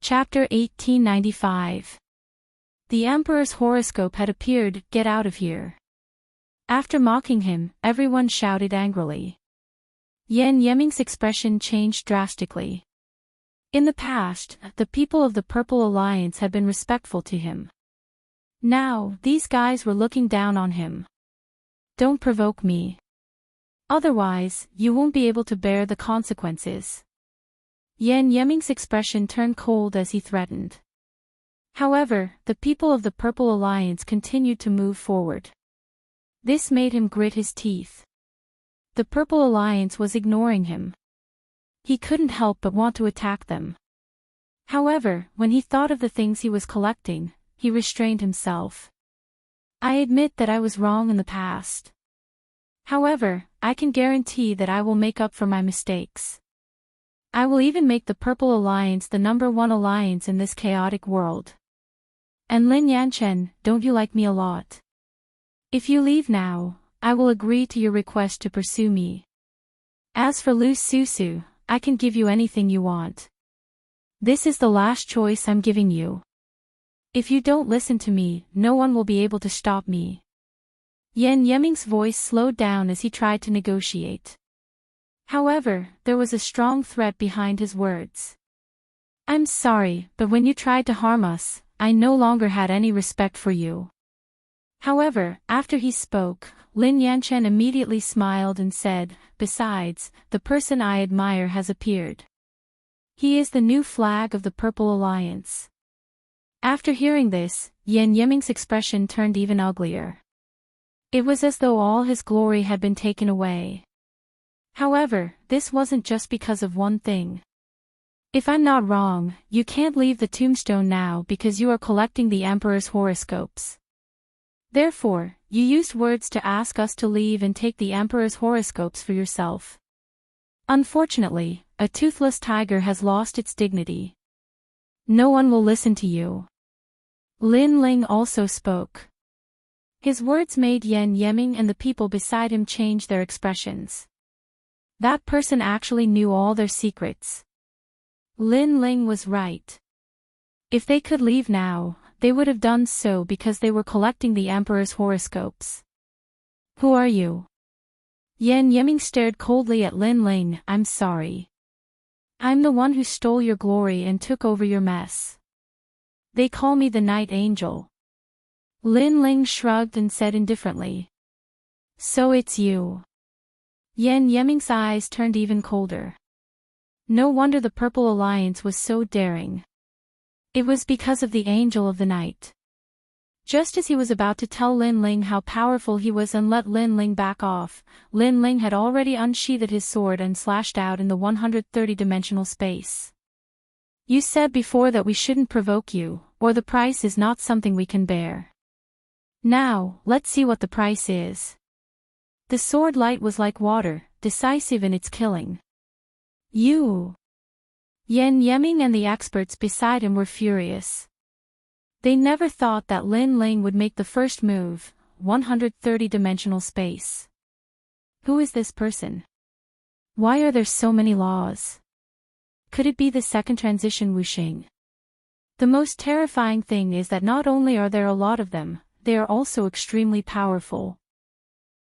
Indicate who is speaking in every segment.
Speaker 1: Chapter 1895. The Emperor's horoscope had appeared. Get out of here. After mocking him, everyone shouted angrily. Yan Yeming's expression changed drastically. In the past, the people of the Purple Alliance had been respectful to him. Now, these guys were looking down on him. Don't provoke me. Otherwise, you won't be able to bear the consequences. Yan Yeming's expression turned cold as he threatened. However, the people of the Purple Alliance continued to move forward. This made him grit his teeth. The Purple Alliance was ignoring him. He couldn't help but want to attack them. However, when he thought of the things he was collecting, he restrained himself. I admit that I was wrong in the past. However, I can guarantee that I will make up for my mistakes. I will even make the Purple Alliance the #1 alliance in this chaotic world. And Lin Yanchen, don't you like me a lot? If you leave now, I will agree to your request to pursue me. As for Lu Susu, I can give you anything you want. This is the last choice I'm giving you. If you don't listen to me, no one will be able to stop me. Yan Yeming's voice slowed down as he tried to negotiate. However, there was a strong threat behind his words. I'm sorry, but when you tried to harm us, I no longer had any respect for you. However, after he spoke, Lin Yanchen immediately smiled and said, besides, the person I admire has appeared. He is the new flag of the Purple Alliance. After hearing this, Yan Yeming's expression turned even uglier. It was as though all his glory had been taken away. However, this wasn't just because of one thing. If I'm not wrong, you can't leave the tombstone now because you are collecting the Emperor's horoscopes. Therefore, you used words to ask us to leave and take the Emperor's horoscopes for yourself. Unfortunately, a toothless tiger has lost its dignity. No one will listen to you. Lin Ling also spoke. His words made Yan Yeming and the people beside him change their expressions. That person actually knew all their secrets. Lin Ling was right. If they could leave now, they would have done so because they were collecting the Emperor's horoscopes. Who are you? Yan Yeming stared coldly at Lin Ling. I'm sorry. I'm the one who stole your glory and took over your mess. They call me the Night Angel. Lin Ling shrugged and said indifferently. So it's you. Yan Yeming's eyes turned even colder. No wonder the Purple Alliance was so daring. It was because of the Angel of the Night. Just as he was about to tell Lin Ling how powerful he was and let Lin Ling back off, Lin Ling had already unsheathed his sword and slashed out in the 130-dimensional space. You said before that we shouldn't provoke you, or the price is not something we can bear. Now, let's see what the price is. The sword light was like water, decisive in its killing. You! Yan Yeming and the experts beside him were furious. They never thought that Lin Ling would make the first move, 130-dimensional space. Who is this person? Why are there so many laws? Could it be the second transition Wuxing? The most terrifying thing is that not only are there a lot of them, they are also extremely powerful.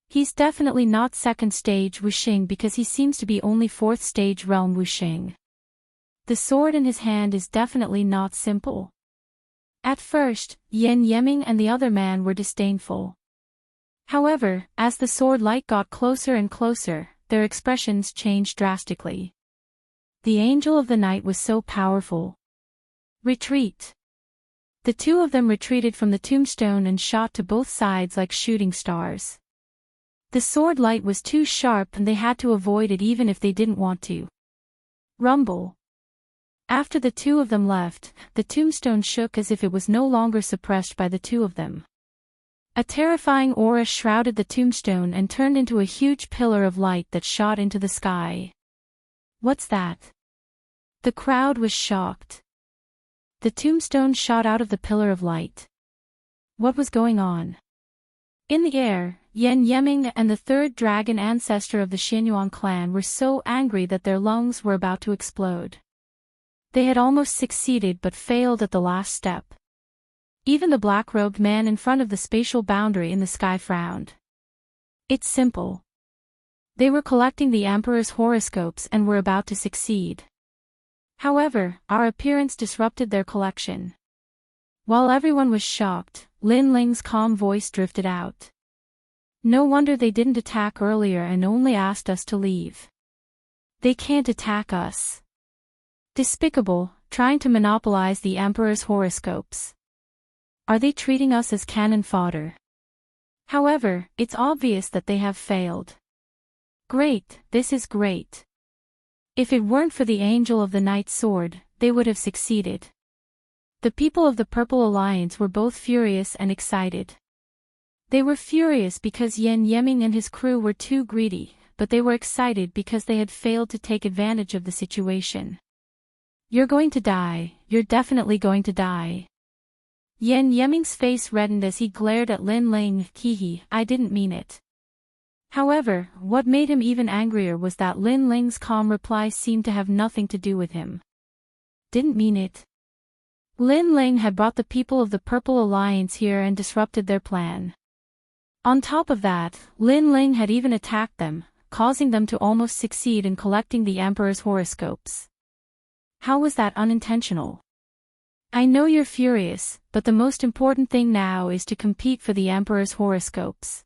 Speaker 1: He's definitely not second stage Wuxing because he seems to be only fourth stage realm Wuxing. The sword in his hand is definitely not simple. At first, Yan Yeming and the other man were disdainful. However, as the sword light got closer and closer, their expressions changed drastically. The Angel of the Night was so powerful. Retreat. The two of them retreated from the tombstone and shot to both sides like shooting stars. The sword light was too sharp and they had to avoid it even if they didn't want to. Rumble. After the two of them left, the tombstone shook as if it was no longer suppressed by the two of them. A terrifying aura shrouded the tombstone and turned into a huge pillar of light that shot into the sky. What's that? The crowd was shocked. The tombstone shot out of the pillar of light. What was going on? In the air, Yan Yeming and the third dragon ancestor of the Xianyuan clan were so angry that their lungs were about to explode. They had almost succeeded but failed at the last step. Even the black-robed man in front of the spatial boundary in the sky frowned. It's simple. They were collecting the Emperor's horoscopes and were about to succeed. However, our appearance disrupted their collection. While everyone was shocked, Lin Ling's calm voice drifted out. No wonder they didn't attack earlier and only asked us to leave. They can't attack us. Despicable, trying to monopolize the Emperor's horoscopes. Are they treating us as cannon fodder? However, it's obvious that they have failed. Great, this is great. If it weren't for the Angel of the Night Sword, they would have succeeded. The people of the Purple Alliance were both furious and excited. They were furious because Yan Yeming and his crew were too greedy, but they were excited because they had failed to take advantage of the situation. You're going to die, you're definitely going to die. Yan Yeming's face reddened as he glared at Lin Ling. Hehe, I didn't mean it. However, what made him even angrier was that Lin Ling's calm reply seemed to have nothing to do with him. Didn't mean it. Lin Ling had brought the people of the Purple Alliance here and disrupted their plan. On top of that, Lin Ling had even attacked them, causing them to almost succeed in collecting the Emperor's horoscopes. How was that unintentional? I know you're furious, but the most important thing now is to compete for the Emperor's horoscopes.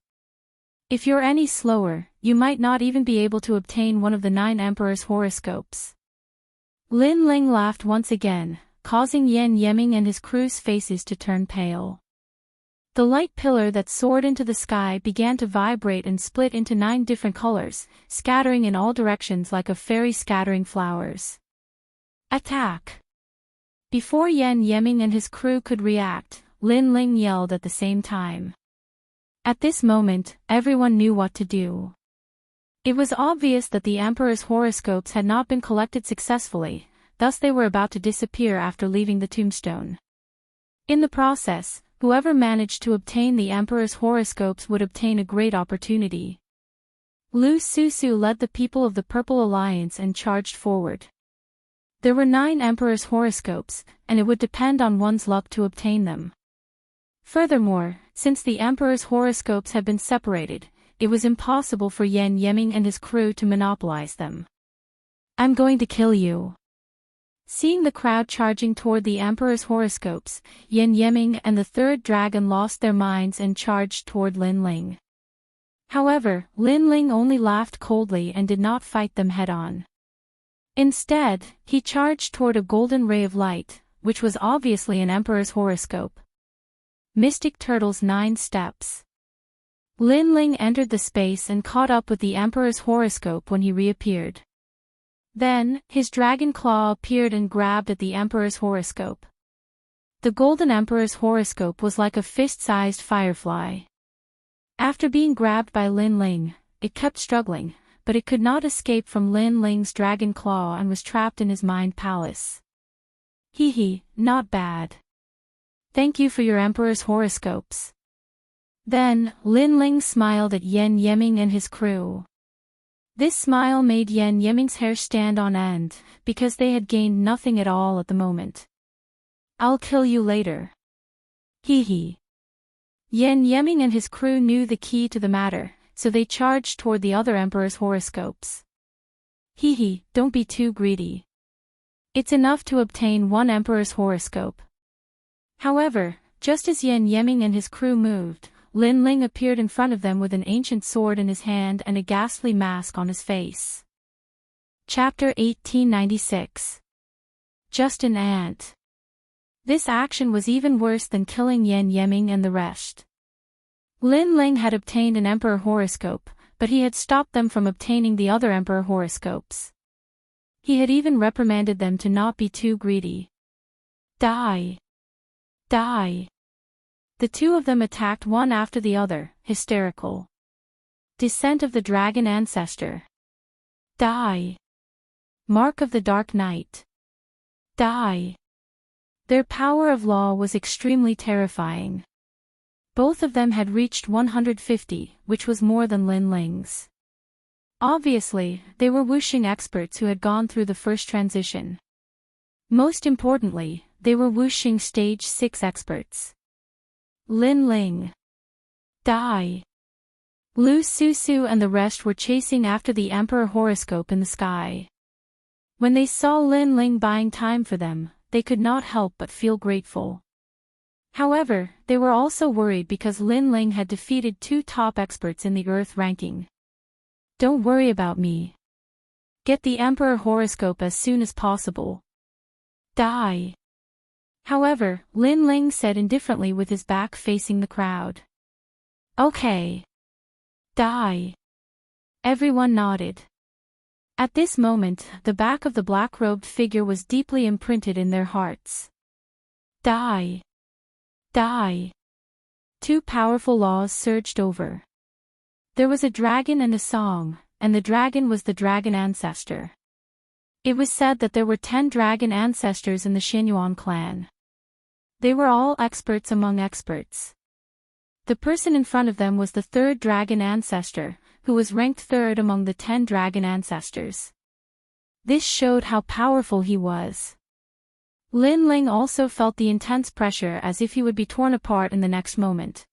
Speaker 1: If you're any slower, you might not even be able to obtain one of the 9 Emperor's horoscopes. Lin Ling laughed once again, causing Yan Yeming and his crew's faces to turn pale. The light pillar that soared into the sky began to vibrate and split into 9 different colors, scattering in all directions like a fairy scattering flowers. Attack! Before Yan Yeming and his crew could react, Lin Ling yelled at the same time. At this moment, everyone knew what to do. It was obvious that the Emperor's horoscopes had not been collected successfully, thus they were about to disappear after leaving the tombstone. In the process, whoever managed to obtain the Emperor's horoscopes would obtain a great opportunity. Lu Susu led the people of the Purple Alliance and charged forward. There were 9 Emperor's horoscopes, and it would depend on one's luck to obtain them. Furthermore, since the Emperor's horoscopes had been separated, it was impossible for Yan Yeming and his crew to monopolize them. I'm going to kill you. Seeing the crowd charging toward the Emperor's horoscopes, Yan Yeming and the 3rd dragon lost their minds and charged toward Lin Ling. However, Lin Ling only laughed coldly and did not fight them head-on. Instead, he charged toward a golden ray of light, which was obviously an Emperor's horoscope. Mystic Turtle's 9 steps. Lin Ling entered the space and caught up with the Emperor's horoscope when he reappeared. Then, his dragon claw appeared and grabbed at the Emperor's horoscope. The Golden Emperor's horoscope was like a fist-sized firefly. After being grabbed by Lin Ling, it kept struggling, but it could not escape from Lin Ling's dragon claw and was trapped in his mind palace. Hehe, not bad. Thank you for your Emperor's horoscopes. Then, Lin Ling smiled at Yan Yeming and his crew. This smile made Yan Yeming's hair stand on end, because they had gained nothing at all at the moment. I'll kill you later. Hehe. Yan Yeming and his crew knew the key to the matter, so they charged toward the other Emperor's horoscopes. Hehe, don't be too greedy. It's enough to obtain 1 Emperor's horoscope. However, just as Yan Yeming and his crew moved, Lin Ling appeared in front of them with an ancient sword in his hand and a ghastly mask on his face. Chapter 1896. Just an ant. This action was even worse than killing Yan Yeming and the rest. Lin Ling had obtained an Emperor horoscope, but he had stopped them from obtaining the other Emperor horoscopes. He had even reprimanded them to not be too greedy. Die! Die! The 2 of them attacked one after the other, hysterical. Descent of the Dragon Ancestor. Die! Mark of the Dark Knight. Die! Their power of law was extremely terrifying. Both of them had reached 150, which was more than Lin Ling's. Obviously, they were wuxing experts who had gone through the first transition. Most importantly, they were Wuxing Stage 6 experts. Lin Ling. Die. Lu Susu and the rest were chasing after the Emperor horoscope in the sky. When they saw Lin Ling buying time for them, they could not help but feel grateful. However, they were also worried because Lin Ling had defeated 2 top experts in the Earth ranking. Don't worry about me. Get the Emperor horoscope as soon as possible. Die. However, Lin Ling said indifferently with his back facing the crowd. Okay. Die. Everyone nodded. At this moment, the back of the black-robed figure was deeply imprinted in their hearts. Die. Die. 2 powerful laws surged over. There was a dragon and a song, and the dragon was the dragon ancestor. It was said that there were 10 dragon ancestors in the Xinyuan clan. They were all experts among experts. The person in front of them was the 3rd dragon ancestor, who was ranked 3rd among the 10 dragon ancestors. This showed how powerful he was. Lin Ling also felt the intense pressure as if he would be torn apart in the next moment.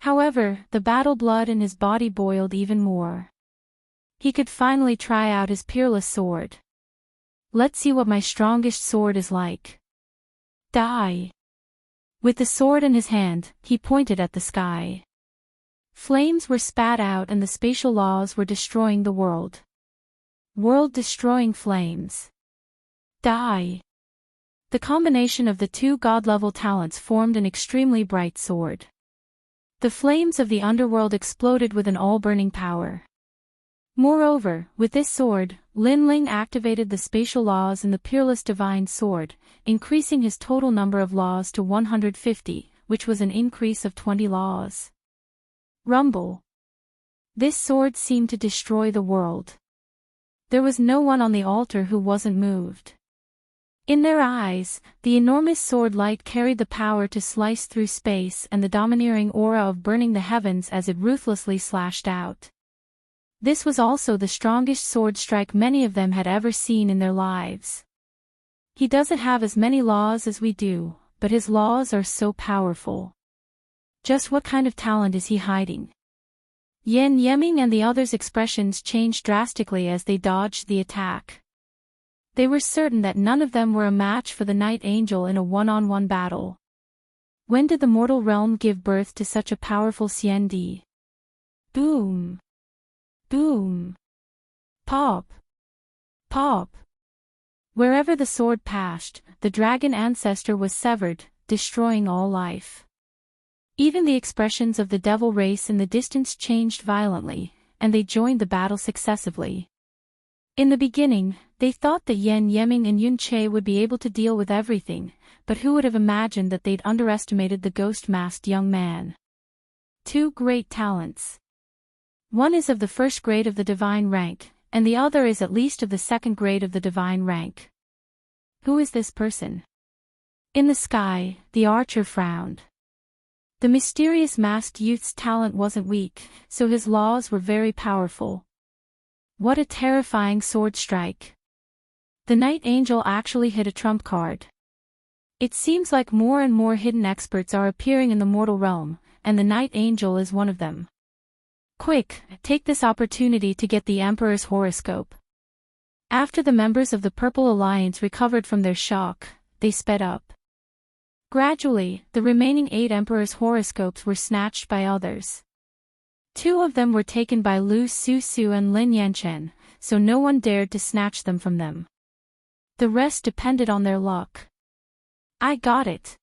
Speaker 1: However, the battle blood in his body boiled even more. He could finally try out his peerless sword. Let's see what my strongest sword is like. Die. With the sword in his hand, he pointed at the sky. Flames were spat out and the spatial laws were destroying the world. World-destroying flames. Die. The combination of the 2 god-level talents formed an extremely bright sword. The flames of the underworld exploded with an all-burning power. Moreover, with this sword, Lin Ling activated the spatial laws in the peerless divine sword, increasing his total number of laws to 150, which was an increase of 20 laws. Rumble. This sword seemed to destroy the world. There was no one on the altar who wasn't moved. In their eyes, the enormous sword light carried the power to slice through space and the domineering aura of burning the heavens as it ruthlessly slashed out. This was also the strongest sword strike many of them had ever seen in their lives. He doesn't have as many laws as we do, but his laws are so powerful. Just what kind of talent is he hiding? Yan Yeming and the others' expressions changed drastically as they dodged the attack. They were certain that none of them were a match for the Night Angel in a one-on-one battle. When did the mortal realm give birth to such a powerful CND? Boom! Boom! Pop! Pop! Wherever the sword passed, the dragon ancestor was severed, destroying all life. Even the expressions of the devil race in the distance changed violently, and they joined the battle successively. In the beginning, they thought that Yan Yeming and Yun Che would be able to deal with everything, but who would have imagined that they'd underestimated the ghost-masked young man? 2 great talents. One is of the 1st grade of the divine rank, and the other is at least of the 2nd grade of the divine rank. Who is this person? In the sky, the archer frowned. The mysterious masked youth's talent wasn't weak, so his laws were very powerful. What a terrifying sword strike. The Night Angel actually hit a trump card. It seems like more and more hidden experts are appearing in the mortal realm, and the Night Angel is one of them. Quick, take this opportunity to get the Emperor's horoscope. After the members of the Purple Alliance recovered from their shock, they sped up. Gradually, the remaining 8 Emperor's horoscopes were snatched by others. 2 of them were taken by Lu Susu and Lin Yanchen, so no one dared to snatch them from them. The rest depended on their luck. I got it.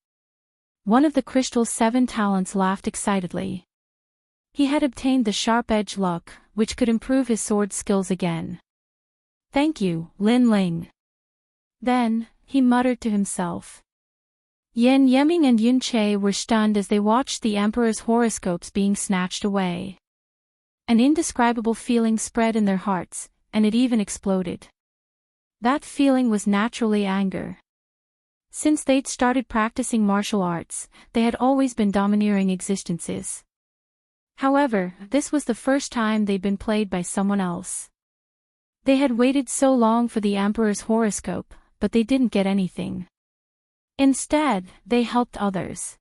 Speaker 1: One of the Crystal's 7 talents laughed excitedly. He had obtained the sharp-edge luck, which could improve his sword skills again. Thank you, Lin Ling. Then, he muttered to himself. Yan Yeming and Yun Che were stunned as they watched the Emperor's horoscopes being snatched away. An indescribable feeling spread in their hearts, and it even exploded. That feeling was naturally anger. Since they'd started practicing martial arts, they had always been domineering existences. However, this was the first time they'd been played by someone else. They had waited so long for the Emperor's horoscope, but they didn't get anything. Instead, they helped others.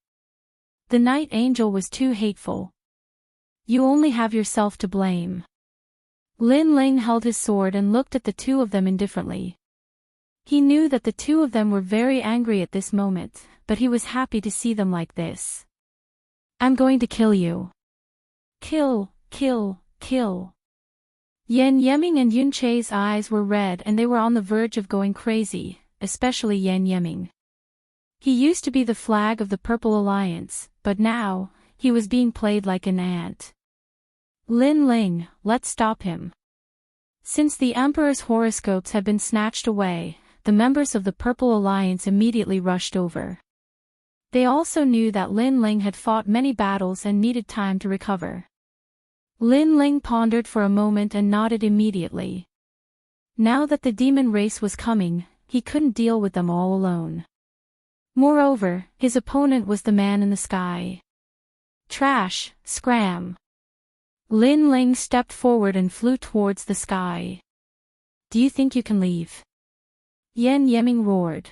Speaker 1: The Night Angel was too hateful. You only have yourself to blame. Lin Ling held his sword and looked at the two of them indifferently. He knew that the two of them were very angry at this moment, but he was happy to see them like this. I'm going to kill you. Kill, kill, kill. Yan Yeming and Yun Che's eyes were red and they were on the verge of going crazy, especially Yan Yeming. He used to be the flag of the Purple Alliance, but now, he was being played like an ant. Lin Ling, let's stop him. Since the Emperor's horoscopes had been snatched away, the members of the Purple Alliance immediately rushed over. They also knew that Lin Ling had fought many battles and needed time to recover. Lin Ling pondered for a moment and nodded immediately. Now that the demon race was coming, he couldn't deal with them all alone. Moreover, his opponent was the man in the sky. Trash, scram. Lin Ling stepped forward and flew towards the sky. Do you think you can leave? Yan Yeming roared.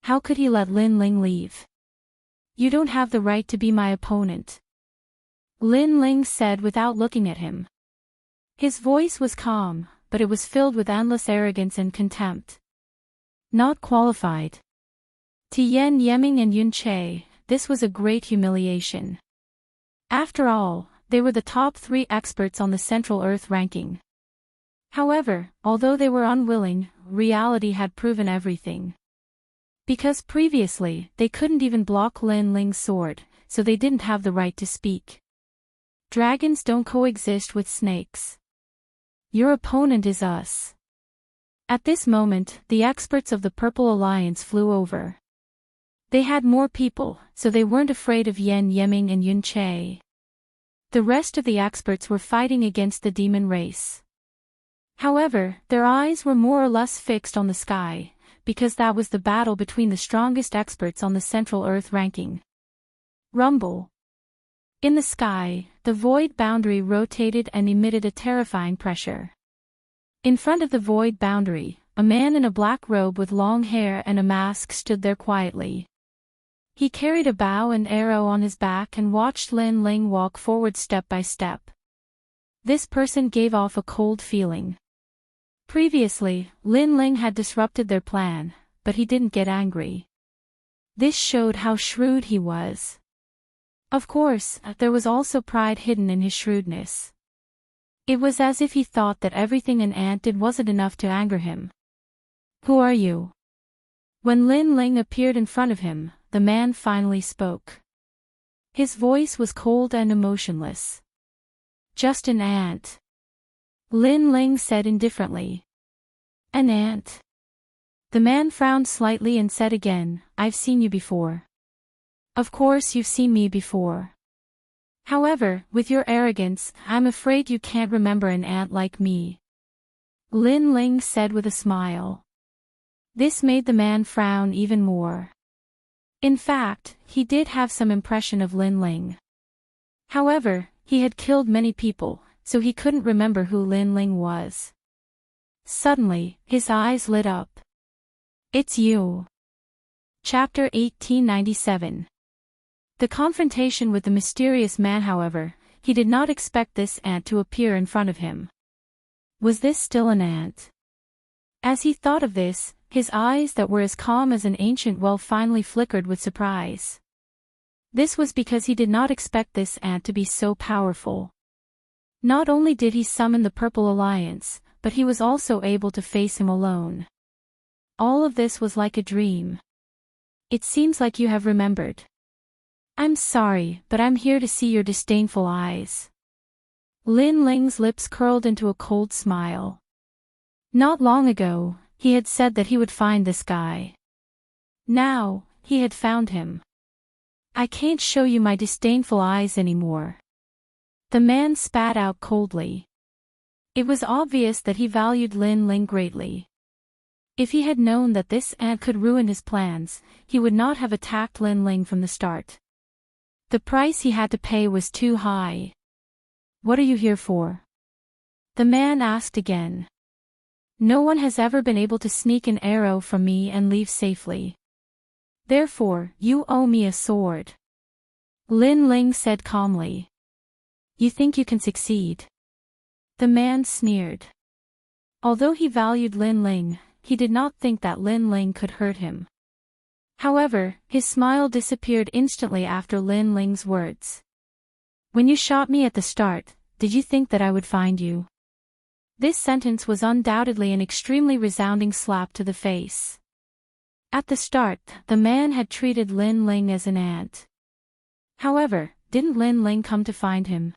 Speaker 1: How could he let Lin Ling leave? You don't have the right to be my opponent. Lin Ling said without looking at him. His voice was calm, but it was filled with endless arrogance and contempt. Not qualified. To Yan Yeming and Yun Che, this was a great humiliation. After all, they were the top 3 experts on the Central Earth ranking. However, although they were unwilling, reality had proven everything. Because previously, they couldn't even block Lin Ling's sword, so they didn't have the right to speak. Dragons don't coexist with snakes. Your opponent is us. At this moment, the experts of the Purple Alliance flew over. They had more people, so they weren't afraid of Yan Yeming and Yun Che. The rest of the experts were fighting against the demon race. However, their eyes were more or less fixed on the sky, because that was the battle between the strongest experts on the Central Earth ranking. Rumble. In the sky, the void boundary rotated and emitted a terrifying pressure. In front of the void boundary, a man in a black robe with long hair and a mask stood there quietly. He carried a bow and arrow on his back and watched Lin Ling walk forward step by step. This person gave off a cold feeling. Previously, Lin Ling had disrupted their plan, but he didn't get angry. This showed how shrewd he was. Of course, there was also pride hidden in his shrewdness. It was as if he thought that everything an ant did wasn't enough to anger him. Who are you? When Lin Ling appeared in front of him, the man finally spoke. His voice was cold and emotionless. Just an ant. Lin Ling said indifferently. An ant. The man frowned slightly and said again, I've seen you before. Of course you've seen me before. However, with your arrogance, I'm afraid you can't remember an ant like me. Lin Ling said with a smile. This made the man frown even more. In fact, he did have some impression of Lin Ling. However, he had killed many people, so he couldn't remember who Lin Ling was. Suddenly, his eyes lit up. It's you. Chapter 1897. The confrontation with the mysterious man, however, he did not expect this ant to appear in front of him. Was this still an ant? As he thought of this, his eyes that were as calm as an ancient well finally flickered with surprise. This was because he did not expect this ant to be so powerful. Not only did he summon the Purple Alliance, but he was also able to face him alone. All of this was like a dream. It seems like you have remembered. I'm sorry, but I'm here to see your disdainful eyes. Lin Ling's lips curled into a cold smile. Not long ago, he had said that he would find this guy. Now, he had found him. I can't show you my disdainful eyes anymore. The man spat out coldly. It was obvious that he valued Lin Ling greatly. If he had known that this ant could ruin his plans, he would not have attacked Lin Ling from the start. The price he had to pay was too high. What are you here for? The man asked again. No one has ever been able to sneak an arrow from me and leave safely. Therefore, you owe me a sword. Lin Ling said calmly. You think you can succeed? The man sneered. Although he valued Lin Ling, he did not think that Lin Ling could hurt him. However, his smile disappeared instantly after Lin Ling's words. When you shot me at the start, did you think that I would find you? This sentence was undoubtedly an extremely resounding slap to the face. At the start, the man had treated Lin Ling as an ant. However, didn't Lin Ling come to find him?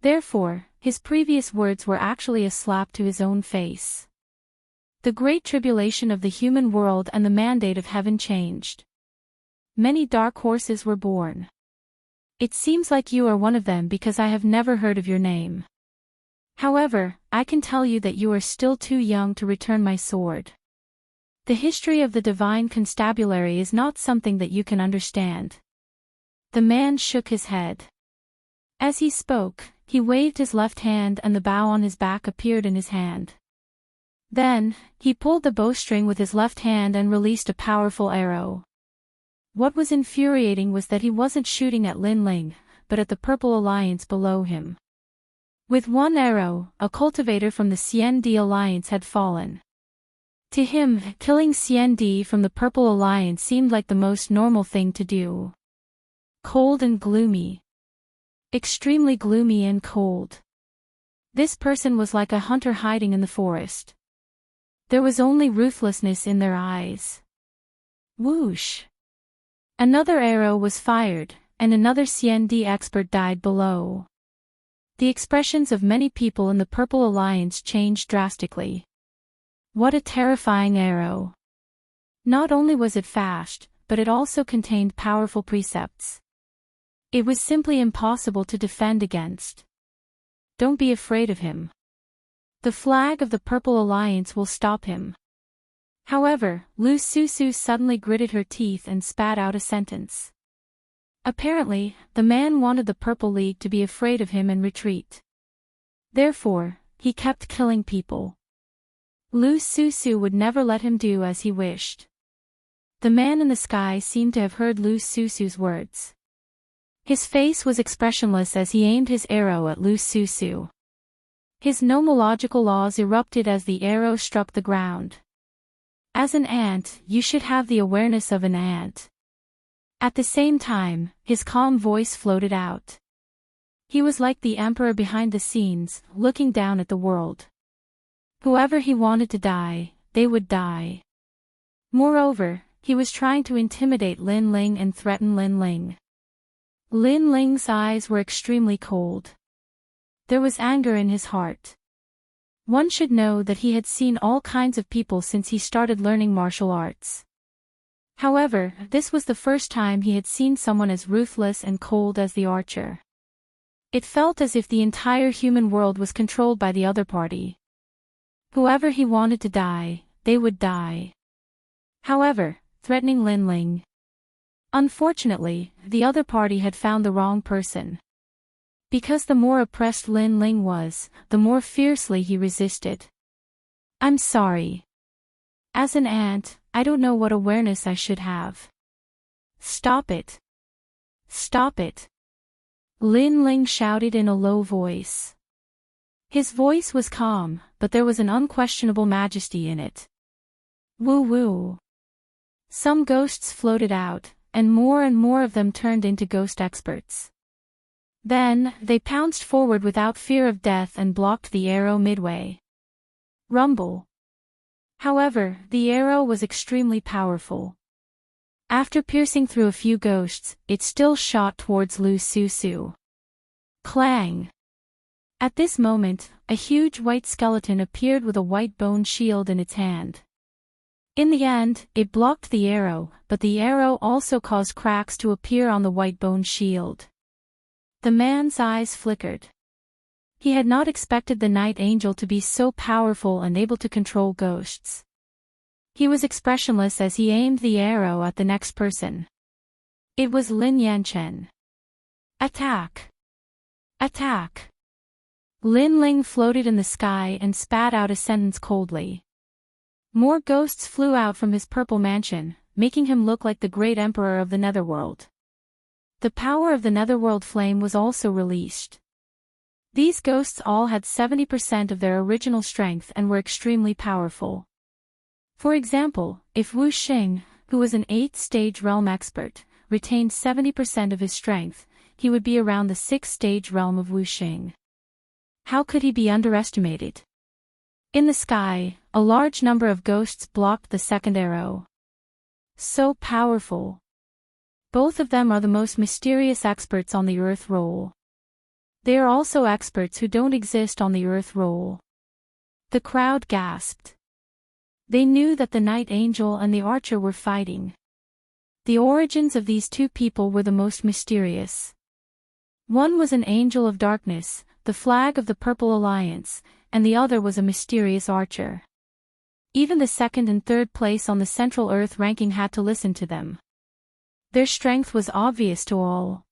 Speaker 1: Therefore, his previous words were actually a slap to his own face. The great tribulation of the human world and the mandate of heaven changed. Many dark horses were born. It seems like you are one of them because I have never heard of your name. However, I can tell you that you are still too young to return my sword. The history of the divine constabulary is not something that you can understand. The man shook his head. As he spoke, he waved his left hand and the bow on his back appeared in his hand. Then, he pulled the bowstring with his left hand and released a powerful arrow. What was infuriating was that he wasn't shooting at Lin Ling, but at the Purple Alliance below him. With one arrow, a cultivator from the CND Alliance had fallen. To him, killing CND from the Purple Alliance seemed like the most normal thing to do. Cold and gloomy. Extremely gloomy and cold. This person was like a hunter hiding in the forest. There was only ruthlessness in their eyes. Whoosh! Another arrow was fired, and another CND expert died below. The expressions of many people in the Purple Alliance changed drastically. What a terrifying arrow! Not only was it fast, but it also contained powerful precepts. It was simply impossible to defend against. Don't be afraid of him. The flag of the Purple Alliance will stop him. However, Lu Susu suddenly gritted her teeth and spat out a sentence. Apparently, the man wanted the Purple League to be afraid of him and retreat. Therefore, he kept killing people. Lu Susu would never let him do as he wished. The man in the sky seemed to have heard Lu Susu's words. His face was expressionless as he aimed his arrow at Lu Susu. His nomological laws erupted as the arrow struck the ground. As an ant, you should have the awareness of an ant. At the same time, his calm voice floated out. He was like the emperor behind the scenes, looking down at the world. Whoever he wanted to die, they would die. Moreover, he was trying to intimidate Lin Ling and threaten Lin Ling. Lin Ling's eyes were extremely cold. There was anger in his heart. One should know that he had seen all kinds of people since he started learning martial arts. However, this was the first time he had seen someone as ruthless and cold as the archer. It felt as if the entire human world was controlled by the other party. Whoever he wanted to die, they would die. However, threatening Lin Ling. Unfortunately, the other party had found the wrong person. Because the more oppressed Lin Ling was, the more fiercely he resisted. I'm sorry. As an ant, I don't know what awareness I should have. Stop it. Stop it. Lin Ling shouted in a low voice. His voice was calm, but there was an unquestionable majesty in it. Woo woo. Some ghosts floated out, and more of them turned into ghost experts. Then, they pounced forward without fear of death and blocked the arrow midway. Rumble. However, the arrow was extremely powerful. After piercing through a few ghosts, it still shot towards Lu Susu. Clang! At this moment, a huge white skeleton appeared with a white bone shield in its hand. In the end, it blocked the arrow, but the arrow also caused cracks to appear on the white bone shield. The man's eyes flickered. He had not expected the Night Angel to be so powerful and able to control ghosts. He was expressionless as he aimed the arrow at the next person. It was Lin Yanchen. Attack! Attack! Lin Ling floated in the sky and spat out a sentence coldly. More ghosts flew out from his purple mansion, making him look like the great emperor of the netherworld. The power of the netherworld flame was also released. These ghosts all had 70% of their original strength and were extremely powerful. For example, if Wu Xing, who was an 8th-stage realm expert, retained 70% of his strength, he would be around the 6th-stage realm of Wu Xing. How could he be underestimated? In the sky, a large number of ghosts blocked the second arrow. So powerful. Both of them are the most mysterious experts on the Earth roll. They are also experts who don't exist on the Earth roll. The crowd gasped. They knew that the Night Angel and the Archer were fighting. The origins of these two people were the most mysterious. One was an angel of darkness, the flag of the Purple Alliance, and the other was a mysterious archer. Even the second and third place on the Central Earth ranking had to listen to them. Their strength was obvious to all.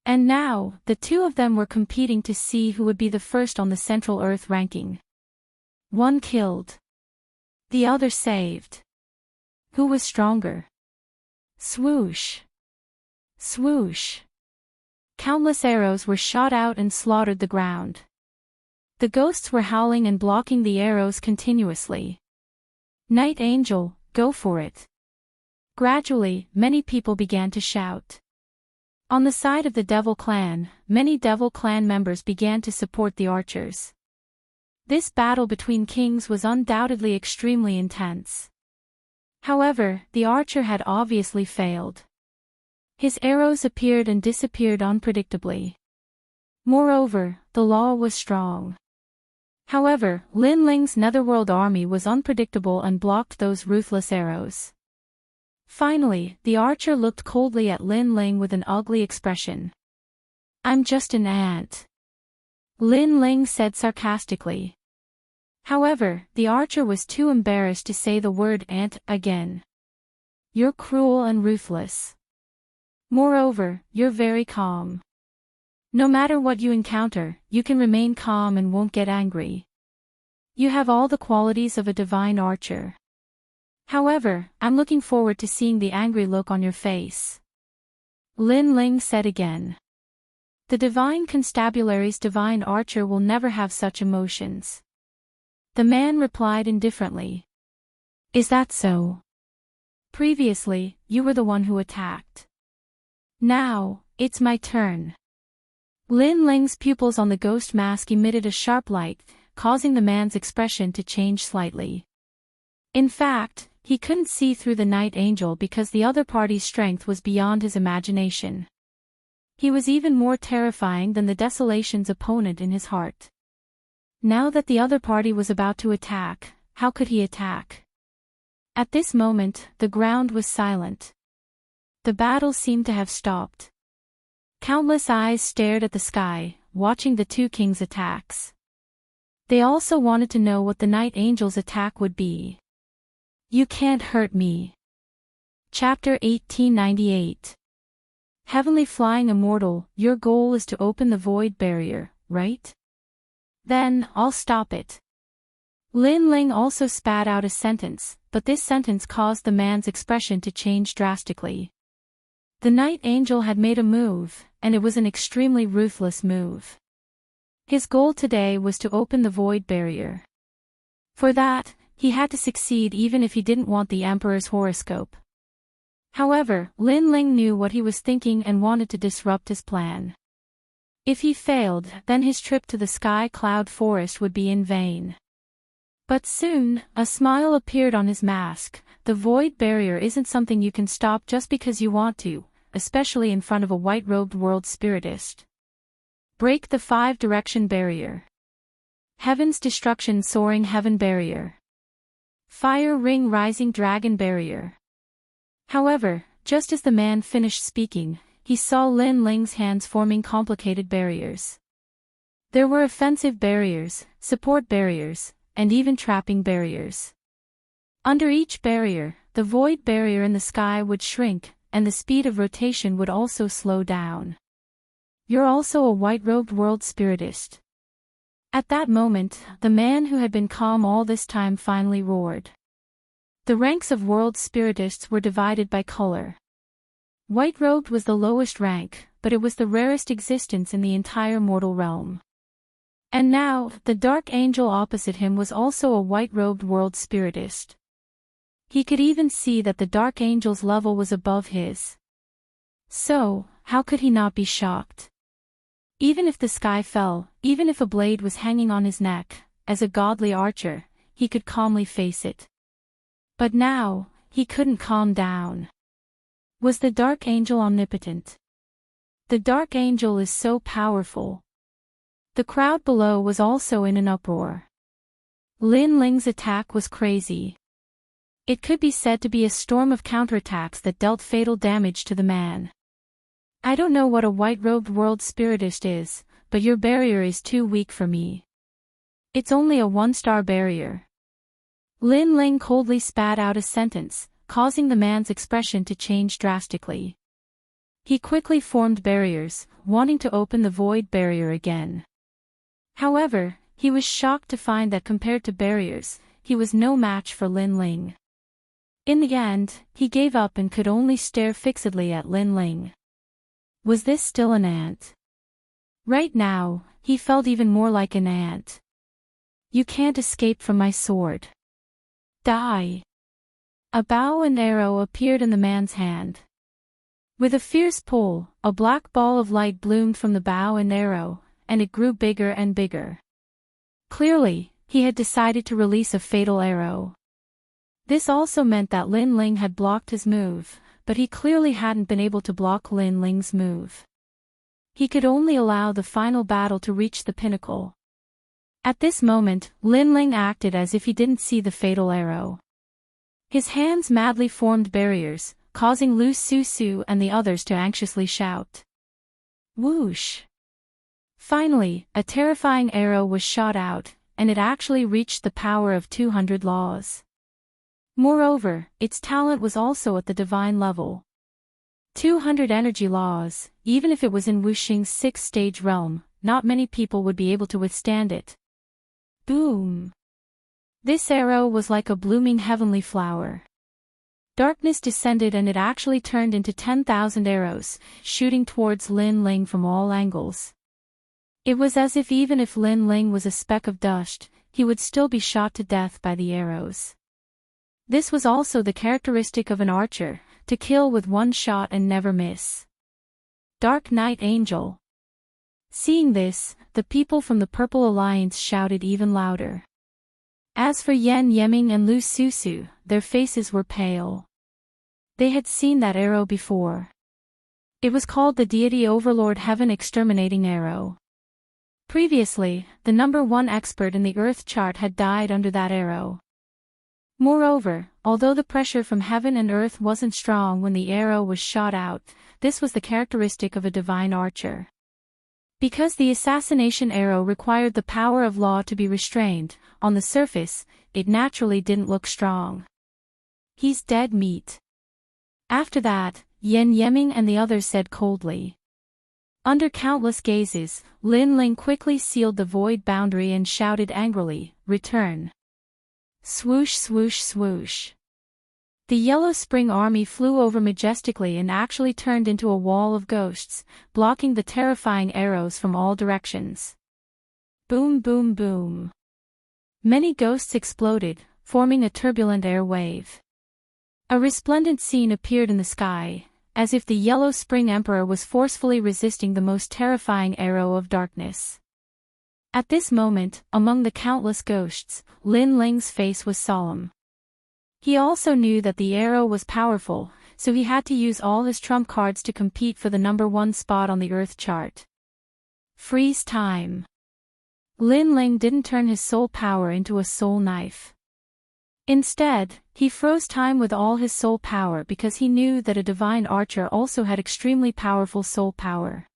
Speaker 1: And now, the two of them were competing to see who would be the first on the Central Earth ranking. One killed. The other saved. Who was stronger? Swoosh. Swoosh. Countless arrows were shot out and slaughtered the ground. The ghosts were howling and blocking the arrows continuously. Night Angel, go for it. Gradually, many people began to shout. On the side of the Devil Clan, many Devil Clan members began to support the archers. This battle between kings was undoubtedly extremely intense. However, the archer had obviously failed. His arrows appeared and disappeared unpredictably. Moreover, the law was strong. However, Lin Ling's netherworld army was unpredictable and blocked those ruthless arrows. Finally, the archer looked coldly at Lin Ling with an ugly expression. "I'm just an ant," Lin Ling said sarcastically. However, the archer was too embarrassed to say the word ant again. "You're cruel and ruthless. Moreover, you're very calm. No matter what you encounter, you can remain calm and won't get angry. You have all the qualities of a divine archer. However, I'm looking forward to seeing the angry look on your face," Lin Ling said again. The divine constabulary's divine archer will never have such emotions. The man replied indifferently. "Is that so? Previously, you were the one who attacked. Now, it's my turn." Lin Ling's pupils on the ghost mask emitted a sharp light, causing the man's expression to change slightly. In fact, he couldn't see through the Night Angel because the other party's strength was beyond his imagination. He was even more terrifying than the Desolation's opponent in his heart. Now that the other party was about to attack, how could he attack? At this moment, the ground was silent. The battle seemed to have stopped. Countless eyes stared at the sky, watching the two kings' attacks. They also wanted to know what the Night Angel's attack would be. "You can't hurt me." Chapter 1898. Heavenly Flying Immortal, your goal is to open the void barrier, right? Then, I'll stop it. Lin Ling also spat out a sentence, but this sentence caused the man's expression to change drastically. The Night Angel had made a move, and it was an extremely ruthless move. His goal today was to open the void barrier. For that, he had to succeed even if he didn't want the Emperor's horoscope. However, Lin Ling knew what he was thinking and wanted to disrupt his plan. If he failed, then his trip to the Sky Cloud Forest would be in vain. But soon, a smile appeared on his mask. The void barrier isn't something you can stop just because you want to, especially in front of a white-robed world spiritist. Break the 5-direction barrier. Heaven's destruction soaring heaven barrier. Fire ring rising dragon barrier. However, just as the man finished speaking, he saw Lin Ling's hands forming complicated barriers. There were offensive barriers, support barriers, and even trapping barriers. Under each barrier, the void barrier in the sky would shrink, and the speed of rotation would also slow down. You're also a white-robed world spiritist. At that moment, the man who had been calm all this time finally roared. The ranks of world spiritists were divided by color. White-robed was the lowest rank, but it was the rarest existence in the entire mortal realm. And now, the dark angel opposite him was also a white-robed world spiritist. He could even see that the dark angel's level was above his. So, how could he not be shocked? Even if the sky fell, even if a blade was hanging on his neck, as a godly archer, he could calmly face it. But now, he couldn't calm down. Was the dark angel omnipotent? The dark angel is so powerful. The crowd below was also in an uproar. Lin Ling's attack was crazy. It could be said to be a storm of counterattacks that dealt fatal damage to the man. I don't know what a white-robed world spiritist is, but your barrier is too weak for me. It's only a 1-star barrier. Lin Ling coldly spat out a sentence, causing the man's expression to change drastically. He quickly formed barriers, wanting to open the void barrier again. However, he was shocked to find that compared to barriers, he was no match for Lin Ling. In the end, he gave up and could only stare fixedly at Lin Ling. Was this still an ant? Right now, he felt even more like an ant. You can't escape from my sword. Die! A bow and arrow appeared in the man's hand. With a fierce pull, a black ball of light bloomed from the bow and arrow, and it grew bigger and bigger. Clearly, he had decided to release a fatal arrow. This also meant that Lin Ling had blocked his move, but he clearly hadn't been able to block Lin Ling's move. He could only allow the final battle to reach the pinnacle. At this moment, Lin Ling acted as if he didn't see the fatal arrow. His hands madly formed barriers, causing Lu Su and the others to anxiously shout. Whoosh! Finally, a terrifying arrow was shot out, and it actually reached the power of 200 laws. Moreover, its talent was also at the divine level. 200 energy laws, even if it was in Wuxing's 6th-stage realm, not many people would be able to withstand it. Boom! This arrow was like a blooming heavenly flower. Darkness descended and it actually turned into 10,000 arrows, shooting towards Lin Ling from all angles. It was as if even if Lin Ling was a speck of dust, he would still be shot to death by the arrows. This was also the characteristic of an archer, to kill with one shot and never miss. Dark Knight Angel. Seeing this, the people from the Purple Alliance shouted even louder. As for Yan Yeming and Lu Susu, their faces were pale. They had seen that arrow before. It was called the Deity Overlord Heaven Exterminating Arrow. Previously, the #1 expert in the Earth chart had died under that arrow. Moreover, although the pressure from heaven and earth wasn't strong when the arrow was shot out, this was the characteristic of a divine archer. Because the assassination arrow required the power of law to be restrained, on the surface, it naturally didn't look strong. He's dead meat. After that, Yan Yeming and the others said coldly. Under countless gazes, Lin Ling quickly sealed the void boundary and shouted angrily, "Return!" Swoosh swoosh swoosh. The Yellow Spring Army flew over majestically and actually turned into a wall of ghosts, blocking the terrifying arrows from all directions. Boom boom boom. Many ghosts exploded, forming a turbulent air wave. A resplendent scene appeared in the sky, as if the Yellow Spring Emperor was forcefully resisting the most terrifying arrow of darkness. At this moment, among the countless ghosts, Lin Ling's face was solemn. He also knew that the arrow was powerful, so he had to use all his trump cards to compete for the #1 spot on the Earth chart. Freeze time. Lin Ling didn't turn his soul power into a soul knife. Instead, he froze time with all his soul power because he knew that a divine archer also had extremely powerful soul power.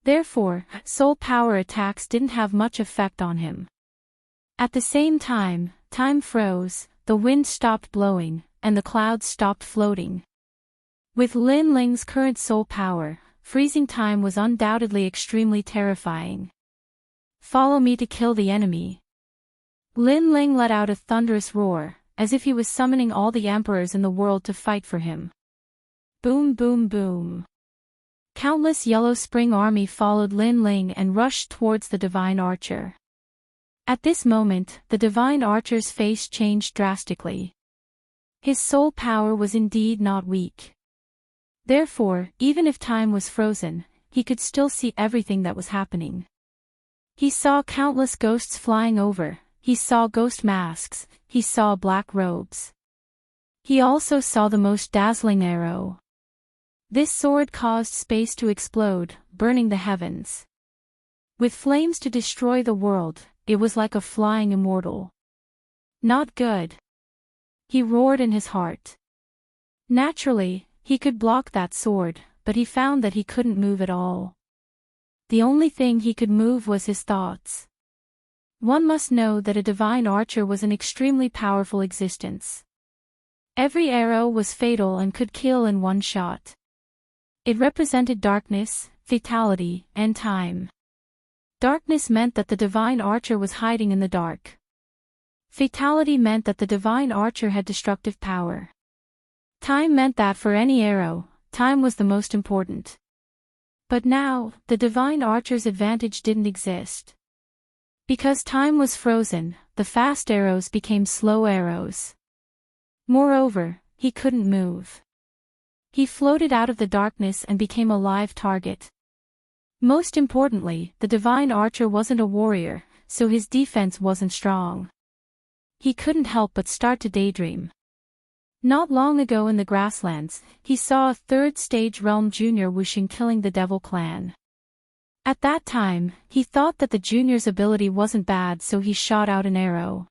Speaker 1: Therefore, soul power attacks didn't have much effect on him. At the same time, time froze, the wind stopped blowing, and the clouds stopped floating. With Lin Ling's current soul power, freezing time was undoubtedly extremely terrifying. Follow me to kill the enemy. Lin Ling let out a thunderous roar, as if he was summoning all the emperors in the world to fight for him. Boom boom boom. Countless Yellow Spring army followed Lin Ling and rushed towards the divine archer. At this moment, the divine archer's face changed drastically. His soul power was indeed not weak. Therefore, even if time was frozen, he could still see everything that was happening. He saw countless ghosts flying over, he saw ghost masks, he saw black robes. He also saw the most dazzling arrow. This sword caused space to explode, burning the heavens. With flames to destroy the world, it was like a flying immortal. Not good. He roared in his heart. Naturally, he could block that sword, but he found that he couldn't move at all. The only thing he could move was his thoughts. One must know that a divine archer was an extremely powerful existence. Every arrow was fatal and could kill in one shot. It represented darkness, fatality, and time. Darkness meant that the divine archer was hiding in the dark. Fatality meant that the divine archer had destructive power. Time meant that for any arrow, time was the most important. But now, the divine archer's advantage didn't exist. Because time was frozen, the fast arrows became slow arrows. Moreover, he couldn't move. He floated out of the darkness and became a live target. Most importantly, the divine archer wasn't a warrior, so his defense wasn't strong. He couldn't help but start to daydream. Not long ago in the grasslands, he saw a third-stage realm junior Wuxing killing the Devil Clan. At that time, he thought that the junior's ability wasn't bad, so he shot out an arrow.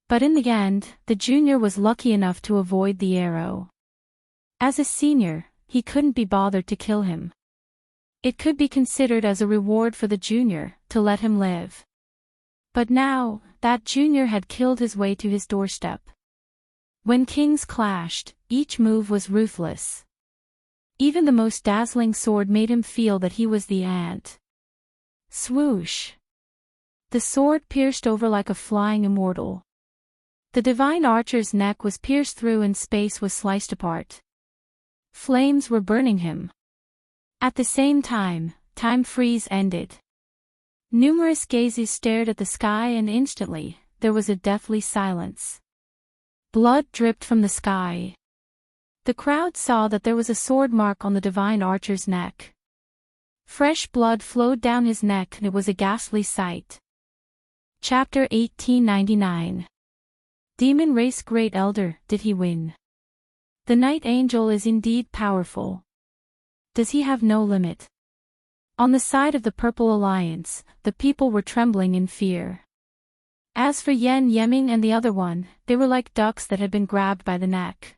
Speaker 1: But in the end, the junior was lucky enough to avoid the arrow. As a senior, he couldn't be bothered to kill him. It could be considered as a reward for the junior, to let him live. But now, that junior had killed his way to his doorstep. When kings clashed, each move was ruthless. Even the most dazzling sword made him feel that he was the ant. Swoosh! The sword pierced over like a flying immortal. The divine archer's neck was pierced through and space was sliced apart. Flames were burning him. At the same time, time freeze ended. Numerous gazes stared at the sky and instantly, there was a deathly silence. Blood dripped from the sky. The crowd saw that there was a sword mark on the divine archer's neck. Fresh blood flowed down his neck and it was a ghastly sight. Chapter 1899. Demon Race Great Elder, did he win? The Night Angel is indeed powerful. Does he have no limit? On the side of the Purple Alliance, the people were trembling in fear. As for Yan Yeming and the other one, they were like ducks that had been grabbed by the neck.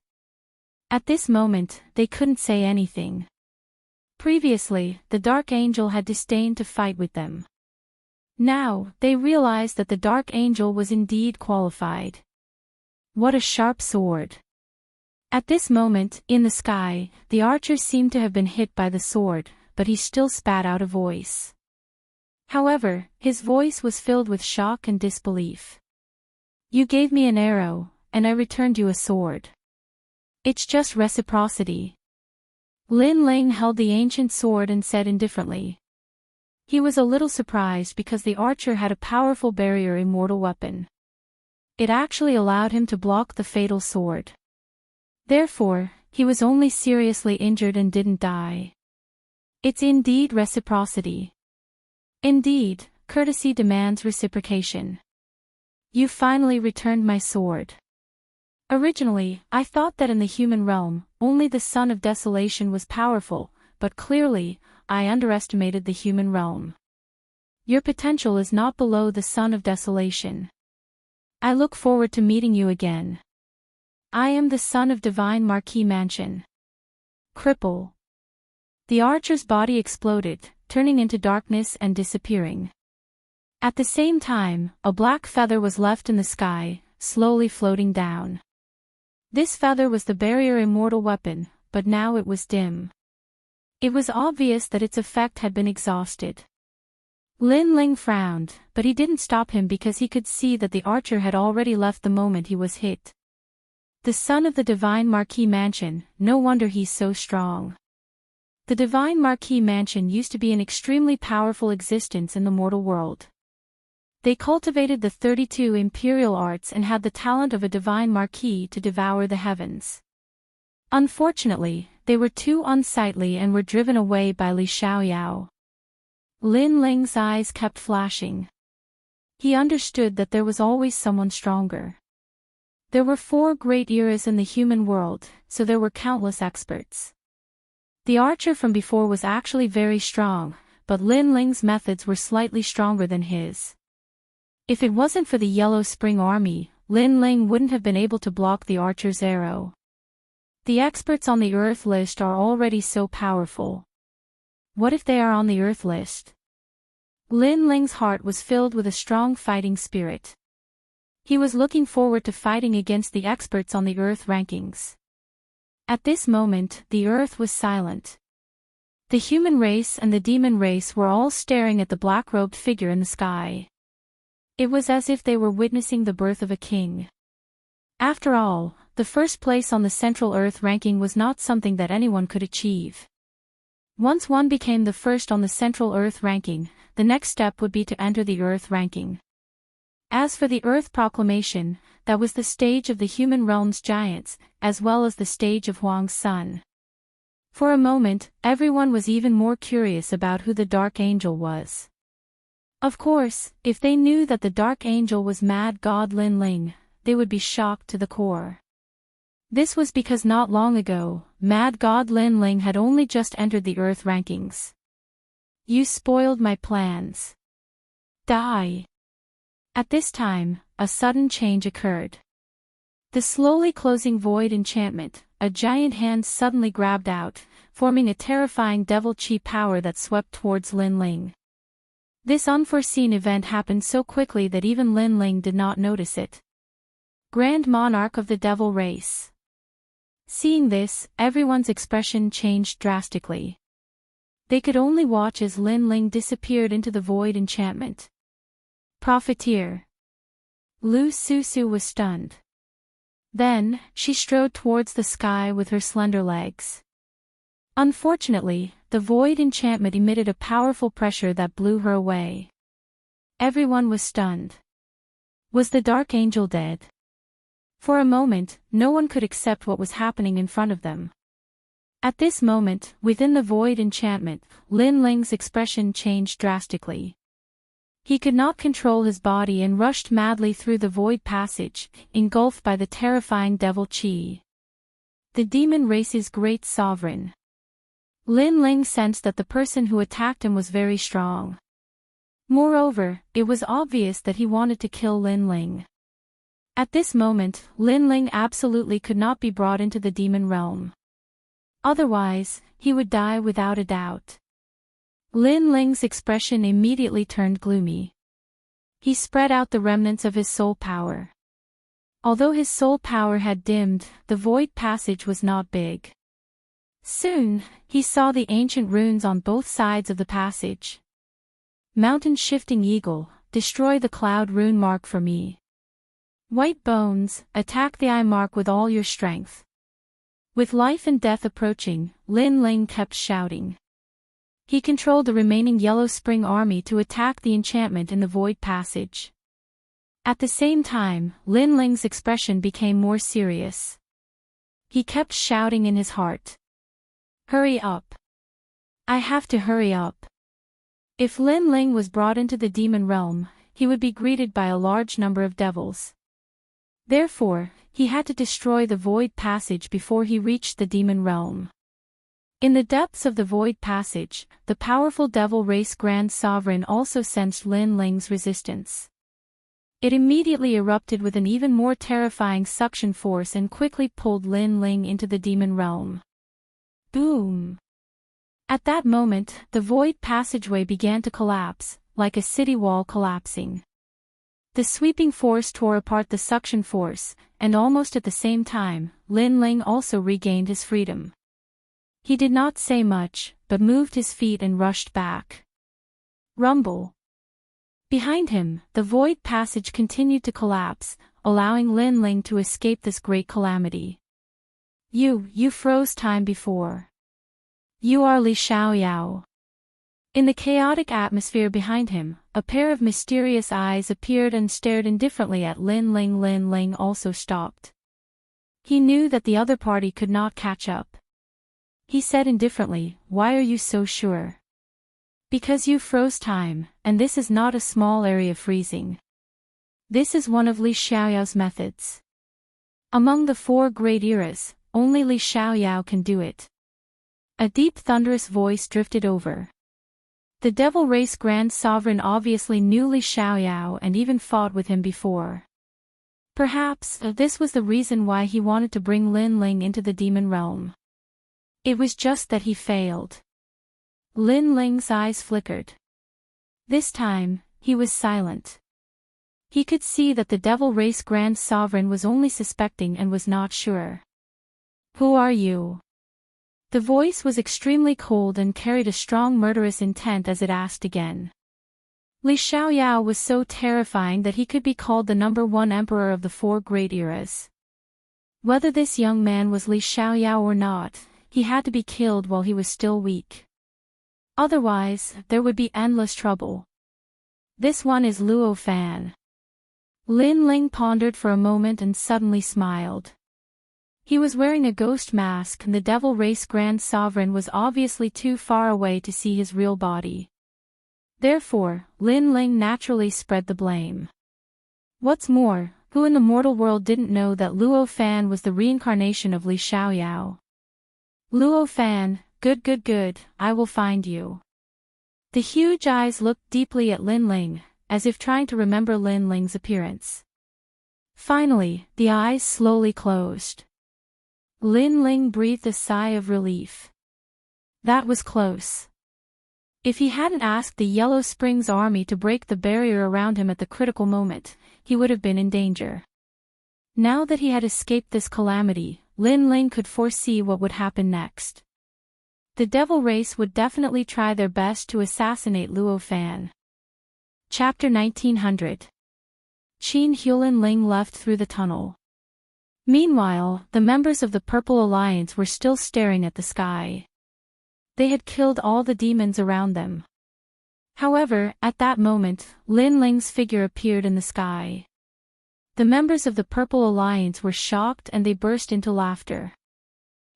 Speaker 1: At this moment, they couldn't say anything. Previously, the Dark Angel had disdained to fight with them. Now, they realized that the Dark Angel was indeed qualified. What a sharp sword! At this moment, in the sky, the archer seemed to have been hit by the sword, but he still spat out a voice. However, his voice was filled with shock and disbelief. You gave me an arrow, and I returned you a sword. It's just reciprocity. Lin Ling held the ancient sword and said indifferently. He was a little surprised because the archer had a powerful barrier immortal weapon. It actually allowed him to block the fatal sword. Therefore, he was only seriously injured and didn't die. It's indeed reciprocity. Indeed, courtesy demands reciprocation. You finally returned my sword. Originally, I thought that in the human realm, only the Son of Desolation was powerful, but clearly, I underestimated the human realm. Your potential is not below the Son of Desolation. I look forward to meeting you again. I am the son of Divine Marquis Mansion. Cripple. The archer's body exploded, turning into darkness and disappearing. At the same time, a black feather was left in the sky, slowly floating down. This feather was the barrier immortal weapon, but now it was dim. It was obvious that its effect had been exhausted. Lin Ling frowned, but he didn't stop him because he could see that the archer had already left the moment he was hit. The son of the Divine Marquis Mansion, no wonder he's so strong. The Divine Marquis Mansion used to be an extremely powerful existence in the mortal world. They cultivated the 32 imperial arts and had the talent of a Divine Marquis to devour the heavens. Unfortunately, they were too unsightly and were driven away by Li Xiaoyao. Lin Ling's eyes kept flashing. He understood that there was always someone stronger. There were 4 great eras in the human world, so there were countless experts. The archer from before was actually very strong, but Lin Ling's methods were slightly stronger than his. If it wasn't for the Yellow Spring Army, Lin Ling wouldn't have been able to block the archer's arrow. The experts on the Earth list are already so powerful. What if they are on the Earth list? Lin Ling's heart was filled with a strong fighting spirit. He was looking forward to fighting against the experts on the Earth rankings. At this moment, the Earth was silent. The human race and the demon race were all staring at the black-robed figure in the sky. It was as if they were witnessing the birth of a king. After all, the first place on the Central Earth ranking was not something that anyone could achieve. Once one became the first on the Central Earth ranking, the next step would be to enter the Earth ranking. As for the Earth Proclamation, that was the stage of the human realm's giants, as well as the stage of Huang's son. For a moment, everyone was even more curious about who the Dark Angel was. Of course, if they knew that the Dark Angel was Mad God Lin Ling, they would be shocked to the core. This was because not long ago, Mad God Lin Ling had only just entered the Earth rankings. You spoiled my plans. Die. At this time, a sudden change occurred. The slowly closing void enchantment, a giant hand suddenly grabbed out, forming a terrifying devil chi power that swept towards Lin Ling. This unforeseen event happened so quickly that even Lin Ling did not notice it. Grand Monarch of the Devil Race. Seeing this, everyone's expression changed drastically. They could only watch as Lin Ling disappeared into the void enchantment. Profiteer. Lu Susu was stunned. Then, she strode towards the sky with her slender legs. Unfortunately, the void enchantment emitted a powerful pressure that blew her away. Everyone was stunned. Was the Dark Angel dead? For a moment, no one could accept what was happening in front of them. At this moment, within the void enchantment, Lin Ling's expression changed drastically. He could not control his body and rushed madly through the void passage, engulfed by the terrifying devil chi. The demon race's great sovereign. Lin Ling sensed that the person who attacked him was very strong. Moreover, it was obvious that he wanted to kill Lin Ling. At this moment, Lin Ling absolutely could not be brought into the demon realm. Otherwise, he would die without a doubt. Lin Ling's expression immediately turned gloomy. He spread out the remnants of his soul power. Although his soul power had dimmed, the void passage was not big. Soon, he saw the ancient runes on both sides of the passage. Mountain Shifting Eagle, destroy the cloud rune mark for me. White Bones, attack the eye mark with all your strength. With life and death approaching, Lin Ling kept shouting. He controlled the remaining Yellow Spring Army to attack the enchantment in the void passage. At the same time, Lin Ling's expression became more serious. He kept shouting in his heart. Hurry up. I have to hurry up. If Lin Ling was brought into the demon realm, he would be greeted by a large number of devils. Therefore, he had to destroy the void passage before he reached the demon realm. In the depths of the void passage, the powerful devil race Grand Sovereign also sensed Lin Ling's resistance. It immediately erupted with an even more terrifying suction force and quickly pulled Lin Ling into the demon realm. Boom! At that moment, the void passageway began to collapse, like a city wall collapsing. The sweeping force tore apart the suction force, and almost at the same time, Lin Ling also regained his freedom. He did not say much, but moved his feet and rushed back. Rumble. Behind him, the void passage continued to collapse, allowing Lin Ling to escape this great calamity. You froze time before. You are Li Xiaoyao. In the chaotic atmosphere behind him, a pair of mysterious eyes appeared and stared indifferently at Lin Ling. Lin Ling also stopped. He knew that the other party could not catch up. He said indifferently, "Why are you so sure?" "Because you froze time, and this is not a small area freezing. This is one of Li Xiaoyao's methods. Among the 4 great eras, only Li Xiaoyao can do it." A deep thunderous voice drifted over. The Devil Race Grand Sovereign obviously knew Li Xiaoyao and even fought with him before. Perhaps this was the reason why he wanted to bring Lin Ling into the demon realm. It was just that he failed. Lin Ling's eyes flickered. This time, he was silent. He could see that the Devil Race Grand Sovereign was only suspecting and was not sure. "Who are you?" The voice was extremely cold and carried a strong murderous intent as it asked again. Li Xiaoyao was so terrifying that he could be called the #1 emperor of the 4 great eras. Whether this young man was Li Xiaoyao or not, he had to be killed while he was still weak. Otherwise, there would be endless trouble. "This one is Luo Fan." Lin Ling pondered for a moment and suddenly smiled. He was wearing a ghost mask and the Devil Race Grand Sovereign was obviously too far away to see his real body. Therefore, Lin Ling naturally spread the blame. What's more, who in the mortal world didn't know that Luo Fan was the reincarnation of Li Xiaoyao? "Luo Fan, good, I will find you." The huge eyes looked deeply at Lin Ling, as if trying to remember Lin Ling's appearance. Finally, the eyes slowly closed. Lin Ling breathed a sigh of relief. That was close. If he hadn't asked the Yellow Springs army to break the barrier around him at the critical moment, he would have been in danger. Now that he had escaped this calamity, Lin Ling could foresee what would happen next. The Devil Race would definitely try their best to assassinate Luo Fan. Chapter 1900. Qin Huelin Ling left through the tunnel. Meanwhile, the members of the Purple Alliance were still staring at the sky. They had killed all the demons around them. However, at that moment, Lin Ling's figure appeared in the sky. The members of the Purple Alliance were shocked and they burst into laughter.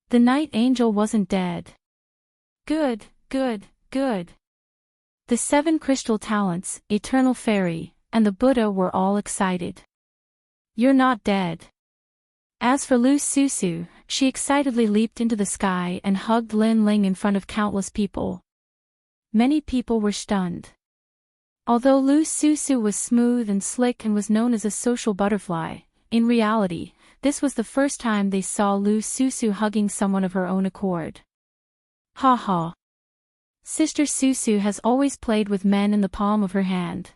Speaker 1: The Night Angel wasn't dead. Good. The 7 crystal talents, Eternal Fairy, and the Buddha were all excited. "You're not dead." As for Lu Susu, she excitedly leaped into the sky and hugged Lin Ling in front of countless people. Many people were stunned. Although Lu Susu was smooth and slick and was known as a social butterfly, in reality, this was the first time they saw Lu Susu hugging someone of her own accord. Ha ha. Sister Susu has always played with men in the palm of her hand.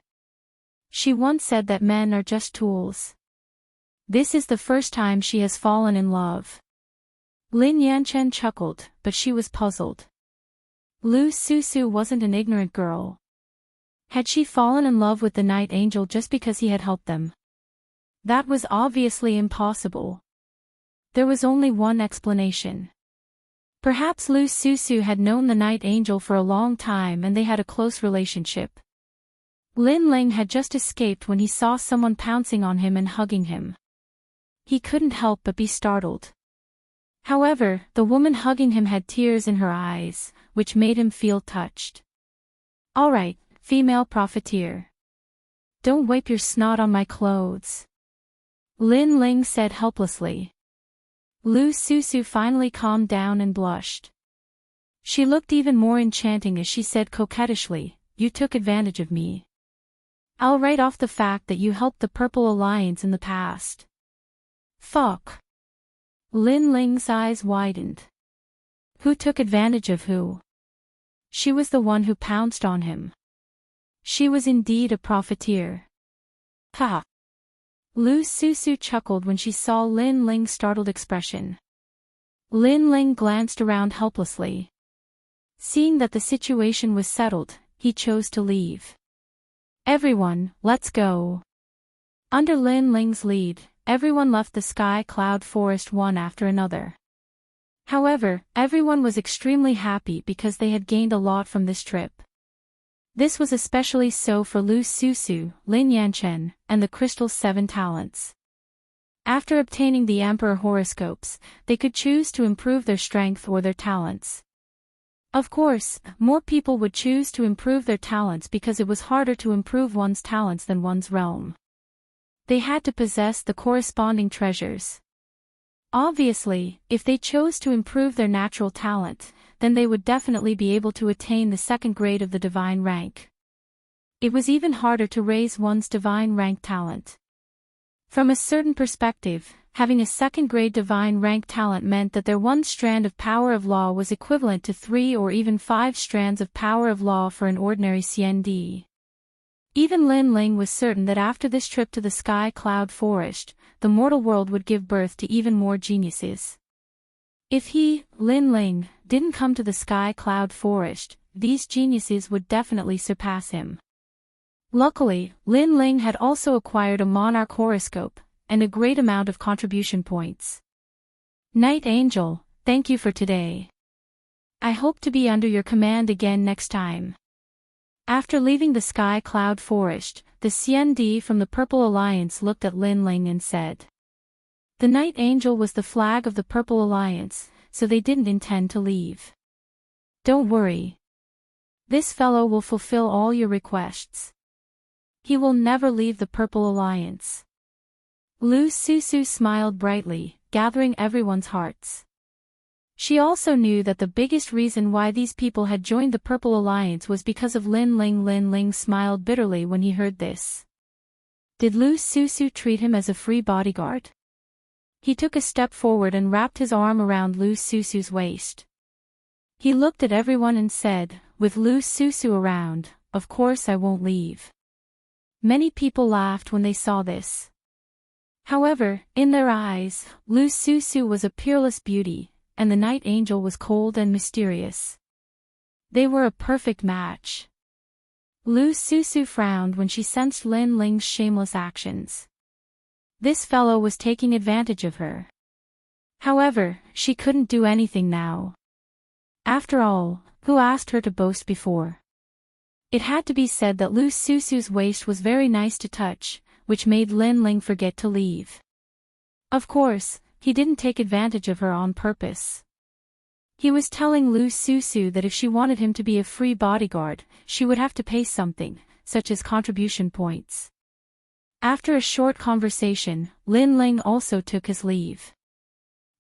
Speaker 1: She once said that men are just tools. This is the first time she has fallen in love. Lin Yanchen chuckled, but she was puzzled. Lu Susu wasn't an ignorant girl. Had she fallen in love with the Night Angel just because he had helped them? That was obviously impossible. There was only one explanation. Perhaps Lu Susu had known the Night Angel for a long time and they had a close relationship. Lin Ling had just escaped when he saw someone pouncing on him and hugging him. He couldn't help but be startled. However, the woman hugging him had tears in her eyes, which made him feel touched. "All right, female profiteer. Don't wipe your snot on my clothes," Lin Ling said helplessly. Lu Susu finally calmed down and blushed. She looked even more enchanting as she said coquettishly, "You took advantage of me. I'll write off the fact that you helped the Purple Alliance in the past." Fuck. Lin Ling's eyes widened. Who took advantage of who? She was the one who pounced on him. She was indeed a profiteer. Ha! Lu Susu chuckled when she saw Lin Ling's startled expression. Lin Ling glanced around helplessly. Seeing that the situation was settled, he chose to leave. Everyone, let's go. Under Lin Ling's lead, everyone left the sky cloud forest one after another. However, everyone was extremely happy because they had gained a lot from this trip. This was especially so for Lu Susu, Lin Yanchen, and the Crystal's 7 talents. After obtaining the Emperor horoscopes, they could choose to improve their strength or their talents. Of course, more people would choose to improve their talents because it was harder to improve one's talents than one's realm. They had to possess the corresponding treasures. Obviously, if they chose to improve their natural talent, then they would definitely be able to attain the 2nd grade of the divine rank. It was even harder to raise one's divine rank talent. From a certain perspective, having a 2nd grade divine rank talent meant that their 1 strand of power of law was equivalent to 3 or even 5 strands of power of law for an ordinary CND. Even Lin Ling was certain that after this trip to the Sky Cloud Forest, the mortal world would give birth to even more geniuses. If he, Lin Ling, didn't come to the Sky Cloud Forest, these geniuses would definitely surpass him. Luckily, Lin Ling had also acquired a monarch horoscope, and a great amount of contribution points. Night Angel, thank you for today. I hope to be under your command again next time. After leaving the Sky Cloud Forest, the CND from the Purple Alliance looked at Lin Ling and said. The Night Angel was the flag of the Purple Alliance, so they didn't intend to leave. Don't worry. This fellow will fulfill all your requests. He will never leave the Purple Alliance. Lu Susu smiled brightly, gathering everyone's hearts. She also knew that the biggest reason why these people had joined the Purple Alliance was because of Lin Ling. Lin Ling smiled bitterly when he heard this. Did Lu Susu treat him as a free bodyguard? He took a step forward and wrapped his arm around Lu Susu's waist. He looked at everyone and said, with Lu Susu around, of course I won't leave. Many people laughed when they saw this. However, in their eyes, Lu Susu was a peerless beauty, and the Night Angel was cold and mysterious. They were a perfect match. Lu Susu frowned when she sensed Lin Ling's shameless actions. This fellow was taking advantage of her. However, she couldn't do anything now. After all, who asked her to boast before? It had to be said that Lu Susu's waist was very nice to touch, which made Lin Ling forget to leave. Of course, he didn't take advantage of her on purpose. He was telling Lu Susu that if she wanted him to be a free bodyguard, she would have to pay something, such as contribution points. After a short conversation, Lin Ling also took his leave.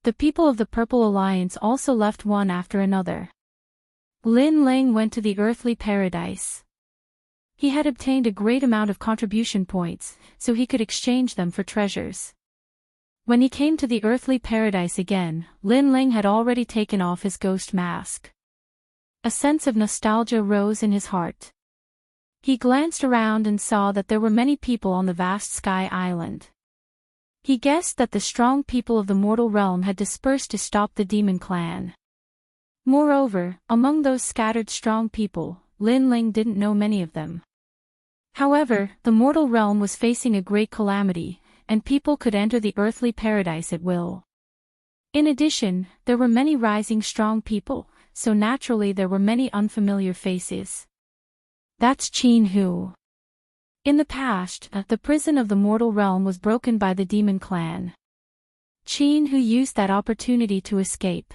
Speaker 1: The people of the Purple Alliance also left one after another. Lin Ling went to the earthly paradise. He had obtained a great amount of contribution points, so he could exchange them for treasures. When he came to the earthly paradise again, Lin Ling had already taken off his ghost mask. A sense of nostalgia rose in his heart. He glanced around and saw that there were many people on the vast sky island. He guessed that the strong people of the mortal realm had dispersed to stop the demon clan. Moreover, among those scattered strong people, Lin Ling didn't know many of them. However, the mortal realm was facing a great calamity, and people could enter the earthly paradise at will. In addition, there were many rising strong people, so naturally there were many unfamiliar faces. That's Qin Hu. In the past, the prison of the mortal realm was broken by the demon clan. Qin Hu used that opportunity to escape.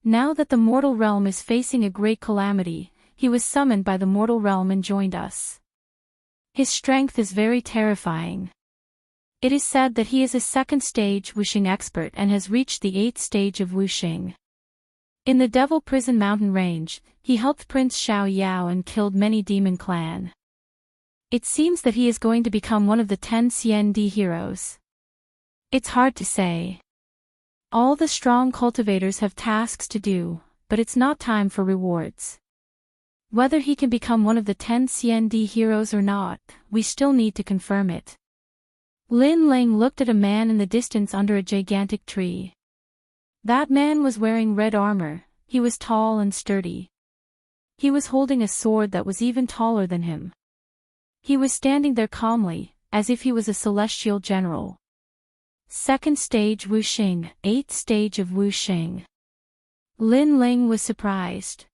Speaker 1: Now that the mortal realm is facing a great calamity, he was summoned by the mortal realm and joined us. His strength is very terrifying. It is said that he is a 2nd stage Wuxing expert and has reached the 8th stage of Wuxing. In the Devil Prison Mountain Range, he helped Prince Xiao Yao and killed many demon clan. It seems that he is going to become one of the 10 CND heroes. It's hard to say. All the strong cultivators have tasks to do, but it's not time for rewards. Whether he can become one of the 10 CND heroes or not, we still need to confirm it. Lin Ling looked at a man in the distance under a gigantic tree. That man was wearing red armor, he was tall and sturdy. He was holding a sword that was even taller than him. He was standing there calmly, as if he was a celestial general. Second stage Wuxing, eighth stage of Wuxing. Lin Ling was surprised.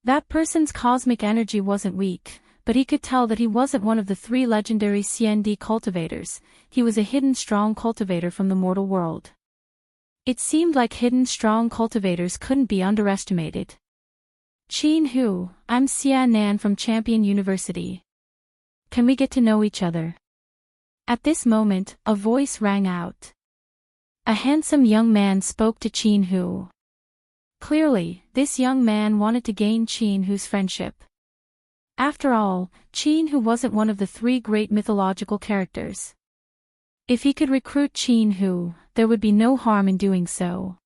Speaker 1: That person's cosmic energy wasn't weak, but he could tell that he wasn't one of the three legendary CND cultivators. He was a hidden strong cultivator from the mortal world. It seemed like hidden strong cultivators couldn't be underestimated. Qin Hu, I'm Xia Nan from Champion University. Can we get to know each other? At this moment, a voice rang out. A handsome young man spoke to Qin Hu. Clearly, this young man wanted to gain Qin Hu's friendship. After all, Qin Hu wasn't one of the three great mythological characters. If he could recruit Qin Hu, there would be no harm in doing so.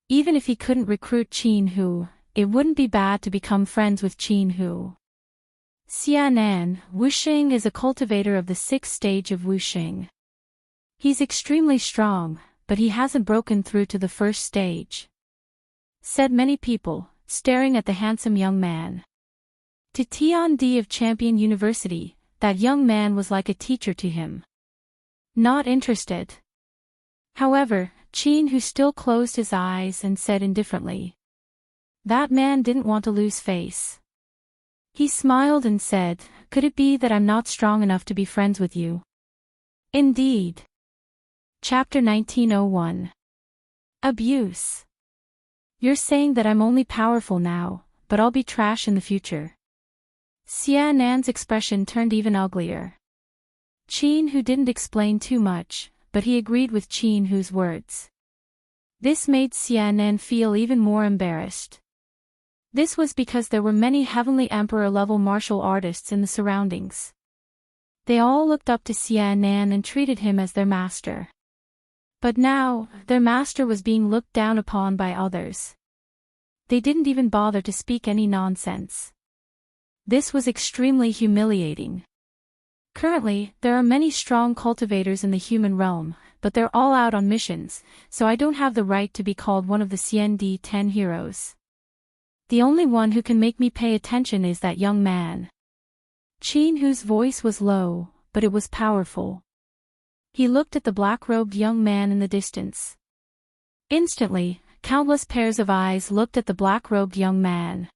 Speaker 1: Even if he couldn't recruit Qin Hu, it wouldn't be bad to become friends with Qin Hu. Xianan, Wuxing is a cultivator of the sixth stage of Wuxing. He's extremely strong, but he hasn't broken through to the first stage, said many people, staring at the handsome young man. To Tian Di of Champion University, that young man was like a teacher to him. Not interested. However, Qin Hu still closed his eyes and said indifferently. That man didn't want to lose face. He smiled and said, could it be that I'm not strong enough to be friends with you? Indeed. Chapter 1901. Abuse. You're saying that I'm only powerful now, but I'll be trash in the future. Xia Nan's expression turned even uglier. Qin Hu didn't explain too much, but he agreed with Qin Hu's words. This made Xia Nan feel even more embarrassed. This was because there were many heavenly emperor-level martial artists in the surroundings. They all looked up to Xia Nan and treated him as their master. But now, their master was being looked down upon by others. They didn't even bother to speak any nonsense. This was extremely humiliating. Currently, there are many strong cultivators in the human realm, but they're all out on missions, so I don't have the right to be called one of the CND 10 heroes. The only one who can make me pay attention is that young man. Qin Hu's voice was low, but it was powerful. He looked at the black-robed young man in the distance. Instantly, countless pairs of eyes looked at the black-robed young man.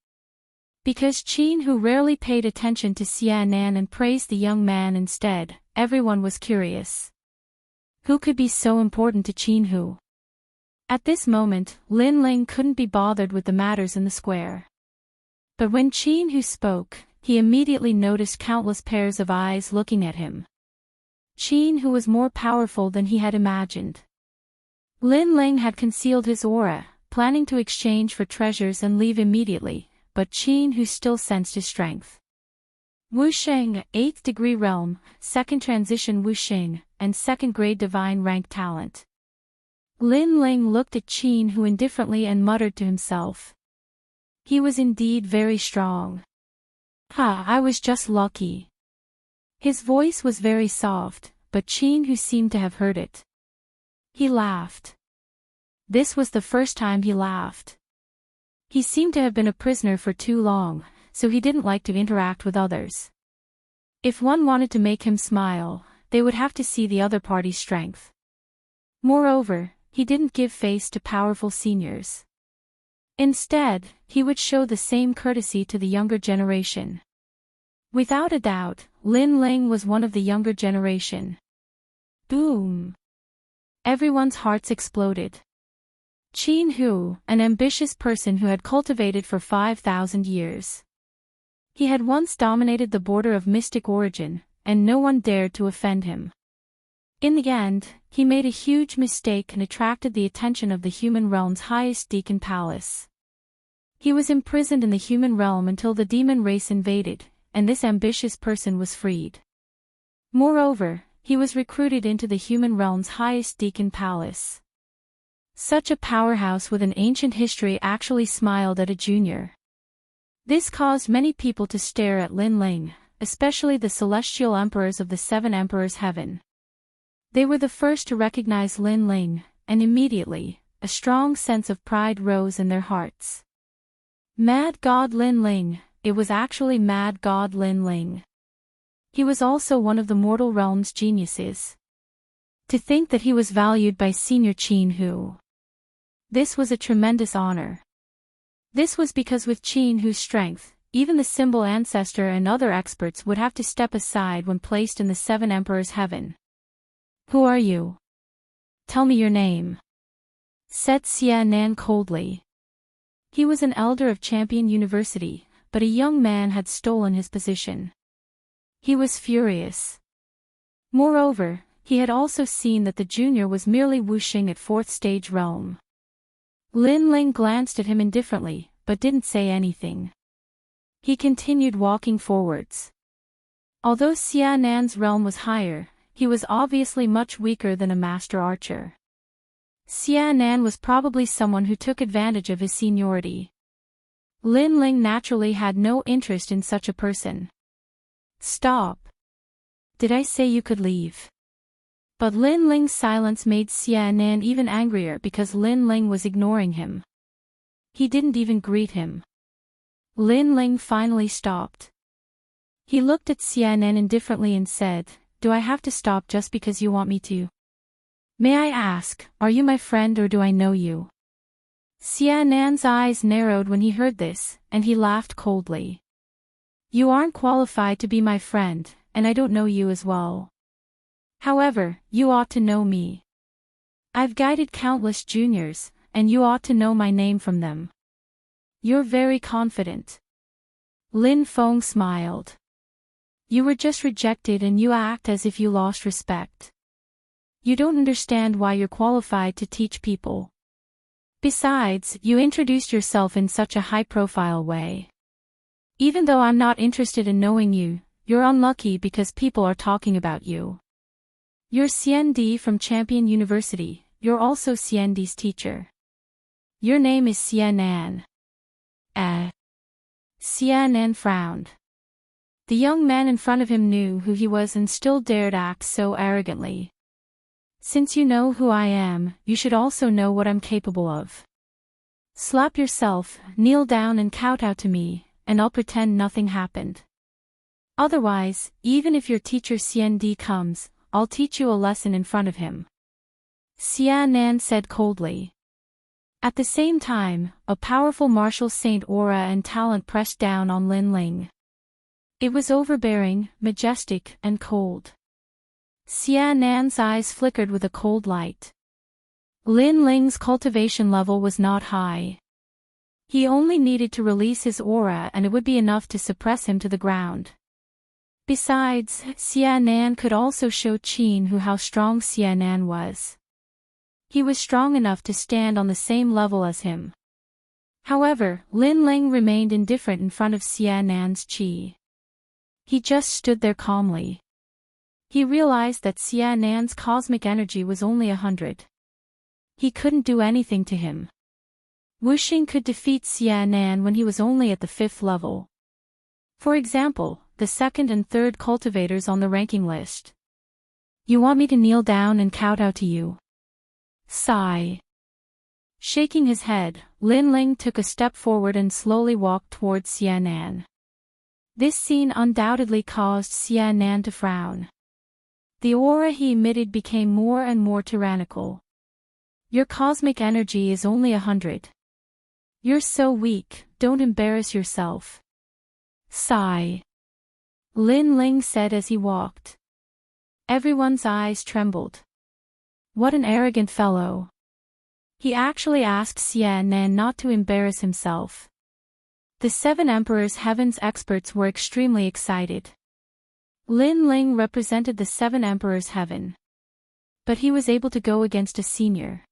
Speaker 1: Because Qin Hu rarely paid attention to Xia Nan and praised the young man instead, everyone was curious. Who could be so important to Qin Hu? At this moment, Lin Ling couldn't be bothered with the matters in the square. But when Qin Hu spoke, he immediately noticed countless pairs of eyes looking at him. Qin Hu was more powerful than he had imagined. Lin Ling had concealed his aura, planning to exchange for treasures and leave immediately, but Qin Hu still sensed his strength. Wuxing, 8th degree realm, 2nd transition Wuxing, and 2nd grade divine rank talent. Lin Ling looked at Qin Hu indifferently and muttered to himself. He was indeed very strong. I was just lucky. His voice was very soft, but Qin Hu seemed to have heard it. He laughed. This was the first time he laughed. He seemed to have been a prisoner for too long, so he didn't like to interact with others. If one wanted to make him smile, they would have to see the other party's strength. Moreover, he didn't give face to powerful seniors. Instead, he would show the same courtesy to the younger generation. Without a doubt, Lin Ling was one of the younger generation. Boom! Everyone's hearts exploded. Qin Hu, an ambitious person who had cultivated for 5,000 years. He had once dominated the border of mystic origin, and no one dared to offend him. In the end, he made a huge mistake and attracted the attention of the human realm's highest deacon palace. He was imprisoned in the human realm until the demon race invaded, and this ambitious person was freed. Moreover, he was recruited into the human realm's highest deacon palace. Such a powerhouse with an ancient history actually smiled at a junior. This caused many people to stare at Lin Ling, especially the celestial emperors of the 7 emperors' heaven. They were the first to recognize Lin Ling, and immediately, a strong sense of pride rose in their hearts. Mad God Lin Ling, it was actually Mad God Lin Ling. He was also one of the mortal realm's geniuses. To think that he was valued by Senior Qin Hu. This was a tremendous honor. This was because with Qin Hu's strength, even the symbol ancestor and other experts would have to step aside when placed in the Seven Emperors' heaven. Who are you? Tell me your name, said Xia Nan coldly. He was an elder of Champion University, but a young man had stolen his position. He was furious. Moreover, he had also seen that the junior was merely wuxing at fourth stage realm. Lin Ling glanced at him indifferently, but didn't say anything. He continued walking forwards. Although Xia Nan's realm was higher, he was obviously much weaker than a master archer. Xia Nan was probably someone who took advantage of his seniority. Lin Ling naturally had no interest in such a person. Stop. Did I say you could leave? But Lin Ling's silence made Xia Nan even angrier because Lin Ling was ignoring him. He didn't even greet him. Lin Ling finally stopped. He looked at Xia Nan indifferently and said, "Do I have to stop just because you want me to? May I ask, are you my friend or do I know you?" Xia Nan's eyes narrowed when he heard this, and he laughed coldly. "You aren't qualified to be my friend, and I don't know you as well. However, you ought to know me. I've guided countless juniors, and you ought to know my name from them." "You're very confident." Lin Feng smiled. "You were just rejected and you act as if you lost respect. You don't understand why you're qualified to teach people. Besides, you introduced yourself in such a high-profile way. Even though I'm not interested in knowing you, you're unlucky because people are talking about you. You're CND from Champion University, you're also CND's teacher. Your name is Xia Nan." Xia Nan frowned. The young man in front of him knew who he was and still dared act so arrogantly. "Since you know who I am, you should also know what I'm capable of. Slap yourself, kneel down and kowtow to me, and I'll pretend nothing happened. Otherwise, even if your teacher CND comes, I'll teach you a lesson in front of him," Xia Nan said coldly. At the same time, a powerful martial saint aura and talent pressed down on Lin Ling. It was overbearing, majestic, and cold. Xia Nan's eyes flickered with a cold light. Lin Ling's cultivation level was not high. He only needed to release his aura and it would be enough to suppress him to the ground. Besides, Xia Nan could also show Qin Hu how strong Xia Nan was. He was strong enough to stand on the same level as him. However, Lin Ling remained indifferent in front of Xia Nan's qi. He just stood there calmly. He realized that Xia Nan's cosmic energy was only 100. He couldn't do anything to him. Wuxing could defeat Xia Nan when he was only at the 5th level. For example, the 2nd and 3rd cultivators on the ranking list. "You want me to kneel down and kowtow to you?" Sigh. Shaking his head, Lin Ling took a step forward and slowly walked towards Xia Nan. This scene undoubtedly caused Xia Nan to frown. The aura he emitted became more and more tyrannical. "Your cosmic energy is only 100. You're so weak, don't embarrass yourself." Sigh. Lin Ling said as he walked. Everyone's eyes trembled. What an arrogant fellow. He actually asked Xia Nan not to embarrass himself. The 7 Emperors' Heaven's experts were extremely excited. Lin Ling represented the 7 Emperors' Heaven. But he was able to go against a senior.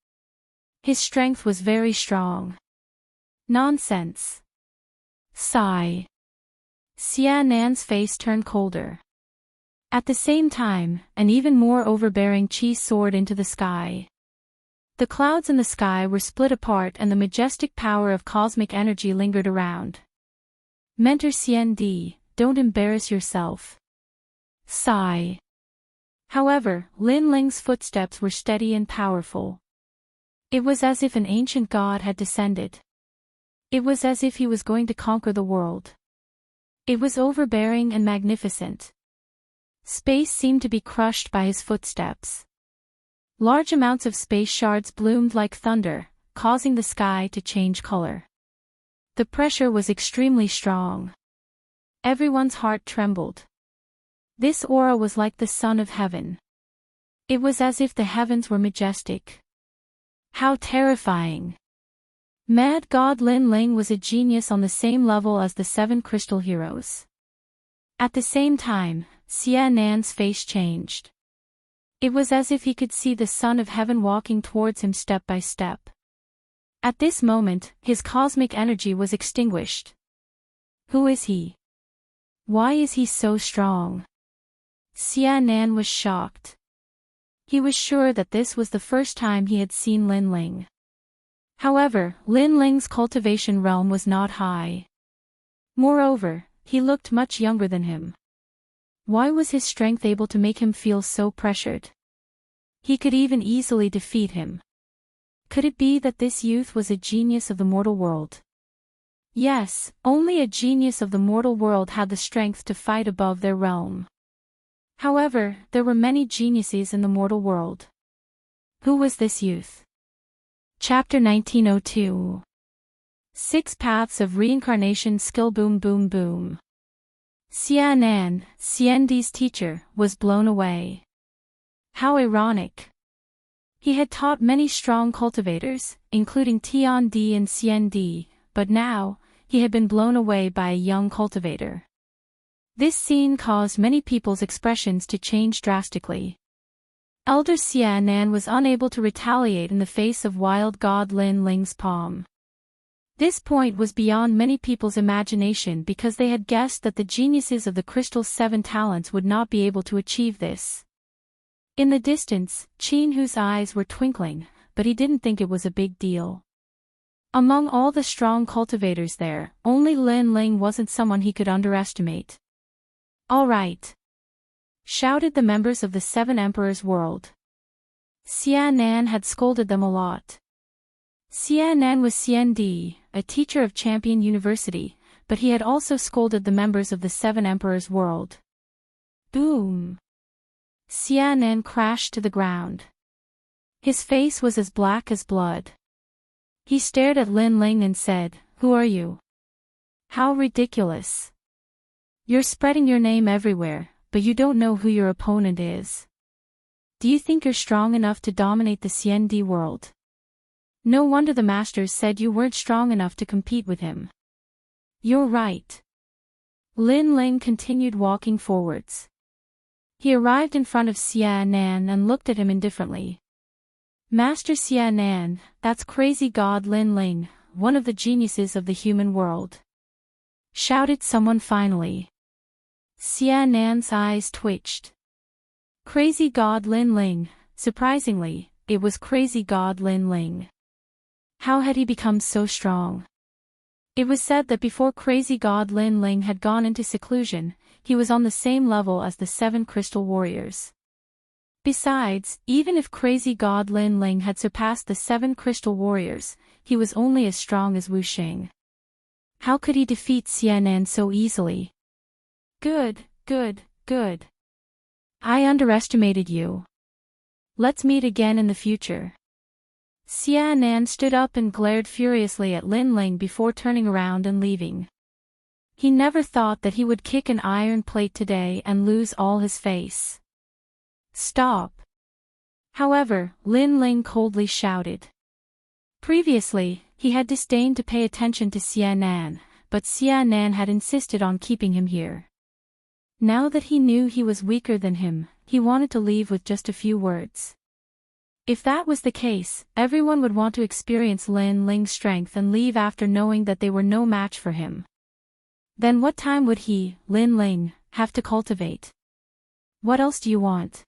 Speaker 1: His strength was very strong. Nonsense. Sigh. Xia Nan's face turned colder. At the same time, an even more overbearing qi soared into the sky. The clouds in the sky were split apart and the majestic power of cosmic energy lingered around. Mentor CND, don't embarrass yourself. Sigh. However, Lin Ling's footsteps were steady and powerful. It was as if an ancient god had descended. It was as if he was going to conquer the world. It was overbearing and magnificent. Space seemed to be crushed by his footsteps. Large amounts of space shards bloomed like thunder, causing the sky to change color. The pressure was extremely strong. Everyone's heart trembled. This aura was like the sun of heaven. It was as if the heavens were majestic. How terrifying! Mad God Lin Ling was a genius on the same level as the 7 crystal heroes. At the same time, Xia Nan's face changed. It was as if he could see the son of heaven walking towards him step by step. At this moment, his cosmic energy was extinguished. Who is he? Why is he so strong? Xia Nan was shocked. He was sure that this was the first time he had seen Lin Ling. However, Lin Ling's cultivation realm was not high. Moreover, he looked much younger than him. Why was his strength able to make him feel so pressured? He could even easily defeat him. Could it be that this youth was a genius of the mortal world? Yes, only a genius of the mortal world had the strength to fight above their realm. However, there were many geniuses in the mortal world. Who was this youth? Chapter 1902. 6 Paths of Reincarnation Skill. Boom boom boom. Xia Nan, Xiandi's teacher, was blown away. How ironic. He had taught many strong cultivators, including Tian Di and Xian Di, but now, he had been blown away by a young cultivator. This scene caused many people's expressions to change drastically. Elder Xia Nan was unable to retaliate in the face of wild God Lin Ling's palm. This point was beyond many people's imagination because they had guessed that the geniuses of the Crystal's 7 talents would not be able to achieve this. In the distance, Qin Hu's eyes were twinkling, but he didn't think it was a big deal. Among all the strong cultivators there, only Lin Ling wasn't someone he could underestimate. All right! Shouted the members of the 7 Emperors' world. Xia Nan had scolded them a lot. Xia Nan was Xian Di, a teacher of Champion University, but he had also scolded the members of the 7 Emperors' world. Boom! Xia Nan crashed to the ground. His face was as black as blood. He stared at Lin Ling and said, "Who are you? How ridiculous. You're spreading your name everywhere, but you don't know who your opponent is. Do you think you're strong enough to dominate the Xian Di world? No wonder the masters said you weren't strong enough to compete with him." You're right. Lin Ling continued walking forwards. He arrived in front of Xia Nan and looked at him indifferently. Master Xia Nan, that's crazy God Lin Ling, one of the geniuses of the human world. Shouted someone finally. Xia Nan's eyes twitched. Crazy God Lin Ling, surprisingly, it was crazy God Lin Ling. How had he become so strong? It was said that before crazy God Lin Ling had gone into seclusion, he was on the same level as the 7 crystal warriors. Besides, even if crazy God Lin Ling had surpassed the 7 crystal warriors, he was only as strong as Wu Xing. How could he defeat Xia Nan so easily? Good. I underestimated you. Let's meet again in the future. Xia Nan stood up and glared furiously at Lin Ling before turning around and leaving. He never thought that he would kick an iron plate today and lose all his face. Stop. However, Lin Ling coldly shouted. Previously, he had disdained to pay attention to Xia Nan, but Xia Nan had insisted on keeping him here. Now that he knew he was weaker than him, he wanted to leave with just a few words. If that was the case, everyone would want to experience Lin Ling's strength and leave after knowing that they were no match for him. Then what time would he, Lin Ling, have to cultivate? What else do you want?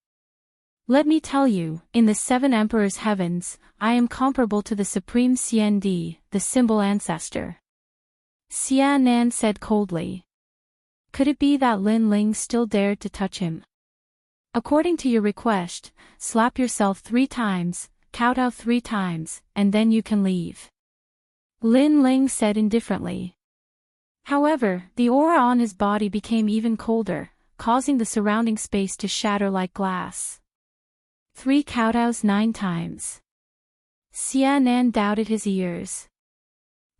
Speaker 1: Let me tell you, in the 7 Emperors' heavens, I am comparable to the Supreme Xian Di, the symbol ancestor. Xia Nan said coldly. Could it be that Lin Ling still dared to touch him? According to your request, slap yourself 3 times, kowtow 3 times, and then you can leave. Lin Ling said indifferently. However, the aura on his body became even colder, causing the surrounding space to shatter like glass. 3 kowtows 9 times. Xia Nan doubted his ears.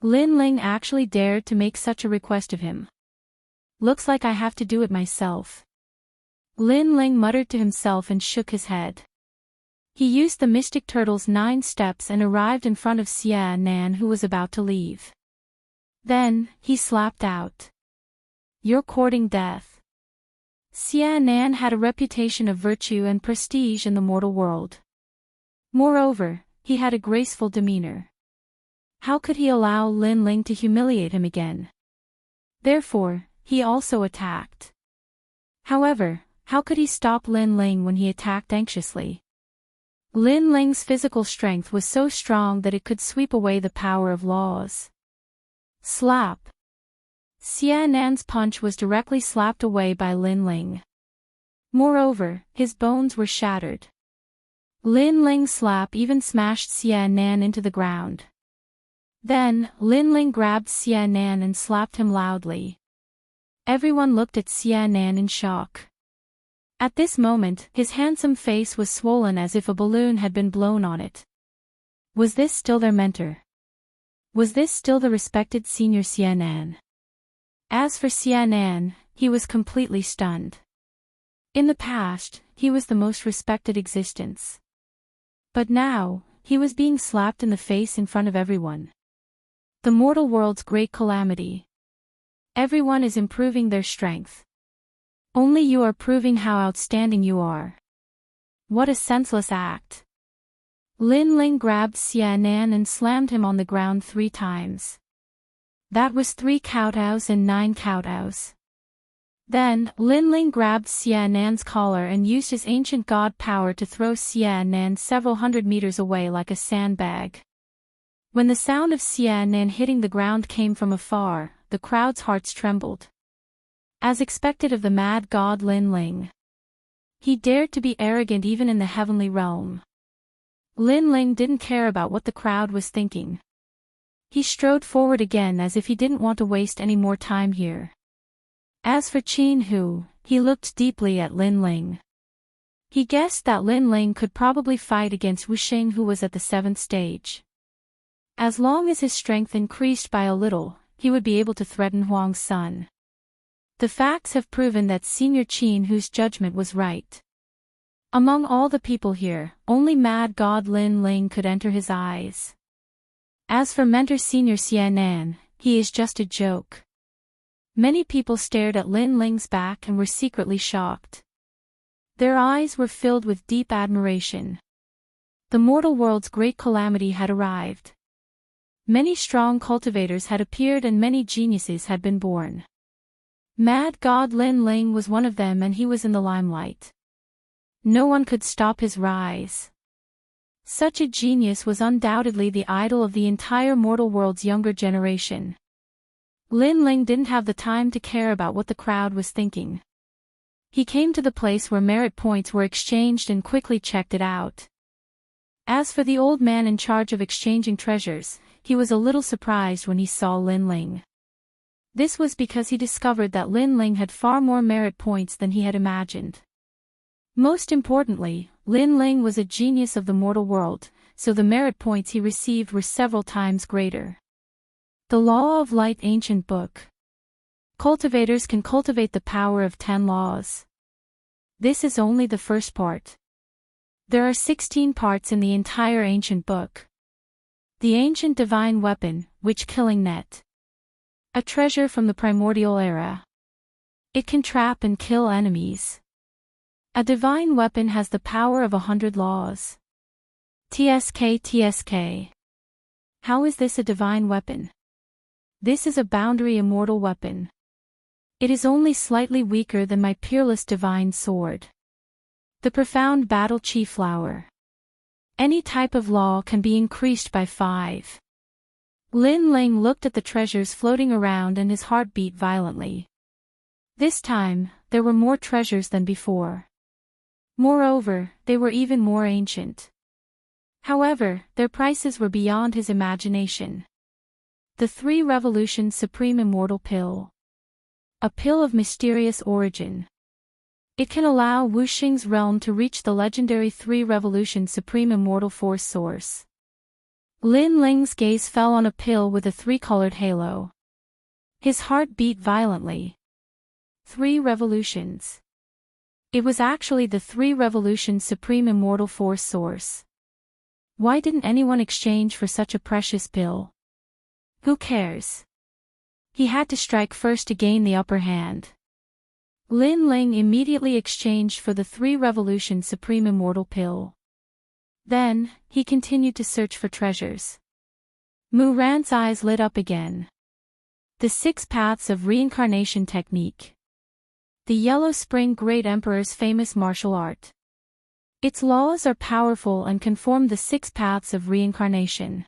Speaker 1: Lin Ling actually dared to make such a request of him. Looks like I have to do it myself. Lin Ling muttered to himself and shook his head. He used the Mystic Turtle's 9 steps and arrived in front of Xia Nan, who was about to leave. Then, he slapped out. You're courting death. Xia Nan had a reputation of virtue and prestige in the mortal world. Moreover, he had a graceful demeanor. How could he allow Lin Ling to humiliate him again? Therefore, he also attacked. However, how could he stop Lin Ling when he attacked anxiously? Lin Ling's physical strength was so strong that it could sweep away the power of laws. Slap. Xia Nan's punch was directly slapped away by Lin Ling. Moreover, his bones were shattered. Lin Ling's slap even smashed Xia Nan into the ground. Then, Lin Ling grabbed Xia Nan and slapped him loudly. Everyone looked at Xia Nan in shock. At this moment, his handsome face was swollen as if a balloon had been blown on it. Was this still their mentor? Was this still the respected senior Xia Nan? As for Xia Nan, he was completely stunned. In the past, he was the most respected existence. But now, he was being slapped in the face in front of everyone. The mortal world's great calamity. Everyone is improving their strength. Only you are proving how outstanding you are. What a senseless act. Lin Ling grabbed Xia Nan and slammed him on the ground 3 times. That was 3 kowtows and 9 kowtows. Then, Lin Ling grabbed Xia Nan's collar and used his ancient god power to throw Xia Nan several hundred meters away like a sandbag. When the sound of Xia Nan hitting the ground came from afar, the crowd's hearts trembled. As expected of the mad god Lin Ling. He dared to be arrogant even in the heavenly realm. Lin Ling didn't care about what the crowd was thinking. He strode forward again as if he didn't want to waste any more time here. As for Qin Hu, he looked deeply at Lin Ling. He guessed that Lin Ling could probably fight against Wuxing, who was at the 7th stage. As long as his strength increased by a little, he would be able to threaten Huang's son. The facts have proven that Senior Qin Hu's judgment was right. Among all the people here, only mad god Lin Ling could enter his eyes. As for mentor Senior Xia Nan, he is just a joke. Many people stared at Lin Ling's back and were secretly shocked. Their eyes were filled with deep admiration. The mortal world's great calamity had arrived. Many strong cultivators had appeared and many geniuses had been born. Mad god Lin Ling was one of them, and he was in the limelight. No one could stop his rise. Such a genius was undoubtedly the idol of the entire mortal world's younger generation. Lin Ling didn't have the time to care about what the crowd was thinking. He came to the place where merit points were exchanged and quickly checked it out. As for the old man in charge of exchanging treasures, he was a little surprised when he saw Lin Ling. This was because he discovered that Lin Ling had far more merit points than he had imagined. Most importantly, Lin Ling was a genius of the mortal world, so the merit points he received were several times greater. The Law of Light Ancient Book. Cultivators can cultivate the power of 10 laws. This is only the first part. There are 16 parts in the entire ancient book. The ancient divine weapon, witch killing net. A treasure from the primordial era. It can trap and kill enemies. A divine weapon has the power of 100 laws. TSK. How is this a divine weapon? This is a boundary immortal weapon. It is only slightly weaker than my peerless divine sword. The profound battle chi flower. Any type of law can be increased by 5. Lin Ling looked at the treasures floating around and his heart beat violently. This time, there were more treasures than before. Moreover, they were even more ancient. However, their prices were beyond his imagination. The 3 Revolutions Supreme Immortal Pill. A pill of mysterious origin. It can allow Wuxing's realm to reach the legendary 3-revolution supreme immortal force source. Lin Ling's gaze fell on a pill with a 3-colored halo. His heart beat violently. 3 revolutions. It was actually the 3-revolution supreme immortal force source. Why didn't anyone exchange for such a precious pill? Who cares? He had to strike first to gain the upper hand. Lin Ling immediately exchanged for the 3-revolution supreme immortal pill. Then, he continued to search for treasures. Mu Ran's eyes lit up again. The 6 paths of reincarnation technique. The Yellow Spring Great Emperor's famous martial art. Its laws are powerful and can form the 6 paths of reincarnation.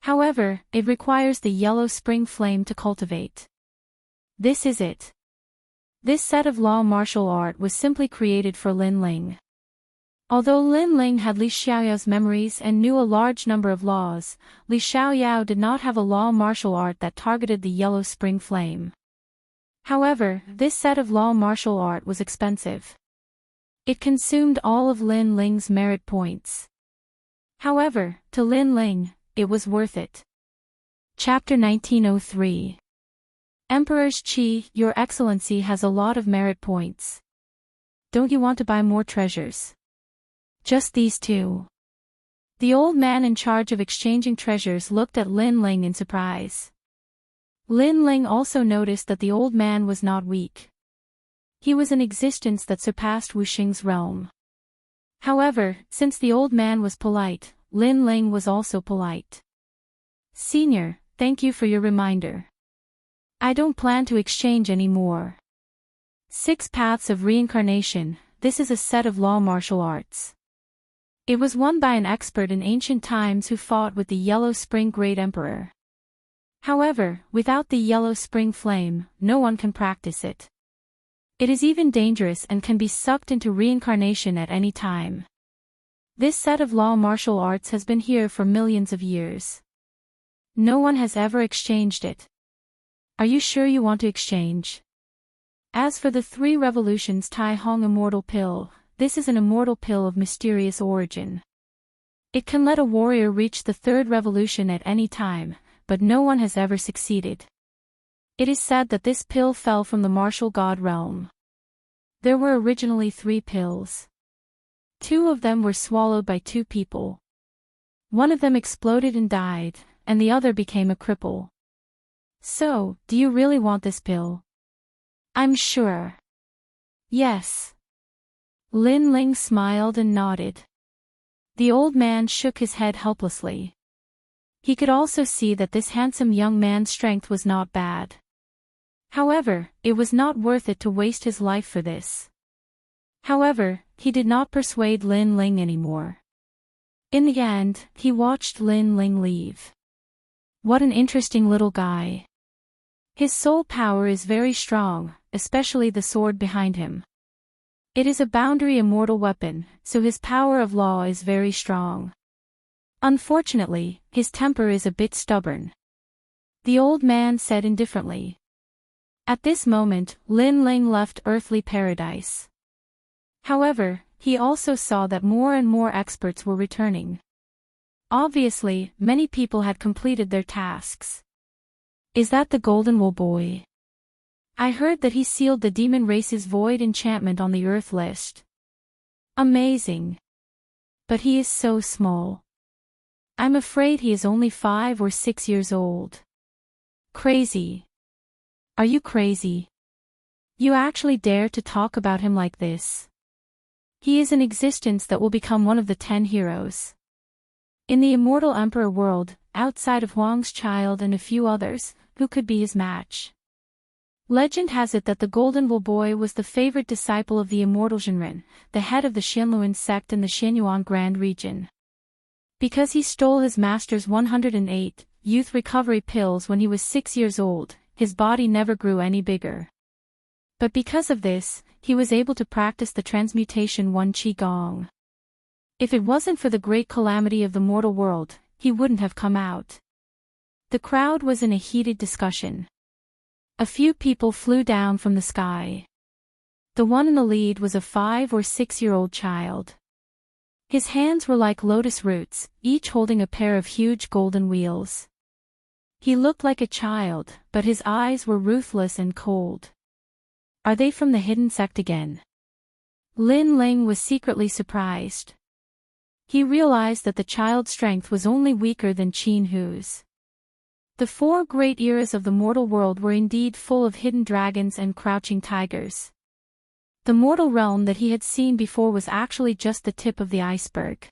Speaker 1: However, it requires the Yellow Spring flame to cultivate. This is it. This set of law martial art was simply created for Lin Ling. Although Lin Ling had Li Xiaoyao's memories and knew a large number of laws, Li Xiaoyao did not have a law martial art that targeted the Yellow Spring Flame. However, this set of law martial art was expensive. It consumed all of Lin Ling's merit points. However, to Lin Ling, it was worth it. Chapter 1903. Emperor's Qi, Your Excellency has a lot of merit points. Don't you want to buy more treasures? Just these 2. The old man in charge of exchanging treasures looked at Lin Ling in surprise. Lin Ling also noticed that the old man was not weak. He was an existence that surpassed Wuxing's realm. However, since the old man was polite, Lin Ling was also polite. Senior, thank you for your reminder. I don't plan to exchange any more. 6 paths of reincarnation, this is a set of law martial arts. It was won by an expert in ancient times who fought with the Yellow Spring Great Emperor. However, without the Yellow Spring Flame, no one can practice it. It is even dangerous and can be sucked into reincarnation at any time. This set of law martial arts has been here for millions of years. No one has ever exchanged it. Are you sure you want to exchange? As for the 3 revolutions Tai Hong Immortal Pill, this is an immortal pill of mysterious origin. It can let a warrior reach the 3rd revolution at any time, but no one has ever succeeded. It is said that this pill fell from the martial god realm. There were originally 3 pills. 2 of them were swallowed by 2 people. One of them exploded and died, and the other became a cripple. So, do you really want this pill? I'm sure. Yes. Lin Ling smiled and nodded. The old man shook his head helplessly. He could also see that this handsome young man's strength was not bad. However, it was not worth it to waste his life for this. However, he did not persuade Lin Ling anymore. In the end, he watched Lin Ling leave. What an interesting little guy. His soul power is very strong, especially the sword behind him. It is a boundary immortal weapon, so his power of law is very strong. Unfortunately, his temper is a bit stubborn. The old man said indifferently. At this moment, Lin Ling left earthly paradise. However, he also saw that more and more experts were returning. Obviously, many people had completed their tasks. Is that the Golden Wool Boy? I heard that he sealed the demon race's void enchantment on the Earth list. Amazing. But he is so small. I'm afraid he is only 5 or 6 years old. Crazy. Are you crazy? You actually dare to talk about him like this? He is an existence that will become one of the 10 heroes. In the Immortal Emperor world, outside of Huang's child and a few others, who could be his match? Legend has it that the Golden Wool Boy was the favorite disciple of the Immortal Zhenren, the head of the Xianluan sect in the Xianyuan Grand region. Because he stole his master's 108 youth recovery pills when he was 6 years old, his body never grew any bigger. But because of this, he was able to practice the transmutation 1 Qigong. If it wasn't for the great calamity of the mortal world, he wouldn't have come out. The crowd was in a heated discussion. A few people flew down from the sky. The one in the lead was a 5 or 6-year-old child. His hands were like lotus roots, each holding a pair of huge golden wheels. He looked like a child, but his eyes were ruthless and cold. Are they from the hidden sect again? Lin Ling was secretly surprised. He realized that the child's strength was only weaker than Qin Hu's. The 4 great eras of the mortal world were indeed full of hidden dragons and crouching tigers. The mortal realm that he had seen before was actually just the tip of the iceberg.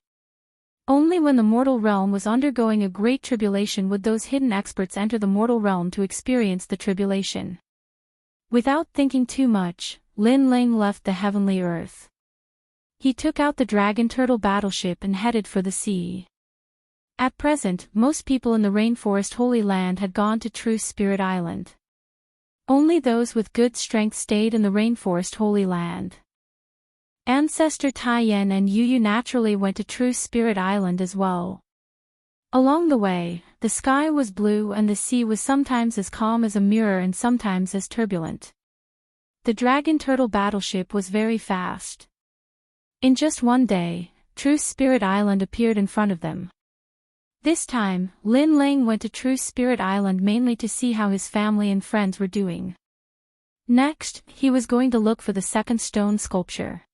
Speaker 1: Only when the mortal realm was undergoing a great tribulation would those hidden experts enter the mortal realm to experience the tribulation. Without thinking too much, Lin Ling left the heavenly earth. He took out the dragon turtle battleship and headed for the sea. At present, most people in the rainforest Holy Land had gone to True Spirit Island. Only those with good strength stayed in the rainforest Holy Land. Ancestor Taiyan and Yu Yu naturally went to True Spirit Island as well. Along the way, the sky was blue and the sea was sometimes as calm as a mirror and sometimes as turbulent. The dragon turtle battleship was very fast. In just one day, True Spirit Island appeared in front of them. This time, Lin Ling went to True Spirit Island mainly to see how his family and friends were doing. Next, he was going to look for the second stone sculpture.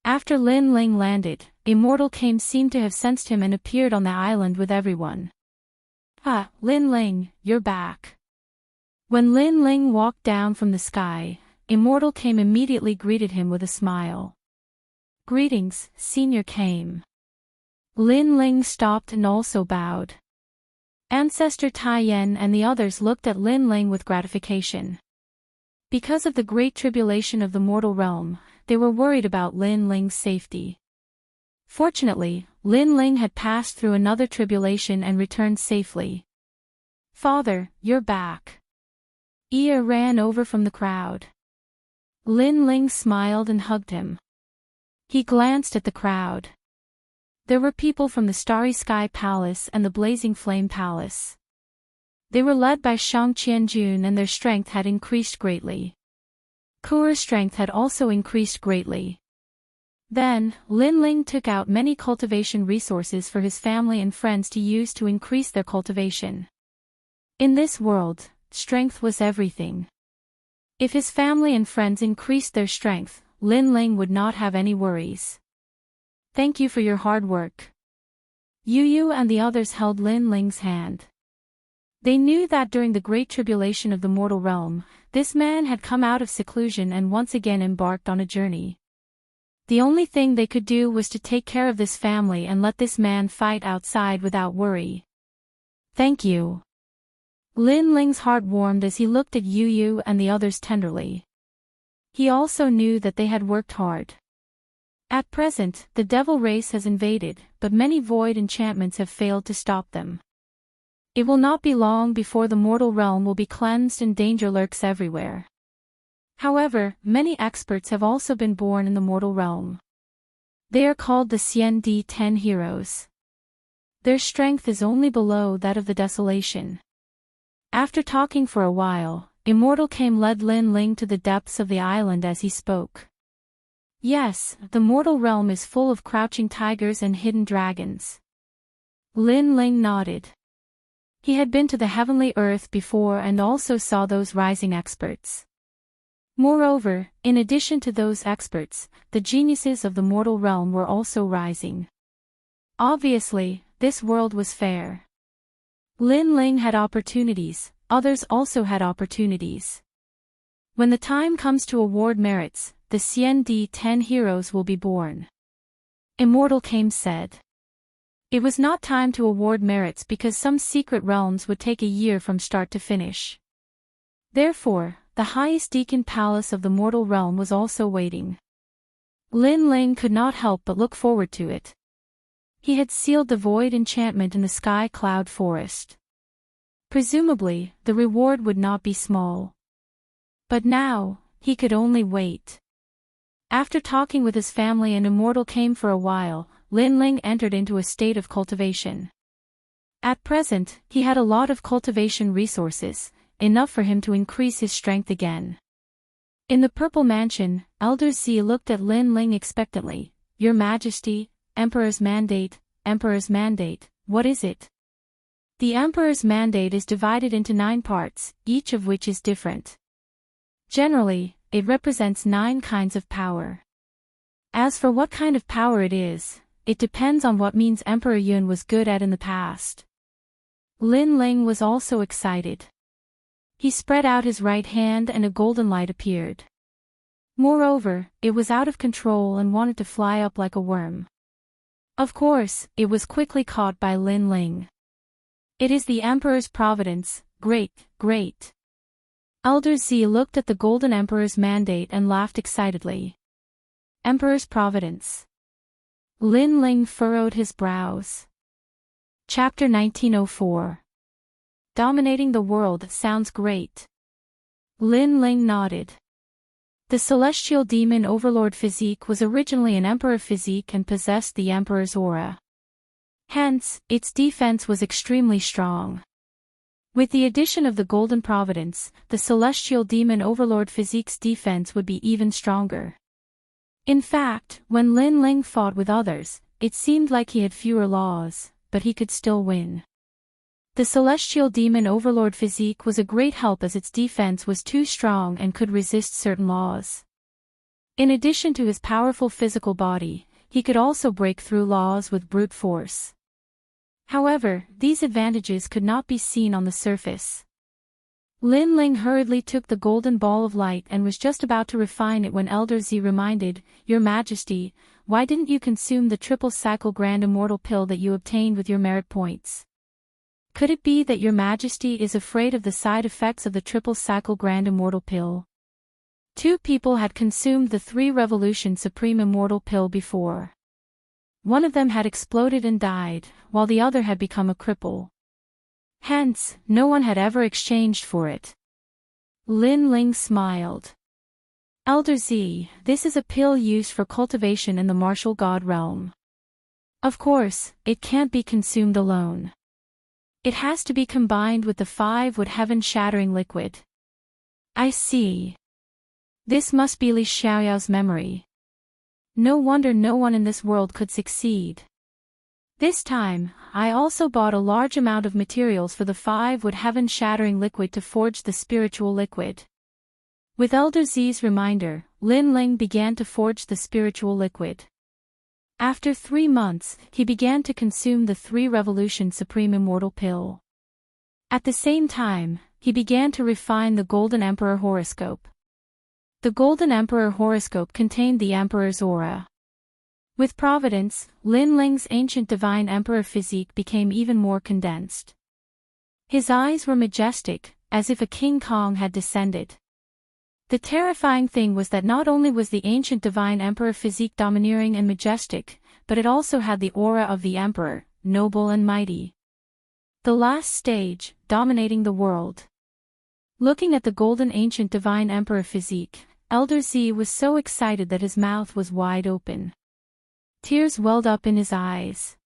Speaker 1: After Lin Ling landed, Immortal seemed to have sensed him and appeared on the island with everyone. "Ah, Lin Ling, you're back." When Lin Ling walked down from the sky, Immortal immediately greeted him with a smile. "Greetings, Senior Kame." Lin Ling stopped and also bowed. Ancestor Taiyan and the others looked at Lin Ling with gratification. Because of the great tribulation of the mortal realm, they were worried about Lin Ling's safety. Fortunately, Lin Ling had passed through another tribulation and returned safely. "Father, you're back." Ia ran over from the crowd. Lin Ling smiled and hugged him. He glanced at the crowd. There were people from the Starry Sky Palace and the Blazing Flame Palace. They were led by Shang Qianjun and their strength had increased greatly. Ku'er's strength had also increased greatly. Then, Lin Ling took out many cultivation resources for his family and friends to use to increase their cultivation. In this world, strength was everything. If his family and friends increased their strength, Lin Ling would not have any worries. "Thank you for your hard work." Yu Yu and the others held Lin Ling's hand. They knew that during the great tribulation of the mortal realm, this man had come out of seclusion and once again embarked on a journey. The only thing they could do was to take care of this family and let this man fight outside without worry. "Thank you." Lin Ling's heart warmed as he looked at Yu Yu and the others tenderly. He also knew that they had worked hard. At present, the devil race has invaded, but many void enchantments have failed to stop them. It will not be long before the mortal realm will be cleansed and danger lurks everywhere. However, many experts have also been born in the mortal realm. They are called the Xian-Di-10 heroes. Their strength is only below that of the desolation. After talking for a while, Immortal led Lin Ling to the depths of the island as he spoke. "Yes, the mortal realm is full of crouching tigers and hidden dragons." Lin Ling nodded. He had been to the heavenly earth before and also saw those rising experts. Moreover, in addition to those experts, the geniuses of the mortal realm were also rising. Obviously, this world was fair. Lin Ling had opportunities, others also had opportunities. When the time comes to award merits, the Xian-Di-10 heroes will be born. Immortal said. It was not time to award merits because some secret realms would take a year from start to finish. Therefore, the highest deacon palace of the mortal realm was also waiting. Lin Ling could not help but look forward to it. He had sealed the void enchantment in the sky cloud forest. Presumably, the reward would not be small. But now, he could only wait. After talking with his family and Immortal for a while, Lin Ling entered into a state of cultivation. At present, he had a lot of cultivation resources, enough for him to increase his strength again. In the Purple Mansion, Elder Z looked at Lin Ling expectantly. Your Majesty, Emperor's Mandate, what is it? The Emperor's Mandate is divided into 9 parts, each of which is different. Generally, it represents 9 kinds of power. As for what kind of power it is, it depends on what means Emperor Yun was good at in the past. Lin Ling was also excited. He spread out his right hand and a golden light appeared. Moreover, it was out of control and wanted to fly up like a worm. Of course, it was quickly caught by Lin Ling. It is the Emperor's providence, great. Elder Z looked at the Golden Emperor's mandate and laughed excitedly. Emperor's providence. Lin Ling furrowed his brows. Chapter 1904. Dominating the world sounds great. Lin Ling nodded. The celestial demon overlord physique was originally an emperor physique and possessed the emperor's aura. Hence, its defense was extremely strong. With the addition of the golden providence, the celestial demon overlord physique's defense would be even stronger. In fact, when Lin Ling fought with others, it seemed like he had fewer laws, but he could still win. The celestial demon overlord physique was a great help as its defense was too strong and could resist certain laws. In addition to his powerful physical body, he could also break through laws with brute force. However, these advantages could not be seen on the surface. Lin Ling hurriedly took the golden ball of light and was just about to refine it when Elder Z reminded, Your Majesty, why didn't you consume the triple cycle grand immortal pill that you obtained with your merit points? Could it be that Your Majesty is afraid of the side effects of the triple cycle grand immortal pill? 2 people had consumed the 3 revolution supreme immortal pill before. One of them had exploded and died, while the other had become a cripple. Hence, no one had ever exchanged for it. Lin Ling smiled. Elder Z, this is a pill used for cultivation in the martial god realm. Of course, it can't be consumed alone. It has to be combined with the 5-wood heaven-shattering liquid. I see. This must be Li Xiaoyao's memory. No wonder no one in this world could succeed. This time, I also bought a large amount of materials for the 5-wood heaven-shattering liquid to forge the spiritual liquid. With Elder Z's reminder, Lin Ling began to forge the spiritual liquid. After 3 months, he began to consume the 3 revolution supreme immortal pill. At the same time, he began to refine the Golden Emperor horoscope. The Golden Emperor horoscope contained the Emperor's aura. With providence, Lin Ling's ancient divine emperor physique became even more condensed. His eyes were majestic, as if a King Kong had descended. The terrifying thing was that not only was the ancient divine emperor physique domineering and majestic, but it also had the aura of the emperor, noble and mighty. The last stage, dominating the world. Looking at the golden ancient divine emperor physique, Elder Z was so excited that his mouth was wide open. Tears welled up in his eyes.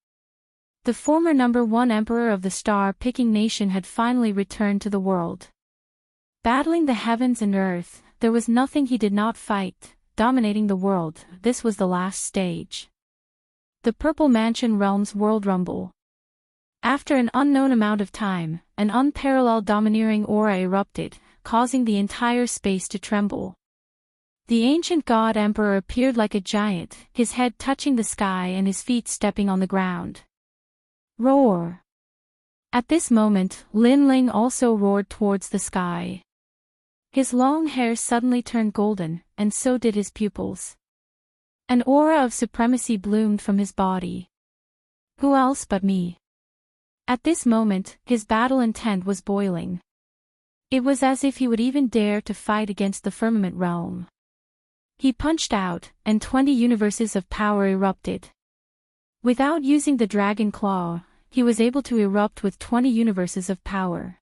Speaker 1: The former number 1 emperor of the star-picking nation had finally returned to the world. Battling the heavens and earth, there was nothing he did not fight, dominating the world. This was the last stage. The Purple Mansion Realm's World Rumble. After an unknown amount of time, an unparalleled domineering aura erupted, causing the entire space to tremble. The ancient god emperor appeared like a giant, his head touching the sky and his feet stepping on the ground. Roar! At this moment, Lin Ling also roared towards the sky. His long hair suddenly turned golden, and so did his pupils. An aura of supremacy bloomed from his body. Who else but me? At this moment, his battle intent was boiling. It was as if he would even dare to fight against the firmament realm. He punched out, and 20 universes of power erupted. Without using the dragon claw, he was able to erupt with 20 universes of power.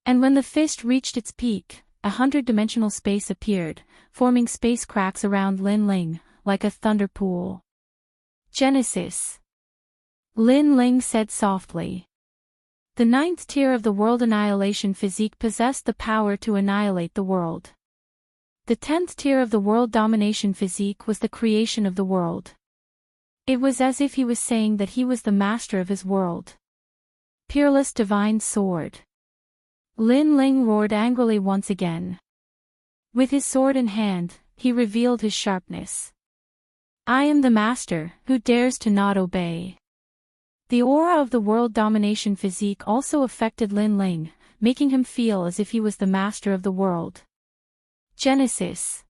Speaker 1: And when the fist reached its peak, 100-dimensional space appeared, forming space cracks around Lin Ling, like a thunder pool. Genesis. Lin Ling said softly. The 9th tier of the world annihilation physique possessed the power to annihilate the world. The 10th tier of the world domination physique was the creation of the world. It was as if he was saying that he was the master of his world. Peerless divine sword. Lin Ling roared angrily once again. With his sword in hand, he revealed his sharpness. I am the master, who dares to not obey. The aura of the world domination physique also affected Lin Ling, making him feel as if he was the master of the world. Genesis.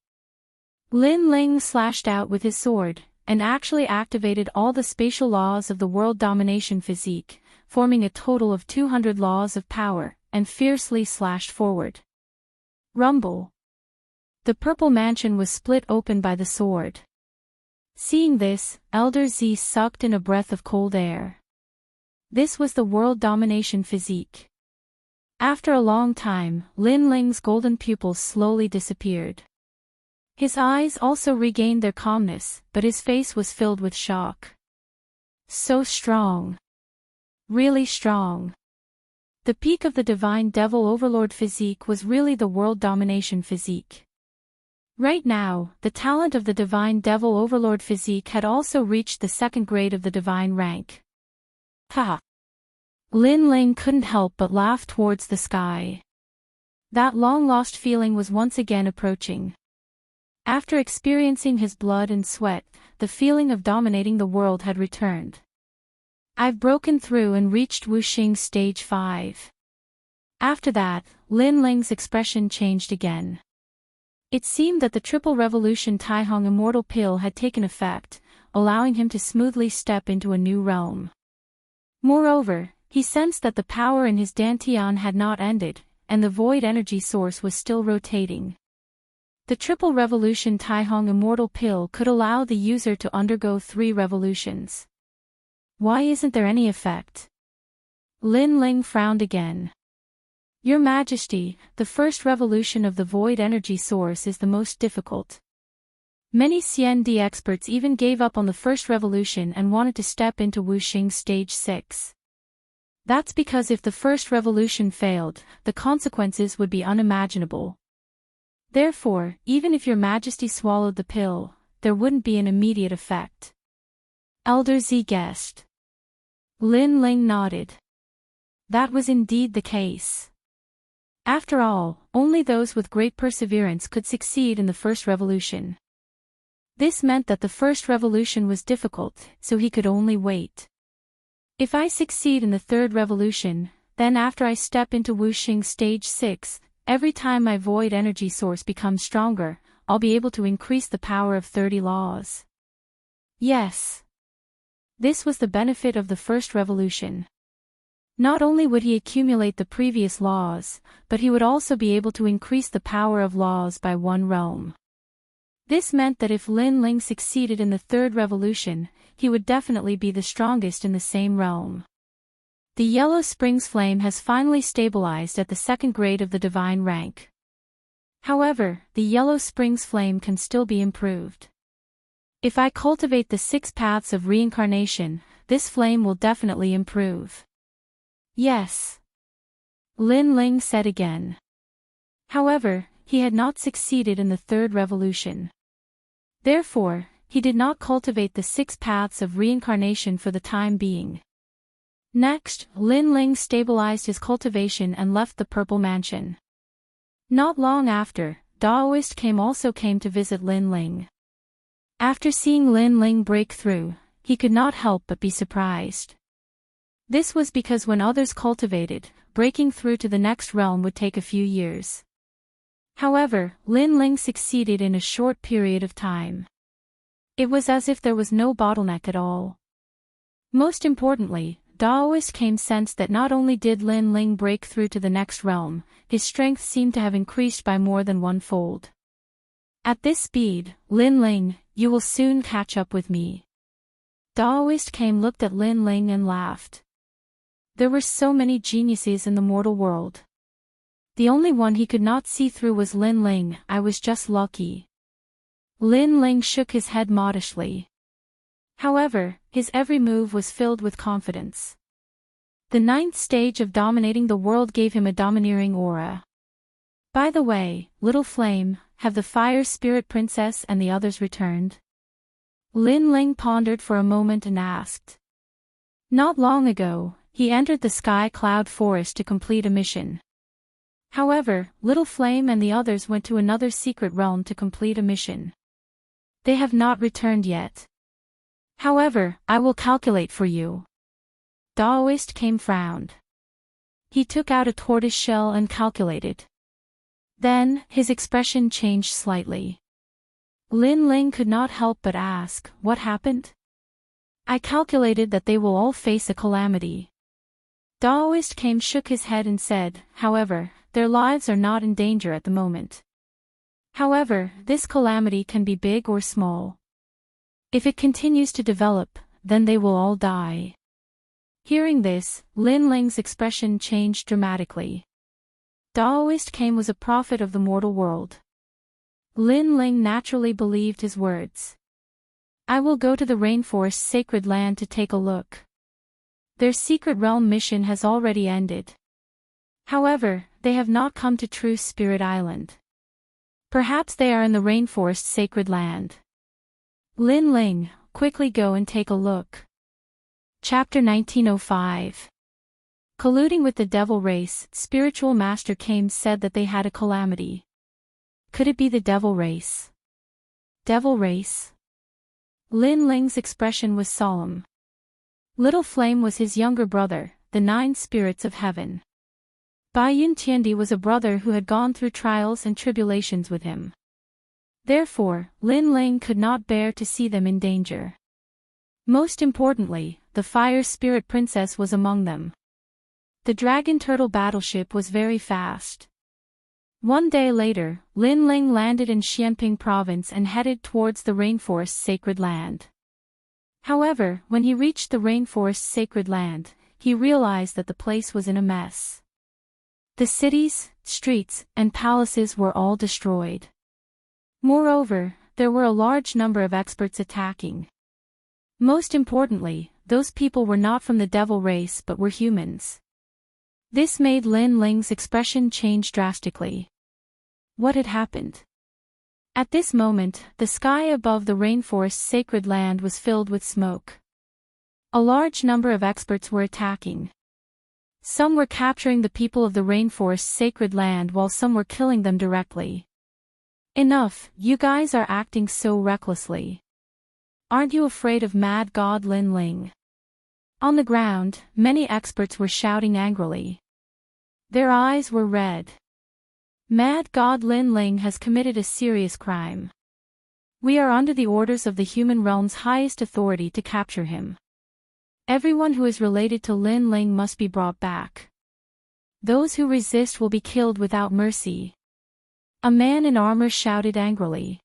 Speaker 1: Lin Ling slashed out with his sword, and actually activated all the spatial laws of the world domination physique, forming a total of 200 laws of power, and fiercely slashed forward. Rumble. The purple mansion was split open by the sword. Seeing this, Elder Z sucked in a breath of cold air. This was the world domination physique. After a long time, Lin Ling's golden pupils slowly disappeared. His eyes also regained their calmness, but his face was filled with shock. So strong. Really strong. The peak of the divine devil overlord physique was really the world domination physique. Right now, the talent of the divine devil overlord physique had also reached the 2nd grade of the divine rank. Haha. Lin Ling couldn't help but laugh towards the sky. That long-lost feeling was once again approaching. After experiencing his blood and sweat, the feeling of dominating the world had returned. I've broken through and reached Wuxing stage 5. After that, Lin Ling's expression changed again. It seemed that the triple revolution Taihong immortal pill had taken effect, allowing him to smoothly step into a new realm. Moreover, he sensed that the power in his dantian had not ended, and the void energy source was still rotating. The triple revolution Taihong immortal pill could allow the user to undergo 3 revolutions. Why isn't there any effect? Lin Ling frowned again. Your Majesty, the first revolution of the void energy source is the most difficult. Many CND experts even gave up on the first revolution and wanted to step into Wuxing stage 6. That's because if the first revolution failed, the consequences would be unimaginable. Therefore, even if your Majesty swallowed the pill, there wouldn't be an immediate effect. Elder Z guessed. Lin Ling nodded. That was indeed the case. After all, only those with great perseverance could succeed in the first revolution. This meant that the first revolution was difficult, so he could only wait. If I succeed in the 3rd revolution, then after I step into Wuxing stage 6, every time my void energy source becomes stronger, I'll be able to increase the power of 30 laws. Yes. This was the benefit of the first revolution. Not only would he accumulate the previous laws, but he would also be able to increase the power of laws by 1 realm. This meant that if Lin Ling succeeded in the 3rd revolution, he would definitely be the strongest in the same realm. The Yellow Springs flame has finally stabilized at the 2nd grade of the divine rank. However, the Yellow Springs flame can still be improved. If I cultivate the 6 paths of reincarnation, this flame will definitely improve. Yes. Lin Ling said again. However, he had not succeeded in the 3rd revolution. Therefore, he did not cultivate the 6 paths of reincarnation for the time being. Next, Lin Ling stabilized his cultivation and left the Purple Mansion. Not long after, Daoist also came to visit Lin Ling. After seeing Lin Ling break through, he could not help but be surprised. This was because when others cultivated, breaking through to the next realm would take a few years. However, Lin Ling succeeded in a short period of time. It was as if there was no bottleneck at all. Most importantly, Daoist sensed that not only did Lin Ling break through to the next realm, his strength seemed to have increased by more than 1-fold. At this speed, Lin Ling, you will soon catch up with me. Daoist looked at Lin Ling and laughed. There were so many geniuses in the mortal world. The only one he could not see through was Lin Ling. I was just lucky. Lin Ling shook his head modestly. However, his every move was filled with confidence. The 9th stage of dominating the world gave him a domineering aura. By the way, little flame, have the fire spirit princess and the others returned? Lin Ling pondered for a moment and asked. Not long ago, he entered the sky cloud forest to complete a mission. However, Little Flame and the others went to another secret realm to complete a mission. They have not returned yet. However, I will calculate for you. Daoist came frowned. He took out a tortoise shell and calculated. Then, his expression changed slightly. Lin Ling could not help but ask, what happened? I calculated that they will all face a calamity. Daoist came shook his head and said, however, their lives are not in danger at the moment. However, this calamity can be big or small. If it continues to develop, then they will all die. Hearing this, Lin Ling's expression changed dramatically. Daoist Kame was a prophet of the mortal world. Lin Ling naturally believed his words. I will go to the rainforest sacred land to take a look. Their secret realm mission has already ended. However, they have not come to True Spirit Island. Perhaps they are in the rainforest sacred land. Lin Ling, quickly go and take a look. Chapter 1905. Colluding with the devil race, spiritual master Kame said that they had a calamity. Could it be the devil race? Devil race? Lin Ling's expression was solemn. Little Flame was his younger brother, the 9 spirits of heaven. Bai Yun Tiandi was a brother who had gone through trials and tribulations with him. Therefore, Lin Ling could not bear to see them in danger. Most importantly, the fire spirit princess was among them. The dragon turtle battleship was very fast. One day later, Lin Ling landed in Xianping province and headed towards the rainforest sacred land. However, when he reached the rainforest sacred land, he realized that the place was in a mess. The cities, streets, and palaces were all destroyed. Moreover, there were a large number of experts attacking. Most importantly, those people were not from the devil race but were humans. This made Lin Ling's expression change drastically. What had happened? At this moment, the sky above the rainforest sacred land was filled with smoke. A large number of experts were attacking. Some were capturing the people of the rainforest sacred land while some were killing them directly. Enough, you guys are acting so recklessly. Aren't you afraid of Mad God Lin Ling? On the ground, many experts were shouting angrily. Their eyes were red. Mad God Lin Ling has committed a serious crime. We are under the orders of the human realm's highest authority to capture him. Everyone who is related to Lin Ling must be brought back. Those who resist will be killed without mercy. A man in armor shouted angrily.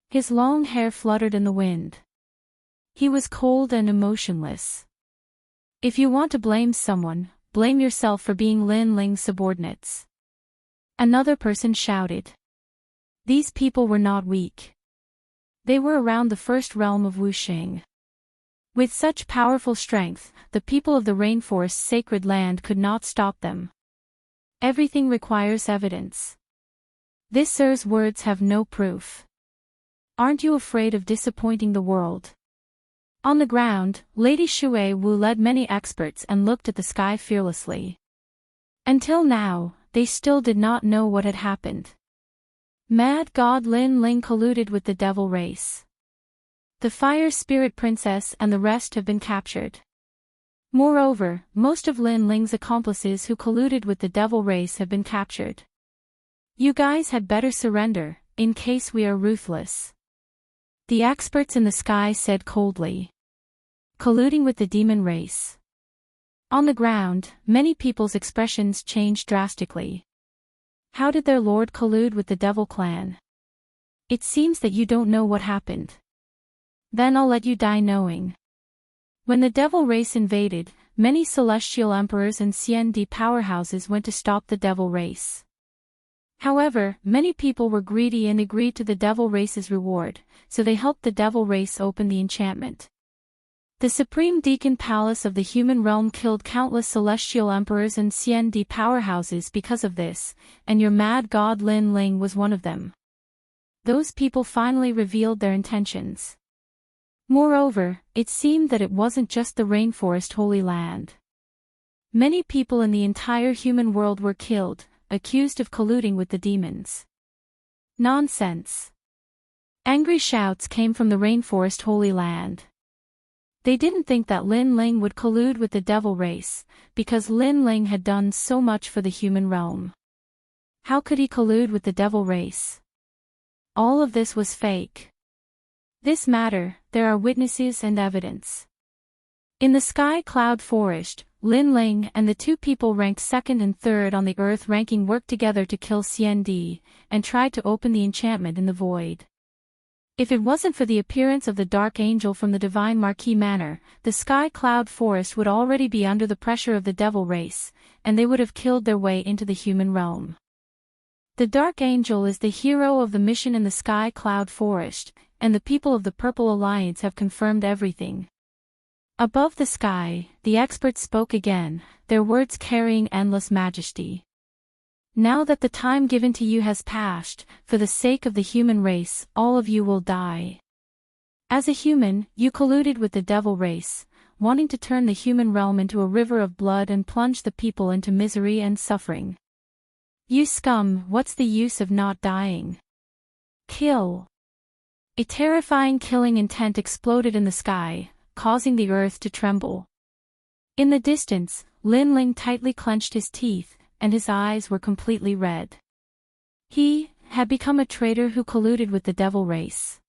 Speaker 1: His long hair fluttered in the wind. He was cold and emotionless. If you want to blame someone, blame yourself for being Lin Ling's subordinates. Another person shouted. These people were not weak. They were around the first realm of Wuxing. With such powerful strength, the people of the rainforest sacred land could not stop them. Everything requires evidence. This sir's words have no proof. Aren't you afraid of disappointing the world? On the ground, Lady Shui Wu led many experts and looked at the sky fearlessly. Until now, they still did not know what had happened. Mad God Lin Ling colluded with the devil race. The fire spirit princess and the rest have been captured. Moreover, most of Lin Ling's accomplices who colluded with the devil race have been captured. You guys had better surrender, in case we are ruthless. The experts in the sky said coldly. Colluding with the demon race. On the ground, many people's expressions changed drastically. How did their lord collude with the devil clan? It seems that you don't know what happened. Then I'll let you die knowing. When the devil race invaded, many celestial emperors and CND powerhouses went to stop the devil race. However, many people were greedy and agreed to the devil race's reward, so they helped the devil race open the enchantment. The Supreme Deacon Palace of the human realm killed countless celestial emperors and CND powerhouses because of this, and your mad god Lin Ling was one of them. those people finally revealed their intentions. Moreover, it seemed that it wasn't just the rainforest Holy Land. Many people in the entire human world were killed, accused of colluding with the demons. Nonsense. Angry shouts came from the rainforest Holy Land. They didn't think that Lin Ling would collude with the devil race, because Lin Ling had done so much for the human realm. How could he collude with the devil race? All of this was fake. This matter, there are witnesses and evidence. In the Sky Cloud Forest, Lin Ling and the two people ranked second and third on the Earth ranking worked together to kill Xian Di, and tried to open the enchantment in the void. If it wasn't for the appearance of the Dark Angel from the Divine Marquis Manor, the Sky Cloud Forest would already be under the pressure of the devil race, and they would have killed their way into the human realm. The Dark Angel is the hero of the mission in the Sky Cloud Forest, and the people of the Purple Alliance have confirmed everything. Above the sky, the experts spoke again, their words carrying endless majesty. Now that the time given to you has passed, for the sake of the human race, all of you will die. As a human, you colluded with the devil race, wanting to turn the human realm into a river of blood and plunge the people into misery and suffering. You scum, what's the use of not dying? Kill. A terrifying killing intent exploded in the sky, causing the earth to tremble. In the distance, Lin Ling tightly clenched his teeth, and his eyes were completely red. He had become a traitor who colluded with the devil race.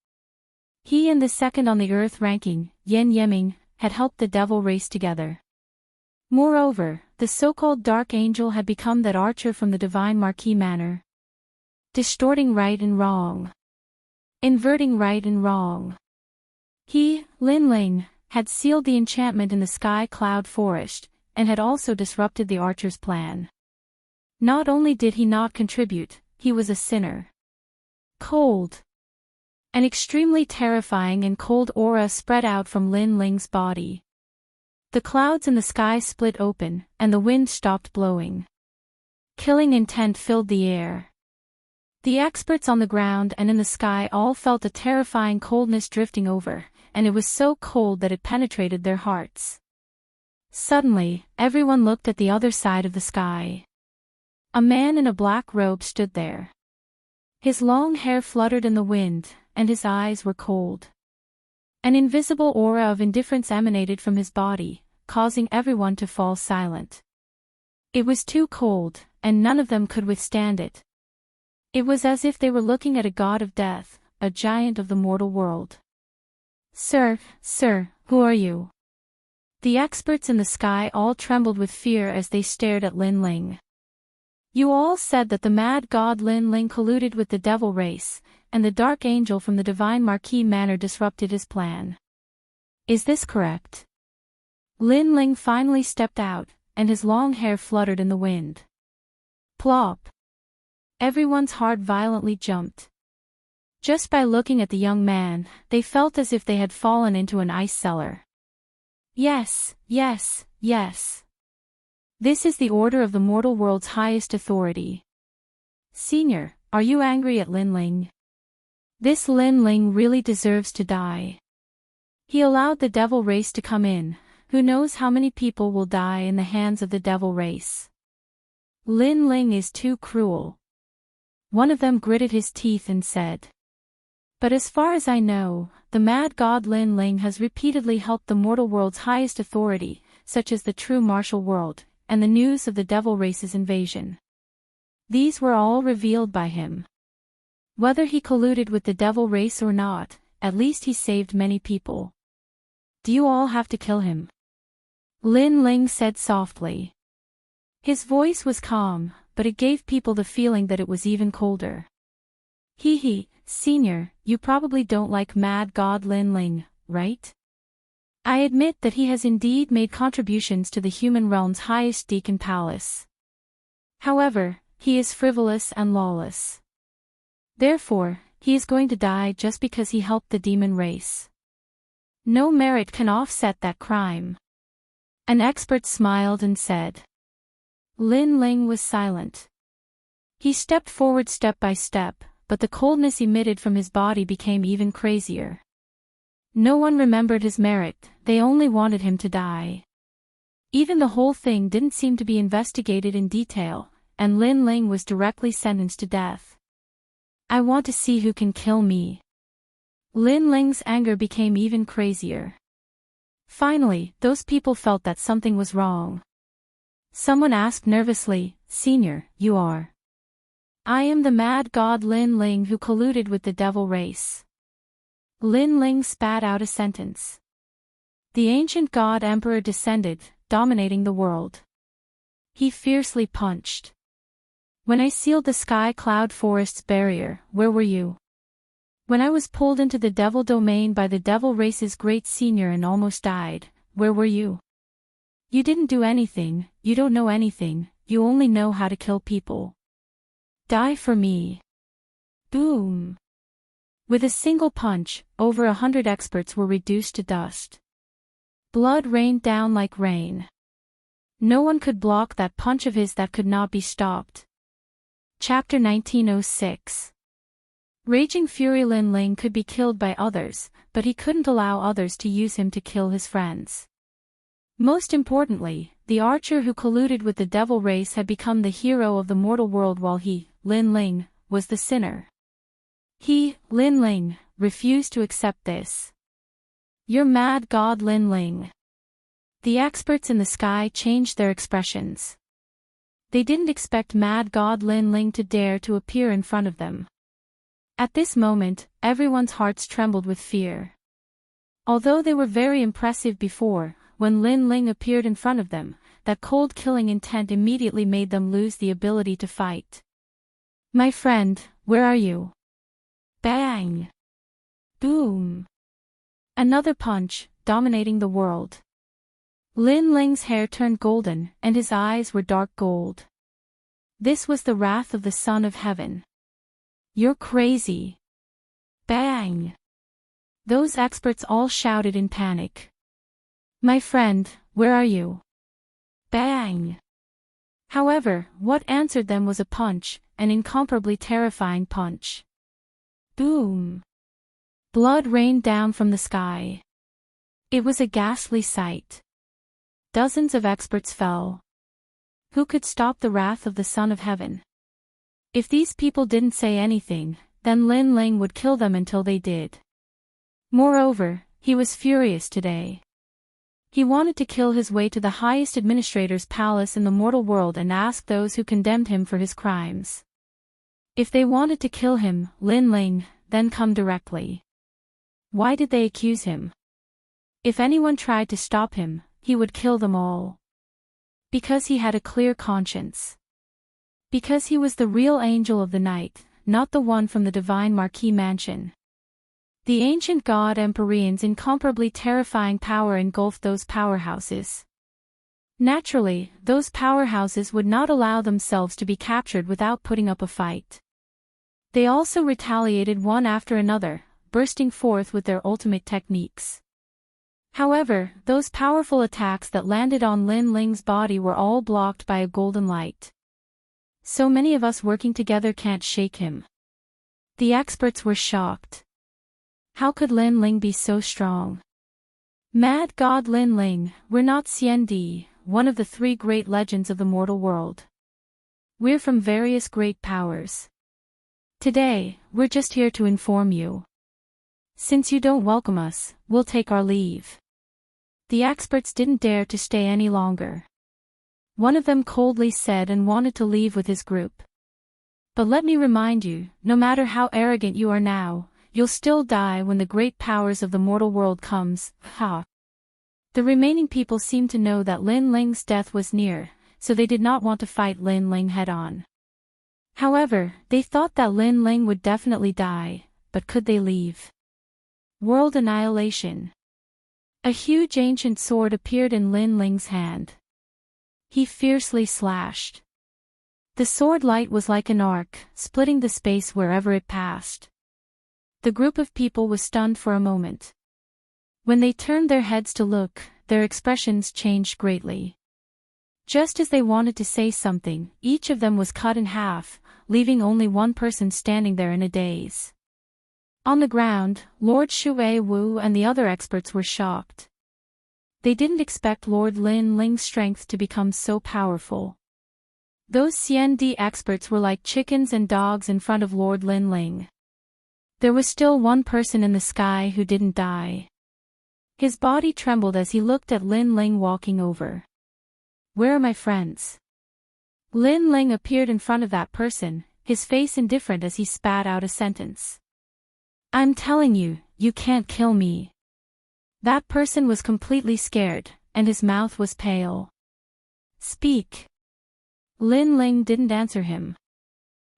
Speaker 1: He and the second on the earth ranking, Yen Yeming, had helped the devil race together. Moreover, the so-called Dark Angel had become that archer from the Divine Marquis Manor. Distorting right and wrong. Inverting right and wrong. He, Lin Ling, had sealed the enchantment in the Sky Cloud Forest, and had also disrupted the archer's plan. Not only did he not contribute, he was a sinner. Cold. An extremely terrifying and cold aura spread out from Lin Ling's body. The clouds in the sky split open, and the wind stopped blowing. Killing intent filled the air. The experts on the ground and in the sky all felt a terrifying coldness drifting over, and it was so cold that it penetrated their hearts. Suddenly, everyone looked at the other side of the sky. A man in a black robe stood there. His long hair fluttered in the wind, and his eyes were cold. An invisible aura of indifference emanated from his body, causing everyone to fall silent. It was too cold, and none of them could withstand it. It was as if they were looking at a god of death, a giant of the mortal world. Sir, who are you? The experts in the sky all trembled with fear as they stared at Lin Ling. You all said that the mad god Lin Ling colluded with the devil race, and the Dark Angel from the Divine Marquis Manor disrupted his plan. Is this correct? Lin Ling finally stepped out, and his long hair fluttered in the wind. Plop. Everyone's heart violently jumped. Just by looking at the young man, they felt as if they had fallen into an ice cellar. Yes. This is the order of the mortal world's highest authority. Senior, are you angry at Lin Ling? This Lin Ling really deserves to die. He allowed the devil race to come in, who knows how many people will die in the hands of the devil race. Lin Ling is too cruel. One of them gritted his teeth and said. But as far as I know, the mad god Lin Ling has repeatedly helped the mortal world's highest authority, such as the true martial world, and the news of the devil race's invasion. These were all revealed by him. Whether he colluded with the devil race or not, at least he saved many people. Do you all have to kill him? Lin Ling said softly. His voice was calm, but it gave people the feeling that it was even colder. Senior, you probably don't like mad god Lin Ling, right? I admit that he has indeed made contributions to the human realm's highest Deacon Palace. However, he is frivolous and lawless. Therefore, he is going to die just because he helped the demon race. No merit can offset that crime. An expert smiled and said. Lin Ling was silent. He stepped forward step by step, but the coldness emitted from his body became even crazier. No one remembered his merit, they only wanted him to die. Even the whole thing didn't seem to be investigated in detail, and Lin Ling was directly sentenced to death. I want to see who can kill me. Lin Ling's anger became even crazier. Finally, those people felt that something was wrong. Someone asked nervously, "Senior, you are?" "I am the mad god Lin Ling who colluded with the devil race." Lin Ling spat out a sentence. The ancient god emperor descended, dominating the world. He fiercely punched. "When I sealed the sky cloud forest's barrier, where were you? When I was pulled into the devil domain by the devil race's great senior and almost died, where were you? You didn't do anything, you don't know anything, you only know how to kill people. Die for me." Boom! With a single punch, over 100 experts were reduced to dust. Blood rained down like rain. No one could block that punch of his that could not be stopped. Chapter 1906. Raging fury. Lin Ling could be killed by others, but he couldn't allow others to use him to kill his friends. Most importantly, the archer who colluded with the devil race had become the hero of the mortal world while he, Lin Ling, was the sinner. He, Lin Ling, refused to accept this. "You're mad god Lin Ling." The experts in the sky changed their expressions. They didn't expect mad god Lin Ling to dare to appear in front of them. At this moment, everyone's hearts trembled with fear. Although they were very impressive before, when Lin Ling appeared in front of them, that cold killing intent immediately made them lose the ability to fight. "My friend, where are you?" Bang! Boom! Another punch, dominating the world. Lin Ling's hair turned golden, and his eyes were dark gold. This was the wrath of the Son of Heaven. "You're crazy." Bang! Those experts all shouted in panic. "My friend, where are you?" Bang! However, what answered them was a punch, an incomparably terrifying punch. Boom! Blood rained down from the sky. It was a ghastly sight. Dozens of experts fell. Who could stop the wrath of the Son of Heaven? If these people didn't say anything, then Lin Ling would kill them until they did. Moreover, he was furious today. He wanted to kill his way to the highest administrator's palace in the mortal world and ask those who condemned him for his crimes. If they wanted to kill him, Lin Ling, then come directly. Why did they accuse him? If anyone tried to stop him, he would kill them all. Because he had a clear conscience. Because he was the real angel of the night, not the one from the divine Marquis mansion. The ancient god Empyrean's incomparably terrifying power engulfed those powerhouses. Naturally, those powerhouses would not allow themselves to be captured without putting up a fight. They also retaliated one after another, bursting forth with their ultimate techniques. However, those powerful attacks that landed on Lin Ling's body were all blocked by a golden light. So many of us working together can't shake him. The experts were shocked. How could Lin Ling be so strong? Mad god Lin Ling, we're not CND, one of the three great legends of the mortal world. We're from various great powers. Today, we're just here to inform you. Since you don't welcome us, we'll take our leave. The experts didn't dare to stay any longer. One of them coldly said and wanted to leave with his group. But let me remind you, no matter how arrogant you are now, you'll still die when the great powers of the mortal world comes, ha. The remaining people seemed to know that Lin Ling's death was near, so they did not want to fight Lin Ling head-on. However, they thought that Lin Ling would definitely die, but could they leave? World annihilation. A huge ancient sword appeared in Lin Ling's hand. He fiercely slashed. The sword light was like an arc, splitting the space wherever it passed. The group of people was stunned for a moment. When they turned their heads to look, their expressions changed greatly. Just as they wanted to say something, each of them was cut in half, leaving only one person standing there in a daze. On the ground, Lord Shui Wu and the other experts were shocked. They didn't expect Lord Lin Ling's strength to become so powerful. Those CND experts were like chickens and dogs in front of Lord Lin Ling. There was still one person in the sky who didn't die. His body trembled as he looked at Lin Ling walking over. "Where are my friends?" Lin Ling appeared in front of that person, his face indifferent as he spat out a sentence. "I'm telling you, you can't kill me." That person was completely scared, and his mouth was pale. "Speak." Lin Ling didn't answer him.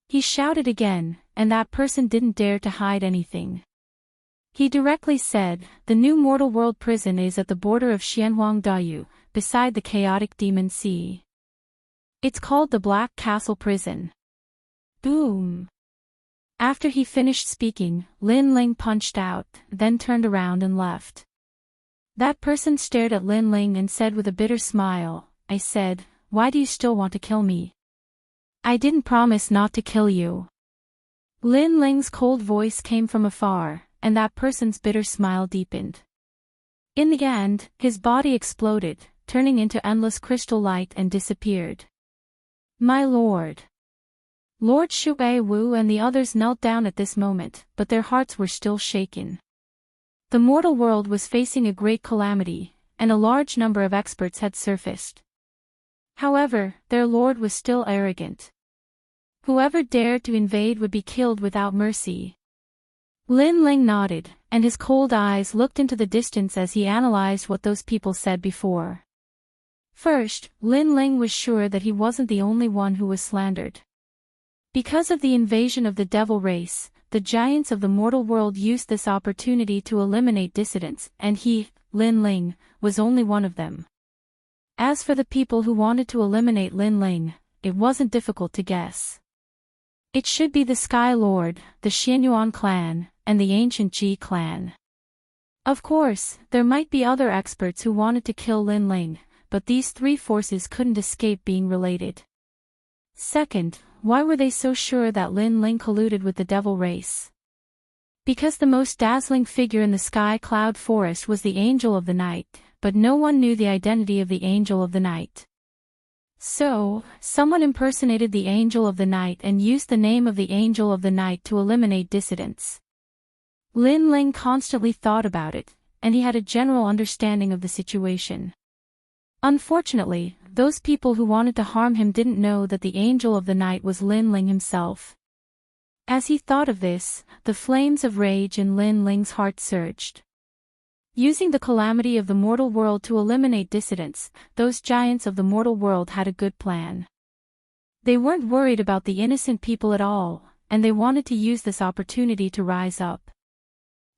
Speaker 1: He shouted again, and that person didn't dare to hide anything. He directly said, "The new mortal world prison is at the border of Xianhuang Dayu, beside the chaotic demon sea. It's called the Black Castle Prison." Boom! After he finished speaking, Lin Ling punched out, then turned around and left. That person stared at Lin Ling and said with a bitter smile, "I said, why do you still want to kill me? I didn't promise not to kill you." Lin Ling's cold voice came from afar, and that person's bitter smile deepened. In the end, his body exploded, turning into endless crystal light and disappeared. "My lord." Lord Shui Wu and the others knelt down at this moment, but their hearts were still shaken. The mortal world was facing a great calamity, and a large number of experts had surfaced. However, their lord was still arrogant. Whoever dared to invade would be killed without mercy. Lin Ling nodded, and his cold eyes looked into the distance as he analyzed what those people said before. First, Lin Ling was sure that he wasn't the only one who was slandered. Because of the invasion of the devil race, the giants of the mortal world used this opportunity to eliminate dissidents, and he, Lin Ling, was only one of them. As for the people who wanted to eliminate Lin Ling, it wasn't difficult to guess. It should be the Sky Lord, the Xianyuan clan, and the ancient Ji clan. Of course, there might be other experts who wanted to kill Lin Ling, but these three forces couldn't escape being related. Second, why were they so sure that Lin Ling colluded with the devil race? Because the most dazzling figure in the sky cloud forest was the Angel of the Night, but no one knew the identity of the Angel of the Night. So, someone impersonated the Angel of the Night and used the name of the Angel of the Night to eliminate dissidents. Lin Ling constantly thought about it, and he had a general understanding of the situation. Unfortunately, those people who wanted to harm him didn't know that the Angel of the Night was Lin Ling himself. As he thought of this, the flames of rage in Lin Ling's heart surged. Using the calamity of the mortal world to eliminate dissidents, those giants of the mortal world had a good plan. They weren't worried about the innocent people at all, and they wanted to use this opportunity to rise up.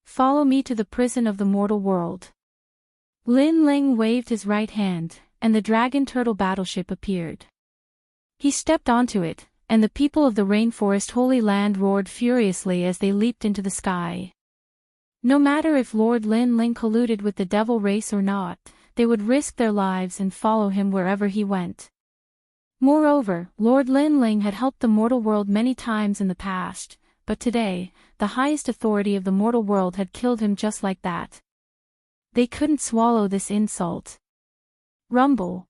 Speaker 1: "Follow me to the prison of the mortal world." Lin Ling waved his right hand, and the dragon turtle battleship appeared. He stepped onto it, and the people of the rainforest Holy Land roared furiously as they leaped into the sky. No matter if Lord Lin Ling colluded with the devil race or not, they would risk their lives and follow him wherever he went. Moreover, Lord Lin Ling had helped the mortal world many times in the past, but today, the highest authority of the mortal world had killed him just like that. They couldn't swallow this insult. Rumble.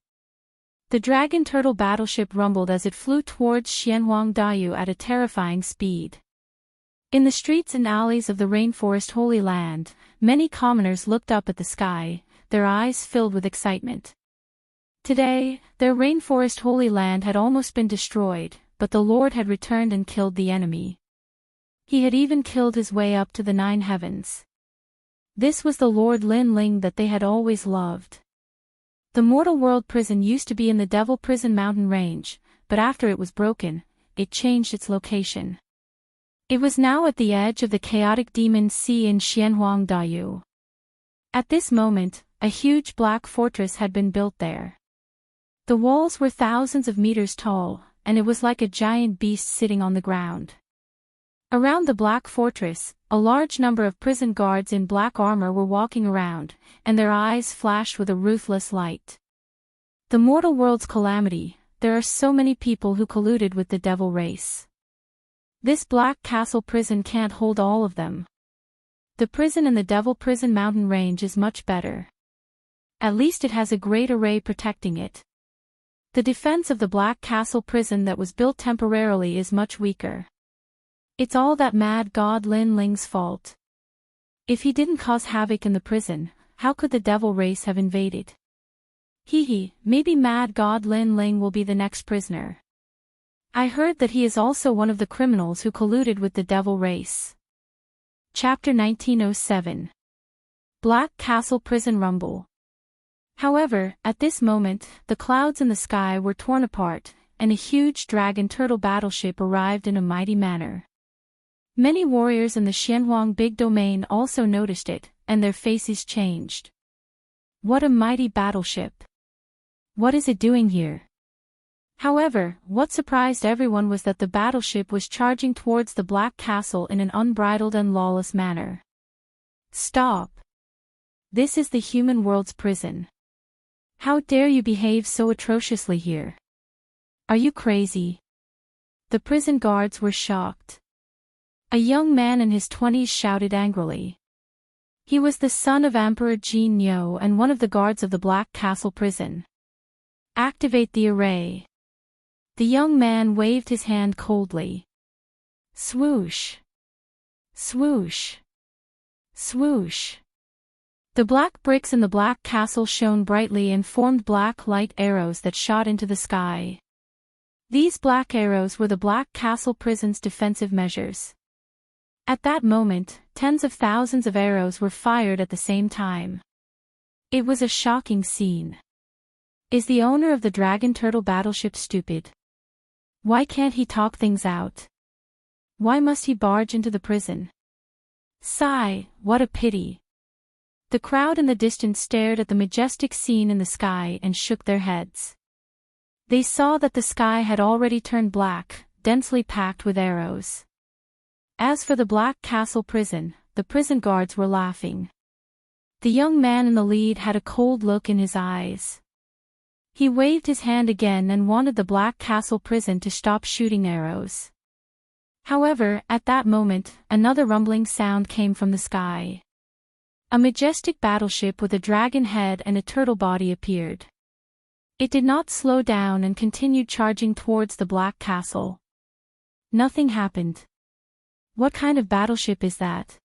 Speaker 1: The dragon turtle battleship rumbled as it flew towards Xianhuang Dayu at a terrifying speed. In the streets and alleys of the rainforest Holy Land, many commoners looked up at the sky, their eyes filled with excitement. Today, their rainforest Holy Land had almost been destroyed, but the Lord had returned and killed the enemy. He had even killed his way up to the 9 heavens. This was the Lord Lin Ling that they had always loved. The mortal world prison used to be in the Devil Prison mountain range, but after it was broken, it changed its location. It was now at the edge of the chaotic demon sea in Xianhuang Dayu. At this moment, a huge black fortress had been built there. The walls were thousands of meters tall, and it was like a giant beast sitting on the ground. Around the black fortress, a large number of prison guards in black armor were walking around, and their eyes flashed with a ruthless light. The mortal world's calamity, there are so many people who colluded with the devil race. This black castle prison can't hold all of them. The prison in the Devil Prison mountain range is much better. At least it has a great array protecting it. The defense of the Black Castle prison that was built temporarily is much weaker. It's all that mad god Lin Ling's fault. If he didn't cause havoc in the prison, how could the devil race have invaded? Maybe mad god Lin Ling will be the next prisoner. I heard that he is also one of the criminals who colluded with the devil race. Chapter 1907. Black Castle Prison Rumble. However, at this moment, the clouds in the sky were torn apart, and a huge dragon turtle battleship arrived in a mighty manner. Many warriors in the Xianhuang Big Domain also noticed it, and their faces changed. What a mighty battleship! What is it doing here? However, what surprised everyone was that the battleship was charging towards the Black Castle in an unbridled and lawless manner. Stop! This is the human world's prison. How dare you behave so atrociously here? Are you crazy? The prison guards were shocked. A young man in his 20s shouted angrily. He was the son of Emperor Jin Yo and one of the guards of the Black Castle prison. Activate the array. The young man waved his hand coldly. Swoosh. Swoosh. Swoosh. The black bricks in the Black Castle shone brightly and formed black light arrows that shot into the sky. These black arrows were the Black Castle prison's defensive measures. At that moment, tens of thousands of arrows were fired at the same time. It was a shocking scene. Is the owner of the Dragon Turtle battleship stupid? Why can't he talk things out? Why must he barge into the prison? Sigh, what a pity. The crowd in the distance stared at the majestic scene in the sky and shook their heads. They saw that the sky had already turned black, densely packed with arrows. As for the Black Castle prison, the prison guards were laughing. The young man in the lead had a cold look in his eyes. He waved his hand again and wanted the Black Castle prison to stop shooting arrows. However, at that moment, another rumbling sound came from the sky. A majestic battleship with a dragon head and a turtle body appeared. It did not slow down and continued charging towards the Black Castle. Nothing happened. What kind of battleship is that?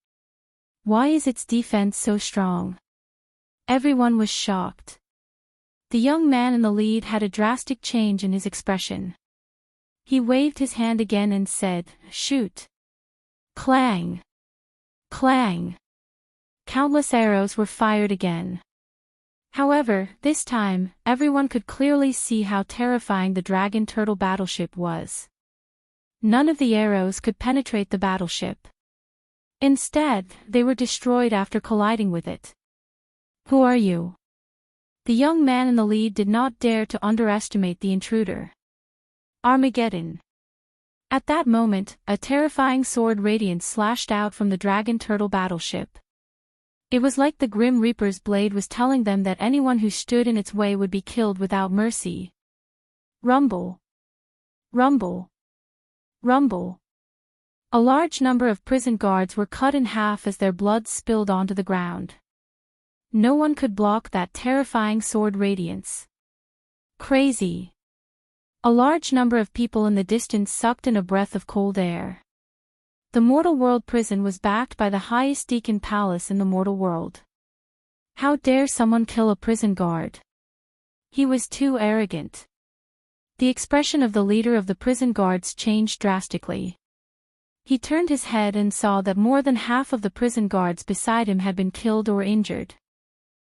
Speaker 1: Why is its defense so strong? Everyone was shocked. The young man in the lead had a drastic change in his expression. He waved his hand again and said, "Shoot." Clang! Clang! Countless arrows were fired again. However, this time, everyone could clearly see how terrifying the Dragon Turtle battleship was. None of the arrows could penetrate the battleship. Instead, they were destroyed after colliding with it. Who are you? The young man in the lead did not dare to underestimate the intruder. Armageddon. At that moment, a terrifying sword radiance slashed out from the Dragon Turtle battleship. It was like the Grim Reaper's blade was telling them that anyone who stood in its way would be killed without mercy. Rumble. Rumble. Rumble. A large number of prison guards were cut in half as their blood spilled onto the ground. No one could block that terrifying sword radiance. Crazy. A large number of people in the distance sucked in a breath of cold air. The mortal world prison was backed by the highest deacon palace in the mortal world. How dare someone kill a prison guard? He was too arrogant. The expression of the leader of the prison guards changed drastically. He turned his head and saw that more than half of the prison guards beside him had been killed or injured.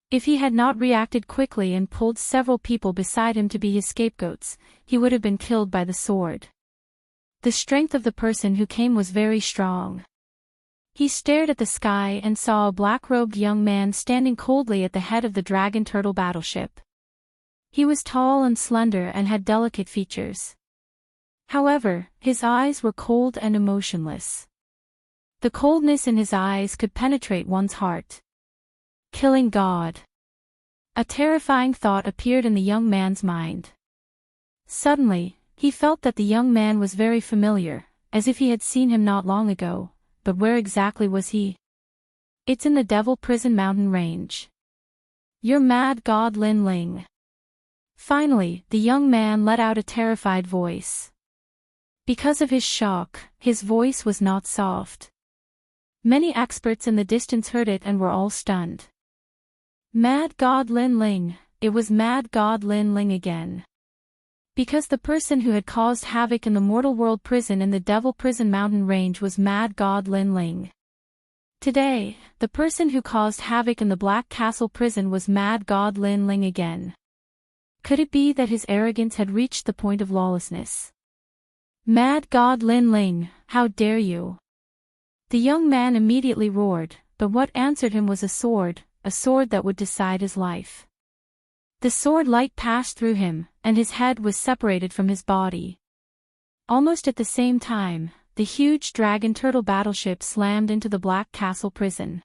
Speaker 1: If he had not reacted quickly and pulled several people beside him to be his scapegoats, he would have been killed by the sword. The strength of the person who came was very strong. He stared at the sky and saw a black-robed young man standing coldly at the head of the Dragon Turtle battleship. He was tall and slender and had delicate features. However, his eyes were cold and emotionless. The coldness in his eyes could penetrate one's heart. Killing God. A terrifying thought appeared in the young man's mind. Suddenly, he felt that the young man was very familiar, as if he had seen him not long ago, but where exactly was he? It's in the Devil Prison mountain range. You're mad, God Lin Ling. Finally, the young man let out a terrified voice. Because of his shock, his voice was not soft. Many experts in the distance heard it and were all stunned. Mad God Lin Ling, it was Mad God Lin Ling again. Because the person who had caused havoc in the mortal world prison in the Devil Prison mountain range was Mad God Lin Ling. Today, the person who caused havoc in the Black Castle prison was Mad God Lin Ling again. Could it be that his arrogance had reached the point of lawlessness? Mad God Lin Ling, how dare you? The young man immediately roared, but what answered him was a sword that would decide his life. The sword light passed through him, and his head was separated from his body. Almost at the same time, the huge dragon turtle battleship slammed into the Black Castle prison.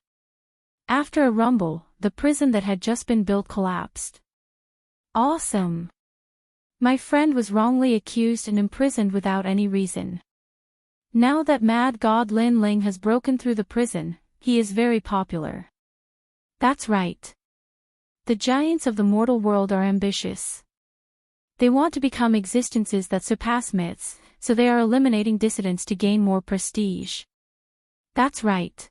Speaker 1: After a rumble, the prison that had just been built collapsed. Awesome! My friend was wrongly accused and imprisoned without any reason. Now that Mad God Lin Ling has broken through the prison, he is very popular. That's right. The giants of the mortal world are ambitious. They want to become existences that surpass myths, so they are eliminating dissidents to gain more prestige. That's right.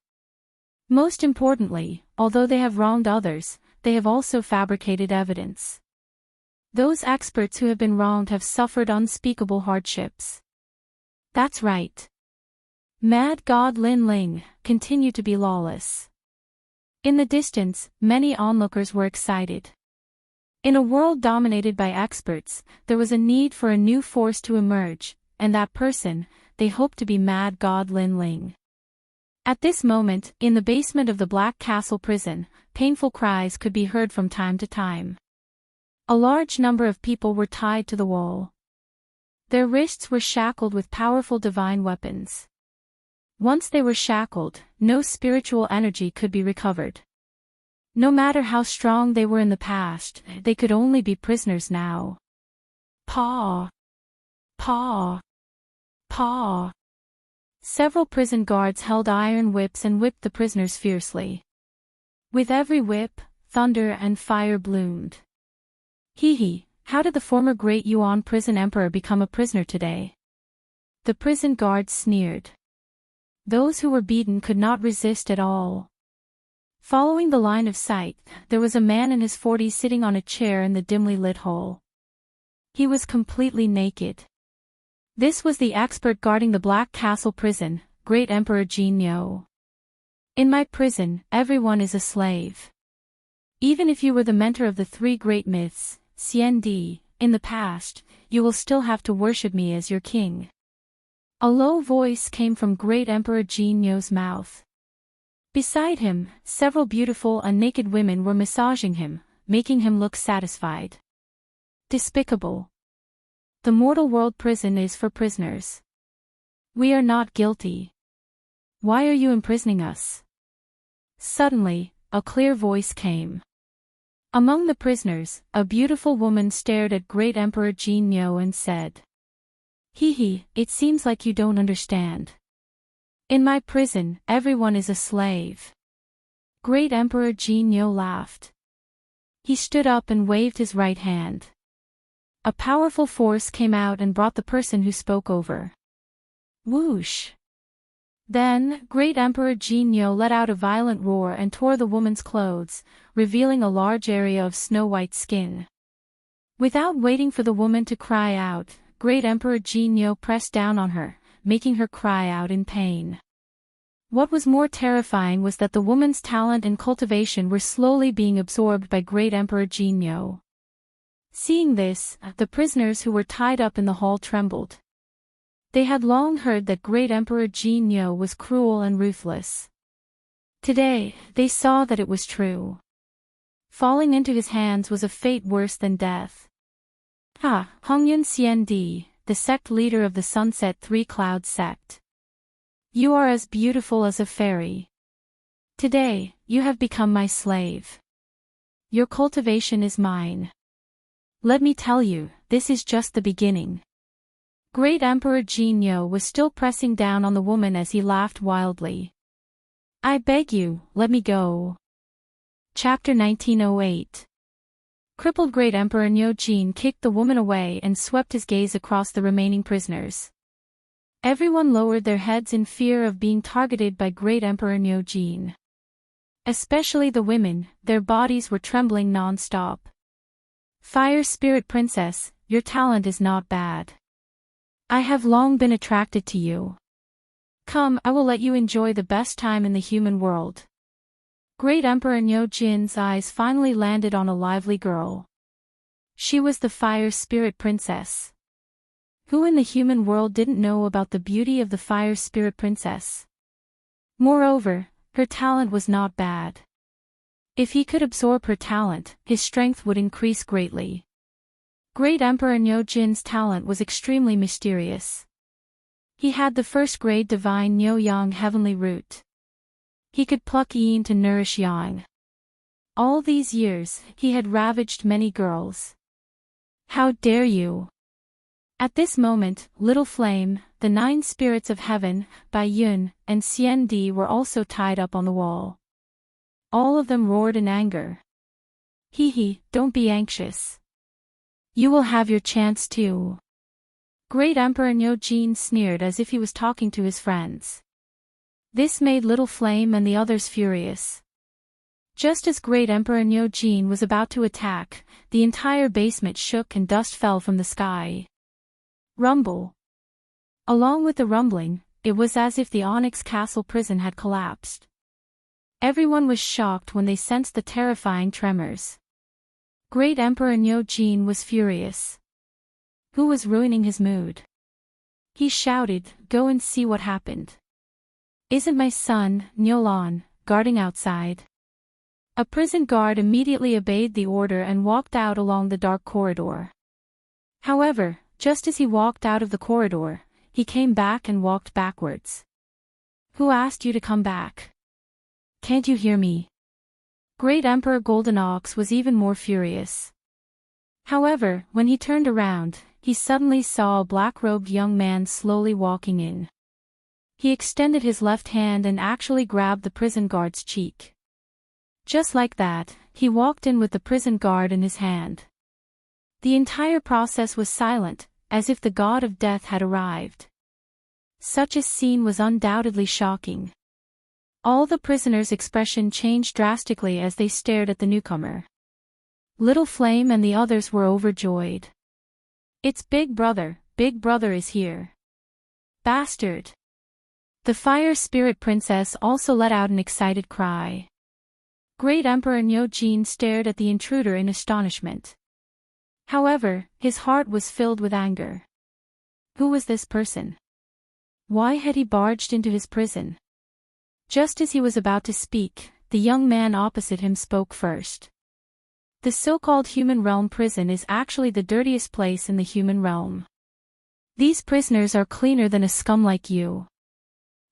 Speaker 1: Most importantly, although they have wronged others, they have also fabricated evidence. Those experts who have been wronged have suffered unspeakable hardships. That's right. Mad God Lin Ling, continue to be lawless. In the distance, many onlookers were excited. In a world dominated by experts, there was a need for a new force to emerge, and that person, they hoped to be Mad God Lin Ling. At this moment, in the basement of the Black Castle prison, painful cries could be heard from time to time. A large number of people were tied to the wall. Their wrists were shackled with powerful divine weapons. Once they were shackled, no spiritual energy could be recovered. No matter how strong they were in the past, they could only be prisoners now. Paw! Paw! Paw! Several prison guards held iron whips and whipped the prisoners fiercely. With every whip, thunder and fire bloomed. Hee, how did the former great Yuan prison emperor become a prisoner today? The prison guards sneered. Those who were beaten could not resist at all. Following the line of sight, there was a man in his 40s sitting on a chair in the dimly lit hall. He was completely naked. This was the expert guarding the Black Castle prison, Great Emperor Jin Yo. In my prison, everyone is a slave. Even if you were the mentor of the three great myths, CND, in the past, you will still have to worship me as your king. A low voice came from Great Emperor Jin Yo's mouth. Beside him, several beautiful and naked women were massaging him, making him look satisfied. Despicable. The mortal world prison is for prisoners. We are not guilty. Why are you imprisoning us? Suddenly, a clear voice came. Among the prisoners, a beautiful woman stared at Great Emperor Jin Yo and said, Hee, it seems like you don't understand. In my prison, everyone is a slave. Great Emperor Jin Yo laughed. He stood up and waved his right hand. A powerful force came out and brought the person who spoke over. Whoosh! Then, Great Emperor Jin Yo let out a violent roar and tore the woman's clothes, revealing a large area of snow-white skin. Without waiting for the woman to cry out, Great Emperor Jin Yo pressed down on her, making her cry out in pain. What was more terrifying was that the woman's talent and cultivation were slowly being absorbed by Great Emperor Jin Yo. Seeing this, the prisoners who were tied up in the hall trembled. They had long heard that Great Emperor Jin Yo was cruel and ruthless. Today, they saw that it was true. Falling into his hands was a fate worse than death. Hongyun CND, the sect leader of the Sunset Three Clouds sect. You are as beautiful as a fairy. Today, you have become my slave. Your cultivation is mine. Let me tell you, this is just the beginning. Great Emperor Jinyo was still pressing down on the woman as he laughed wildly. I beg you, let me go. Chapter 1908. Crippled Great Emperor Nyo-jin kicked the woman away and swept his gaze across the remaining prisoners. Everyone lowered their heads in fear of being targeted by Great Emperor Nyo-jin. Especially the women, their bodies were trembling non-stop. Fire Spirit Princess, your talent is not bad. I have long been attracted to you. Come, I will let you enjoy the best time in the human world. Great Emperor Nyo-jin's eyes finally landed on a lively girl. She was the Fire Spirit Princess. Who in the human world didn't know about the beauty of the Fire Spirit Princess? Moreover, her talent was not bad. If he could absorb her talent, his strength would increase greatly. Great Emperor Nyo-jin's talent was extremely mysterious. He had the first-grade divine Nyo-yang heavenly root. He could pluck yin to nourish yang. All these years, he had ravaged many girls. How dare you! At this moment, Little Flame, the 9 spirits of heaven, Bai Yun, and Xian Di were also tied up on the wall. All of them roared in anger. Hee, don't be anxious. You will have your chance too. Great Emperor Nyo-jin sneered as if he was talking to his friends. This made Little Flame and the others furious. Just as Great Emperor Nyo-jin was about to attack, the entire basement shook and dust fell from the sky. Rumble. Along with the rumbling, it was as if the Onyx Castle prison had collapsed. Everyone was shocked when they sensed the terrifying tremors. Great Emperor Nyo-jin was furious. Who was ruining his mood? He shouted, "Go and see what happened. Isn't my son, Nyolan, guarding outside?" A prison guard immediately obeyed the order and walked out along the dark corridor. However, just as he walked out of the corridor, he came back and walked backwards. Who asked you to come back? Can't you hear me? Great Emperor Golden Ox was even more furious. However, when he turned around, he suddenly saw a black-robed young man slowly walking in. He extended his left hand and actually grabbed the prison guard's cheek. Just like that, he walked in with the prison guard in his hand. The entire process was silent, as if the god of death had arrived. Such a scene was undoubtedly shocking. All the prisoners' expression changed drastically as they stared at the newcomer. Little Flame and the others were overjoyed. It's Big Brother is here. Bastard! The Fire Spirit Princess also let out an excited cry. Great Emperor Nyo-jin stared at the intruder in astonishment. However, his heart was filled with anger. Who was this person? Why had he barged into his prison? Just as he was about to speak, the young man opposite him spoke first. The so-called human realm prison is actually the dirtiest place in the human realm. These prisoners are cleaner than a scum like you.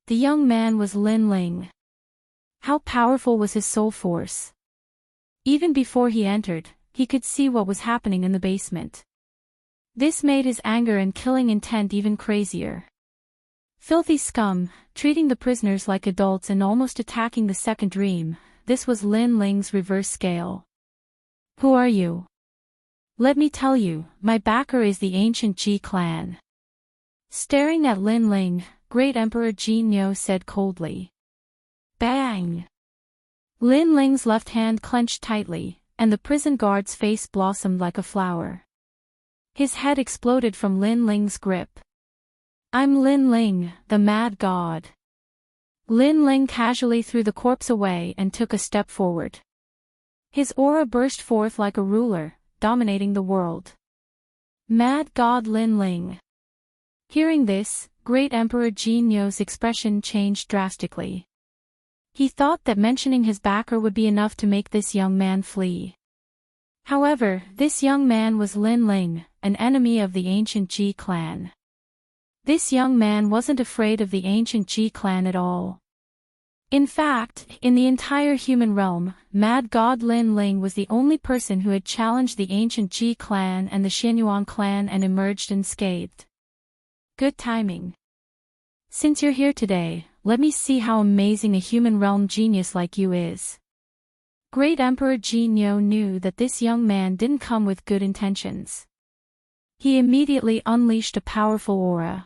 Speaker 1: The young man was Lin Ling. How powerful was his soul force? Even before he entered, he could see what was happening in the basement. This made his anger and killing intent even crazier. Filthy scum, treating the prisoners like adults and almost attacking the second dream, this was Lin Ling's reverse scale. Who are you? Let me tell you, my backer is the ancient Ji clan. Staring at Lin Ling, Great Emperor Jinyo said coldly. Bang! Lin Ling's left hand clenched tightly, and the prison guard's face blossomed like a flower. His head exploded from Lin Ling's grip. I'm Lin Ling, the mad god. Lin Ling casually threw the corpse away and took a step forward. His aura burst forth like a ruler, dominating the world. Mad god Lin Ling. Hearing this, Great Emperor Jinyo's expression changed drastically. He thought that mentioning his backer would be enough to make this young man flee. However, this young man was Lin Ling, an enemy of the ancient Ji clan. This young man wasn't afraid of the ancient Ji clan at all. In fact, in the entire human realm, Mad God Lin Ling was the only person who had challenged the ancient Ji clan and the Xianyuan clan and emerged unscathed. Good timing. Since you're here today, let me see how amazing a human realm genius like you is. Great Emperor Jinyo knew that this young man didn't come with good intentions. He immediately unleashed a powerful aura.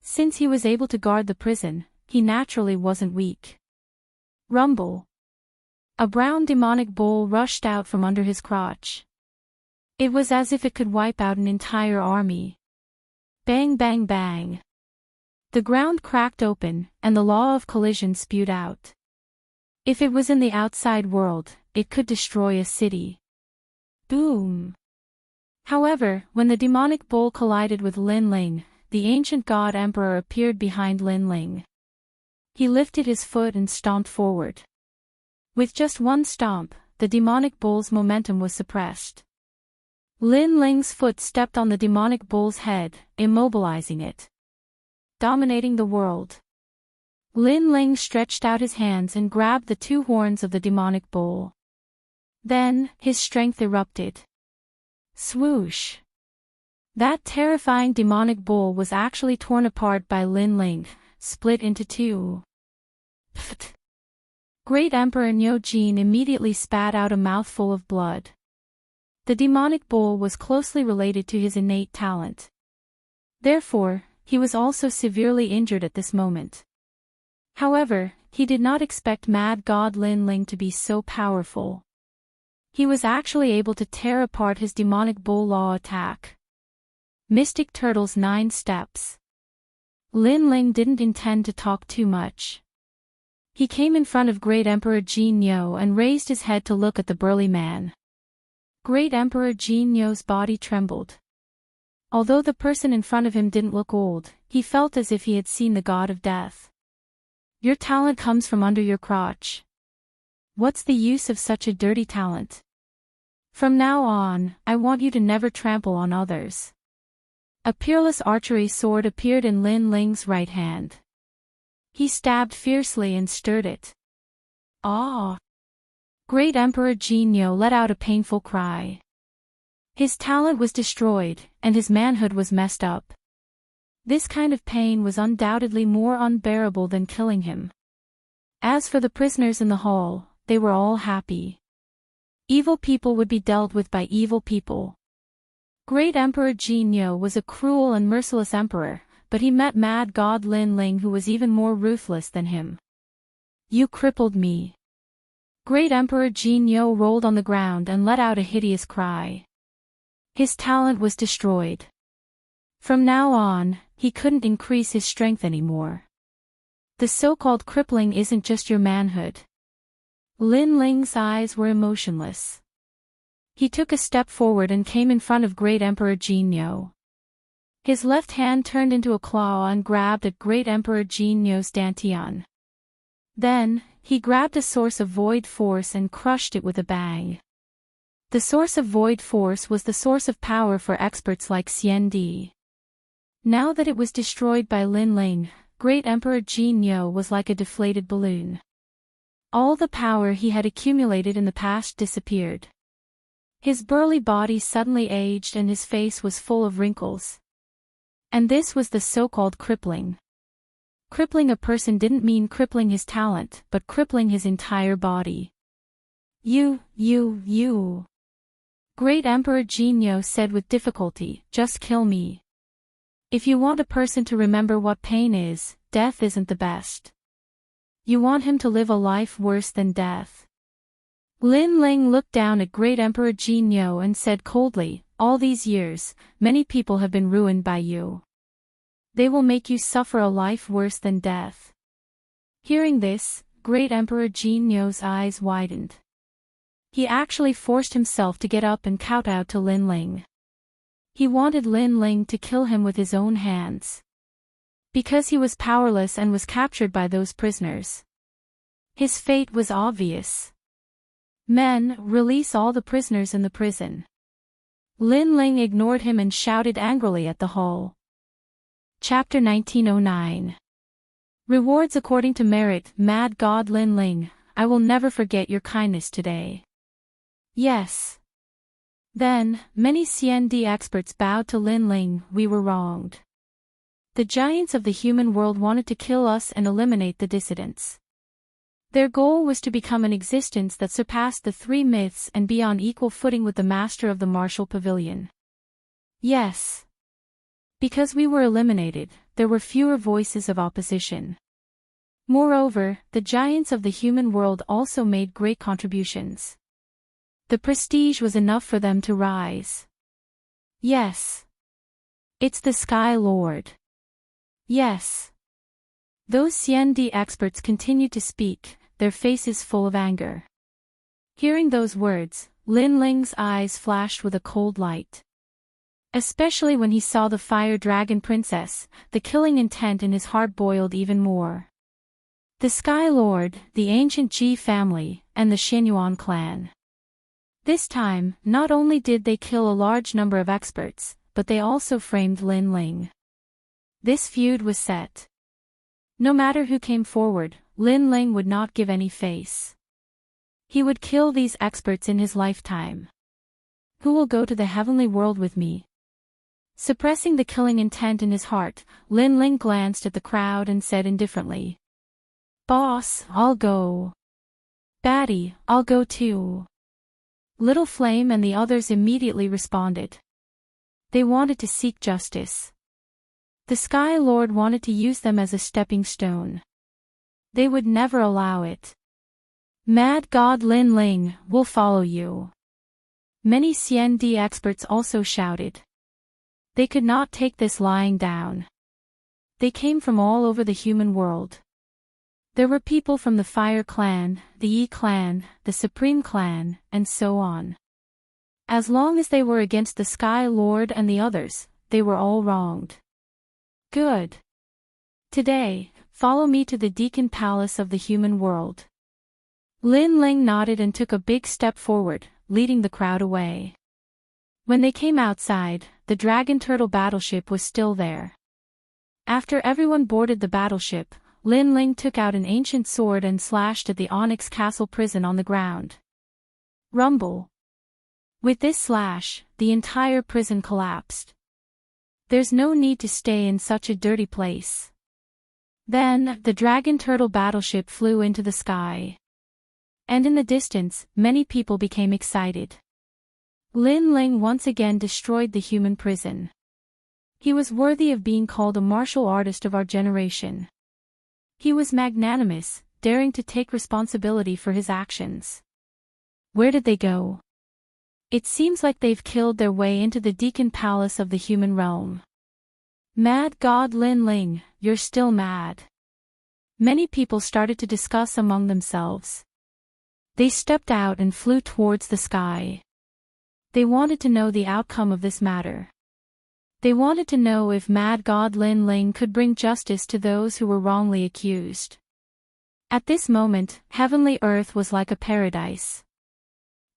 Speaker 1: Since he was able to guard the prison, he naturally wasn't weak. Rumble. A brown demonic bull rushed out from under his crotch. It was as if it could wipe out an entire army. Bang bang bang. The ground cracked open, and the law of collision spewed out. If it was in the outside world, it could destroy a city. Boom. However, when the demonic bull collided with Lin Ling, the ancient god emperor appeared behind Lin Ling. He lifted his foot and stomped forward. With just one stomp, the demonic bull's momentum was suppressed. Lin Ling's foot stepped on the demonic bull's head, immobilizing it. Dominating the world. Lin Ling stretched out his hands and grabbed the two horns of the demonic bull. Then, his strength erupted. Swoosh! That terrifying demonic bull was actually torn apart by Lin Ling, split into two. Pfft! Great Emperor Nyo-jin immediately spat out a mouthful of blood. The demonic bull was closely related to his innate talent. Therefore, he was also severely injured at this moment. However, he did not expect Mad God Lin Ling to be so powerful. He was actually able to tear apart his demonic bull law attack. Mystic Turtle's 9 steps. Lin Ling didn't intend to talk too much. He came in front of Great Emperor Jinyo and raised his head to look at the burly man. Great Emperor Jinyo's body trembled. Although the person in front of him didn't look old, he felt as if he had seen the god of death. Your talent comes from under your crotch. What's the use of such a dirty talent? From now on, I want you to never trample on others. A peerless archery sword appeared in Lin Ling's right hand. He stabbed fiercely and stirred it. Ah! Great Emperor Jinyo let out a painful cry. His talent was destroyed, and his manhood was messed up. This kind of pain was undoubtedly more unbearable than killing him. As for the prisoners in the hall, they were all happy. Evil people would be dealt with by evil people. Great Emperor Jinyo was a cruel and merciless emperor, but he met Mad God Lin Ling, who was even more ruthless than him. You crippled me. Great Emperor Jinyo rolled on the ground and let out a hideous cry. His talent was destroyed. From now on, he couldn't increase his strength anymore. The so-called crippling isn't just your manhood. Lin Ling's eyes were emotionless. He took a step forward and came in front of Great Emperor Jinyo. His left hand turned into a claw and grabbed at Great Emperor Jinyo's dantian. Then, he grabbed a source of void force and crushed it with a bang. The source of void force was the source of power for experts like Xian Di. Now that it was destroyed by Lin Ling, Great Emperor Jinyo was like a deflated balloon. All the power he had accumulated in the past disappeared. His burly body suddenly aged and his face was full of wrinkles. And this was the so-called crippling. Crippling a person didn't mean crippling his talent, but crippling his entire body. You. Great Emperor Jinyo said with difficulty, just kill me. If you want a person to remember what pain is, death isn't the best. You want him to live a life worse than death. Lin Ling looked down at Great Emperor Jinyo and said coldly, all these years, many people have been ruined by you. They will make you suffer a life worse than death. Hearing this, Great Emperor Jinyo's eyes widened. He actually forced himself to get up and kowtow to Lin Ling. He wanted Lin Ling to kill him with his own hands. Because he was powerless and was captured by those prisoners. His fate was obvious. Men, release all the prisoners in the prison. Lin Ling ignored him and shouted angrily at the hall. Chapter 1909. Rewards according to merit. Mad God Lin Ling, I will never forget your kindness today. Yes. Then, many CND experts bowed to Lin Ling. We were wronged. The giants of the human world wanted to kill us and eliminate the dissidents. Their goal was to become an existence that surpassed the three myths and be on equal footing with the master of the martial pavilion. Yes. Because we were eliminated, there were fewer voices of opposition. Moreover, the giants of the human world also made great contributions. The prestige was enough for them to rise. Yes. It's the Sky Lord. Yes. Those CND experts continued to speak, their faces full of anger. Hearing those words, Lin Ling's eyes flashed with a cold light. Especially when he saw the fire dragon princess, the killing intent in his heart boiled even more. The Sky Lord, the ancient Ji family, and the Xinyuan clan. This time, not only did they kill a large number of experts, but they also framed Lin Ling. This feud was set. No matter who came forward, Lin Ling would not give any face. He would kill these experts in his lifetime. Who will go to the heavenly world with me? Suppressing the killing intent in his heart, Lin Ling glanced at the crowd and said indifferently, "Boss, I'll go." "Baddie, I'll go too." Little Flame and the others immediately responded. They wanted to seek justice. The Sky Lord wanted to use them as a stepping stone. They would never allow it. "Mad God Lin Ling, we'll follow you." Many CND experts also shouted. They could not take this lying down. They came from all over the human world. There were people from the Fire Clan, the Yi Clan, the Supreme Clan, and so on. As long as they were against the Sky Lord and the others, they were all wronged. Good. Today, follow me to the Deacon Palace of the human world. Lin Ling nodded and took a big step forward, leading the crowd away. When they came outside, the Dragon Turtle battleship was still there. After everyone boarded the battleship, Lin Ling took out an ancient sword and slashed at the Onyx Castle prison on the ground. Rumble. With this slash, the entire prison collapsed. There's no need to stay in such a dirty place. Then, the Dragon Turtle battleship flew into the sky. And in the distance, many people became excited. Lin Ling once again destroyed the human prison. He was worthy of being called a martial artist of our generation. He was magnanimous, daring to take responsibility for his actions. Where did they go? It seems like they've killed their way into the Deacon Palace of the human realm. Mad God Lin Ling, you're still mad. Many people started to discuss among themselves. They stepped out and flew towards the sky. They wanted to know the outcome of this matter. They wanted to know if Mad God Lin Ling could bring justice to those who were wrongly accused. At this moment, heavenly earth was like a paradise.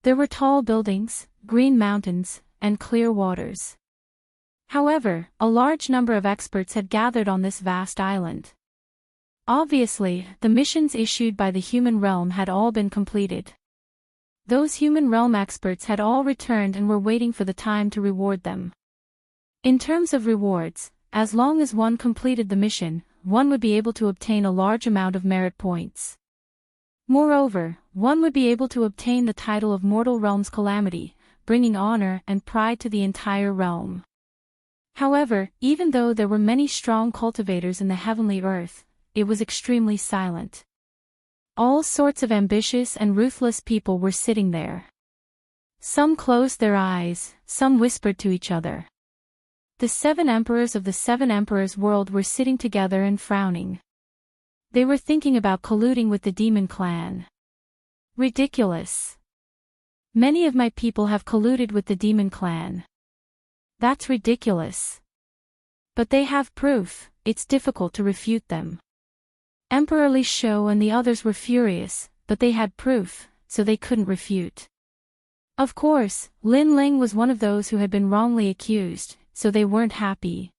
Speaker 1: There were tall buildings, green mountains, and clear waters. However, a large number of experts had gathered on this vast island. Obviously, the missions issued by the human realm had all been completed. Those human realm experts had all returned and were waiting for the time to reward them. In terms of rewards, as long as one completed the mission, one would be able to obtain a large amount of merit points. Moreover, one would be able to obtain the title of Mortal Realm's Calamity, bringing honor and pride to the entire realm. However, even though there were many strong cultivators in the heavenly earth, it was extremely silent. All sorts of ambitious and ruthless people were sitting there. Some closed their eyes, some whispered to each other. The 7 emperors of the 7 emperors' world were sitting together and frowning. They were thinking about colluding with the demon clan. Ridiculous. Many of my people have colluded with the demon clan. That's ridiculous. But they have proof, it's difficult to refute them. Emperor Li Shou and the others were furious, but they had proof, so they couldn't refute. Of course, Lin Ling was one of those who had been wrongly accused, so they weren't happy.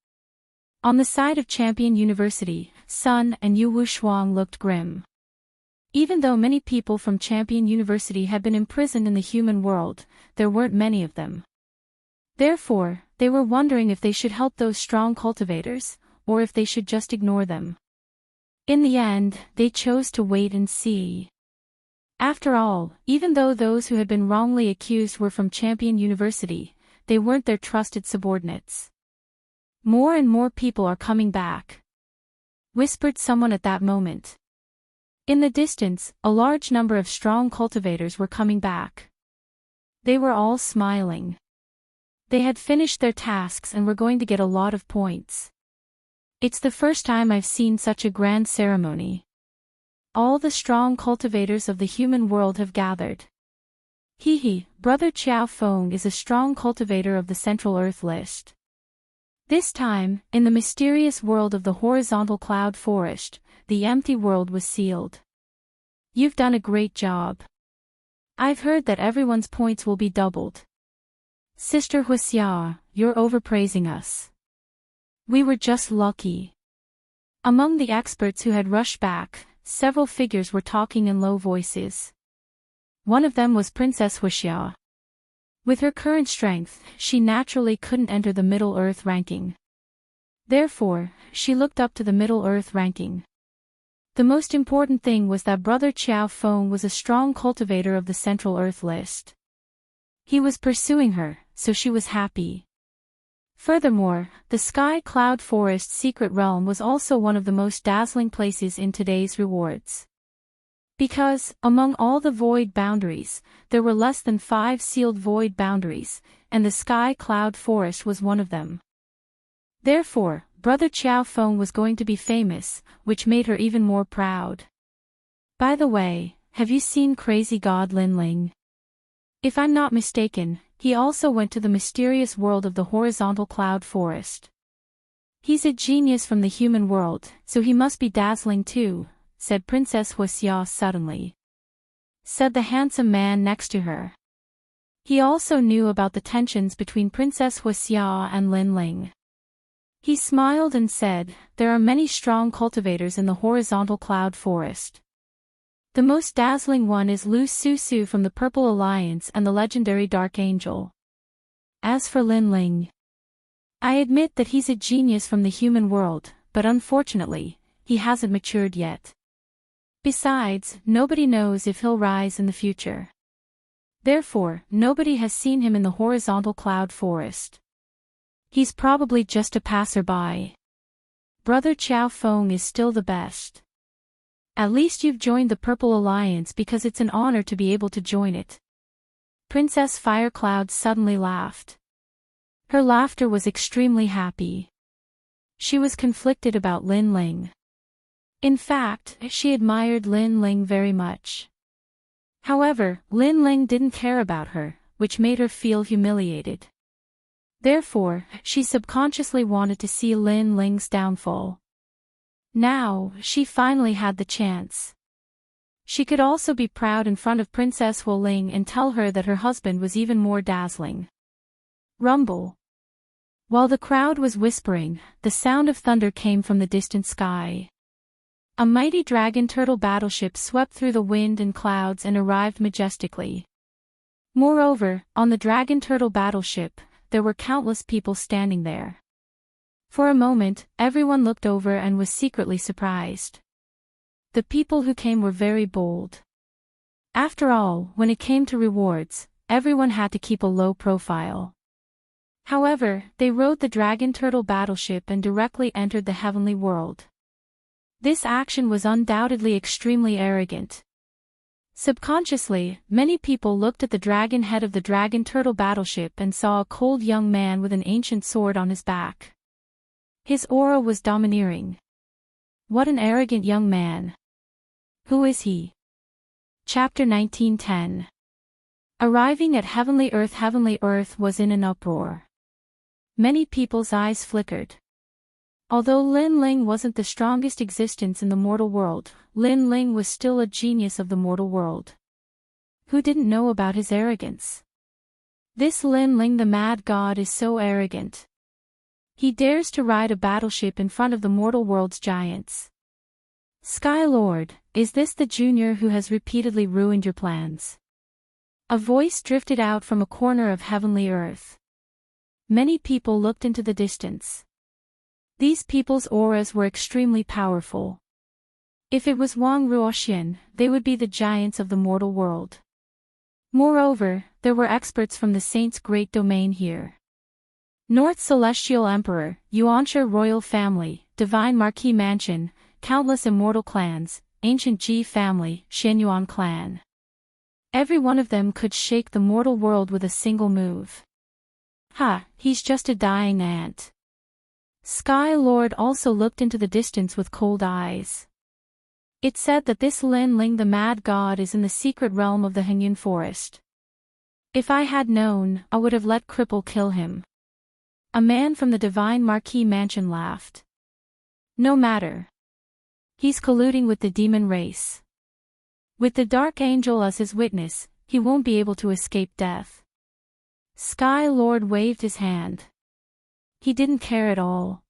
Speaker 1: On the side of Champion University, Sun and Yu Wushuang looked grim. Even though many people from Champion University had been imprisoned in the human world, there weren't many of them. Therefore, they were wondering if they should help those strong cultivators, or if they should just ignore them. In the end, they chose to wait and see. After all, even though those who had been wrongly accused were from Champion University, they weren't their trusted subordinates. More and more people are coming back, whispered someone at that moment. In the distance, a large number of strong cultivators were coming back. They were all smiling. They had finished their tasks and were going to get a lot of points. It's the first time I've seen such a grand ceremony. All the strong cultivators of the human world have gathered. Brother Chiao Feng is a strong cultivator of the Central Earth list. This time, in the mysterious world of the horizontal cloud forest, the empty world was sealed. You've done a great job. I've heard that everyone's points will be doubled. Sister Huixia, you're overpraising us. We were just lucky. Among the experts who had rushed back, several figures were talking in low voices. One of them was Princess Huixia. With her current strength, she naturally couldn't enter the Middle Earth ranking. Therefore, she looked up to the Middle Earth ranking. The most important thing was that Brother Chiao Feng was a strong cultivator of the Central Earth list. He was pursuing her, so she was happy. Furthermore, the Sky Cloud Forest Secret Realm was also one of the most dazzling places in today's rewards. Because, among all the void boundaries, there were less than 5 sealed void boundaries, and the Sky Cloud Forest was one of them. Therefore, Brother Chiao Feng was going to be famous, which made her even more proud. By the way, have you seen Crazy God Lin Ling? If I'm not mistaken, he also went to the mysterious world of the horizontal cloud forest. He's a genius from the human world, so he must be dazzling too, said Princess Huixia suddenly. Said the handsome man next to her. He also knew about the tensions between Princess Huixia and Lin Ling. He smiled and said, there are many strong cultivators in the horizontal cloud forest. The most dazzling one is Lu Susu from the Purple Alliance and the legendary Dark Angel. As for Lin Ling, I admit that he's a genius from the human world, but unfortunately, he hasn't matured yet. Besides, nobody knows if he'll rise in the future. Therefore, nobody has seen him in the horizontal cloud forest. He's probably just a passerby. Brother Chiao Feng is still the best. At least you've joined the Purple Alliance because it's an honor to be able to join it. Princess Firecloud suddenly laughed. Her laughter was extremely happy. She was conflicted about Lin Ling. In fact, she admired Lin Ling very much. However, Lin Ling didn't care about her, which made her feel humiliated. Therefore, she subconsciously wanted to see Lin Ling's downfall. Now, she finally had the chance. She could also be proud in front of Princess Huoling and tell her that her husband was even more dazzling. Rumble. While the crowd was whispering, the sound of thunder came from the distant sky. A mighty dragon turtle battleship swept through the wind and clouds and arrived majestically. Moreover, on the dragon turtle battleship, there were countless people standing there. For a moment, everyone looked over and was secretly surprised. The people who came were very bold. After all, when it came to rewards, everyone had to keep a low profile. However, they rode the dragon turtle battleship and directly entered the heavenly world. This action was undoubtedly extremely arrogant. Subconsciously, many people looked at the dragon head of the dragon turtle battleship and saw a cold young man with an ancient sword on his back. His aura was domineering. What an arrogant young man. Who is he? Chapter 1910. Arriving at Heavenly Earth was in an uproar. Many people's eyes flickered. Although Lin Ling wasn't the strongest existence in the mortal world, Lin Ling was still a genius of the mortal world. Who didn't know about his arrogance? This Lin Ling the mad god is so arrogant. He dares to ride a battleship in front of the mortal world's giants. Sky Lord, is this the junior who has repeatedly ruined your plans? A voice drifted out from a corner of heavenly earth. Many people looked into the distance. These people's auras were extremely powerful. If it was Wang Ruoxian, they would be the giants of the mortal world. Moreover, there were experts from the saints' great domain here. North Celestial Emperor, Yuansha royal family, Divine Marquis Mansion, countless immortal clans, ancient Ji family, Xianyuan clan. Every one of them could shake the mortal world with a single move. Ha, he's just a dying ant. Sky Lord also looked into the distance with cold eyes. It's said that this Lin Ling the mad god is in the secret realm of the Hengyun forest. If I had known, I would have let Cripple kill him. A man from the Divine Marquis Mansion laughed. No matter. He's colluding with the demon race. With the Dark Angel as his witness, he won't be able to escape death. Sky Lord waved his hand. He didn't care at all.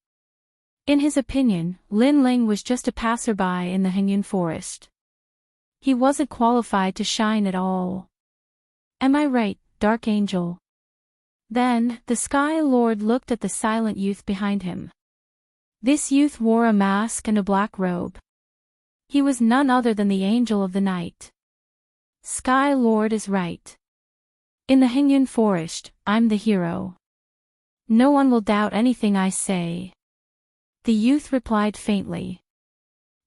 Speaker 1: In his opinion, Lin Ling was just a passerby in the Hengyun forest. He wasn't qualified to shine at all. Am I right, Dark Angel? Then, the Sky Lord looked at the silent youth behind him. This youth wore a mask and a black robe. He was none other than the Angel of the Night. Sky Lord is right. In the Hengyun forest, I'm the hero. No one will doubt anything I say. The youth replied faintly.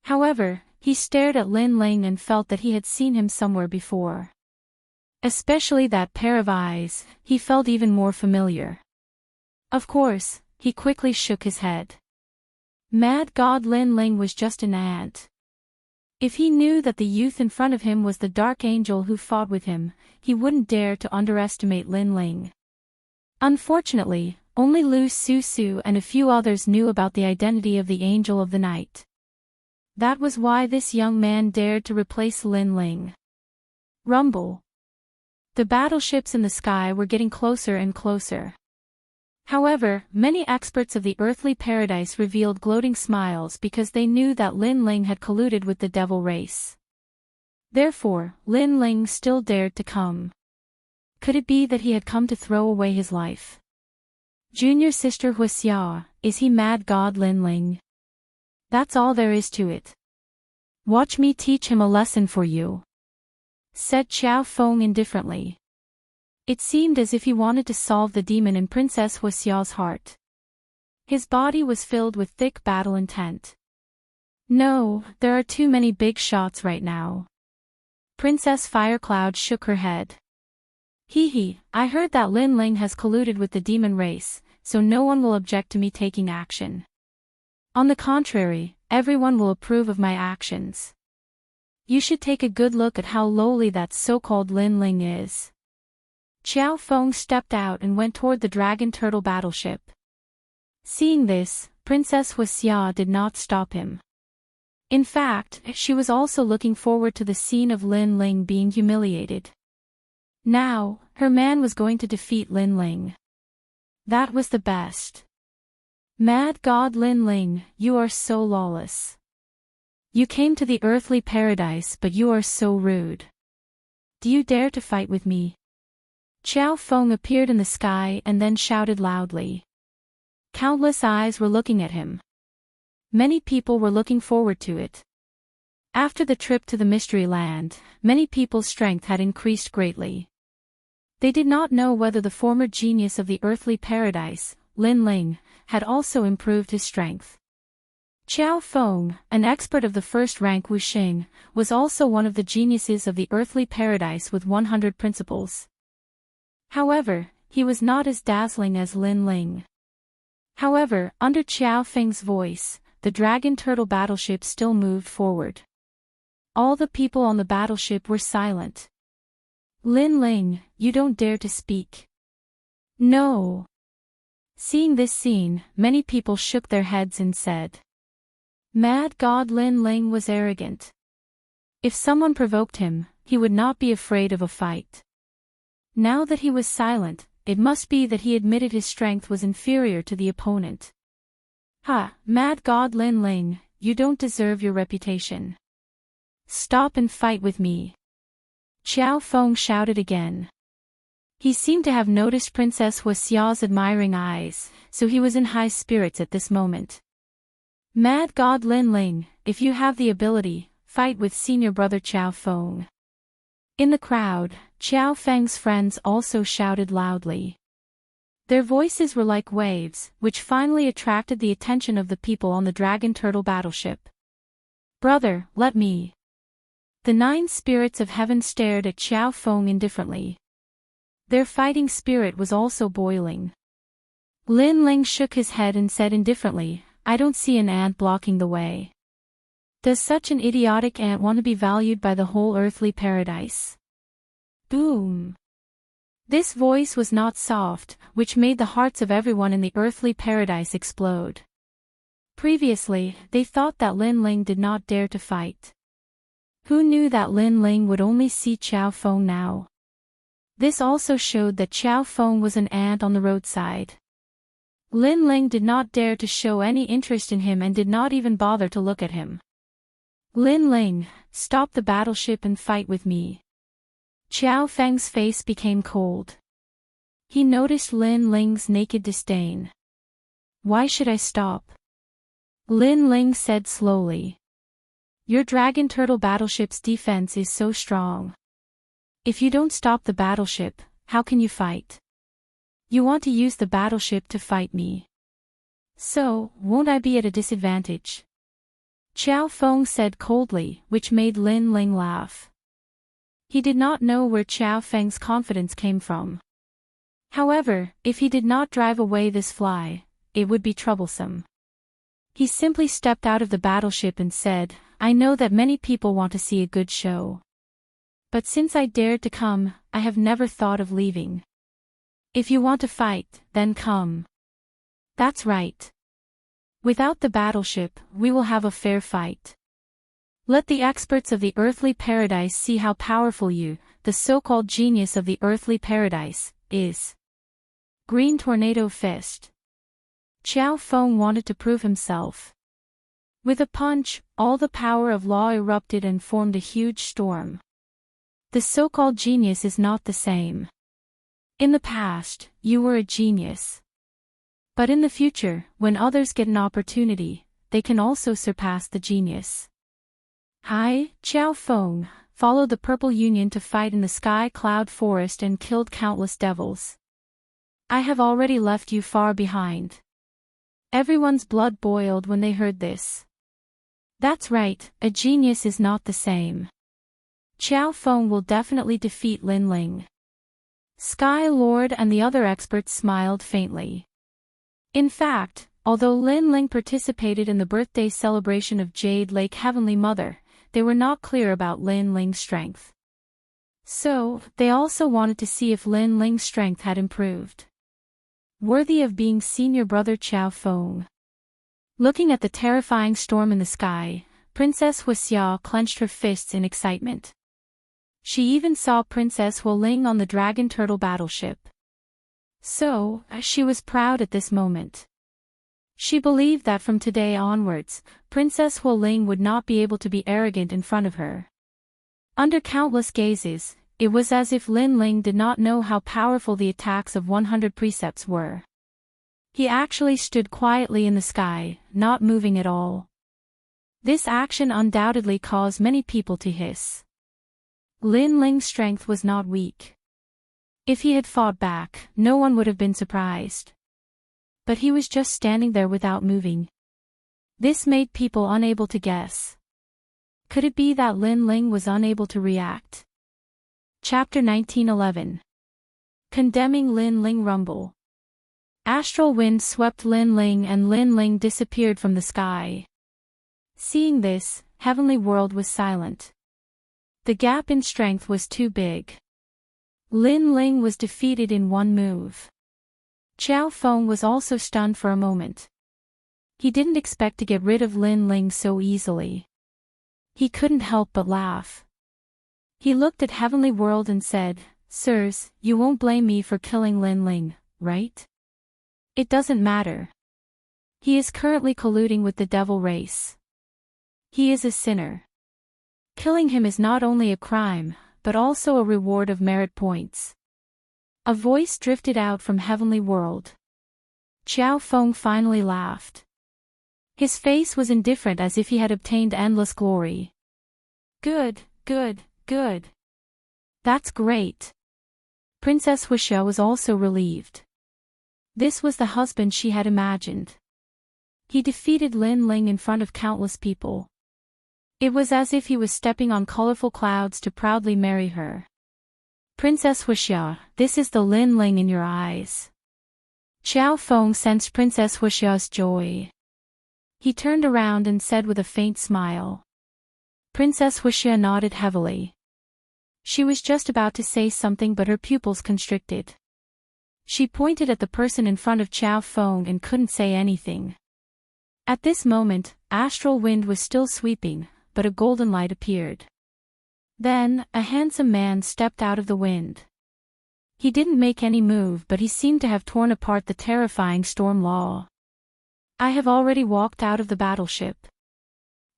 Speaker 1: However, he stared at Lin Ling and felt that he had seen him somewhere before. Especially that pair of eyes, he felt even more familiar. Of course, he quickly shook his head. Mad God Lin Ling was just an ant. If he knew that the youth in front of him was the Dark Angel who fought with him, he wouldn't dare to underestimate Lin Ling. Unfortunately, only Lu Su and a few others knew about the identity of the Angel of the Night. That was why this young man dared to replace Lin Ling. Rumble. The battleships in the sky were getting closer and closer. However, many experts of the earthly paradise revealed gloating smiles because they knew that Lin Ling had colluded with the devil race. Therefore, Lin Ling still dared to come. Could it be that he had come to throw away his life? Junior sister Huixia, is he mad God Lin Ling? That's all there is to it. Watch me teach him a lesson for you, said Qiao Feng indifferently. It seemed as if he wanted to solve the demon in Princess Huixia's heart. His body was filled with thick battle intent. No, there are too many big shots right now. Princess Firecloud shook her head. I heard that Lin Ling has colluded with the demon race, so no one will object to me taking action. On the contrary, everyone will approve of my actions. You should take a good look at how lowly that so-called Lin Ling is. Qiao Feng stepped out and went toward the dragon turtle battleship. Seeing this, Princess Huixia did not stop him. In fact, she was also looking forward to the scene of Lin Ling being humiliated. Now, her man was going to defeat Lin Ling. That was the best. Mad God Lin Ling, you are so lawless. You came to the earthly paradise but you are so rude. Do you dare to fight with me? Qiao Feng appeared in the sky and then shouted loudly. Countless eyes were looking at him. Many people were looking forward to it. After the trip to the Mystery Land, many people's strength had increased greatly. They did not know whether the former genius of the earthly paradise, Lin Ling, had also improved his strength. Qiao Feng, an expert of the first rank Wuxing, was also one of the geniuses of the earthly paradise with 100 principles. However, he was not as dazzling as Lin Ling. However, under Qiao Feng's voice, the dragon turtle battleship still moved forward. All the people on the battleship were silent. Lin Ling, you don't dare to speak. No. Seeing this scene, many people shook their heads and said. Mad God Lin Ling was arrogant. If someone provoked him, he would not be afraid of a fight. Now that he was silent, it must be that he admitted his strength was inferior to the opponent. Mad God Lin Ling, you don't deserve your reputation. Stop and fight with me. Qiao Feng shouted again. He seemed to have noticed Princess Huixia's admiring eyes, so he was in high spirits at this moment. Mad God Lin Ling, if you have the ability, fight with senior brother Qiao Feng. In the crowd, Qiao Feng's friends also shouted loudly. Their voices were like waves, which finally attracted the attention of the people on the Dragon Turtle battleship. Brother, let me. The 9 spirits of heaven stared at Qiao Feng indifferently. Their fighting spirit was also boiling. Lin Ling shook his head and said indifferently, I don't see an ant blocking the way. Does such an idiotic ant want to be valued by the whole earthly paradise? Boom! This voice was not soft, which made the hearts of everyone in the earthly paradise explode. Previously, they thought that Lin Ling did not dare to fight. Who knew that Lin Ling would only see Qiao Feng now? This also showed that Qiao Feng was an ant on the roadside. Lin Ling did not dare to show any interest in him and did not even bother to look at him. Lin Ling, stop the battleship and fight with me. Qiao Feng's face became cold. He noticed Lin Ling's naked disdain. Why should I stop? Lin Ling said slowly. Your Dragon Turtle battleship's defense is so strong. If you don't stop the battleship, how can you fight? You want to use the battleship to fight me. So, won't I be at a disadvantage? Qiao Feng said coldly, which made Lin Ling laugh. He did not know where Qiao Feng's confidence came from. However, if he did not drive away this fly, it would be troublesome. He simply stepped out of the battleship and said, I know that many people want to see a good show. But since I dared to come, I have never thought of leaving. If you want to fight, then come. That's right. Without the battleship, we will have a fair fight. Let the experts of the earthly paradise see how powerful you, the so-called genius of the earthly paradise, is. Green Tornado Fist. Qiao Feng wanted to prove himself. With a punch, all the power of law erupted and formed a huge storm. The so-called genius is not the same. In the past, you were a genius. But in the future, when others get an opportunity, they can also surpass the genius. I, Qiao Feng, followed the Purple Union to fight in the Sky Cloud Forest and killed countless devils. I have already left you far behind. Everyone's blood boiled when they heard this. That's right, a genius is not the same. Qiao Feng will definitely defeat Lin Ling. Sky Lord and the other experts smiled faintly. In fact, although Lin Ling participated in the birthday celebration of Jade Lake Heavenly Mother, they were not clear about Lin Ling's strength. So, they also wanted to see if Lin Ling's strength had improved. Worthy of being senior brother Qiao Feng. Looking at the terrifying storm in the sky, Princess Huixia clenched her fists in excitement. She even saw Princess Huoling on the Dragon Turtle battleship. So, she was proud at this moment. She believed that from today onwards, Princess Huoling would not be able to be arrogant in front of her. Under countless gazes, it was as if Lin Ling did not know how powerful the attacks of 100 precepts were. He actually stood quietly in the sky, not moving at all. This action undoubtedly caused many people to hiss. Lin Ling's strength was not weak. If he had fought back, no one would have been surprised. But he was just standing there without moving. This made people unable to guess. Could it be that Lin Ling was unable to react? Chapter 1911. Condemning Lin Ling Rumble. Astral wind swept Lin Ling and Lin Ling disappeared from the sky. Seeing this, Heavenly World was silent. The gap in strength was too big. Lin Ling was defeated in one move. Qiao Feng was also stunned for a moment. He didn't expect to get rid of Lin Ling so easily. He couldn't help but laugh. He looked at Heavenly World and said, Sirs, you won't blame me for killing Lin Ling, right? It doesn't matter. He is currently colluding with the devil race. He is a sinner. Killing him is not only a crime, but also a reward of merit points. A voice drifted out from Heavenly World. Qiao Feng finally laughed. His face was indifferent as if he had obtained endless glory. Good, good, good. That's great. Princess Huixia was also relieved. This was the husband she had imagined. He defeated Lin Ling in front of countless people. It was as if he was stepping on colorful clouds to proudly marry her. Princess Huixia, this is the Lin Ling in your eyes. Xiao Feng sensed Princess Huixia's joy. He turned around and said with a faint smile. Princess Huixia nodded heavily. She was just about to say something but her pupils constricted. She pointed at the person in front of Xiao Feng and couldn't say anything. At this moment, astral wind was still sweeping, but a golden light appeared. Then, a handsome man stepped out of the wind. He didn't make any move, but he seemed to have torn apart the terrifying storm law. I have already walked out of the battleship.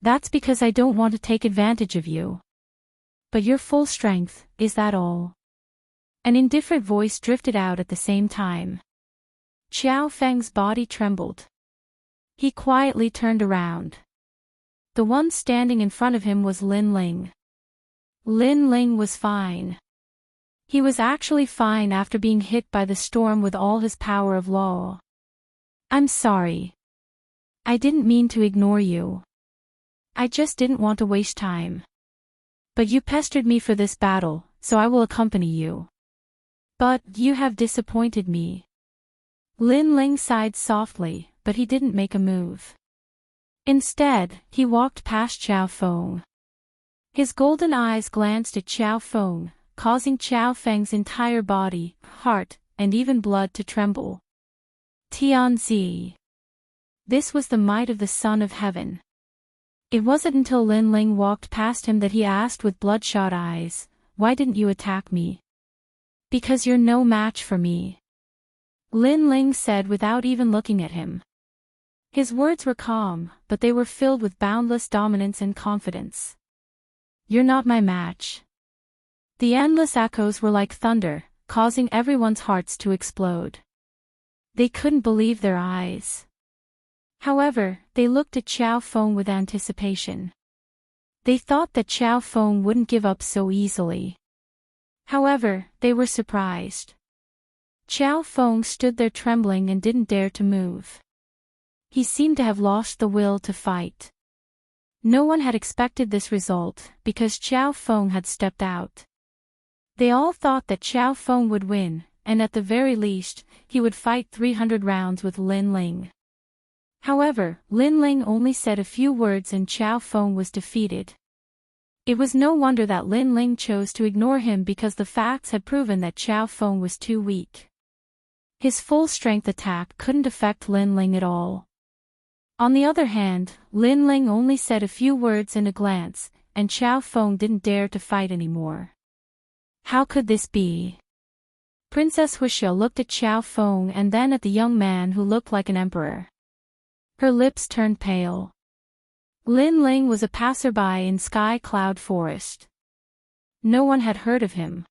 Speaker 1: That's because I don't want to take advantage of you. But your full strength, is that all? An indifferent voice drifted out at the same time. Xiao Feng's body trembled. He quietly turned around. The one standing in front of him was Lin Ling. Lin Ling was fine. He was actually fine after being hit by the storm with all his power of law. I'm sorry. I didn't mean to ignore you. I just didn't want to waste time. But you pestered me for this battle, so I will accompany you. But you have disappointed me. Lin Ling sighed softly, but he didn't make a move. Instead, he walked past Xiao Feng. His golden eyes glanced at Xiao Feng, causing Xiao Feng's entire body, heart, and even blood to tremble. Tianzi. This was the might of the Son of Heaven. It wasn't until Lin Ling walked past him that he asked with bloodshot eyes, "Why didn't you attack me?" "Because you're no match for me," Lin Ling said without even looking at him. His words were calm, but they were filled with boundless dominance and confidence. "You're not my match." The endless echoes were like thunder, causing everyone's hearts to explode. They couldn't believe their eyes. However, they looked at Xiao Feng with anticipation. They thought that Xiao Feng wouldn't give up so easily. However, they were surprised. Xiao Feng stood there trembling and didn't dare to move. He seemed to have lost the will to fight. No one had expected this result, because Xiao Feng had stepped out. They all thought that Xiao Feng would win, and at the very least, he would fight 300 rounds with Lin Ling. However, Lin Ling only said a few words and Xiao Feng was defeated. It was no wonder that Lin Ling chose to ignore him because the facts had proven that Xiao Feng was too weak. His full-strength attack couldn't affect Lin Ling at all. On the other hand, Lin Ling only said a few words and a glance, and Xiao Feng didn't dare to fight anymore. How could this be? Princess Huixia looked at Xiao Feng and then at the young man who looked like an emperor. Her lips turned pale. Lin Ling was a passerby in Sky Cloud Forest. No one had heard of him.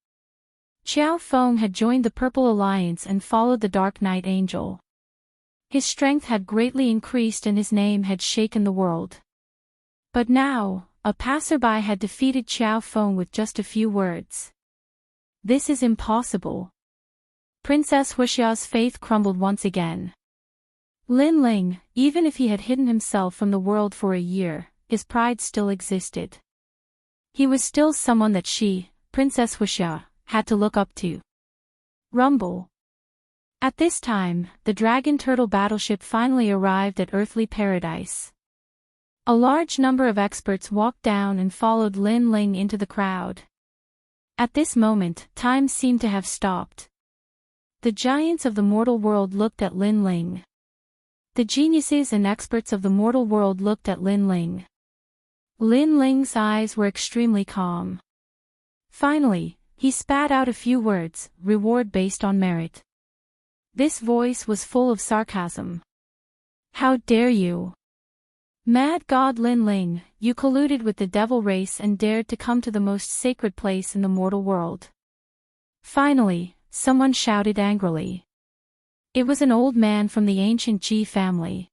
Speaker 1: Xiao Feng had joined the Purple Alliance and followed the Dark Knight Angel. His strength had greatly increased and his name had shaken the world. But now, a passerby had defeated Xiao Feng with just a few words. This is impossible. Princess Huixia's faith crumbled once again. Lin Ling, even if he had hidden himself from the world for a year, his pride still existed. He was still someone that she, Princess Huixia, had to look up to. Rumble. At this time, the Dragon Turtle battleship finally arrived at Earthly Paradise. A large number of experts walked down and followed Lin Ling into the crowd. At this moment, time seemed to have stopped. The giants of the mortal world looked at Lin Ling. The geniuses and experts of the mortal world looked at Lin Ling. Lin Ling's eyes were extremely calm. Finally, he spat out a few words, "Reward based on merit." This voice was full of sarcasm. "How dare you? Mad God Lin Ling, you colluded with the devil race and dared to come to the most sacred place in the mortal world." Finally, someone shouted angrily. It was an old man from the ancient Ji family.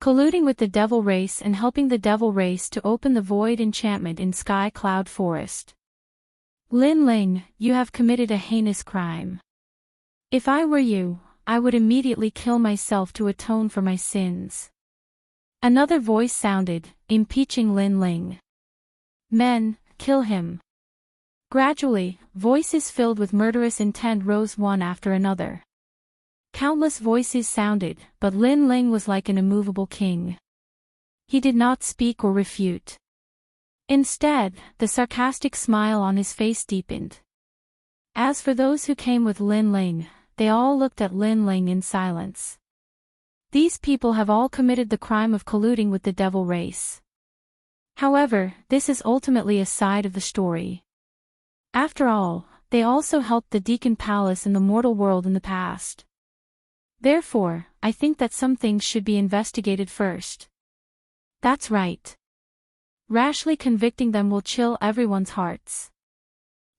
Speaker 1: colluding with the devil race and helping the devil race to open the void enchantment in Sky Cloud Forest. Lin Ling, you have committed a heinous crime. If I were you, I would immediately kill myself to atone for my sins. Another voice sounded, impeaching Lin Ling. Men, kill him. Gradually, voices filled with murderous intent rose one after another. Countless voices sounded, but Lin Ling was like an immovable king. He did not speak or refute. Instead, the sarcastic smile on his face deepened. As for those who came with Lin Ling, they all looked at Lin Ling in silence. These people have all committed the crime of colluding with the devil race. However, this is ultimately a side of the story. After all, they also helped the Deacon Palace in the mortal world in the past. Therefore, I think that some things should be investigated first. That's right. Rashly convicting them will chill everyone's hearts.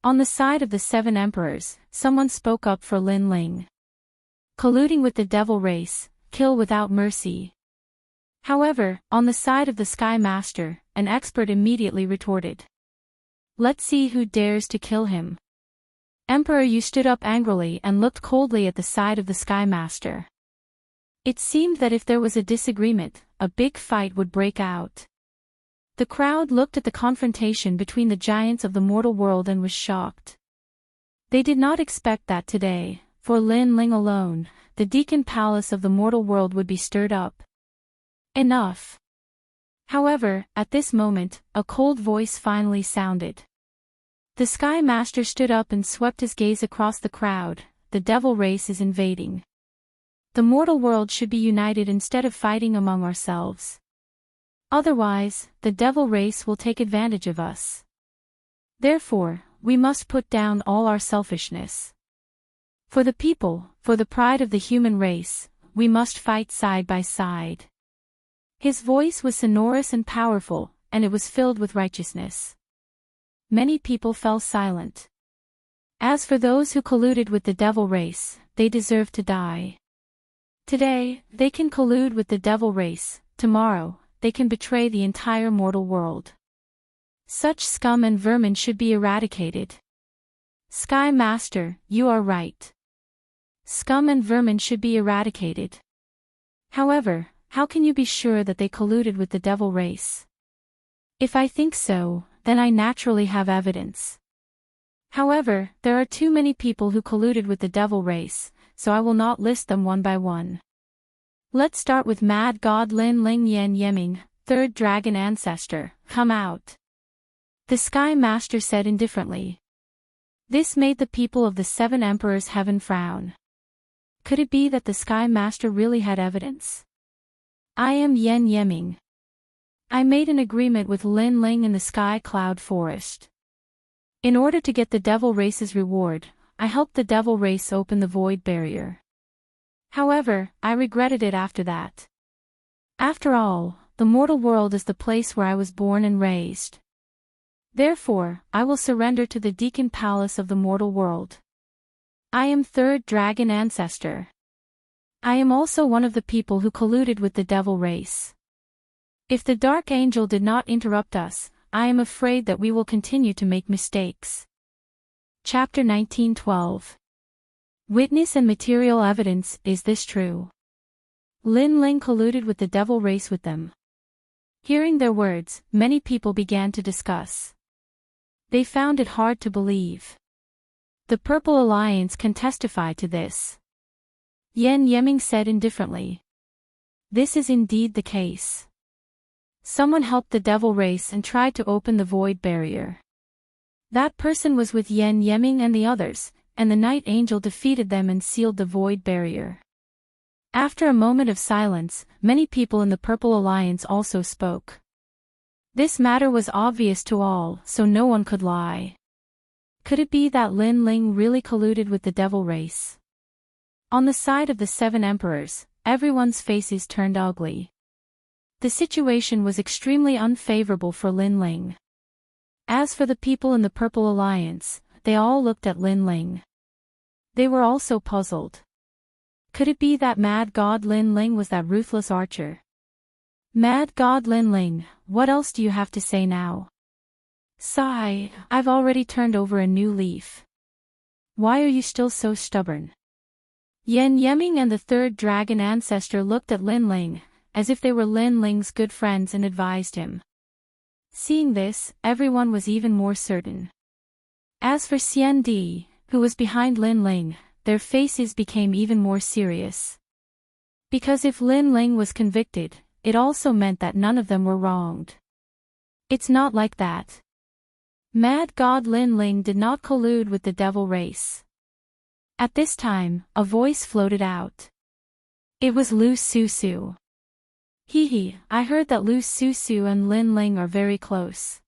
Speaker 1: On the side of the 7 emperors, someone spoke up for Lin Ling. Colluding with the devil race, kill without mercy. However, on the side of the Sky Master, an expert immediately retorted. Let's see who dares to kill him. Emperor Yu stood up angrily and looked coldly at the side of the Sky Master. It seemed that if there was a disagreement, a big fight would break out. The crowd looked at the confrontation between the giants of the mortal world and was shocked. They did not expect that today, for Lin Ling alone, the Deacon Palace of the mortal world would be stirred up. Enough. However, at this moment, a cold voice finally sounded. The Sky Master stood up and swept his gaze across the crowd. The devil race is invading. The mortal world should be united instead of fighting among ourselves. Otherwise, the devil race will take advantage of us. Therefore, we must put down all our selfishness. For the people, for the pride of the human race, we must fight side by side. His voice was sonorous and powerful, and it was filled with righteousness. Many people fell silent. As for those who colluded with the devil race, they deserve to die. Today, they can collude with the devil race, tomorrow, they can betray the entire mortal world. Such scum and vermin should be eradicated. Sky Master, you are right. Scum and vermin should be eradicated. However, how can you be sure that they colluded with the devil race? If I think so, then I naturally have evidence. However, there are too many people who colluded with the devil race, so I will not list them one by one. Let's start with Mad God Lin Ling Yan Yeming, 3rd Dragon Ancestor, come out. The Sky Master said indifferently. This made the people of the 7 Emperors Heaven frown. Could it be that the Sky Master really had evidence? I am Yan Yeming. I made an agreement with Lin Ling in the Sky Cloud Forest. In order to get the devil race's reward, I helped the devil race open the void barrier. However, I regretted it after that. After all, the mortal world is the place where I was born and raised. Therefore, I will surrender to the Deacon Palace of the mortal world. I am 3rd Dragon Ancestor. I am also one of the people who colluded with the devil race. If the Dark Angel did not interrupt us, I am afraid that we will continue to make mistakes. Chapter 1912. Witness and material evidence, is this true? Lin Ling colluded with the devil race with them. Hearing their words, many people began to discuss. They found it hard to believe. The Purple Alliance can testify to this. Yan Yeming said indifferently. This is indeed the case. Someone helped the devil race and tried to open the void barrier. That person was with Yan Yeming and the others, and the Night Angel defeated them and sealed the void barrier. After a moment of silence, many people in the Purple Alliance also spoke. This matter was obvious to all, so no one could lie. Could it be that Lin Ling really colluded with the devil race? On the side of the 7 emperors, everyone's faces turned ugly. The situation was extremely unfavorable for Lin Ling. As for the people in the Purple Alliance, they all looked at Lin Ling. They were also puzzled. Could it be that Mad God Lin Ling was that ruthless archer? Mad God Linling, what else do you have to say now? Sigh, I've already turned over a new leaf. Why are you still so stubborn? Yen Yeming and the third dragon ancestor looked at Linling, as if they were Linling's good friends, and advised him. Seeing this, everyone was even more certain. As for Xian Di, who was behind Linling, their faces became even more serious. Because if Linling was convicted, it also meant that none of them were wronged. It's not like that. Mad God Linling did not collude with the devil race. At this time, a voice floated out. It was Lu Susu. Hee, I heard that Lu Susu and Linling are very close.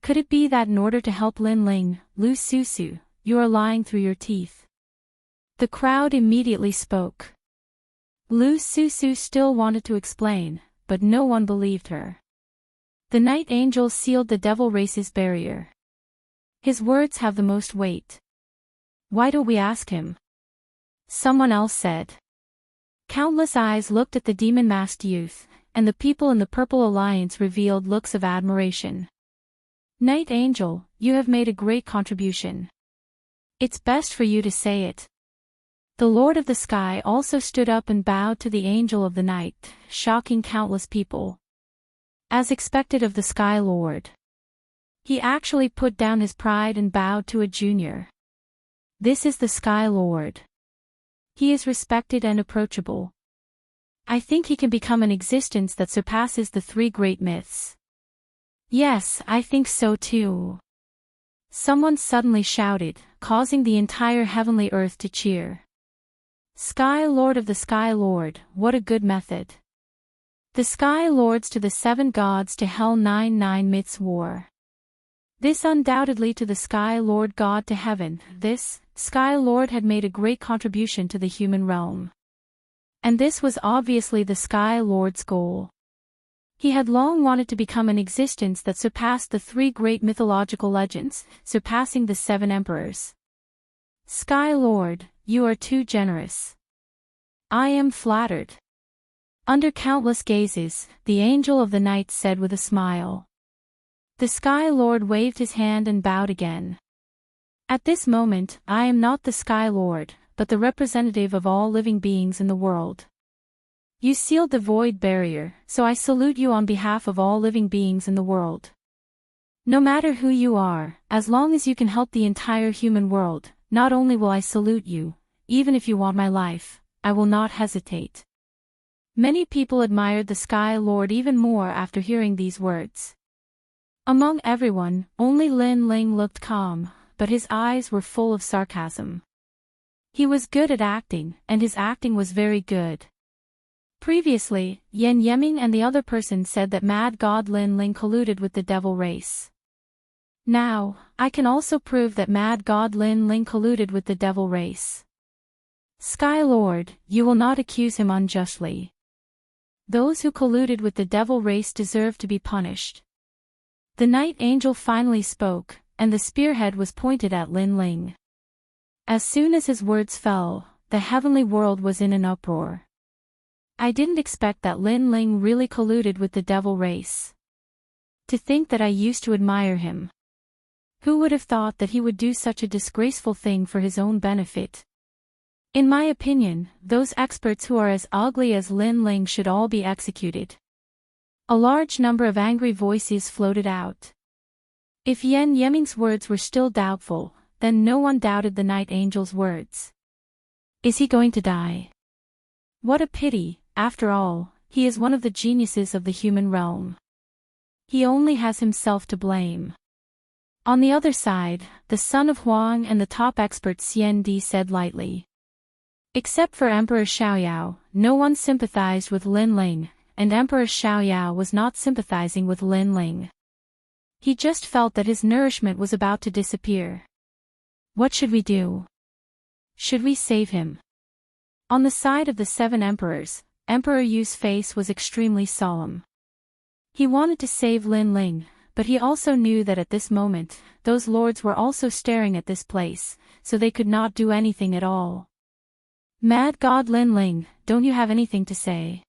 Speaker 1: Could it be that in order to help Linling, Lu Susu, you are lying through your teeth? The crowd immediately spoke. Lu Susu still wanted to explain, but no one believed her. The night angel sealed the devil race's barrier. His words have the most weight. Why don't we ask him? Someone else said. Countless eyes looked at the demon-masked youth, and the people in the Purple Alliance revealed looks of admiration. Night Angel, you have made a great contribution. It's best for you to say it. The Lord of the Sky also stood up and bowed to the Angel of the Night, shocking countless people. As expected of the Sky Lord. He actually put down his pride and bowed to a junior. This is the Sky Lord. He is respected and approachable. I think he can become an existence that surpasses the three great myths. Yes, I think so too. Someone suddenly shouted, causing the entire heavenly earth to cheer. Sky Lord of the Sky Lord, what a good method. The Sky Lords to the 7 gods to Hell 9 myths war. This undoubtedly to the Sky Lord God to heaven, this, Sky Lord had made a great contribution to the human realm. And this was obviously the Sky Lord's goal. He had long wanted to become an existence that surpassed the 3 great mythological legends, surpassing the 7 emperors. Sky Lord, you are too generous. I am flattered. Under countless gazes, the Angel of the Night said with a smile. The Sky Lord waved his hand and bowed again. At this moment, I am not the Sky Lord, but the representative of all living beings in the world. You sealed the void barrier, so I salute you on behalf of all living beings in the world. No matter who you are, as long as you can help the entire human world, not only will I salute you, even if you want my life, I will not hesitate. Many people admired the Sky Lord even more after hearing these words. Among everyone, only Lin Ling looked calm, but his eyes were full of sarcasm. He was good at acting, and his acting was very good. Previously, Yen Yeming and the other person said that Mad God Lin Ling colluded with the devil race. Now, I can also prove that Mad God Lin Ling colluded with the devil race. Sky Lord, you will not accuse him unjustly. Those who colluded with the devil race deserve to be punished. The Night Angel finally spoke, and the spearhead was pointed at Lin Ling. As soon as his words fell, the heavenly world was in an uproar. I didn't expect that Lin Ling really colluded with the devil race. To think that I used to admire him. Who would have thought that he would do such a disgraceful thing for his own benefit? In my opinion, those experts who are as ugly as Lin Ling should all be executed. A large number of angry voices floated out. If Yen Yeming's words were still doubtful, then no one doubted the Night Angel's words. Is he going to die? What a pity, after all, he is one of the geniuses of the human realm. He only has himself to blame. On the other side, the son of Huang and the top expert Xian Di said lightly. Except for Emperor Xiaoyao, no one sympathized with Lin Ling, and Emperor Xiaoyao was not sympathizing with Lin Ling. He just felt that his nourishment was about to disappear. What should we do? Should we save him? On the side of the 7 emperors, Emperor Yu's face was extremely solemn. He wanted to save Lin Ling, but he also knew that at this moment, those lords were also staring at this place, so they could not do anything at all. Mad God Lin Ling, don't you have anything to say?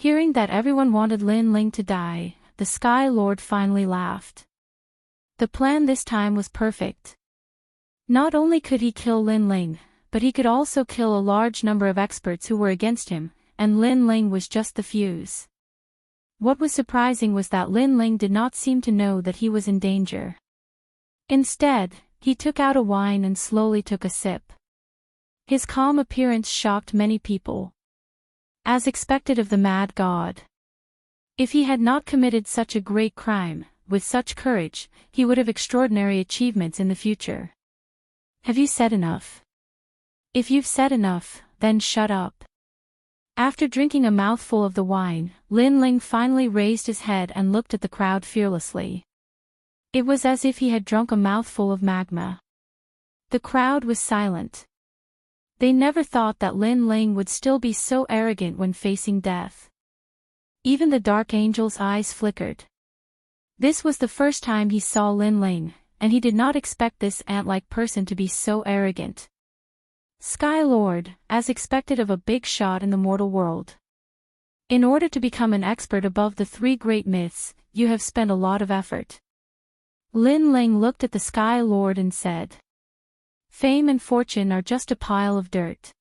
Speaker 1: Hearing that everyone wanted Lin Ling to die, the Sky Lord finally laughed. The plan this time was perfect. Not only could he kill Lin Ling, but he could also kill a large number of experts who were against him, and Lin Ling was just the fuse. What was surprising was that Lin Ling did not seem to know that he was in danger. Instead, he took out a wine and slowly took a sip. His calm appearance shocked many people. As expected of the mad god. If he had not committed such a great crime, with such courage, he would have extraordinary achievements in the future. Have you said enough? If you've said enough, then shut up. After drinking a mouthful of the wine, Lin Ling finally raised his head and looked at the crowd fearlessly. It was as if he had drunk a mouthful of magma. The crowd was silent. They never thought that Lin Ling would still be so arrogant when facing death. Even the Dark Angel's eyes flickered. This was the first time he saw Lin Ling, and he did not expect this ant-like person to be so arrogant. Sky Lord, as expected of a big shot in the mortal world. In order to become an expert above the 3 great myths, you have spent a lot of effort. Lin Ling looked at the Sky Lord and said, "Fame and fortune are just a pile of dirt.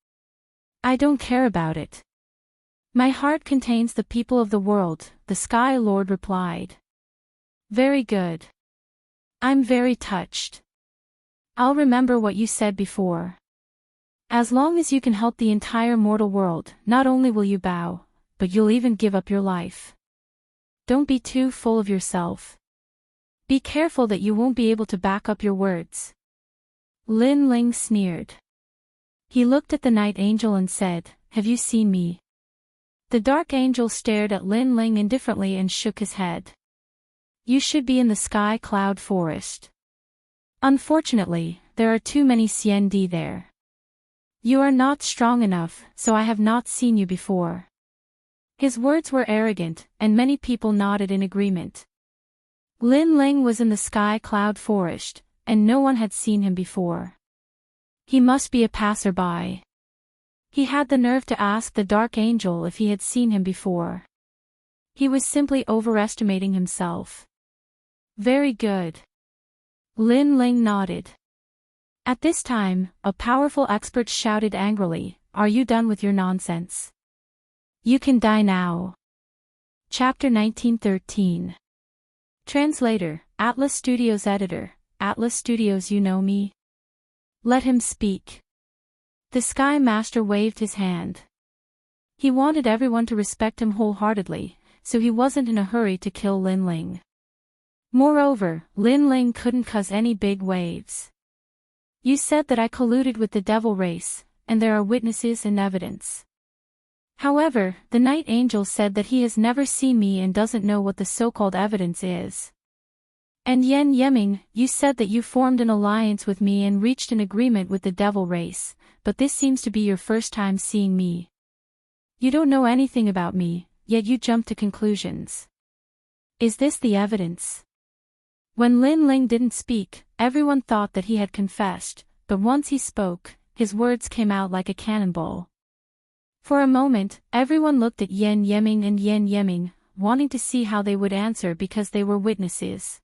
Speaker 1: I don't care about it. My heart contains the people of the world," the Sky Lord replied. "Very good. I'm very touched. I'll remember what you said before. As long as you can help the entire mortal world, not only will you bow, but you'll even give up your life. Don't be too full of yourself. Be careful that you won't be able to back up your words." Lin Ling sneered. He looked at the Night Angel and said, "Have you seen me?" The Dark Angel stared at Lin Ling indifferently and shook his head. "You should be in the Sky Cloud Forest. Unfortunately, there are too many CND there. You are not strong enough, so I have not seen you before." His words were arrogant, and many people nodded in agreement. Lin Ling was in the Sky Cloud Forest, and no one had seen him before. He must be a passerby. He had the nerve to ask the Dark Angel if he had seen him before. He was simply overestimating himself. "Very good." Lin Ling nodded. At this time, a powerful expert shouted angrily, "Are you done with your nonsense? You can die now." Chapter 1913. Translator, Atlas Studios Editor, Atlas Studios. You know me? Let him speak. The Sky Master waved his hand. He wanted everyone to respect him wholeheartedly, so he wasn't in a hurry to kill Lin Ling. Moreover, Lin Ling couldn't cause any big waves. "You said that I colluded with the devil race, and there are witnesses and evidence. However, the Night Angel said that he has never seen me and doesn't know what the so-called evidence is. And Yen Yeming, you said that you formed an alliance with me and reached an agreement with the devil race, but this seems to be your first time seeing me. You don't know anything about me, yet you jump to conclusions. Is this the evidence?" When Lin Ling didn't speak, everyone thought that he had confessed, but once he spoke, his words came out like a cannonball. For a moment, everyone looked at Yen Yeming, wanting to see how they would answer because they were witnesses.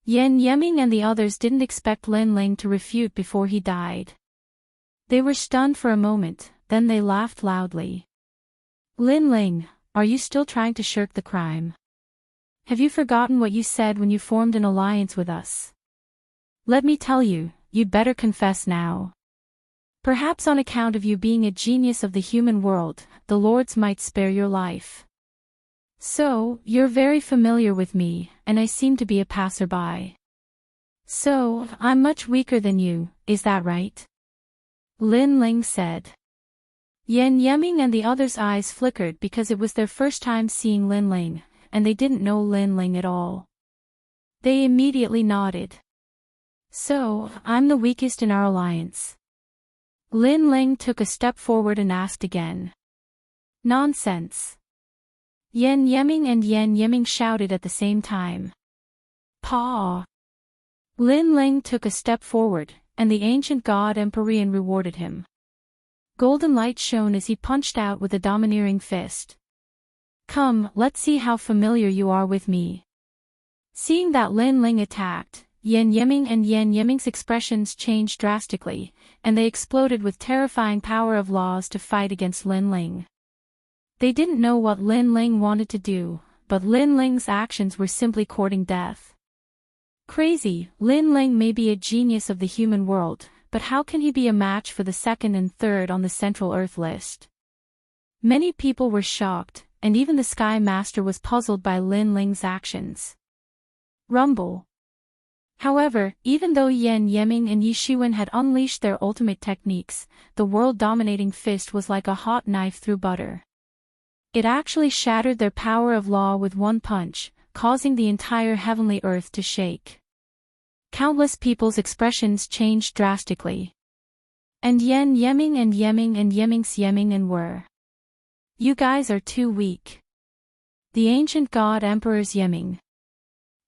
Speaker 1: Yen Yeming and the others didn't expect Lin Ling to refute before he died. They were stunned for a moment, then they laughed loudly. "Lin Ling, are you still trying to shirk the crime? Have you forgotten what you said when you formed an alliance with us? Let me tell you, you'd better confess now. Perhaps on account of you being a genius of the human world, the lords might spare your life. So, you're very familiar with me, and I seem to be a passerby. So, I'm much weaker than you, is that right?" Lin Ling said. Yen Yeming and the others' eyes flickered because it was their first time seeing Lin Ling, and they didn't know Lin Ling at all. They immediately nodded. "So, I'm the weakest in our alliance." Lin Ling took a step forward and asked again. "Nonsense." Yen Yeming shouted at the same time. "Paw." Lin Ling took a step forward, and the ancient god Empyrean rewarded him. Golden light shone as he punched out with a domineering fist. Come, let's see how familiar you are with me. Seeing that Lin Ling attacked, Yan Yiming and Yan Yiming's expressions changed drastically, and they exploded with terrifying power of laws to fight against Lin Ling. They didn't know what Lin Ling wanted to do, but Lin Ling's actions were simply courting death. Crazy, Lin Ling may be a genius of the human world, but how can he be a match for the second and third on the Central Earth list? Many people were shocked, and even the Sky Master was puzzled by Lin Ling's actions. Rumble. However, even though Yan Yiming and Yi Shiwen had unleashed their ultimate techniques, the world-dominating fist was like a hot knife through butter. It actually shattered their power of law with one punch, causing the entire heavenly earth to shake. Countless people's expressions changed drastically. And Yan Yiming and Yiming and Yiming's Yiming and were. You guys are too weak. The ancient god emperor's Yiming.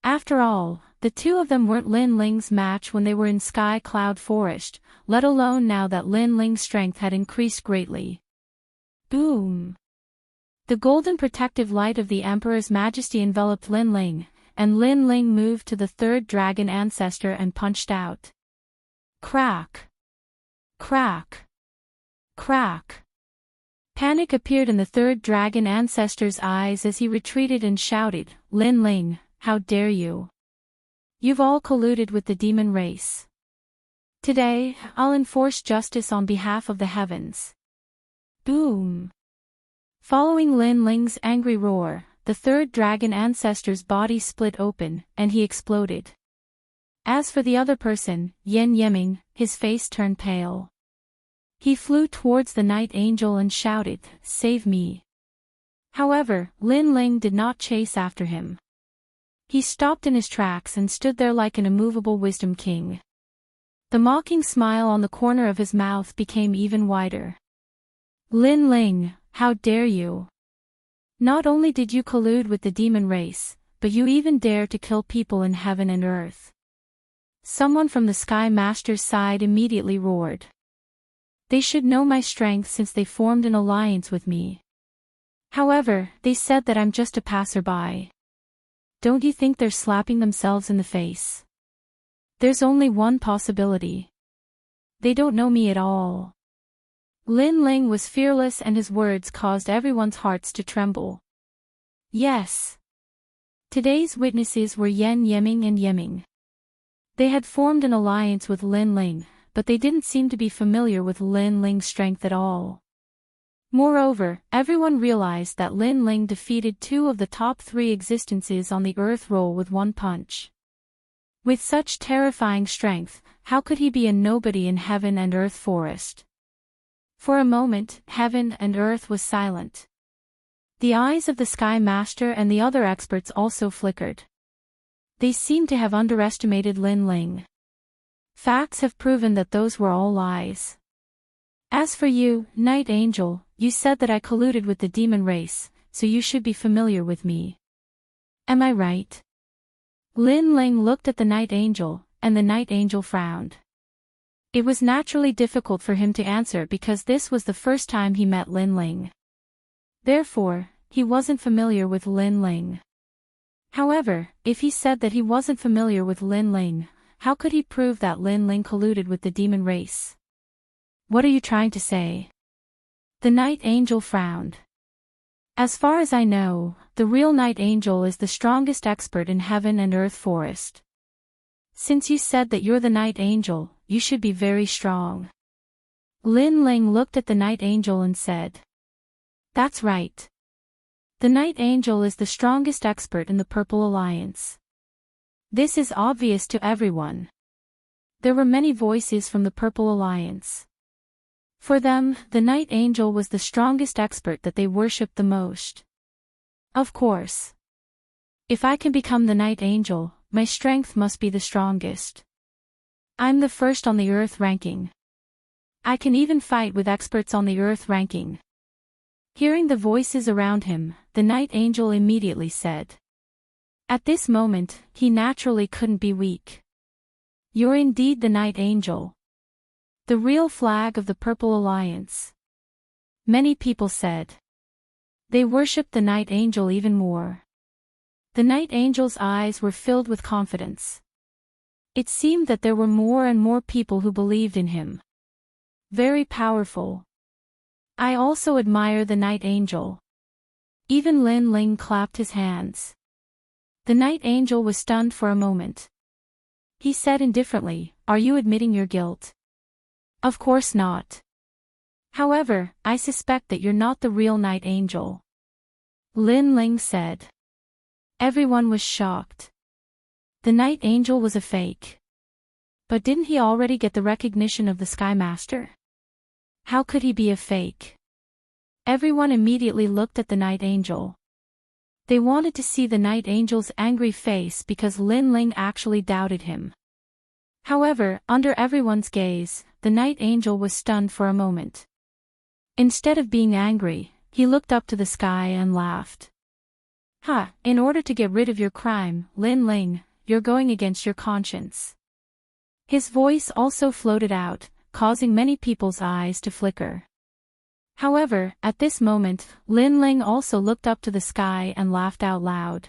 Speaker 1: After all, the two of them weren't Lin Ling's match when they were in Sky Cloud Forest, let alone now that Lin Ling's strength had increased greatly. Boom! The golden protective light of the Emperor's Majesty enveloped Lin Ling, and Lin Ling moved to the third dragon ancestor and punched out. Crack! Crack! Crack! Panic appeared in the third dragon ancestor's eyes as he retreated and shouted, Lin Ling, how dare you! You've all colluded with the demon race. Today, I'll enforce justice on behalf of the heavens. Boom! Following Lin Ling's angry roar, the third dragon ancestor's body split open, and he exploded. As for the other person, Yan Yiming, his face turned pale. He flew towards the night angel and shouted, Save me! However, Lin Ling did not chase after him. He stopped in his tracks and stood there like an immovable wisdom king. The mocking smile on the corner of his mouth became even wider. Lin Ling, how dare you! Not only did you collude with the demon race, but you even dare to kill people in heaven and earth. Someone from the Sky Master's side immediately roared. They should know my strength since they formed an alliance with me. However, they said that I'm just a passerby. Don't you think they're slapping themselves in the face? There's only one possibility. They don't know me at all. Lin Ling was fearless and his words caused everyone's hearts to tremble. Yes. Today's witnesses were Yan Yiming and Yiming. They had formed an alliance with Lin Ling, but they didn't seem to be familiar with Lin Ling's strength at all. Moreover, everyone realized that Lin Ling defeated two of the top 3 existences on the earth roll with one punch. With such terrifying strength, how could he be a nobody in heaven and earth forest? For a moment, heaven and earth was silent. The eyes of the Sky Master and the other experts also flickered. They seemed to have underestimated Lin Ling. Facts have proven that those were all lies. As for you, Night Angel, you said that I colluded with the demon race, so you should be familiar with me. Am I right? Lin Ling looked at the Night Angel, and the Night Angel frowned. It was naturally difficult for him to answer because this was the first time he met Lin Ling. Therefore, he wasn't familiar with Lin Ling. However, if he said that he wasn't familiar with Lin Ling, how could he prove that Lin Ling colluded with the demon race? What are you trying to say? The Night Angel frowned. As far as I know, the real Night Angel is the strongest expert in heaven and earth forest. Since you said that you're the Night Angel, you should be very strong. Lin Ling looked at the Night Angel and said. That's right. The Night Angel is the strongest expert in the Purple Alliance. This is obvious to everyone. There were many voices from the Purple Alliance. For them, the Night Angel was the strongest expert that they worshipped the most. Of course. If I can become the Night Angel, my strength must be the strongest. I'm the first on the Earth ranking. I can even fight with experts on the Earth ranking. Hearing the voices around him, the Night Angel immediately said. At this moment, he naturally couldn't be weak. You're indeed the Night Angel. The real flag of the Purple Alliance. Many people said. They worshipped the night angel even more. The night angel's eyes were filled with confidence. It seemed that there were more and more people who believed in him. Very powerful. I also admire the night angel. Even Lin Ling clapped his hands. The night angel was stunned for a moment. He said indifferently, "Are you admitting your guilt?" "Of course not. However, I suspect that you're not the real night angel," Lin Ling said. Everyone was shocked. The night angel was a fake. But didn't he already get the recognition of the Sky Master? How could he be a fake? Everyone immediately looked at the night angel. They wanted to see the night angel's angry face because Lin Ling actually doubted him. However, under everyone's gaze, the night angel was stunned for a moment. Instead of being angry, he looked up to the sky and laughed. "Ha, in order to get rid of your crime, Lin Ling, you're going against your conscience." His voice also floated out, causing many people's eyes to flicker. However, at this moment, Lin Ling also looked up to the sky and laughed out loud.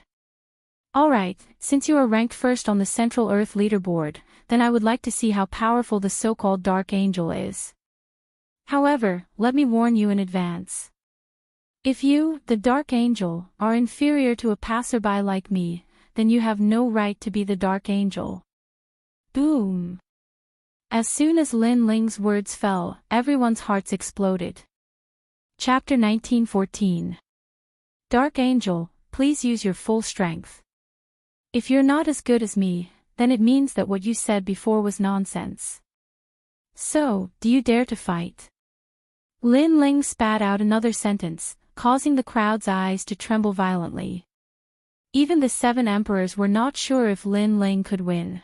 Speaker 1: "Alright, since you are ranked first on the Central Earth leaderboard, then I would like to see how powerful the so-called Dark Angel is. However, let me warn you in advance. If you, the Dark Angel, are inferior to a passerby like me, then you have no right to be the Dark Angel." Boom! As soon as Lin Ling's words fell, everyone's hearts exploded. Chapter 1914. Dark Angel, please use your full strength. If you're not as good as me, then it means that what you said before was nonsense. So, do you dare to fight? Lin Ling spat out another sentence, causing the crowd's eyes to tremble violently. Even the 7 emperors were not sure if Lin Ling could win.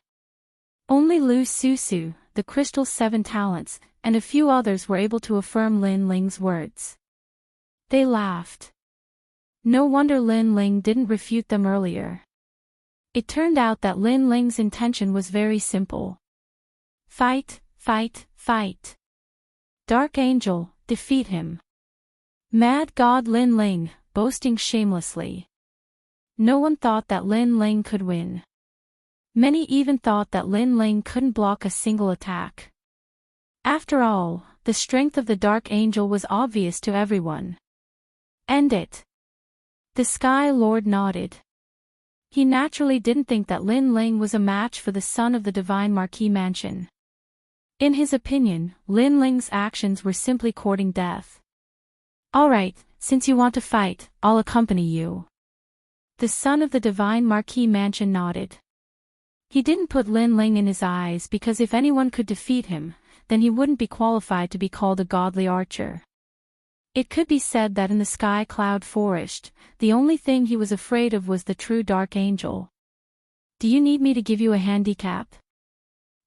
Speaker 1: Only Lu Susu, the Crystal's 7 talents, and a few others were able to affirm Lin Ling's words. They laughed. No wonder Lin Ling didn't refute them earlier. It turned out that Lin Ling's intention was very simple. Fight, fight, fight. Dark Angel, defeat him. Mad God Lin Ling, boasting shamelessly. No one thought that Lin Ling could win. Many even thought that Lin Ling couldn't block a single attack. After all, the strength of the Dark Angel was obvious to everyone. End it. The Sky Lord nodded. He naturally didn't think that Lin Ling was a match for the son of the Divine Marquis Mansion. In his opinion, Lin Ling's actions were simply courting death. Alright, since you want to fight, I'll accompany you. The son of the Divine Marquis Mansion nodded. He didn't put Lin Ling in his eyes because if anyone could defeat him, then he wouldn't be qualified to be called a godly archer. It could be said that in the Sky Cloud Forest, the only thing he was afraid of was the true Dark Angel. Do you need me to give you a handicap?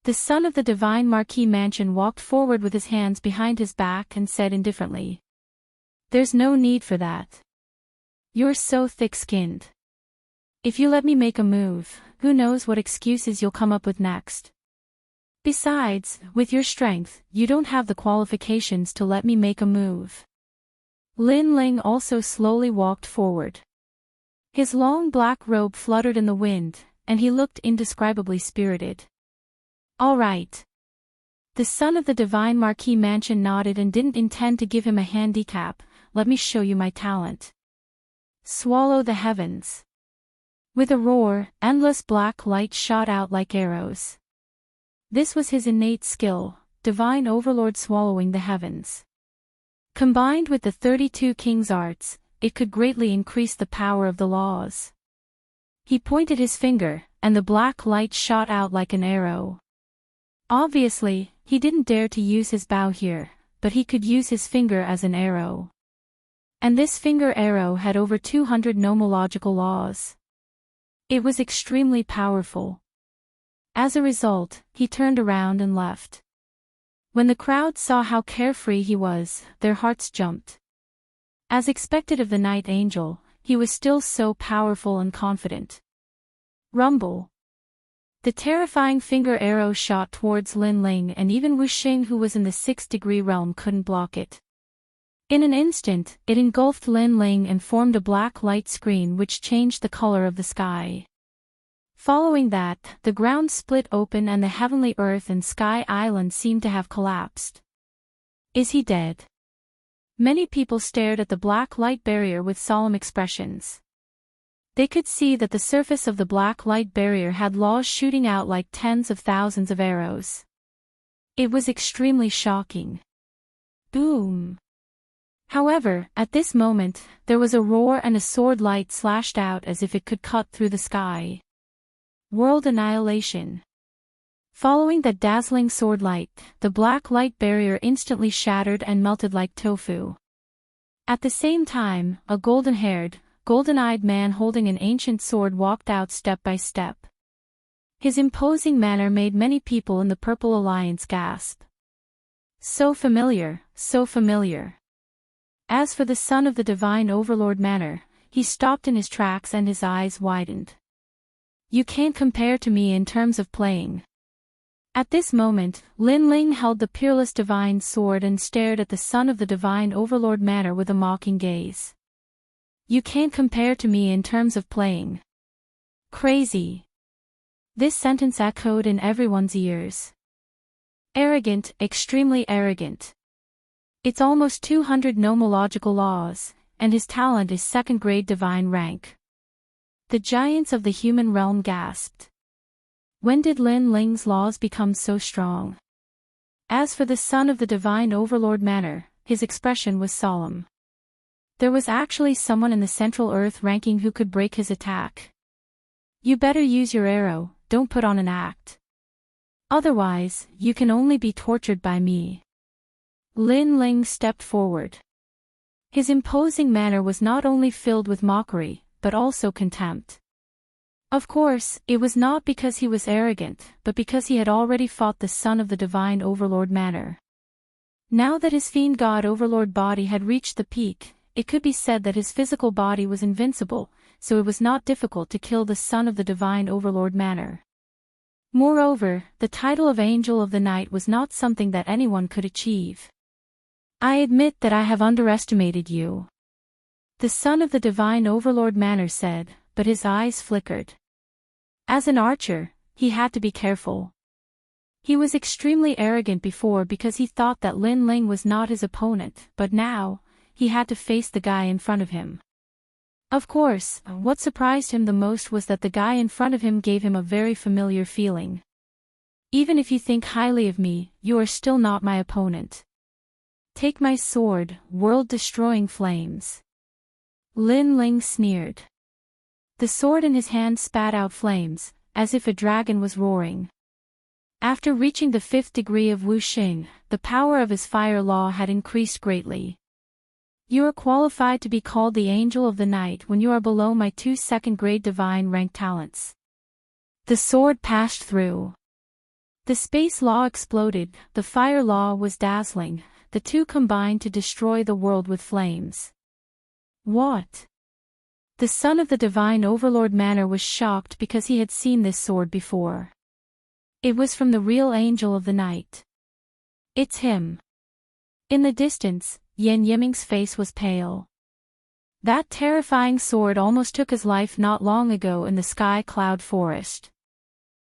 Speaker 1: The son of the Divine Marquis Mansion walked forward with his hands behind his back and said indifferently. There's no need for that. You're so thick-skinned. If you let me make a move, who knows what excuses you'll come up with next. Besides, with your strength, you don't have the qualifications to let me make a move. Lin Ling also slowly walked forward. His long black robe fluttered in the wind, and he looked indescribably spirited. All right. The son of the Divine Marquis Mansion nodded and didn't intend to give him a handicap. Let me show you my talent. Swallow the heavens. With a roar, endless black light shot out like arrows. This was his innate skill, Divine Overlord swallowing the heavens. Combined with the 32 King's arts, it could greatly increase the power of the laws. He pointed his finger, and the black light shot out like an arrow. Obviously, he didn't dare to use his bow here, but he could use his finger as an arrow. And this finger arrow had over 200 nomological laws. It was extremely powerful. As a result, he turned around and left. When the crowd saw how carefree he was, their hearts jumped. As expected of the Night Angel, he was still so powerful and confident. Rumble. The terrifying finger arrow shot towards Lin Ling and even Wu Xing who was in the 6th degree realm couldn't block it. In an instant, it engulfed Lin Ling and formed a black light screen which changed the color of the sky. Following that, the ground split open and the heavenly earth and sky island seemed to have collapsed. Is he dead? Many people stared at the black light barrier with solemn expressions. They could see that the surface of the black light barrier had laws shooting out like tens of thousands of arrows. It was extremely shocking. Boom! However, at this moment, there was a roar and a sword light slashed out as if it could cut through the sky. World annihilation. Following that dazzling sword light, the black light barrier instantly shattered and melted like tofu. At the same time, a golden-haired, golden-eyed man holding an ancient sword walked out step by step. His imposing manner made many people in the Purple Alliance gasp. So familiar, so familiar. As for the son of the divine overlord manner, he stopped in his tracks and his eyes widened. You can't compare to me in terms of playing. At this moment, Lin Ling held the peerless divine sword and stared at the son of the divine overlord manner with a mocking gaze. You can't compare to me in terms of playing. Crazy. This sentence echoed in everyone's ears. Arrogant, extremely arrogant. It's almost 200 nomological laws, and his talent is second-grade divine rank. The giants of the human realm gasped. When did Lin Ling's laws become so strong? As for the son of the divine overlord manner, his expression was solemn. There was actually someone in the Central Earth ranking who could break his attack. You better use your arrow, don't put on an act. Otherwise, you can only be tortured by me. Lin Ling stepped forward. His imposing manner was not only filled with mockery, but also contempt. Of course, it was not because he was arrogant, but because he had already fought the son of the divine overlord manner. Now that his fiend god overlord body had reached the peak, it could be said that his physical body was invincible, so it was not difficult to kill the son of the divine overlord manner. Moreover, the title of Angel of the Night was not something that anyone could achieve. I admit that I have underestimated you. The son of the divine overlord manner said, but his eyes flickered. As an archer, he had to be careful. He was extremely arrogant before because he thought that Lin Ling was not his opponent, but now, he had to face the guy in front of him. Of course, what surprised him the most was that the guy in front of him gave him a very familiar feeling. Even if you think highly of me, you are still not my opponent. Take my sword, world-destroying flames. Lin Ling sneered. The sword in his hand spat out flames, as if a dragon was roaring. After reaching the 5th degree of Wuxing, the power of his fire law had increased greatly. You are qualified to be called the Angel of the Night when you are below my 2 second-grade divine rank talents. The sword passed through. The space law exploded, the fire law was dazzling, the two combined to destroy the world with flames. What? The son of the divine overlord manner was shocked because he had seen this sword before. It was from the real Angel of the Night. It's him. In the distance, Yan Yiming's face was pale. That terrifying sword almost took his life not long ago in the sky cloud forest.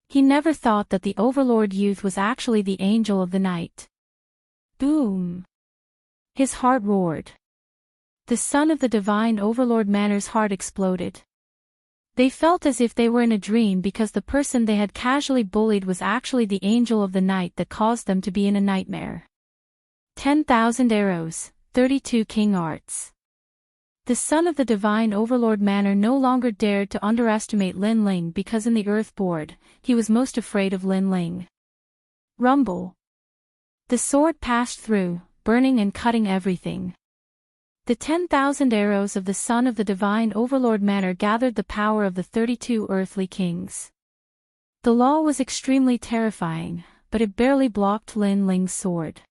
Speaker 1: He never thought that the overlord youth was actually the Angel of the Night. Boom! His heart roared. The son of the divine overlord manner's heart exploded. They felt as if they were in a dream because the person they had casually bullied was actually the Angel of the Night that caused them to be in a nightmare. 10,000 arrows, 32 king arts. The son of the divine overlord manner no longer dared to underestimate Lin Ling because in the earth board, he was most afraid of Lin Ling. Rumble. The sword passed through, burning and cutting everything. The 10,000 arrows of the son of the divine overlord manner gathered the power of the 32 earthly kings. The law was extremely terrifying, but it barely blocked Lin Ling's sword.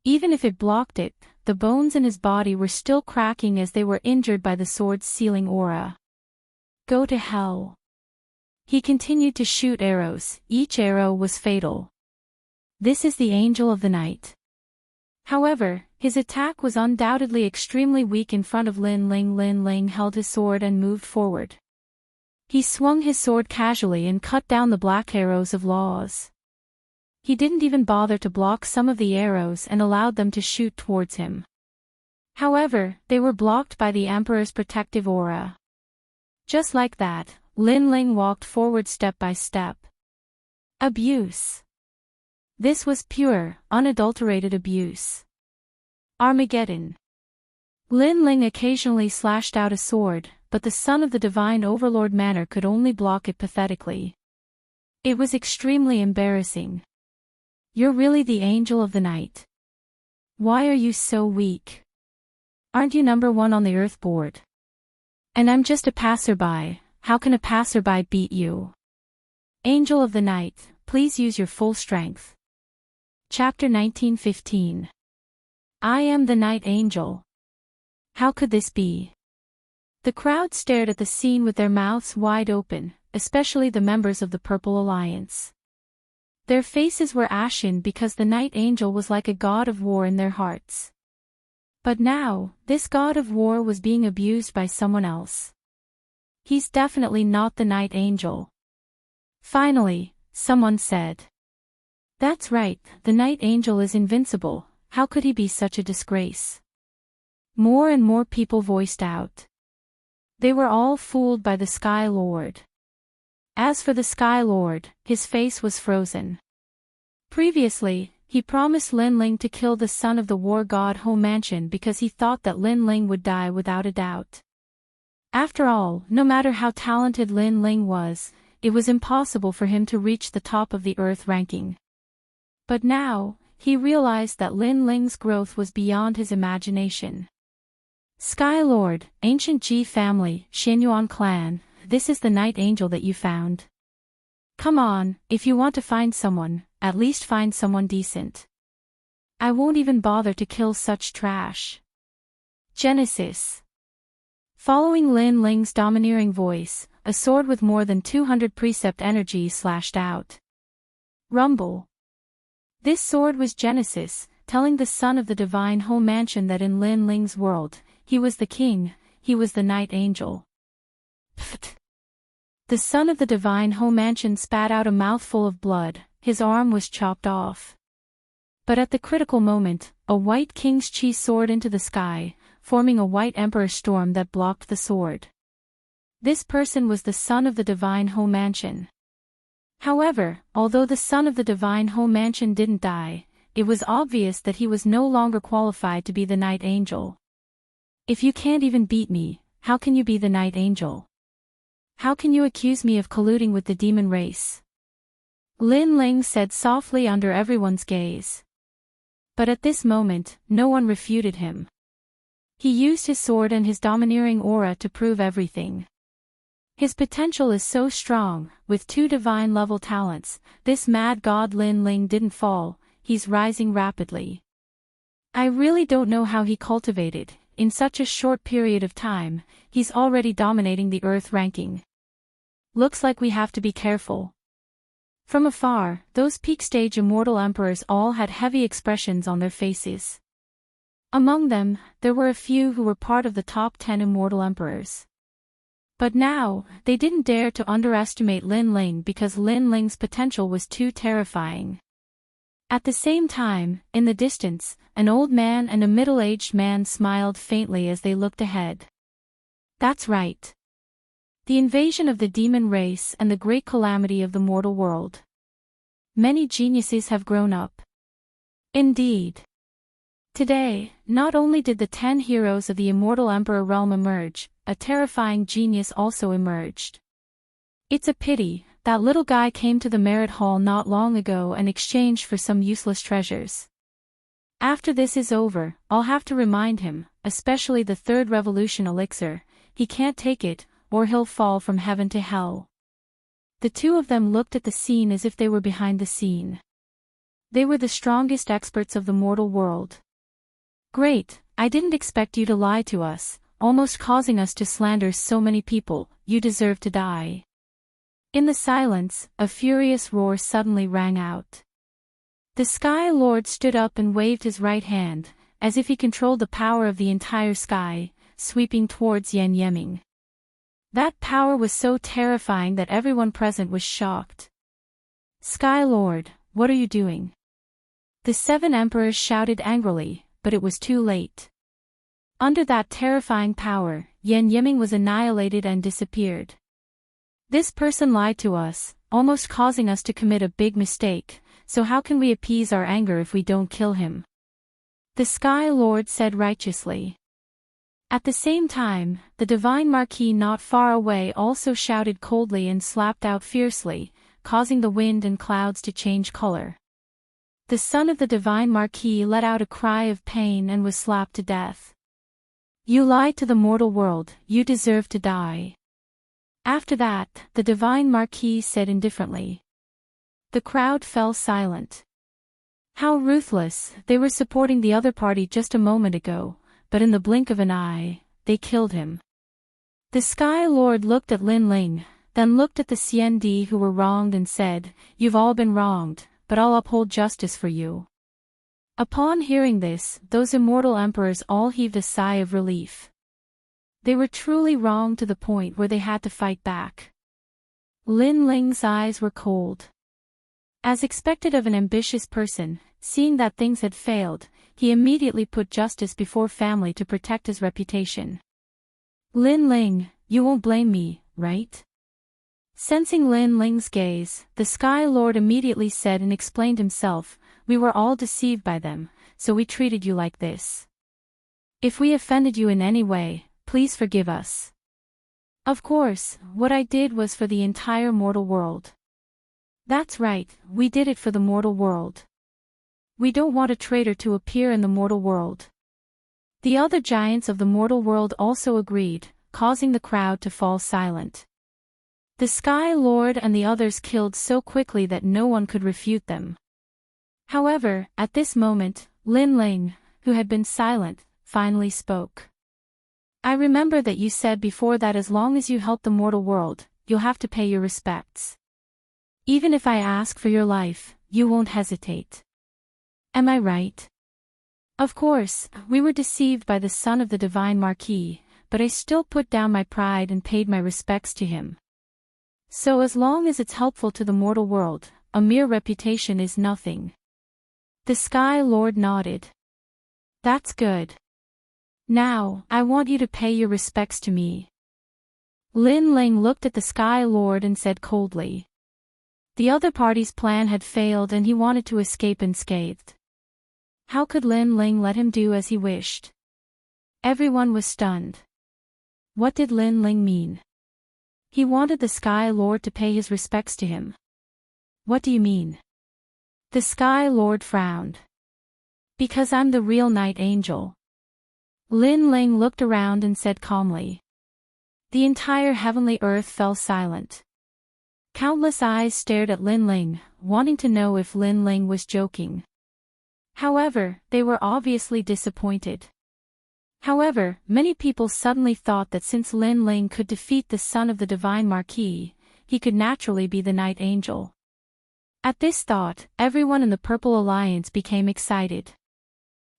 Speaker 1: Even if it blocked it, the bones in his body were still cracking as they were injured by the sword's sealing aura. Go to hell. He continued to shoot arrows, each arrow was fatal. This is the Angel of the Night. However, his attack was undoubtedly extremely weak in front of Lin Ling. Lin Ling held his sword and moved forward. He swung his sword casually and cut down the black arrows of laws. He didn't even bother to block some of the arrows and allowed them to shoot towards him. However, they were blocked by the Emperor's protective aura. Just like that, Lin Ling walked forward step by step. Abuse. This was pure, unadulterated abuse. Armageddon. Lin Ling occasionally slashed out a sword, but the son of the divine overlord Manor could only block it pathetically. It was extremely embarrassing. You're really the angel of the night. Why are you so weak? Aren't you number one on the earth board? And I'm just a passerby, how can a passerby beat you? Angel of the night, please use your full strength. Chapter 19:15. I am the night angel. How could this be? The crowd stared at the scene with their mouths wide open, especially the members of the Purple Alliance. Their faces were ashen because the night angel was like a god of war in their hearts. But now, this god of war was being abused by someone else. He's definitely not the night angel. Finally, someone said. That's right, the night angel is invincible, how could he be such a disgrace? More and more people voiced out. They were all fooled by the Sky Lord. As for the Sky Lord, his face was frozen. Previously, he promised Lin Ling to kill the son of the war god Ho Mansion because he thought that Lin Ling would die without a doubt. After all, no matter how talented Lin Ling was, it was impossible for him to reach the top of the Earth ranking. But now, he realized that Lin Ling's growth was beyond his imagination. Sky Lord, Ancient Ji family, Xinyuan clan, this is the night angel that you found. Come on, if you want to find someone, at least find someone decent. I won't even bother to kill such trash. Genesis. Following Lin Ling's domineering voice, a sword with more than 200 precept energy slashed out. Rumble. This sword was Genesis, telling the son of the divine Ho Mansion that in Lin Ling's world, he was the king, he was the night angel. Pfft. The son of the divine Ho Mansion spat out a mouthful of blood, his arm was chopped off. But at the critical moment, a white king's chi soared into the sky, forming a white emperor storm that blocked the sword. This person was the son of the divine Ho Mansion. However, although the son of the divine Ho Mansion didn't die, it was obvious that he was no longer qualified to be the night angel. If you can't even beat me, how can you be the night angel? How can you accuse me of colluding with the demon race? Lin Ling said softly under everyone's gaze. But at this moment, no one refuted him. He used his sword and his domineering aura to prove everything. His potential is so strong, with 2 divine-level talents, this mad god Lin Ling didn't fall, he's rising rapidly. I really don't know how he cultivated, in such a short period of time, he's already dominating the Earth ranking. Looks like we have to be careful. From afar, those peak-stage immortal emperors all had heavy expressions on their faces. Among them, there were a few who were part of the top 10 immortal emperors. But now, they didn't dare to underestimate Lin Ling because Lin Ling's potential was too terrifying. At the same time, in the distance, an old man and a middle-aged man smiled faintly as they looked ahead. That's right. The invasion of the demon race and the great calamity of the mortal world. Many geniuses have grown up. Indeed. Today, not only did the 10 heroes of the Immortal Emperor realm emerge, a terrifying genius also emerged. It's a pity, that little guy came to the Merit Hall not long ago and exchanged for some useless treasures. After this is over, I'll have to remind him, especially the 3rd revolution elixir, he can't take it, or he'll fall from heaven to hell. The 2 of them looked at the scene as if they were behind the scene. They were the strongest experts of the mortal world. Great, I didn't expect you to lie to us, almost causing us to slander so many people, you deserve to die. In the silence, a furious roar suddenly rang out. The Sky Lord stood up and waved his right hand, as if he controlled the power of the entire sky, sweeping towards Yan Yeming. That power was so terrifying that everyone present was shocked. Sky Lord, what are you doing? The 7 emperors shouted angrily, but it was too late. Under that terrifying power, Yan Yeming was annihilated and disappeared. This person lied to us, almost causing us to commit a big mistake, so how can we appease our anger if we don't kill him? The Sky Lord said righteously. At the same time, the Divine Marquis not far away also shouted coldly and slapped out fiercely, causing the wind and clouds to change color. The son of the Divine Marquis let out a cry of pain and was slapped to death. You lied to the mortal world, you deserve to die. After that, the Divine Marquis said indifferently. The crowd fell silent. How ruthless, they were supporting the other party just a moment ago, but in the blink of an eye, they killed him. The Sky Lord looked at Lin Ling, then looked at the CND who were wronged and said, You've all been wronged, but I'll uphold justice for you. Upon hearing this, those immortal emperors all heaved a sigh of relief. They were truly wronged to the point where they had to fight back. Lin Ling's eyes were cold. As expected of an ambitious person, seeing that things had failed, he immediately put justice before family to protect his reputation. Lin Ling, you won't blame me, right? Sensing Lin Ling's gaze, the Sky Lord immediately said and explained himself, We were all deceived by them, so we treated you like this. If we offended you in any way, please forgive us. Of course, what I did was for the entire mortal world. That's right, we did it for the mortal world. We don't want a traitor to appear in the mortal world. The other giants of the mortal world also agreed, causing the crowd to fall silent. The Sky Lord and the others killed so quickly that no one could refute them. However, at this moment, Lin Ling, who had been silent, finally spoke. I remember that you said before that as long as you help the mortal world, you'll have to pay your respects. Even if I ask for your life, you won't hesitate. Am I right? Of course, we were deceived by the son of the Divine Marquis, but I still put down my pride and paid my respects to him. So as long as it's helpful to the mortal world, a mere reputation is nothing. The Sky Lord nodded. That's good. Now, I want you to pay your respects to me. Lin Ling looked at the Sky Lord and said coldly. The other party's plan had failed and he wanted to escape unscathed. How could Lin Ling let him do as he wished? Everyone was stunned. What did Lin Ling mean? He wanted the Sky Lord to pay his respects to him. What do you mean? The Sky Lord frowned. Because I'm the real Night Angel. Lin Ling looked around and said calmly. The entire heavenly earth fell silent. Countless eyes stared at Lin Ling, wanting to know if Lin Ling was joking. However, they were obviously disappointed. However, many people suddenly thought that since Lin Ling could defeat the son of the Divine Marquis, he could naturally be the Night Angel. At this thought, everyone in the Purple Alliance became excited.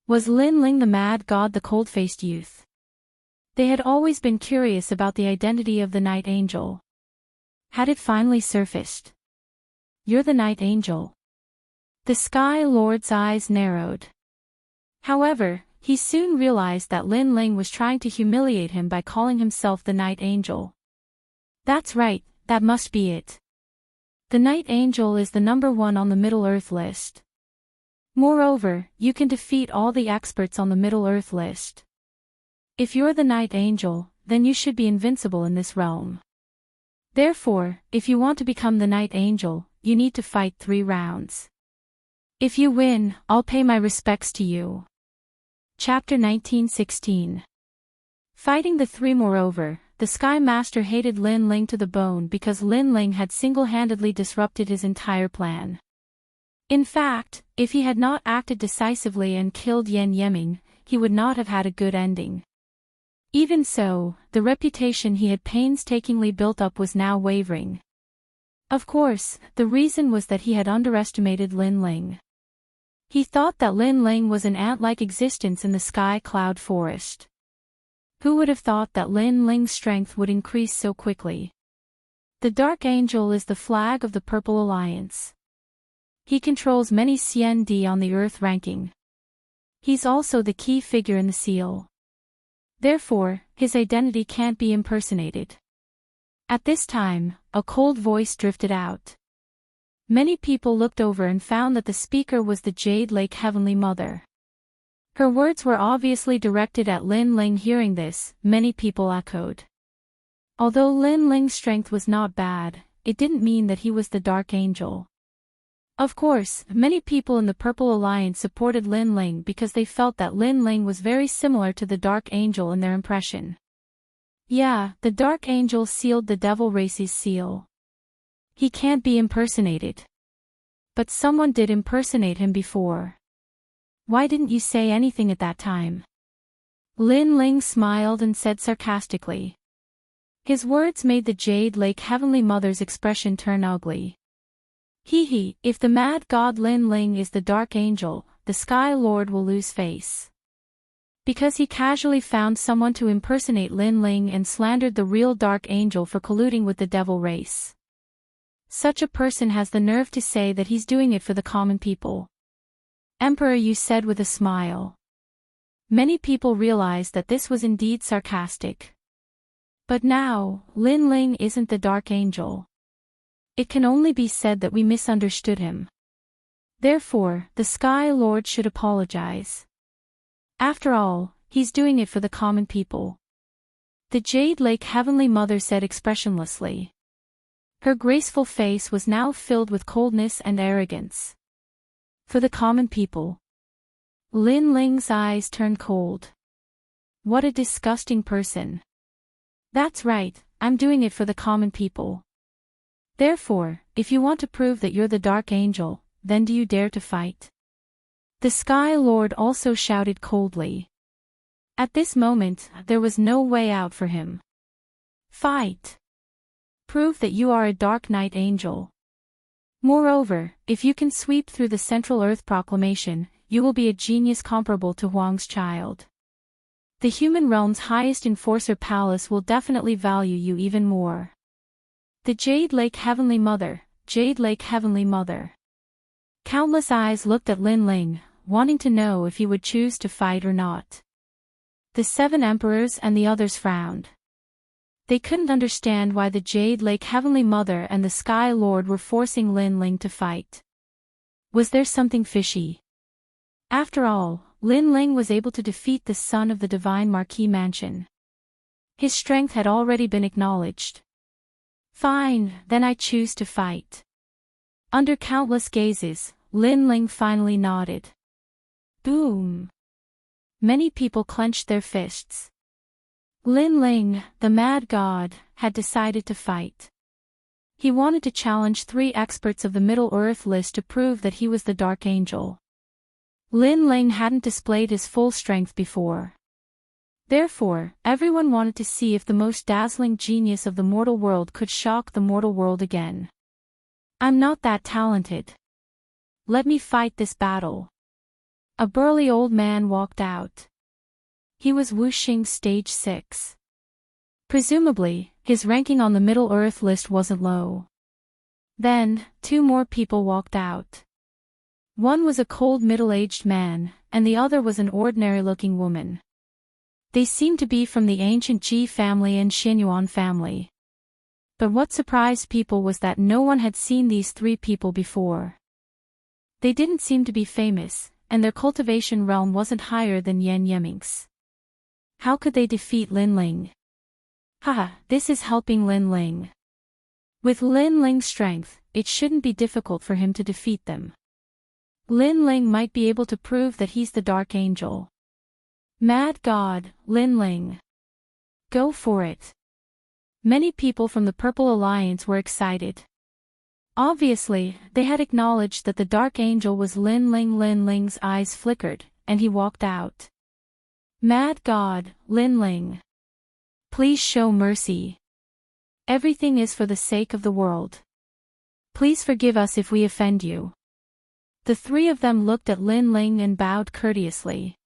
Speaker 1: Was Lin Ling the mad god, the cold-faced youth? They had always been curious about the identity of the Night Angel. Had it finally surfaced? You're the Night Angel. The Sky Lord's eyes narrowed. However, he soon realized that Lin Ling was trying to humiliate him by calling himself the Night Angel. That's right, that must be it. The Night Angel is the #1 on the Middle-earth list. Moreover, you can defeat all the experts on the Middle-earth list. If you're the Night Angel, then you should be invincible in this realm. Therefore, if you want to become the Night Angel, you need to fight 3 rounds. If you win, I'll pay my respects to you. Chapter 19:16. Fighting the 3. Moreover, the Sky Master hated Lin Ling to the bone because Lin Ling had single-handedly disrupted his entire plan. In fact, if he had not acted decisively and killed Yan Yeming, he would not have had a good ending. Even so, the reputation he had painstakingly built up was now wavering. Of course, the reason was that he had underestimated Lin Ling. He thought that Lin Ling was an ant-like existence in the sky cloud forest. Who would have thought that Lin Ling's strength would increase so quickly? The Dark Angel is the flag of the Purple Alliance. He controls many CND on the Earth ranking. He's also the key figure in the seal. Therefore, his identity can't be impersonated. At this time, a cold voice drifted out. Many people looked over and found that the speaker was the Jade Lake Heavenly Mother. Her words were obviously directed at Lin Ling. Hearing this, many people echoed. Although Lin Ling's strength was not bad, it didn't mean that he was the Dark Angel. Of course, many people in the Purple Alliance supported Lin Ling because they felt that Lin Ling was very similar to the Dark Angel in their impression. Yeah, the Dark Angel sealed the Devil Race's seal. He can't be impersonated. But someone did impersonate him before. Why didn't you say anything at that time? Lin Ling smiled and said sarcastically. His words made the Jade Lake Heavenly Mother's expression turn ugly. Hee, if the mad god Lin Ling is the Dark Angel, the Sky Lord will lose face. Because he casually found someone to impersonate Lin Ling and slandered the real Dark Angel for colluding with the Devil Race. Such a person has the nerve to say that he's doing it for the common people. Emperor, you said with a smile. Many people realized that this was indeed sarcastic. But now, Lin Ling isn't the Dark Angel. It can only be said that we misunderstood him. Therefore, the Sky Lord should apologize. After all, he's doing it for the common people. The Jade Lake Heavenly Mother said expressionlessly. Her graceful face was now filled with coldness and arrogance. For the common people. Lin Ling's eyes turned cold. What a disgusting person. That's right, I'm doing it for the common people. Therefore, if you want to prove that you're the Dark Angel, then do you dare to fight? The Sky Lord also shouted coldly. At this moment, there was no way out for him. Fight! Prove that you are a Dark Knight Angel. Moreover, if you can sweep through the Central Earth Proclamation, you will be a genius comparable to Huang's child. The human realm's highest enforcer palace will definitely value you even more. The Jade Lake Heavenly Mother, Jade Lake Heavenly Mother. Countless eyes looked at Lin Ling, wanting to know if he would choose to fight or not. The 7 emperors and the others frowned. They couldn't understand why the Jade Lake Heavenly Mother and the Sky Lord were forcing Lin Ling to fight. Was there something fishy? After all, Lin Ling was able to defeat the son of the Divine Marquis Mansion. His strength had already been acknowledged. Fine, then I choose to fight. Under countless gazes, Lin Ling finally nodded. Boom! Many people clenched their fists. Lin Ling, the mad god, had decided to fight. He wanted to challenge 3 experts of the Middle Earth list to prove that he was the Dark Angel. Lin Ling hadn't displayed his full strength before. Therefore, everyone wanted to see if the most dazzling genius of the mortal world could shock the mortal world again. I'm not that talented. Let me fight this battle. A burly old man walked out. He was Wuxing stage 6. Presumably, his ranking on the Middle Earth list wasn't low. Then, 2 more people walked out. One was a cold middle-aged man, and the other was an ordinary-looking woman. They seemed to be from the ancient Ji family and Xinyuan family. But what surprised people was that no one had seen these 3 people before. They didn't seem to be famous, and their cultivation realm wasn't higher than Yan Yeming's. How could they defeat Lin Ling? Haha, this is helping Lin Ling. With Lin Ling's strength, it shouldn't be difficult for him to defeat them. Lin Ling might be able to prove that he's the Dark Angel. Mad God, Lin Ling. Go for it. Many people from the Purple Alliance were excited. Obviously, they had acknowledged that the Dark Angel was Lin Ling. Lin Ling's eyes flickered, and he walked out. Mad God, Lin Ling. Please show mercy. Everything is for the sake of the world. Please forgive us if we offend you. The three of them looked at Lin Ling and bowed courteously.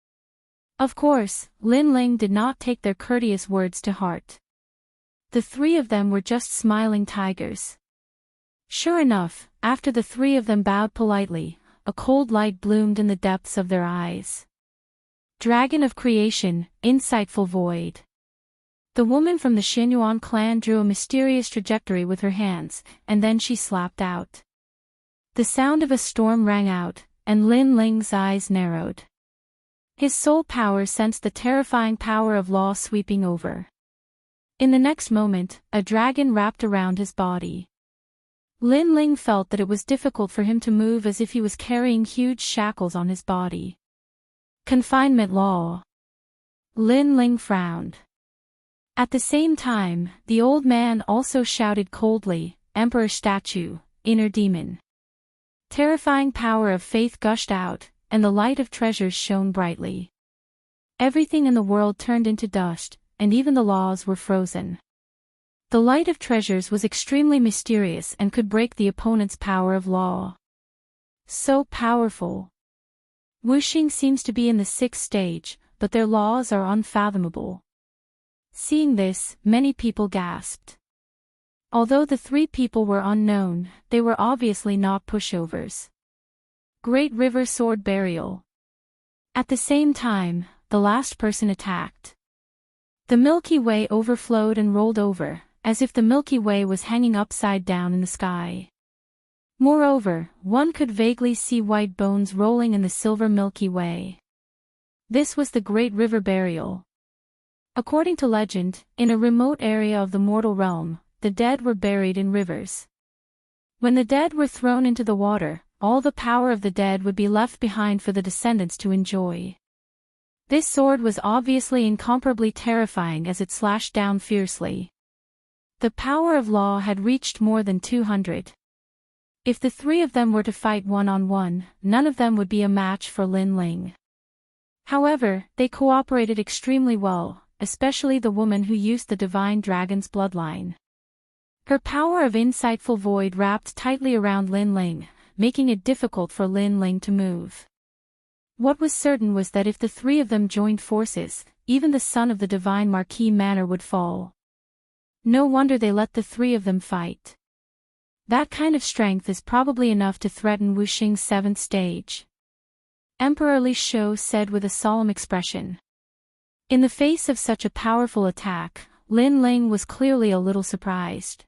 Speaker 1: Of course, Lin Ling did not take their courteous words to heart. The three of them were just smiling tigers. Sure enough, after the three of them bowed politely, a cold light bloomed in the depths of their eyes. Dragon of creation, insightful void. The woman from the Xinyuan clan drew a mysterious trajectory with her hands, and then she slapped out. The sound of a storm rang out, and Lin Ling's eyes narrowed. His soul power sensed the terrifying power of law sweeping over. In the next moment, a dragon wrapped around his body. Lin Ling felt that it was difficult for him to move, as if he was carrying huge shackles on his body. Confinement law. Lin Ling frowned. At the same time, the old man also shouted coldly, "Emperor statue, inner demon." Terrifying power of faith gushed out, and the light of treasures shone brightly. Everything in the world turned into dust, and even the laws were frozen. The light of treasures was extremely mysterious and could break the opponent's power of law. So powerful. Wuxing seems to be in the 6th stage, but their laws are unfathomable. Seeing this, many people gasped. Although the three people were unknown, they were obviously not pushovers. Great River Sword Burial. At the same time, the last person attacked. The Milky Way overflowed and rolled over, as if the Milky Way was hanging upside down in the sky. Moreover, one could vaguely see white bones rolling in the silver Milky Way. This was the Great River Burial. According to legend, in a remote area of the mortal realm, the dead were buried in rivers. When the dead were thrown into the water, all the power of the dead would be left behind for the descendants to enjoy. This sword was obviously incomparably terrifying as it slashed down fiercely. The power of law had reached more than 200. If the three of them were to fight one-on-one, none of them would be a match for Lin Ling. However, they cooperated extremely well, especially the woman who used the divine dragon's bloodline. Her power of insightful void wrapped tightly around Lin Ling, making it difficult for Lin Ling to move. What was certain was that if the three of them joined forces, even the son of the divine Marquis Manor would fall. No wonder they let the three of them fight. That kind of strength is probably enough to threaten Wuxing's 7th stage. Emperor Li Shou said with a solemn expression. In the face of such a powerful attack, Lin Ling was clearly a little surprised.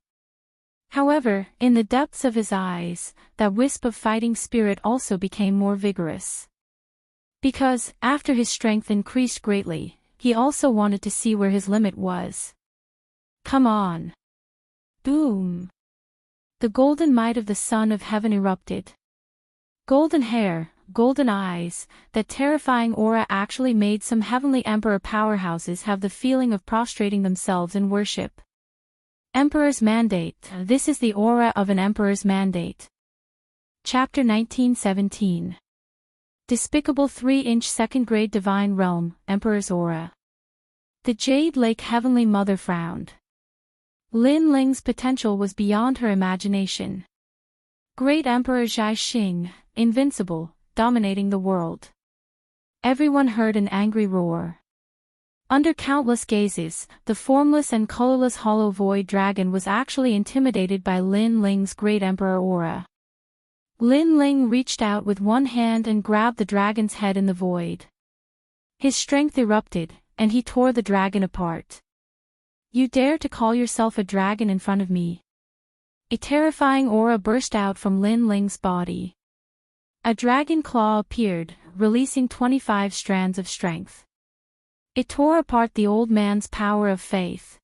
Speaker 1: However, in the depths of his eyes, that wisp of fighting spirit also became more vigorous. Because, after his strength increased greatly, he also wanted to see where his limit was. Come on! Boom! The golden might of the Son of Heaven erupted. Golden hair, golden eyes, that terrifying aura actually made some heavenly emperor powerhouses have the feeling of prostrating themselves in worship. Emperor's Mandate. This is the aura of an Emperor's Mandate. Chapter 1917. Despicable 3-inch second-grade divine realm, Emperor's Aura. The Jade Lake Heavenly Mother frowned. Lin Ling's potential was beyond her imagination. Great Emperor Zhai Xing, invincible, dominating the world. Everyone heard an angry roar. Under countless gazes, the formless and colorless hollow void dragon was actually intimidated by Lin Ling's great emperor aura. Lin Ling reached out with one hand and grabbed the dragon's head in the void. His strength erupted, and he tore the dragon apart. You dare to call yourself a dragon in front of me? A terrifying aura burst out from Lin Ling's body. A dragon claw appeared, releasing 25 strands of strength. It tore apart the old man's power of faith.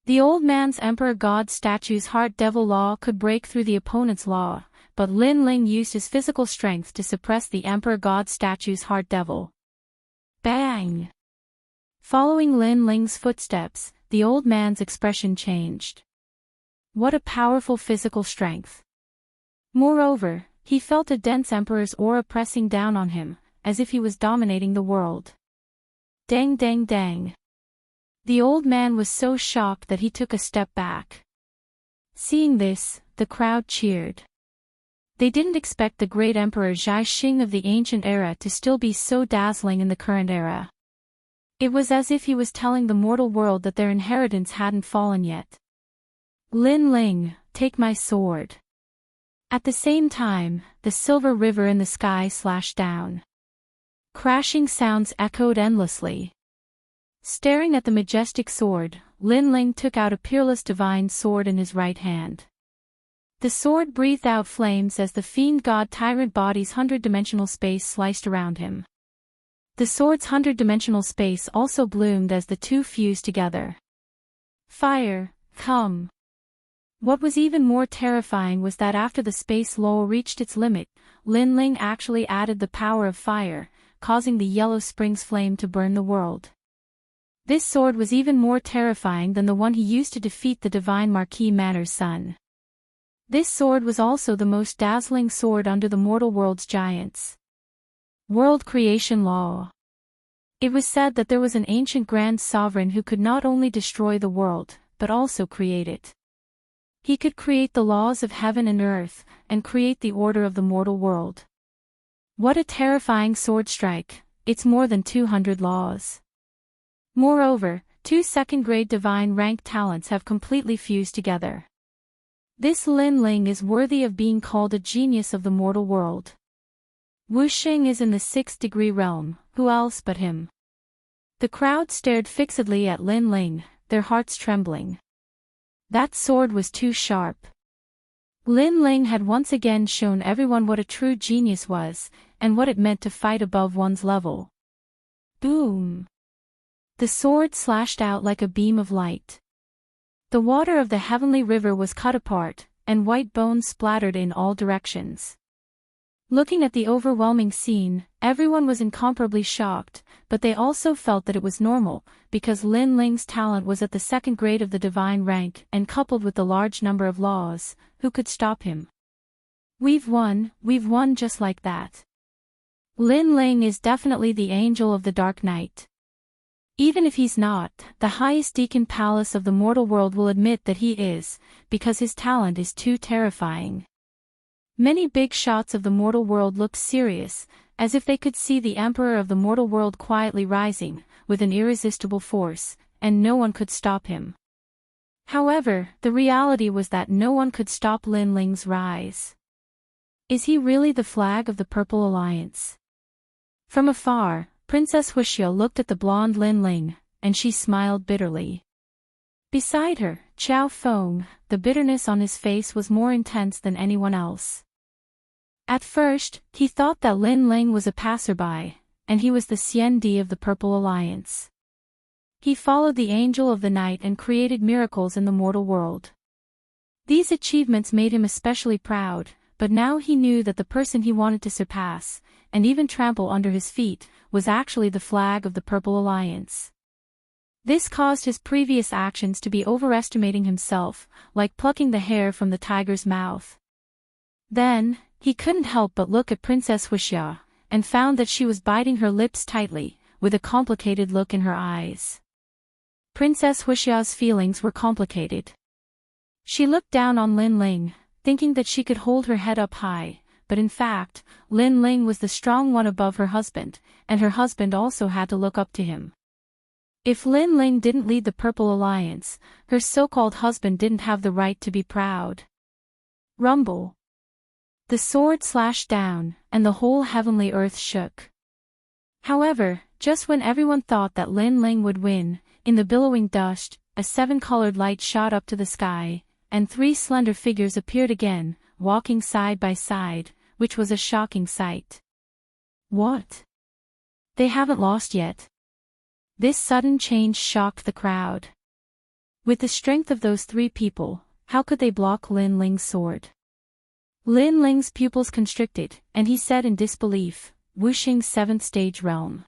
Speaker 1: The old man's Emperor God statue's Heart Devil law could break through the opponent's law, but Lin Ling used his physical strength to suppress the Emperor God statue's Heart Devil. Bang! Following Lin Ling's footsteps, the old man's expression changed. What a powerful physical strength! Moreover, he felt a dense Emperor's aura pressing down on him, as if he was dominating the world. Dang dang dang. The old man was so shocked that he took a step back. Seeing this, the crowd cheered. They didn't expect the great Emperor Zhai Xing of the ancient era to still be so dazzling in the current era. It was as if he was telling the mortal world that their inheritance hadn't fallen yet. Lin Ling, take my sword. At the same time, the silver river in the sky slashed down. Crashing sounds echoed endlessly. Staring at the majestic sword, Lin Ling took out a peerless divine sword in his right hand. The sword breathed out flames as the fiend god tyrant body's 100-dimensional space sliced around him. The sword's 100-dimensional space also bloomed as the two fused together. Fire, come! What was even more terrifying was that after the space lull reached its limit, Lin Ling actually added the power of fire, causing the Yellow Springs flame to burn the world. This sword was even more terrifying than the one he used to defeat the divine Marquis Manor's son. This sword was also the most dazzling sword under the mortal world's giants. World Creation Law. It was said that there was an ancient grand sovereign who could not only destroy the world, but also create it. He could create the laws of heaven and earth, and create the order of the mortal world. What a terrifying sword strike, it's more than 200 laws. Moreover, 2 second-grade divine rank talents have completely fused together. This Lin Ling is worthy of being called a genius of the mortal world. Wu Xing is in the 6th degree realm, who else but him? The crowd stared fixedly at Lin Ling, their hearts trembling. That sword was too sharp. Lin Ling had once again shown everyone what a true genius was, and what it meant to fight above one's level. Boom! The sword slashed out like a beam of light. The water of the heavenly river was cut apart, and white bones splattered in all directions. Looking at the overwhelming scene, everyone was incomparably shocked, but they also felt that it was normal, because Lin Ling's talent was at the 2nd grade of the divine rank and coupled with the large number of laws, who could stop him? We've won just like that. Lin Ling is definitely the angel of the dark night. Even if he's not, the highest deacon palace of the mortal world will admit that he is, because his talent is too terrifying. Many big shots of the mortal world looked serious, as if they could see the emperor of the mortal world quietly rising, with an irresistible force, and no one could stop him. However, the reality was that no one could stop Lin Ling's rise. Is he really the flag of the Purple Alliance? From afar, Princess Huixia looked at the blonde Lin Ling, and she smiled bitterly. Beside her, Qiao Feng, the bitterness on his face was more intense than anyone else. At first, he thought that Lin Ling was a passerby, and he was the Xian Di of the Purple Alliance. He followed the Angel of the Night and created miracles in the mortal world. These achievements made him especially proud, but now he knew that the person he wanted to surpass, and even trample under his feet, was actually the flag of the Purple Alliance. This caused his previous actions to be overestimating himself, like plucking the hair from the tiger's mouth. Then, he couldn't help but look at Princess Huixia, and found that she was biting her lips tightly, with a complicated look in her eyes. Princess Huixia's feelings were complicated. She looked down on Lin Ling, thinking that she could hold her head up high, but in fact, Lin Ling was the strong one above her husband, and her husband also had to look up to him. If Lin Ling didn't lead the Purple Alliance, her so-called husband didn't have the right to be proud. Rumble. The sword slashed down, and the whole heavenly earth shook. However, just when everyone thought that Lin Ling would win, in the billowing dust, a 7-colored light shot up to the sky, and 3 slender figures appeared again, walking side by side, which was a shocking sight. What? They haven't lost yet. This sudden change shocked the crowd. With the strength of those 3 people, how could they block Lin Ling's sword? Lin Ling's pupils constricted, and he said in disbelief, Wu Xing's 7th stage realm.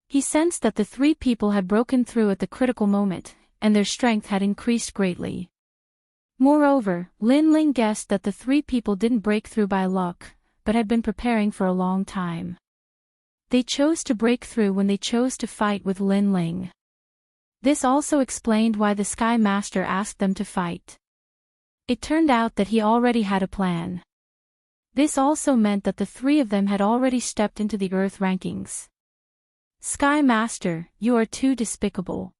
Speaker 1: He sensed that the 3 people had broken through at the critical moment, and their strength had increased greatly. Moreover, Lin Ling guessed that the 3 people didn't break through by luck, but had been preparing for a long time. They chose to break through when they chose to fight with Lin Ling. This also explained why the Sky Master asked them to fight. It turned out that he already had a plan. This also meant that the three of them had already stepped into the Earth rankings. Sky Master, you are too despicable.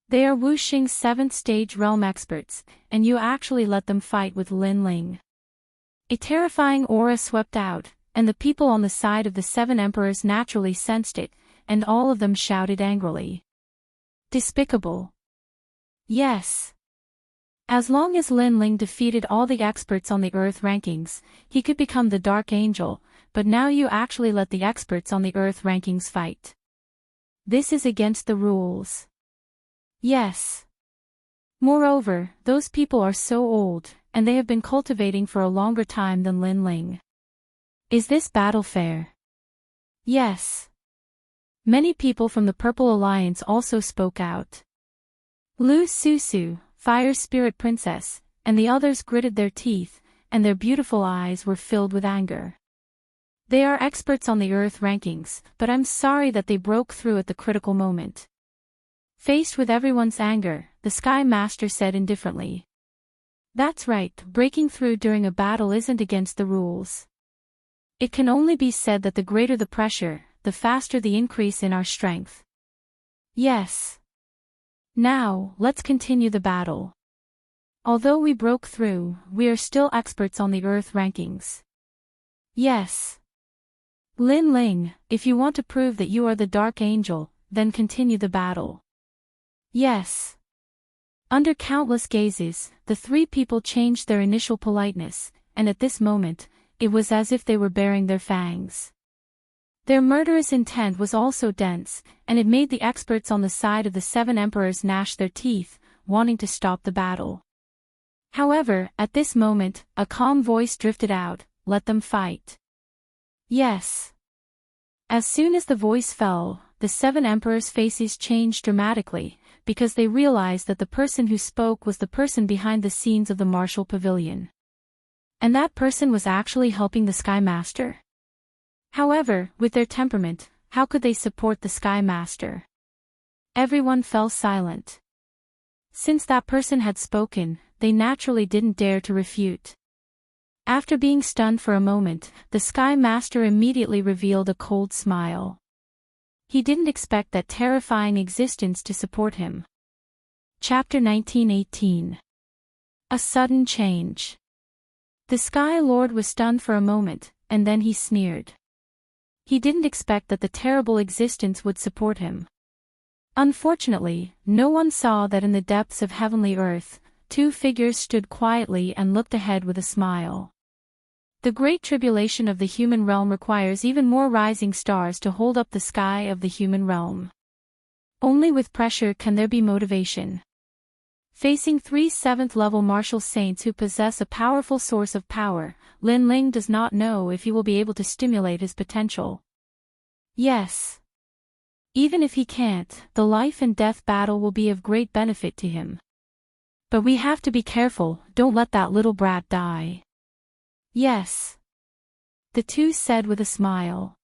Speaker 1: They are Wuxing's 7th stage realm experts, and you actually let them fight with Lin Ling. A terrifying aura swept out, and the people on the side of the 7 emperors naturally sensed it, and all of them shouted angrily. Despicable. Yes. As long as Lin Ling defeated all the experts on the Earth rankings, he could become the Dark Angel, but now you actually let the experts on the Earth rankings fight. This is against the rules. Yes. Moreover, those people are so old, and they have been cultivating for a longer time than Lin Ling. Is this battle fair? Yes. Many people from the Purple Alliance also spoke out. Lu Susu, Fire Spirit Princess, and the others gritted their teeth, and their beautiful eyes were filled with anger. They are experts on the Earth rankings, but I'm sorry that they broke through at the critical moment. Faced with everyone's anger, the Sky Master said indifferently. That's right, breaking through during a battle isn't against the rules. It can only be said that the greater the pressure, the faster the increase in our strength. Yes. Now, let's continue the battle. Although we broke through, we are still experts on the Earth rankings. Yes. Lin Ling, if you want to prove that you are the Dark Angel, then continue the battle. Yes. Under countless gazes, the three people changed their initial politeness, and at this moment, it was as if they were baring their fangs. Their murderous intent was also dense, and it made the experts on the side of the 7 emperors gnash their teeth, wanting to stop the battle. However, at this moment, a calm voice drifted out, let them fight. Yes. As soon as the voice fell, the 7 emperors' faces changed dramatically, because they realized that the person who spoke was the person behind the scenes of the martial pavilion. And that person was actually helping the Sky Master? However, with their temperament, how could they support the Sky Master? Everyone fell silent. Since that person had spoken, they naturally didn't dare to refute. After being stunned for a moment, the Sky Master immediately revealed a cold smile. He didn't expect that terrifying existence to support him. Chapter 1918. A sudden change. The Sky Lord was stunned for a moment, and then he sneered. He didn't expect that the terrible existence would support him. Unfortunately, no one saw that in the depths of heavenly earth, 2 figures stood quietly and looked ahead with a smile. The great tribulation of the human realm requires even more rising stars to hold up the sky of the human realm. Only with pressure can there be motivation. Facing 3 7th-level martial saints who possess a powerful source of power, Lin Ling does not know if he will be able to stimulate his potential. Yes. Even if he can't, the life and death battle will be of great benefit to him. But we have to be careful, don't let that little brat die. Yes. The 2 said with a smile.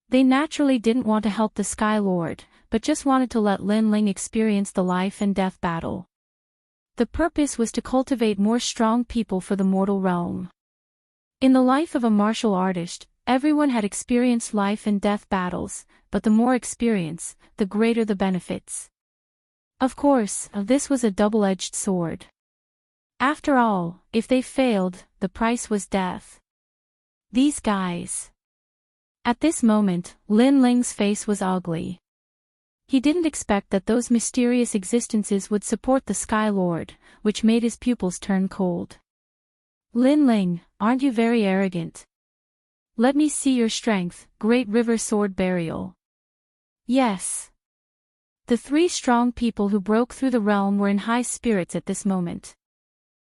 Speaker 1: They naturally didn't want to help the Sky Lord, but just wanted to let Lin Ling experience the life and death battle. The purpose was to cultivate more strong people for the mortal realm. In the life of a martial artist, everyone had experienced life and death battles, but the more experience, the greater the benefits. Of course, this was a double-edged sword. After all, if they failed, the price was death. These guys. At this moment, Lin Ling's face was ugly. He didn't expect that those mysterious existences would support the Sky Lord, which made his pupils turn cold. Lin Ling, aren't you very arrogant? Let me see your strength, Great River Sword Burial. Yes. The 3 strong people who broke through the realm were in high spirits at this moment.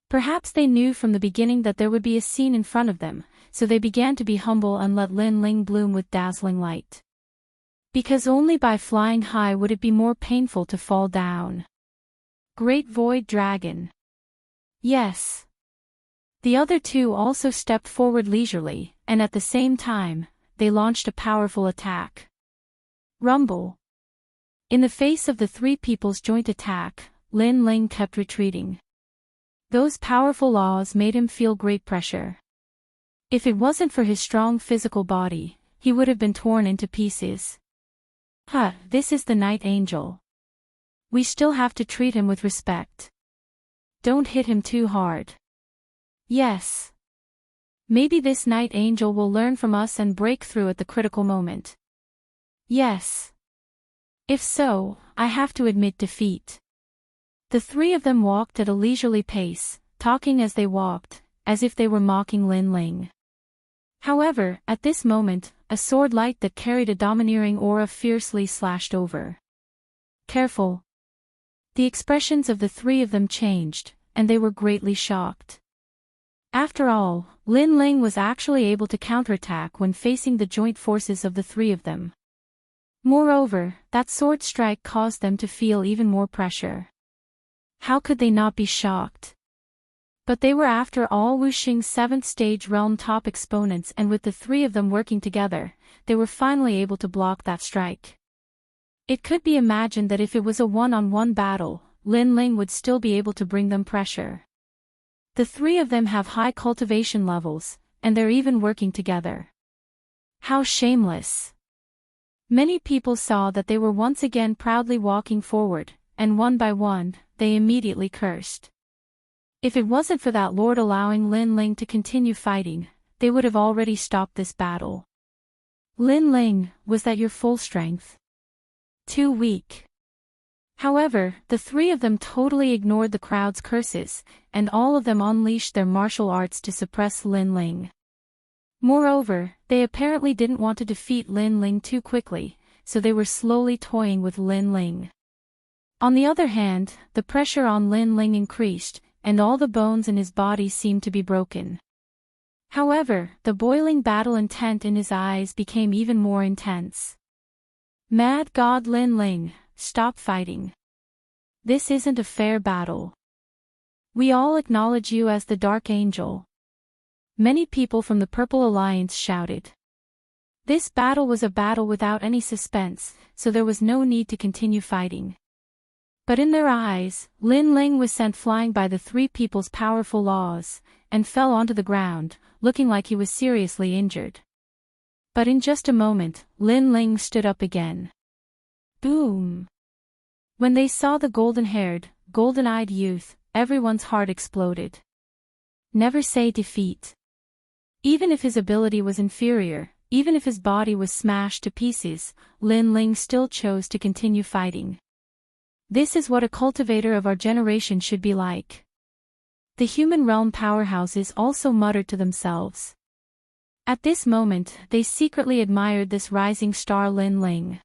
Speaker 1: Perhaps they knew from the beginning that there would be a scene in front of them, so they began to be humble and let Lin Ling bloom with dazzling light. Because only by flying high would it be more painful to fall down. Great Void Dragon. Yes. The other 2 also stepped forward leisurely, and at the same time, they launched a powerful attack. Rumble. In the face of the 3 people's joint attack, Lin Ling kept retreating. Those powerful laws made him feel great pressure. If it wasn't for his strong physical body, he would have been torn into pieces. This is the Night Angel. We still have to treat him with respect. Don't hit him too hard. Yes. Maybe this Night Angel will learn from us and break through at the critical moment. Yes. If so, I have to admit defeat. The three of them walked at a leisurely pace, talking as they walked, as if they were mocking Lin Ling. However, at this moment, a sword light that carried a domineering aura fiercely slashed over. Careful. The expressions of the three of them changed, and they were greatly shocked. After all, Lin Ling was actually able to counterattack when facing the joint forces of the three of them. Moreover, that sword strike caused them to feel even more pressure. How could they not be shocked? But they were after all Wuxing's 7th stage realm top exponents, and with the three of them working together, they were finally able to block that strike. It could be imagined that if it was a one-on-one battle, Lin Ling would still be able to bring them pressure. The three of them have high cultivation levels, and they're even working together. How shameless! Many people saw that they were once again proudly walking forward, and one by one, they immediately cursed. If it wasn't for that lord allowing Lin Ling to continue fighting, they would have already stopped this battle. Lin Ling, was that your full strength? Too weak. However, the three of them totally ignored the crowd's curses, and all of them unleashed their martial arts to suppress Lin Ling. Moreover, they apparently didn't want to defeat Lin Ling too quickly, so they were slowly toying with Lin Ling. On the other hand, the pressure on Lin Ling increased, and all the bones in his body seemed to be broken. However, the boiling battle intent in his eyes became even more intense. Mad God Lin Ling, stop fighting. This isn't a fair battle. We all acknowledge you as the Dark Angel. Many people from the Purple Alliance shouted. This battle was a battle without any suspense, so there was no need to continue fighting. But in their eyes, Lin Ling was sent flying by the three people's powerful laws, and fell onto the ground, looking like he was seriously injured. But in just a moment, Lin Ling stood up again. Boom! When they saw the golden-haired, golden-eyed youth, everyone's heart exploded. Never say defeat. Even if his ability was inferior, even if his body was smashed to pieces, Lin Ling still chose to continue fighting. This is what a cultivator of our generation should be like. The human realm powerhouses also muttered to themselves. At this moment, they secretly admired this rising star Lin Ling.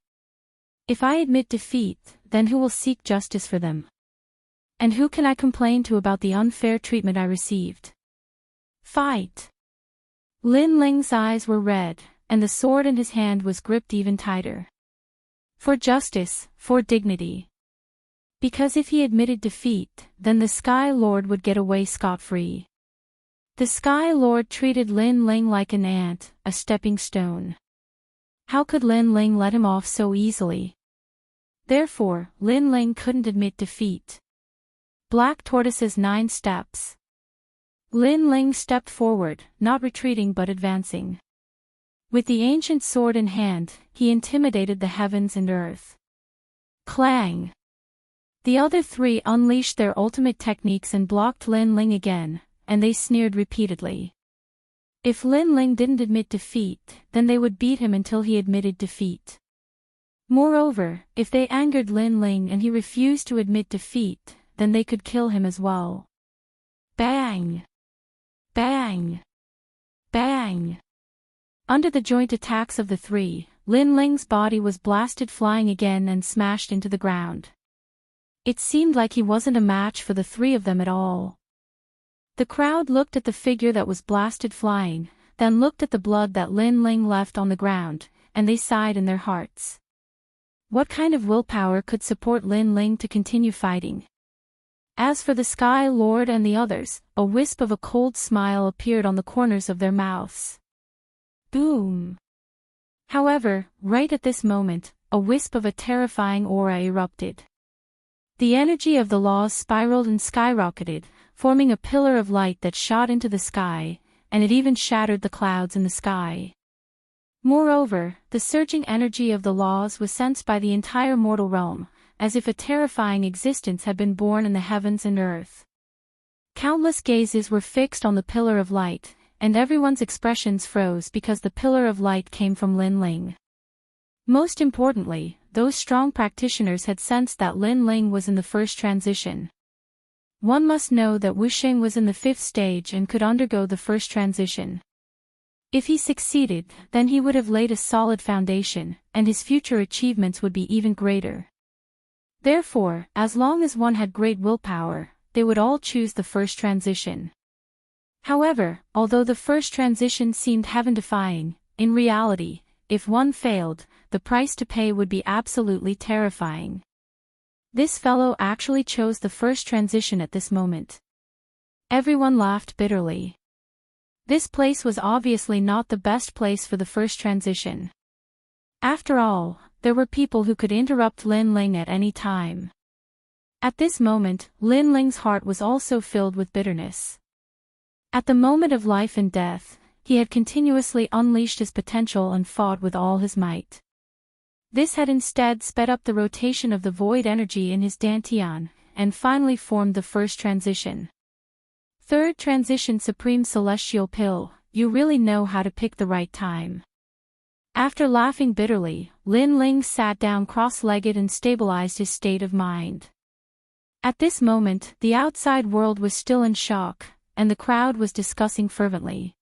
Speaker 1: If I admit defeat, then who will seek justice for them? And who can I complain to about the unfair treatment I received? Fight! Lin Ling's eyes were red, and the sword in his hand was gripped even tighter. For justice, for dignity. Because if he admitted defeat, then the Sky Lord would get away scot-free. The Sky Lord treated Lin Ling like an ant, a stepping stone. How could Lin Ling let him off so easily? Therefore, Lin Ling couldn't admit defeat. Black Tortoise's 9 steps. Lin Ling stepped forward, not retreating but advancing. With the ancient sword in hand, he intimidated the heavens and earth. Clang! The other three unleashed their ultimate techniques and blocked Lin Ling again, and they sneered repeatedly. If Lin Ling didn't admit defeat, then they would beat him until he admitted defeat. Moreover, if they angered Lin Ling and he refused to admit defeat, then they could kill him as well. Bang! Bang! Bang! Under the joint attacks of the three, Lin Ling's body was blasted flying again and smashed into the ground. It seemed like he wasn't a match for the three of them at all. The crowd looked at the figure that was blasted flying, then looked at the blood that Lin Ling left on the ground, and they sighed in their hearts. What kind of willpower could support Lin Ling to continue fighting? As for the Sky Lord and the others, a wisp of a cold smile appeared on the corners of their mouths. Boom! However, right at this moment, a wisp of a terrifying aura erupted. The energy of the laws spiraled and skyrocketed, forming a pillar of light that shot into the sky, and it even shattered the clouds in the sky. Moreover, the surging energy of the laws was sensed by the entire mortal realm, as if a terrifying existence had been born in the heavens and earth. Countless gazes were fixed on the pillar of light, and everyone's expressions froze because the pillar of light came from Lin Ling. Most importantly, those strong practitioners had sensed that Lin Ling was in the first transition. One must know that Wuxing was in the 5th stage and could undergo the first transition. If he succeeded, then he would have laid a solid foundation, and his future achievements would be even greater. Therefore, as long as one had great willpower, they would all choose the first transition. However, although the first transition seemed heaven-defying, in reality, if one failed, the price to pay would be absolutely terrifying. This fellow actually chose the first transition at this moment. Everyone laughed bitterly. This place was obviously not the best place for the first transition. After all, there were people who could interrupt Lin Ling at any time. At this moment, Lin Ling's heart was also filled with bitterness. At the moment of life and death, he had continuously unleashed his potential and fought with all his might. This had instead sped up the rotation of the void energy in his dantian, and finally formed the first transition. Third transition. Supreme Celestial Pill, you really know how to pick the right time. After laughing bitterly, Lin Ling sat down cross-legged and stabilized his state of mind. At this moment, the outside world was still in shock, and the crowd was discussing fervently.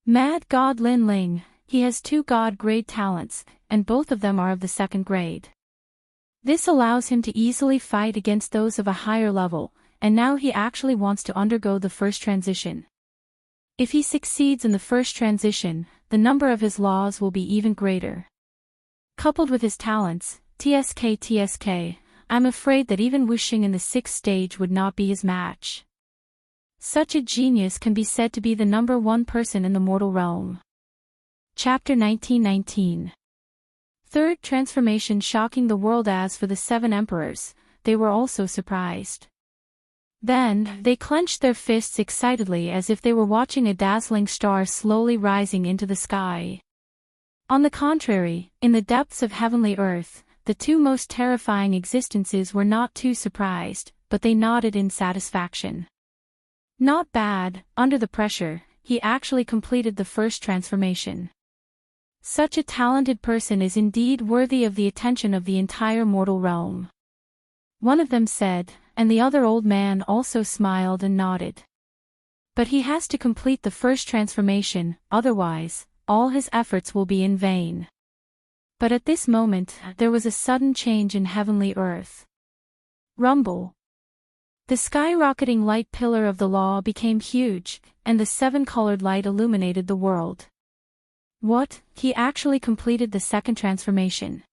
Speaker 1: Mad God Lin Ling, he has 2 God-grade talents, and both of them are of the 2nd grade. This allows him to easily fight against those of a higher level, and now he actually wants to undergo the first transition. If he succeeds in the first transition, the number of his laws will be even greater. Coupled with his talents, TSK, I'm afraid that even Wuxing in the 6th stage would not be his match. Such a genius can be said to be the number 1 person in the mortal realm. Chapter 1919. Third transformation. Shocking the world. As for the 7 emperors, they were also surprised. Then, they clenched their fists excitedly as if they were watching a dazzling star slowly rising into the sky. On the contrary, in the depths of heavenly earth, the 2 most terrifying existences were not too surprised, but they nodded in satisfaction. Not bad, under the pressure, he actually completed the first transformation. Such a talented person is indeed worthy of the attention of the entire mortal realm. One of them said, and the other old man also smiled and nodded. But he has to complete the first transformation, otherwise, all his efforts will be in vain. But at this moment, there was a sudden change in heavenly earth. Rumble. The skyrocketing light pillar of the law became huge, and the 7-colored light illuminated the world. What? He actually completed the 2nd transformation.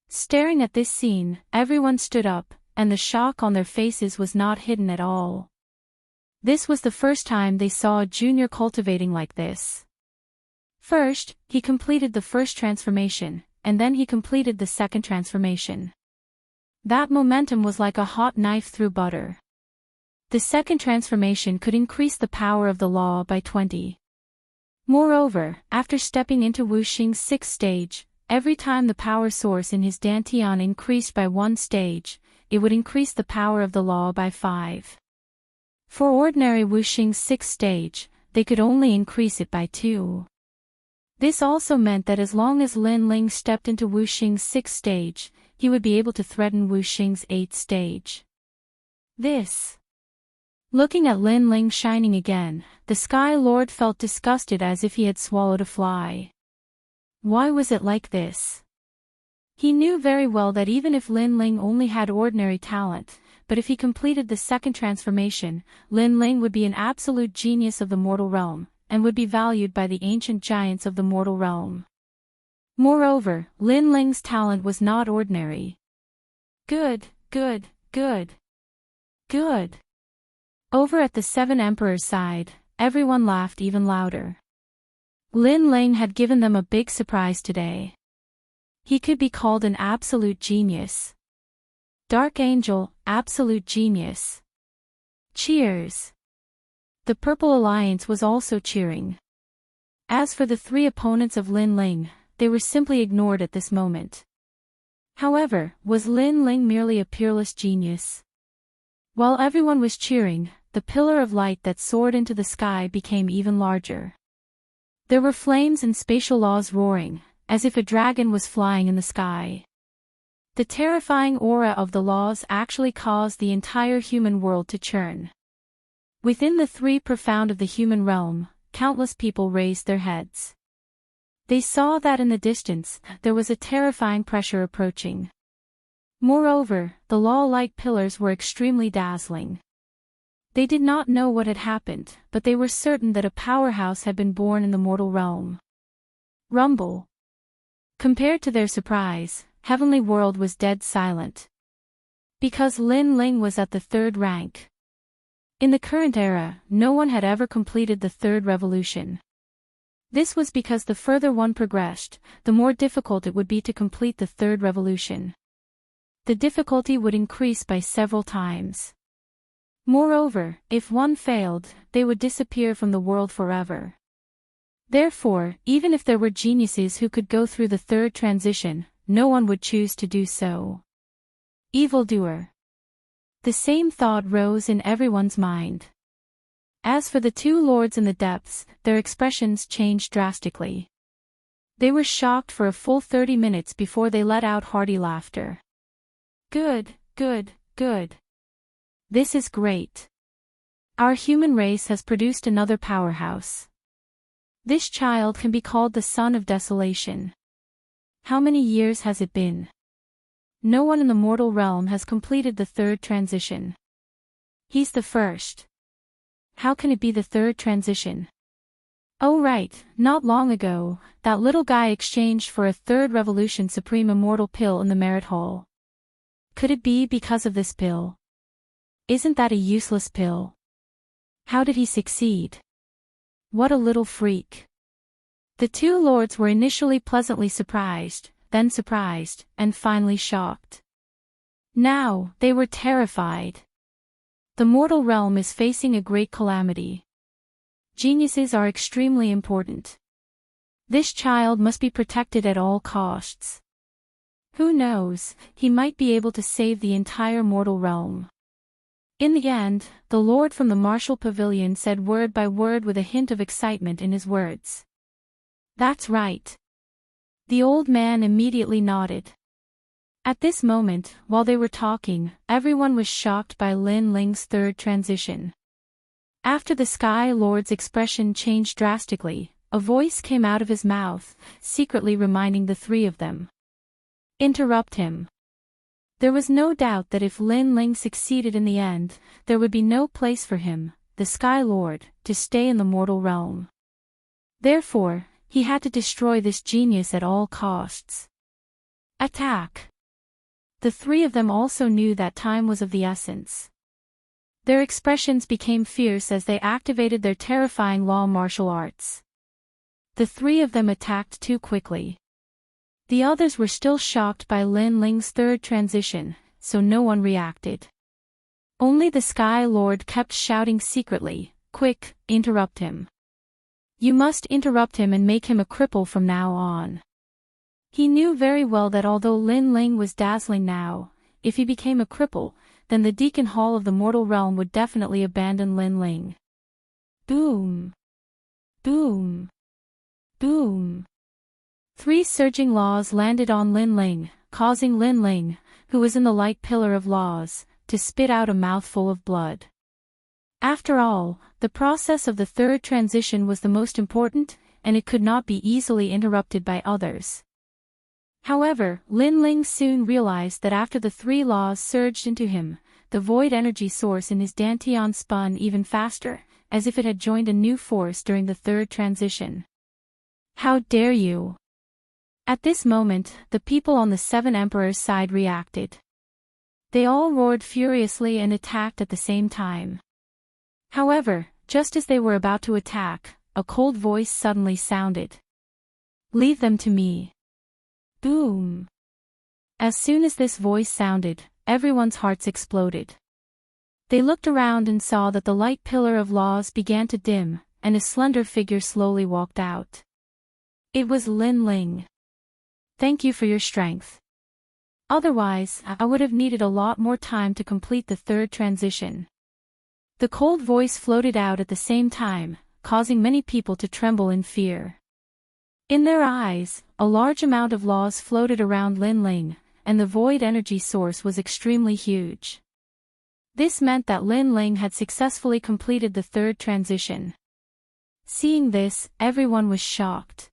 Speaker 1: Staring at this scene, everyone stood up, and the shock on their faces was not hidden at all. This was the first time they saw a junior cultivating like this. First, he completed the first transformation, and then he completed the 2nd transformation. That momentum was like a hot knife through butter. The 2nd transformation could increase the power of the law by 20. Moreover, after stepping into Wuxing's 6th stage, every time the power source in his dantian increased by 1 stage, it would increase the power of the law by 5. For ordinary Wuxing's 6th stage, they could only increase it by 2. This also meant that as long as Lin Ling stepped into Wuxing's 6th stage, he would be able to threaten Wuxing's 8th stage. Looking at Lin Ling shining again, the Sky Lord felt disgusted as if he had swallowed a fly. Why was it like this? He knew very well that even if Lin Ling only had ordinary talent, but if he completed the 2nd transformation, Lin Ling would be an absolute genius of the mortal realm, and would be valued by the ancient giants of the mortal realm. Moreover, Lin Ling's talent was not ordinary. Good. Over at the 7 emperors' side, everyone laughed even louder. Lin Ling had given them a big surprise today. He could be called an absolute genius. Dark Angel, absolute genius. Cheers. The Purple Alliance was also cheering. As for the three opponents of Lin Ling, they were simply ignored at this moment. However, was Lin Ling merely a peerless genius? While everyone was cheering, the pillar of light that soared into the sky became even larger. There were flames and spatial laws roaring, as if a dragon was flying in the sky. The terrifying aura of the laws actually caused the entire human world to churn. Within the three profound of the human realm, countless people raised their heads. They saw that in the distance, there was a terrifying pressure approaching. Moreover, the law-like pillars were extremely dazzling. They did not know what had happened, but they were certain that a powerhouse had been born in the mortal realm. Rumble. Compared to their surprise, Heavenly World was dead silent. Because Lin Ling was at the third rank. In the current era, no one had ever completed the third revolution. This was because the further one progressed, the more difficult it would be to complete the third revolution. The difficulty would increase by several times. Moreover, if one failed, they would disappear from the world forever. Therefore, even if there were geniuses who could go through the third transition, no one would choose to do so. Evildoer. The same thought rose in everyone's mind. As for the two lords in the depths, their expressions changed drastically. They were shocked for a full 30 minutes before they let out hearty laughter. Good, good, good. This is great. Our human race has produced another powerhouse. This child can be called the son of desolation. How many years has it been? No one in the mortal realm has completed the third transition. He's the first. How can it be the third transition? Oh right, not long ago, that little guy exchanged for a third revolution supreme immortal pill in the merit hall. Could it be because of this pill? Isn't that a useless pill? How did he succeed? What a little freak. The two lords were initially pleasantly surprised, then surprised, and finally shocked. Now, they were terrified. The mortal realm is facing a great calamity. Geniuses are extremely important. This child must be protected at all costs. Who knows, he might be able to save the entire mortal realm. In the end, the lord from the martial pavilion said word by word with a hint of excitement in his words. That's right. The old man immediately nodded. At this moment, while they were talking, everyone was shocked by Lin Ling's third transition. After the Sky Lord's expression changed drastically, a voice came out of his mouth, secretly reminding the three of them. Interrupt him. There was no doubt that if Lin Ling succeeded in the end, there would be no place for him, the Sky Lord, to stay in the mortal realm. Therefore, he had to destroy this genius at all costs. Attack! The three of them also knew that time was of the essence. Their expressions became fierce as they activated their terrifying law martial arts. The three of them attacked too quickly. The others were still shocked by Lin Ling's third transition, so no one reacted. Only the Sky Lord kept shouting secretly, "Quick, interrupt him. You must interrupt him and make him a cripple from now on." He knew very well that although Lin Ling was dazzling now, if he became a cripple, then the Deacon Hall of the mortal realm would definitely abandon Lin Ling. Boom! Boom! Boom! 3 surging laws landed on Lin Ling, causing Lin Ling, who was in the light pillar of laws, to spit out a mouthful of blood. After all, the process of the third transition was the most important, and it could not be easily interrupted by others. However, Lin Ling soon realized that after the 3 laws surged into him, the void energy source in his dantian spun even faster, as if it had joined a new force during the third transition. How dare you! At this moment, the people on the 7 Emperors' side reacted. They all roared furiously and attacked at the same time. However, just as they were about to attack, a cold voice suddenly sounded. Leave them to me. Boom! As soon as this voice sounded, everyone's hearts exploded. They looked around and saw that the light pillar of laws began to dim, and a slender figure slowly walked out. It was Lin Ling. "Thank you for your strength. Otherwise, I would have needed a lot more time to complete the third transition." The cold voice floated out at the same time, causing many people to tremble in fear. In their eyes, a large amount of laws floated around Lin Ling, and the void energy source was extremely huge. This meant that Lin Ling had successfully completed the third transition. Seeing this, everyone was shocked.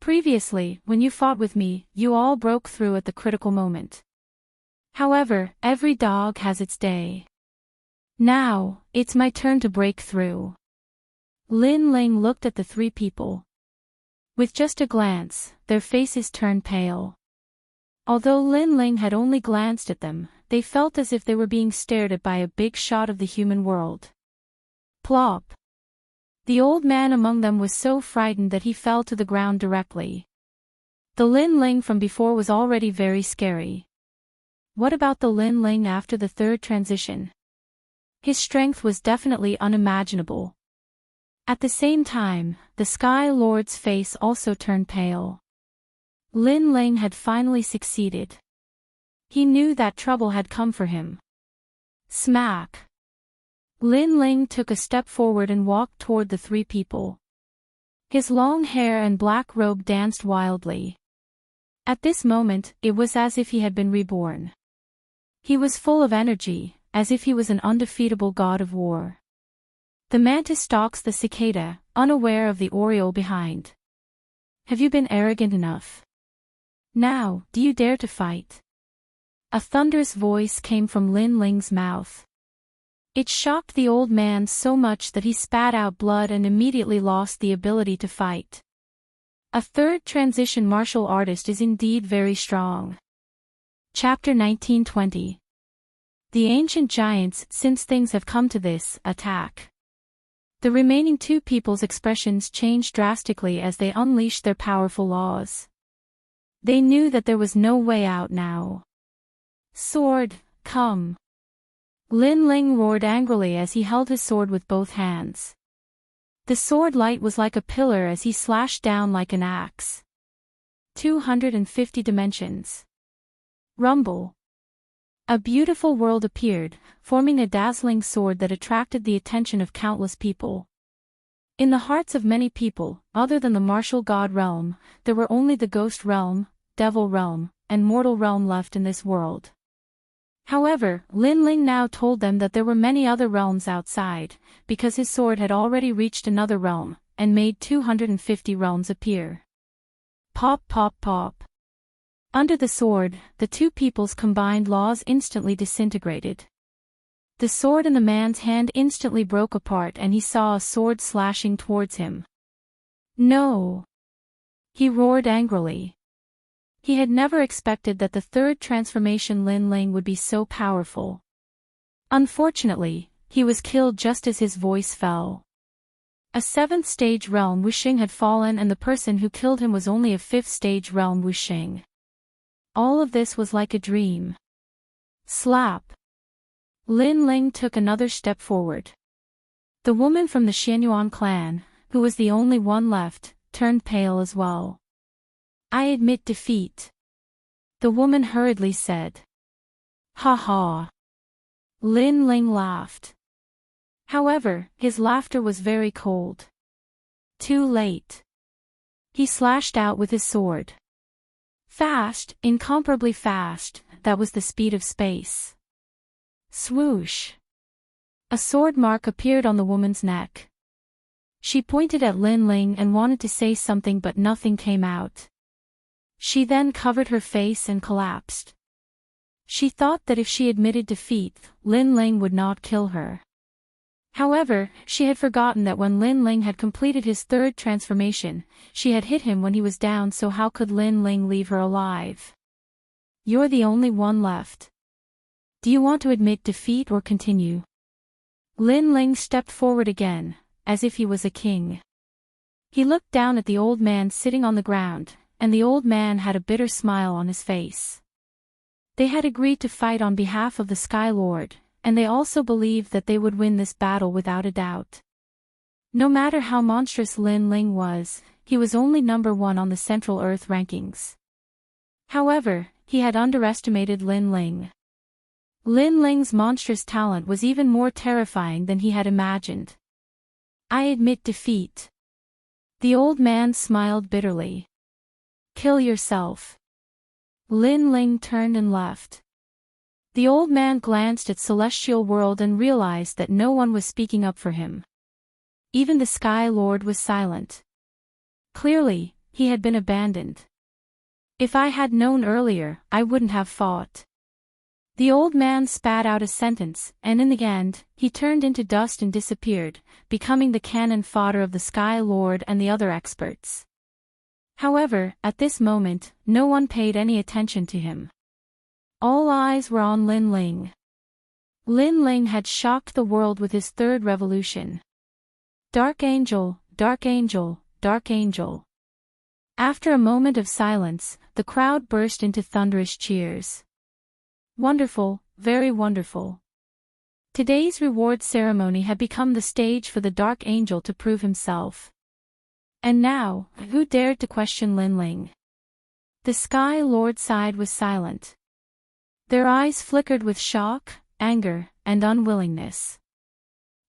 Speaker 1: "Previously, when you fought with me, you all broke through at the critical moment. However, every dog has its day. Now, it's my turn to break through." Lin Ling looked at the three people. With just a glance, their faces turned pale. Although Lin Ling had only glanced at them, they felt as if they were being stared at by a big shot of the human world. Plop! The old man among them was so frightened that he fell to the ground directly. The Lin Ling from before was already very scary. What about the Lin Ling after the third transition? His strength was definitely unimaginable. At the same time, the Sky Lord's face also turned pale. Lin Ling had finally succeeded. He knew that trouble had come for him. Smack! Lin Ling took a step forward and walked toward the three people. His long hair and black robe danced wildly. At this moment, it was as if he had been reborn. He was full of energy, as if he was an undefeatable god of war. The mantis stalks the cicada, unaware of the oriole behind. "Have you been arrogant enough? Now, do you dare to fight?" A thunderous voice came from Lin Ling's mouth. It shocked the old man so much that he spat out blood and immediately lost the ability to fight. A third transition martial artist is indeed very strong. Chapter 1920. The ancient giants, since things have come to this, attack. The remaining two people's expressions changed drastically as they unleashed their powerful laws. They knew that there was no way out now. "Sword, come!" Lin Ling roared angrily as he held his sword with both hands. The sword light was like a pillar as he slashed down like an axe. 250 dimensions. Rumble. A beautiful world appeared, forming a dazzling sword that attracted the attention of countless people. In the hearts of many people, other than the martial god realm, there were only the ghost realm, devil realm, and mortal realm left in this world. However, Lin Ling now told them that there were many other realms outside, because his sword had already reached another realm, and made 250 realms appear. Pop pop pop. Under the sword, the two people's combined laws instantly disintegrated. The sword in the man's hand instantly broke apart and he saw a sword slashing towards him. "No!" He roared angrily. He had never expected that the third transformation Lin Ling would be so powerful. Unfortunately, he was killed just as his voice fell. A 7th stage realm Wuxing had fallen and the person who killed him was only a 5th stage realm Wuxing. All of this was like a dream. Slap! Lin Ling took another step forward. The woman from the Xianyuan clan, who was the only one left, turned pale as well. "I admit defeat," the woman hurriedly said. "Ha ha." Lin Ling laughed. However, his laughter was very cold. Too late. He slashed out with his sword. Fast, incomparably fast, that was the speed of space. Swoosh! A sword mark appeared on the woman's neck. She pointed at Lin Ling and wanted to say something but nothing came out. She then covered her face and collapsed. She thought that if she admitted defeat, Lin Ling would not kill her. However, she had forgotten that when Lin Ling had completed his third transformation, she had hit him when he was down, so how could Lin Ling leave her alive? "You're the only one left. Do you want to admit defeat or continue?" Lin Ling stepped forward again, as if he was a king. He looked down at the old man sitting on the ground, and the old man had a bitter smile on his face. They had agreed to fight on behalf of the Sky Lord, and they also believed that they would win this battle without a doubt. No matter how monstrous Lin Ling was, he was only number 1 on the Central Earth rankings. However, he had underestimated Lin Ling. Lin Ling's monstrous talent was even more terrifying than he had imagined. I admit defeat. The old man smiled bitterly. Kill yourself. Lin Ling turned and left. The old man glanced at Celestial World and realized that no one was speaking up for him. Even the Sky Lord was silent. Clearly, he had been abandoned. If I had known earlier, I wouldn't have fought. The old man spat out a sentence, and in the end, he turned into dust and disappeared, becoming the cannon fodder of the Sky Lord and the other experts. However, at this moment, no one paid any attention to him. All eyes were on Lin Ling. Lin Ling had shocked the world with his 3rd revolution. Dark Angel, Dark Angel, Dark Angel. After a moment of silence, the crowd burst into thunderous cheers. Wonderful, very wonderful. Today's reward ceremony had become the stage for the Dark Angel to prove himself. And now, who dared to question Lin Ling? The Sky Lord's side was silent. Their eyes flickered with shock, anger, and unwillingness.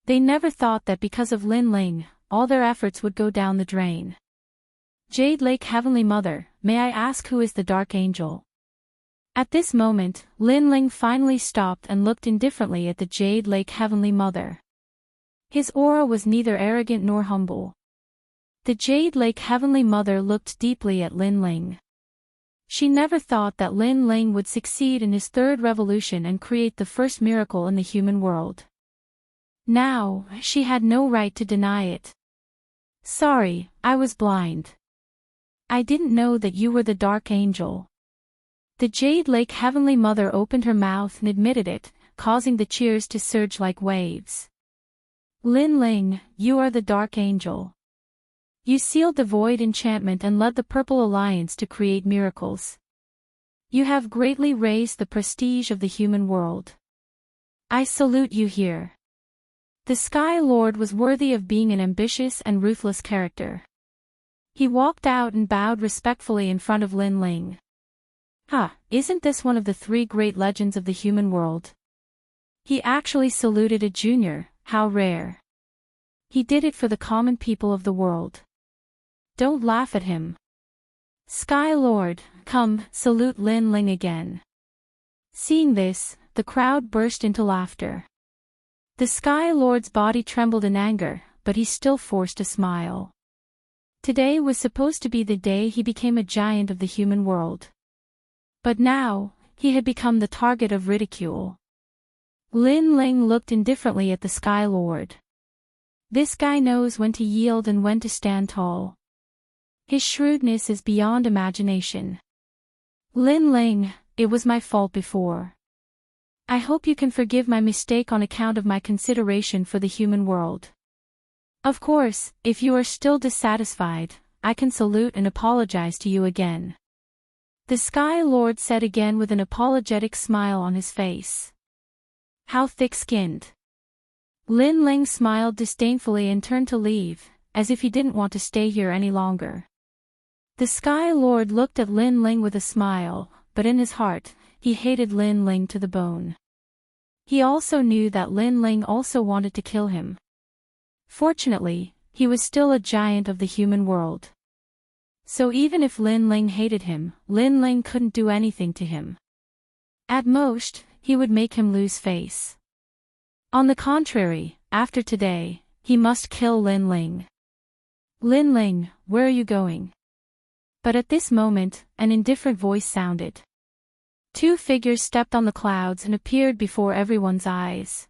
Speaker 1: They never thought that because of Lin Ling, all their efforts would go down the drain. Jade Lake Heavenly Mother, may I ask who is the Dark Angel? At this moment, Lin Ling finally stopped and looked indifferently at the Jade Lake Heavenly Mother. His aura was neither arrogant nor humble. The Jade Lake Heavenly Mother looked deeply at Lin Ling. She never thought that Lin Ling would succeed in his 3rd revolution and create the first miracle in the human world. Now, she had no right to deny it. Sorry, I was blind. I didn't know that you were the Dark Angel. The Jade Lake Heavenly Mother opened her mouth and admitted it, causing the cheers to surge like waves. Lin Ling, you are the Dark Angel. You sealed the Void enchantment and led the Purple Alliance to create miracles. You have greatly raised the prestige of the human world. I salute you here. The Sky Lord was worthy of being an ambitious and ruthless character. He walked out and bowed respectfully in front of Lin Ling. Isn't this one of the 3 great legends of the human world? He actually saluted a junior, how rare. He did it for the common people of the world. Don't laugh at him. Sky Lord, come, salute Lin Ling again. Seeing this, the crowd burst into laughter. The Sky Lord's body trembled in anger, but he still forced a smile. Today was supposed to be the day he became a giant of the human world. But now, he had become the target of ridicule. Lin Ling looked indifferently at the Sky Lord. This guy knows when to yield and when to stand tall. His shrewdness is beyond imagination. Lin Ling, it was my fault before. I hope you can forgive my mistake on account of my consideration for the human world. Of course, if you are still dissatisfied, I can salute and apologize to you again. The Sky Lord said again with an apologetic smile on his face. How thick-skinned. Lin Ling smiled disdainfully and turned to leave, as if he didn't want to stay here any longer. The Sky Lord looked at Lin Ling with a smile, but in his heart, he hated Lin Ling to the bone. He also knew that Lin Ling also wanted to kill him. Fortunately, he was still a giant of the human world. So even if Lin Ling hated him, Lin Ling couldn't do anything to him. At most, he would make him lose face. On the contrary, after today, he must kill Lin Ling. Lin Ling, where are you going? But at this moment, an indifferent voice sounded. 2 figures stepped on the clouds and appeared before everyone's eyes.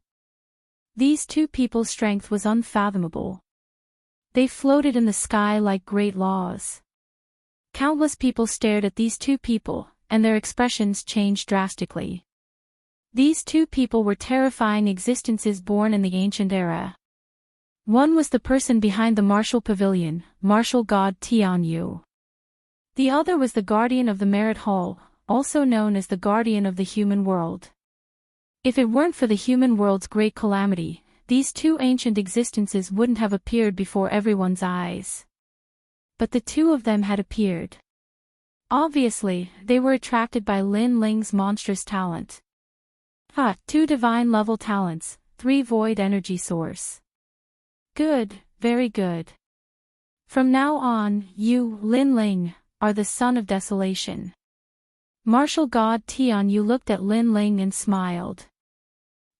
Speaker 1: These 2 people's strength was unfathomable. They floated in the sky like great laws. Countless people stared at these 2 people, and their expressions changed drastically. These 2 people were terrifying existences born in the ancient era. One was the person behind the martial pavilion, martial god Tian Yu. The other was the guardian of the Merit Hall, also known as the guardian of the human world. If it weren't for the human world's great calamity, these two ancient existences wouldn't have appeared before everyone's eyes. But the two of them had appeared. Obviously, they were attracted by Lin Ling's monstrous talent. Two divine-level talents, 3 void energy source. Good, very good. From now on, you, Lin Ling, are the son of desolation. Martial god Tian Yu looked at Lin Ling and smiled.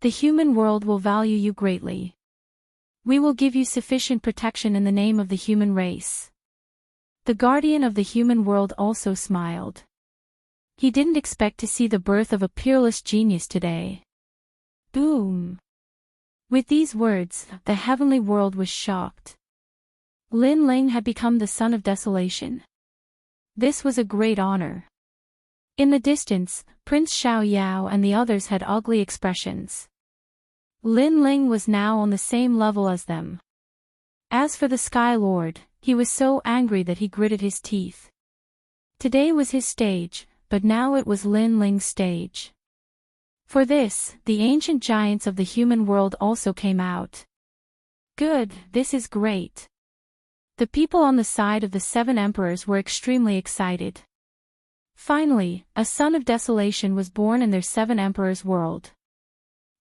Speaker 1: The human world will value you greatly. We will give you sufficient protection in the name of the human race. The guardian of the human world also smiled. He didn't expect to see the birth of a peerless genius today. Boom! With these words, the heavenly world was shocked. Lin Ling had become the son of desolation. This was a great honor. In the distance, Prince Xiao Yao and the others had ugly expressions. Lin Ling was now on the same level as them. As for the Sky Lord, he was so angry that he gritted his teeth. Today was his stage, but now it was Lin Ling's stage. For this, the ancient giants of the human world also came out. Good, this is great. The people on the side of the 7 emperors were extremely excited. Finally, a son of desolation was born in their 7 emperors' world.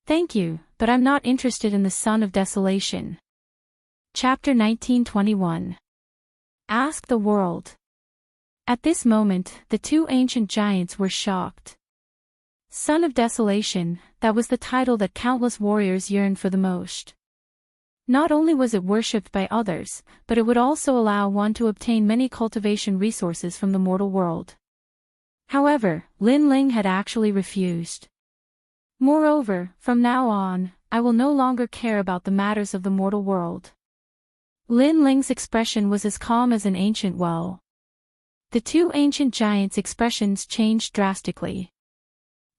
Speaker 1: Thank you, but I'm not interested in the son of desolation. Chapter 1921. Ask the world. At this moment, the 2 ancient giants were shocked. Son of desolation, that was the title that countless warriors yearned for the most. Not only was it worshipped by others, but it would also allow one to obtain many cultivation resources from the mortal world. However, Lin Ling had actually refused. Moreover, from now on, I will no longer care about the matters of the mortal world. Lin Ling's expression was as calm as an ancient well. The 2 ancient giants' expressions changed drastically.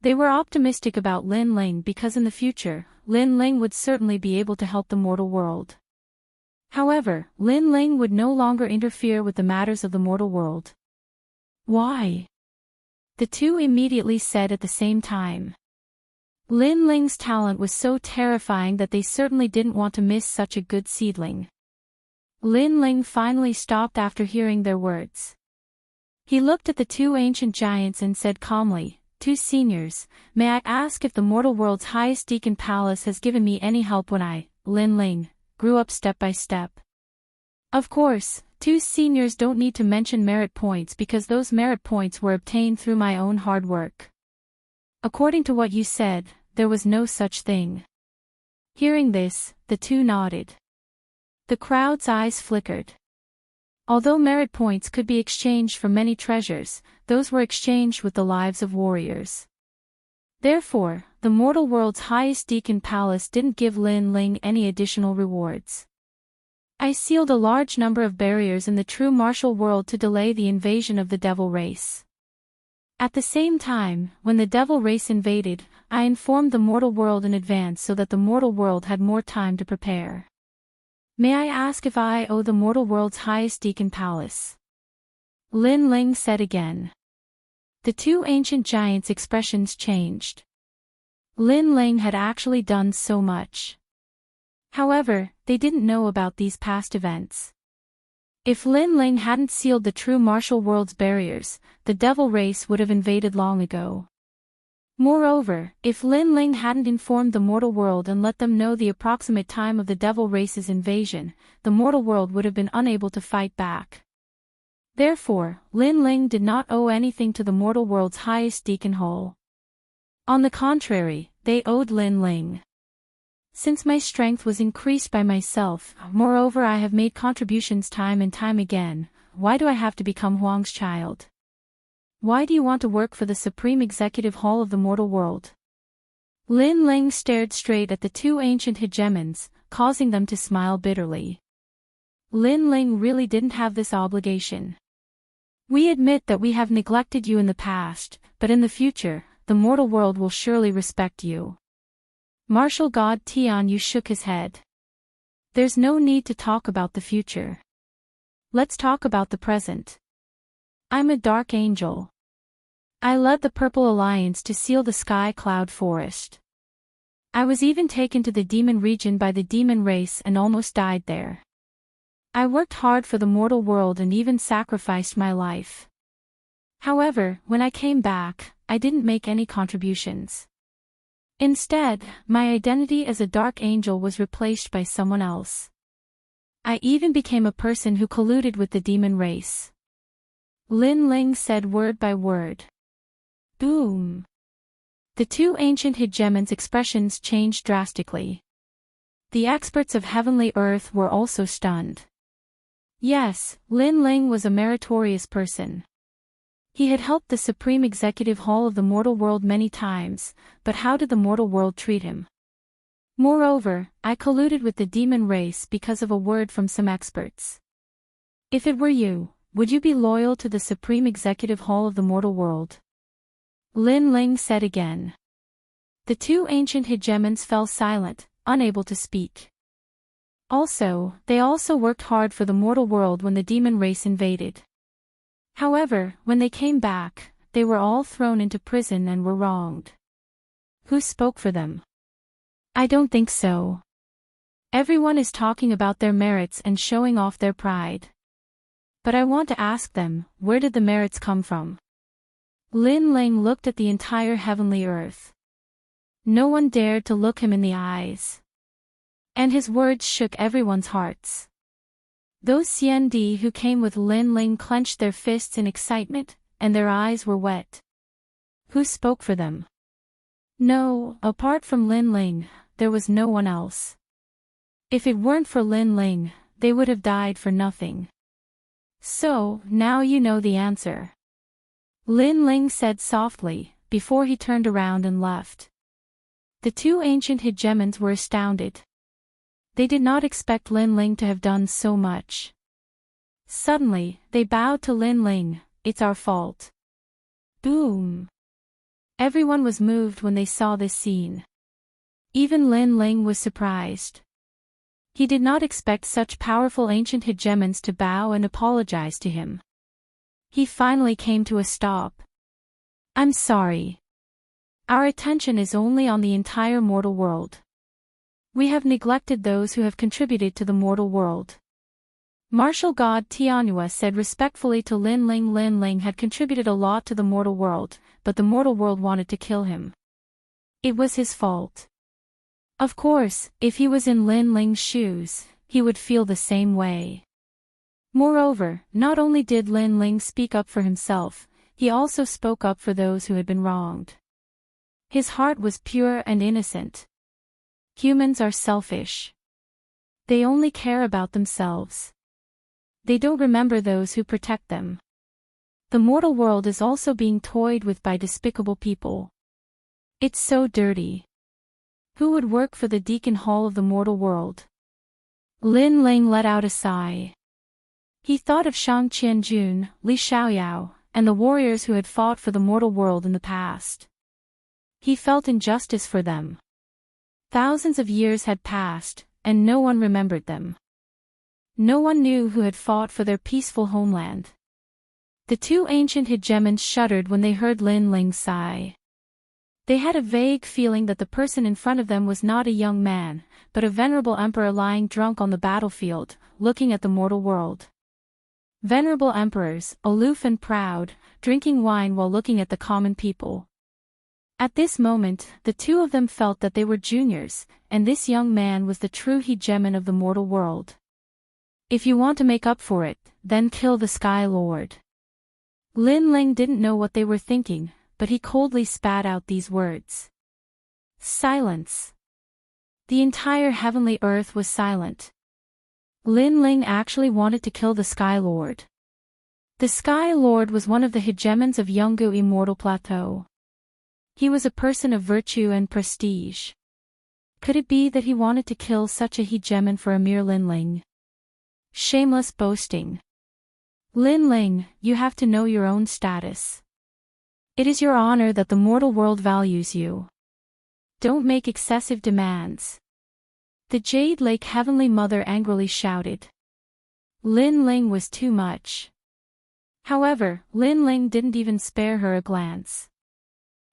Speaker 1: They were optimistic about Lin Ling because in the future, Lin Ling would certainly be able to help the mortal world. However, Lin Ling would no longer interfere with the matters of the mortal world. Why? The 2 immediately said at the same time. Lin Ling's talent was so terrifying that they certainly didn't want to miss such a good seedling. Lin Ling finally stopped after hearing their words. He looked at the 2 ancient giants and said calmly, 2 seniors, may I ask if the mortal world's highest deacon palace has given me any help when I, Lin Ling, grew up step by step? Of course, 2 seniors don't need to mention merit points because those merit points were obtained through my own hard work. According to what you said, there was no such thing. Hearing this, the 2 nodded. The crowd's eyes flickered. Although merit points could be exchanged for many treasures, those were exchanged with the lives of warriors. Therefore, the mortal world's highest deacon palace didn't give Lin Ling any additional rewards. I sealed a large number of barriers in the true martial world to delay the invasion of the devil race. At the same time, when the devil race invaded, I informed the mortal world in advance so that the mortal world had more time to prepare. May I ask if I owe the mortal world's highest deacon palace? Lin Ling said again. The 2 ancient giants' expressions changed. Lin Ling had actually done so much. However, they didn't know about these past events. If Lin Ling hadn't sealed the true martial world's barriers, the devil race would have invaded long ago. Moreover, if Lin Ling hadn't informed the mortal world and let them know the approximate time of the devil race's invasion, the mortal world would have been unable to fight back. Therefore, Lin Ling did not owe anything to the mortal world's highest deacon hole. On the contrary, they owed Lin Ling. Since my strength was increased by myself, moreover I have made contributions time and time again, why do I have to become Huang's child? Why do you want to work for the Supreme Executive Hall of the mortal world? Lin Ling stared straight at the 2 ancient hegemons, causing them to smile bitterly. Lin Ling really didn't have this obligation. We admit that we have neglected you in the past, but in the future, the mortal world will surely respect you. Martial god Tian Yu shook his head. There's no need to talk about the future. Let's talk about the present. I'm a dark angel. I led the Purple Alliance to seal the Sky Cloud Forest. I was even taken to the demon region by the demon race and almost died there. I worked hard for the mortal world and even sacrificed my life. However, when I came back, I didn't make any contributions. Instead, my identity as a dark angel was replaced by someone else. I even became a person who colluded with the demon race. Lin Ling said word by word. Boom. The two ancient hegemons' expressions changed drastically. The experts of heavenly earth were also stunned. Yes, Lin Ling was a meritorious person. He had helped the Supreme Executive Hall of the mortal world many times, but how did the mortal world treat him? Moreover, I colluded with the demon race because of a word from some experts. If it were you, would you be loyal to the Supreme Executive Hall of the mortal world? Lin Ling said again. The two ancient hegemons fell silent, unable to speak. They also worked hard for the mortal world when the demon race invaded. However, when they came back, they were all thrown into prison and were wronged. Who spoke for them? I don't think so. Everyone is talking about their merits and showing off their pride. But I want to ask them, where did the merits come from? Lin Ling looked at the entire heavenly earth. No one dared to look him in the eyes. And his words shook everyone's hearts. Those CND who came with Lin Ling clenched their fists in excitement, and their eyes were wet. Who spoke for them? No, apart from Lin Ling, there was no one else. If it weren't for Lin Ling, they would have died for nothing. So, now you know the answer. Lin Ling said softly, before he turned around and left. The two ancient hegemons were astounded. They did not expect Lin Ling to have done so much. Suddenly, they bowed to Lin Ling. It's our fault. Boom. Everyone was moved when they saw this scene. Even Lin Ling was surprised. He did not expect such powerful ancient hegemons to bow and apologize to him. He finally came to a stop. I'm sorry. Our attention is only on the entire mortal world. We have neglected those who have contributed to the mortal world. Martial God Tianhua said respectfully to Lin Ling. Lin Ling had contributed a lot to the mortal world, but the mortal world wanted to kill him. It was his fault. Of course, if he was in Lin Ling's shoes, he would feel the same way. Moreover, not only did Lin Ling speak up for himself, he also spoke up for those who had been wronged. His heart was pure and innocent. Humans are selfish. They only care about themselves. They don't remember those who protect them. The mortal world is also being toyed with by despicable people. It's so dirty. Who would work for the Deacon Hall of the mortal world? Lin Ling let out a sigh. He thought of Shang Qianjun, Li Xiaoyao, and the warriors who had fought for the mortal world in the past. He felt injustice for them. Thousands of years had passed, and no one remembered them. No one knew who had fought for their peaceful homeland. The two ancient hegemons shuddered when they heard Lin Ling's sigh. They had a vague feeling that the person in front of them was not a young man, but a venerable emperor lying drunk on the battlefield, looking at the mortal world. Venerable emperors, aloof and proud, drinking wine while looking at the common people. At this moment, the two of them felt that they were juniors, and this young man was the true hegemon of the mortal world. If you want to make up for it, then kill the Sky Lord. Lin Ling didn't know what they were thinking, but he coldly spat out these words. Silence. The entire heavenly earth was silent. Lin Ling actually wanted to kill the Sky Lord. The Sky Lord was one of the hegemons of Yungu Immortal Plateau. He was a person of virtue and prestige. Could it be that he wanted to kill such a hegemon for a mere Lin Ling? Shameless boasting. Lin Ling, you have to know your own status. It is your honor that the mortal world values you. Don't make excessive demands. The Jade Lake Heavenly Mother angrily shouted. Lin Ling was too much. However, Lin Ling didn't even spare her a glance.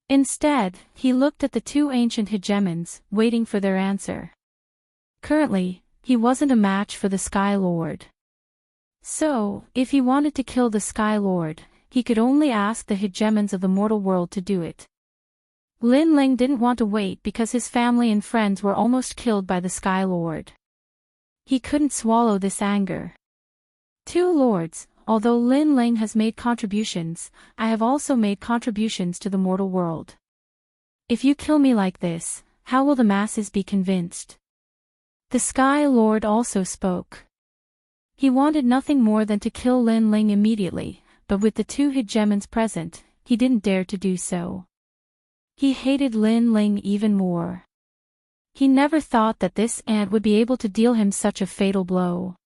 Speaker 1: Instead, he looked at the two ancient hegemons, waiting for their answer. Currently, he wasn't a match for the Sky Lord. So, if he wanted to kill the Sky Lord, he could only ask the hegemons of the mortal world to do it. Lin Ling didn't want to wait because his family and friends were almost killed by the Sky Lord. He couldn't swallow this anger. Two lords, although Lin Ling has made contributions, I have also made contributions to the mortal world. If you kill me like this, how will the masses be convinced? The Sky Lord also spoke. He wanted nothing more than to kill Lin Ling immediately, but with the two hegemons present, he didn't dare to do so. He hated Lin Ling even more. He never thought that this ant would be able to deal him such a fatal blow.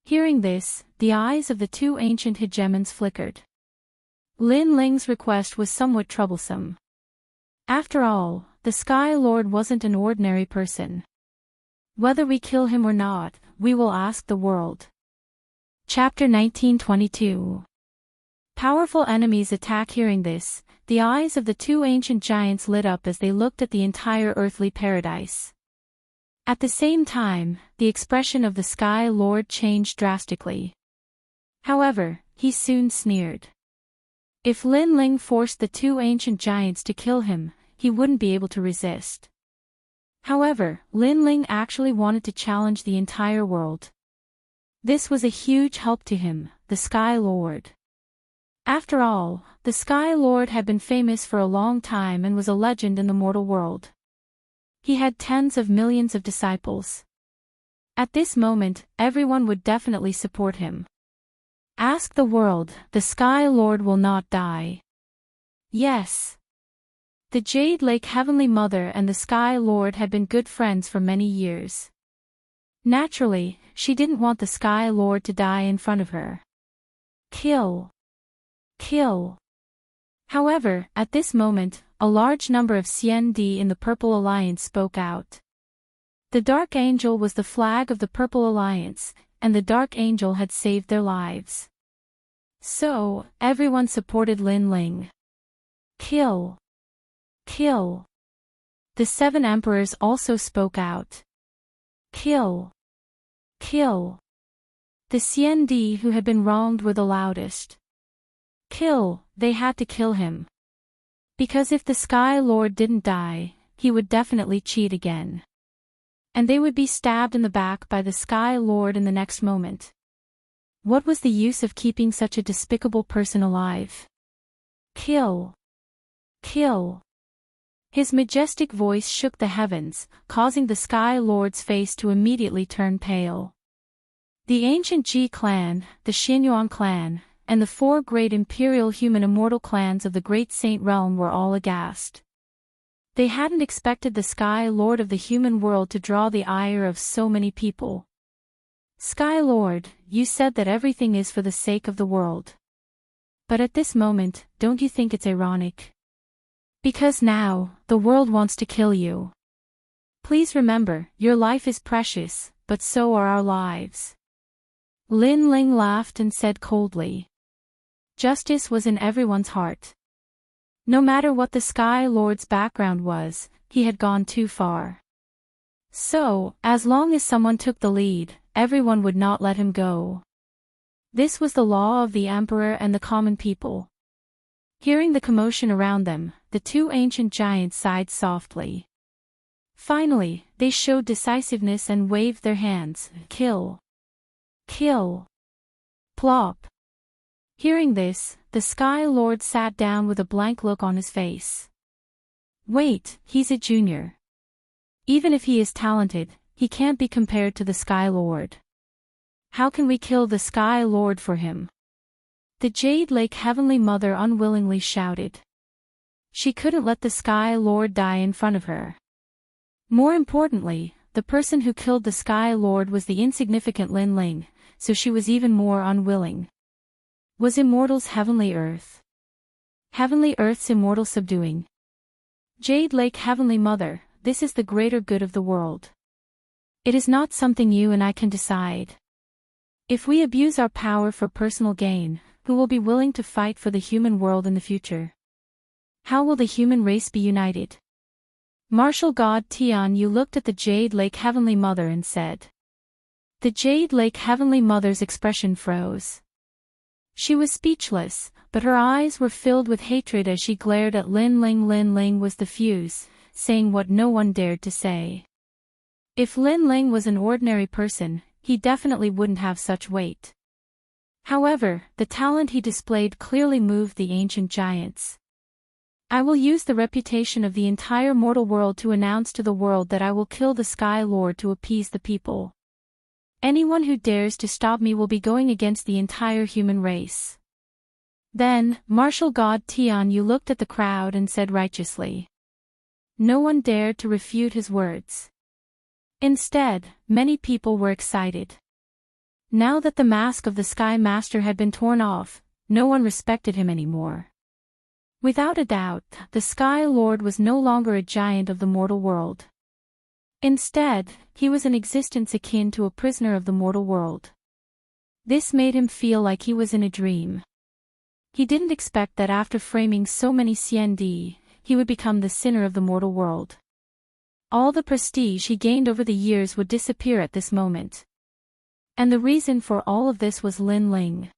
Speaker 1: Hearing this, the eyes of the two ancient hegemons flickered. Lin Ling's request was somewhat troublesome. After all, the Sky Lord wasn't an ordinary person. Whether we kill him or not, we will ask the world. Chapter 1922. Powerful enemies attack. Hearing this, the eyes of the two ancient giants lit up as they looked at the entire earthly paradise. At the same time, the expression of the Sky Lord changed drastically. However, he soon sneered. If Lin Ling forced the two ancient giants to kill him, he wouldn't be able to resist. However, Lin Ling actually wanted to challenge the entire world. This was a huge help to him, the Sky Lord. After all, the Sky Lord had been famous for a long time and was a legend in the mortal world. He had tens of millions of disciples. At this moment, everyone would definitely support him. Ask the world, the Sky Lord will not die. Yes. The Jade Lake Heavenly Mother and the Sky Lord had been good friends for many years. Naturally, she didn't want the Sky Lord to die in front of her. Kill. Kill. However, at this moment, a large number of CND in the Purple Alliance spoke out. The Dark Angel was the flag of the Purple Alliance, and the Dark Angel had saved their lives. So, everyone supported Lin Ling. Kill. Kill. The 7 emperors also spoke out. Kill. Kill. The CND who had been wronged were the loudest. Kill, they had to kill him. Because if the Sky Lord didn't die, he would definitely cheat again. And they would be stabbed in the back by the Sky Lord in the next moment. What was the use of keeping such a despicable person alive? Kill. Kill. His majestic voice shook the heavens, causing the Sky Lord's face to immediately turn pale. The ancient Ji clan, the Xinyuan clan, and the 4 great imperial human immortal clans of the Great Saint Realm were all aghast. They hadn't expected the Sky Lord of the human world to draw the ire of so many people. Sky Lord, you said that everything is for the sake of the world. But at this moment, don't you think it's ironic? Because now, the world wants to kill you. Please remember, your life is precious, but so are our lives. Lin Ling laughed and said coldly. Justice was in everyone's heart. No matter what the Sky Lord's background was, he had gone too far. So, as long as someone took the lead, everyone would not let him go. This was the law of the Emperor and the common people. Hearing the commotion around them, the 2 ancient giants sighed softly. Finally, they showed decisiveness and waved their hands. Kill. Kill. Plop. Hearing this, the Sky Lord sat down with a blank look on his face. Wait, he's a junior. Even if he is talented, he can't be compared to the Sky Lord. How can we kill the Sky Lord for him? The Jade Lake Heavenly Mother unwillingly shouted. She couldn't let the Sky Lord die in front of her. More importantly, the person who killed the Sky Lord was the insignificant Lin Ling, so she was even more unwilling. Was Immortal's Heavenly Earth? Heavenly Earth's immortal subduing? Jade Lake Heavenly Mother, this is the greater good of the world. It is not something you and I can decide. If we abuse our power for personal gain, who will be willing to fight for the human world in the future? How will the human race be united? Martial god Tian Yu looked at the Jade Lake Heavenly Mother and said. The Jade Lake Heavenly Mother's expression froze. She was speechless, but her eyes were filled with hatred as she glared at Lin Ling. Lin Ling was the fuse, saying what no one dared to say. If Lin Ling was an ordinary person, he definitely wouldn't have such weight. However, the talent he displayed clearly moved the ancient giants. I will use the reputation of the entire mortal world to announce to the world that I will kill the Sky Lord to appease the people. Anyone who dares to stop me will be going against the entire human race. Then, martial god Tian Yu looked at the crowd and said righteously. No one dared to refute his words. Instead, many people were excited. Now that the mask of the Sky Master had been torn off, no one respected him anymore. Without a doubt, the Sky Lord was no longer a giant of the mortal world. Instead, he was an existence akin to a prisoner of the mortal world. This made him feel like he was in a dream. He didn't expect that after framing so many CND, he would become the sinner of the mortal world. All the prestige he gained over the years would disappear at this moment. And the reason for all of this was Lin Ling.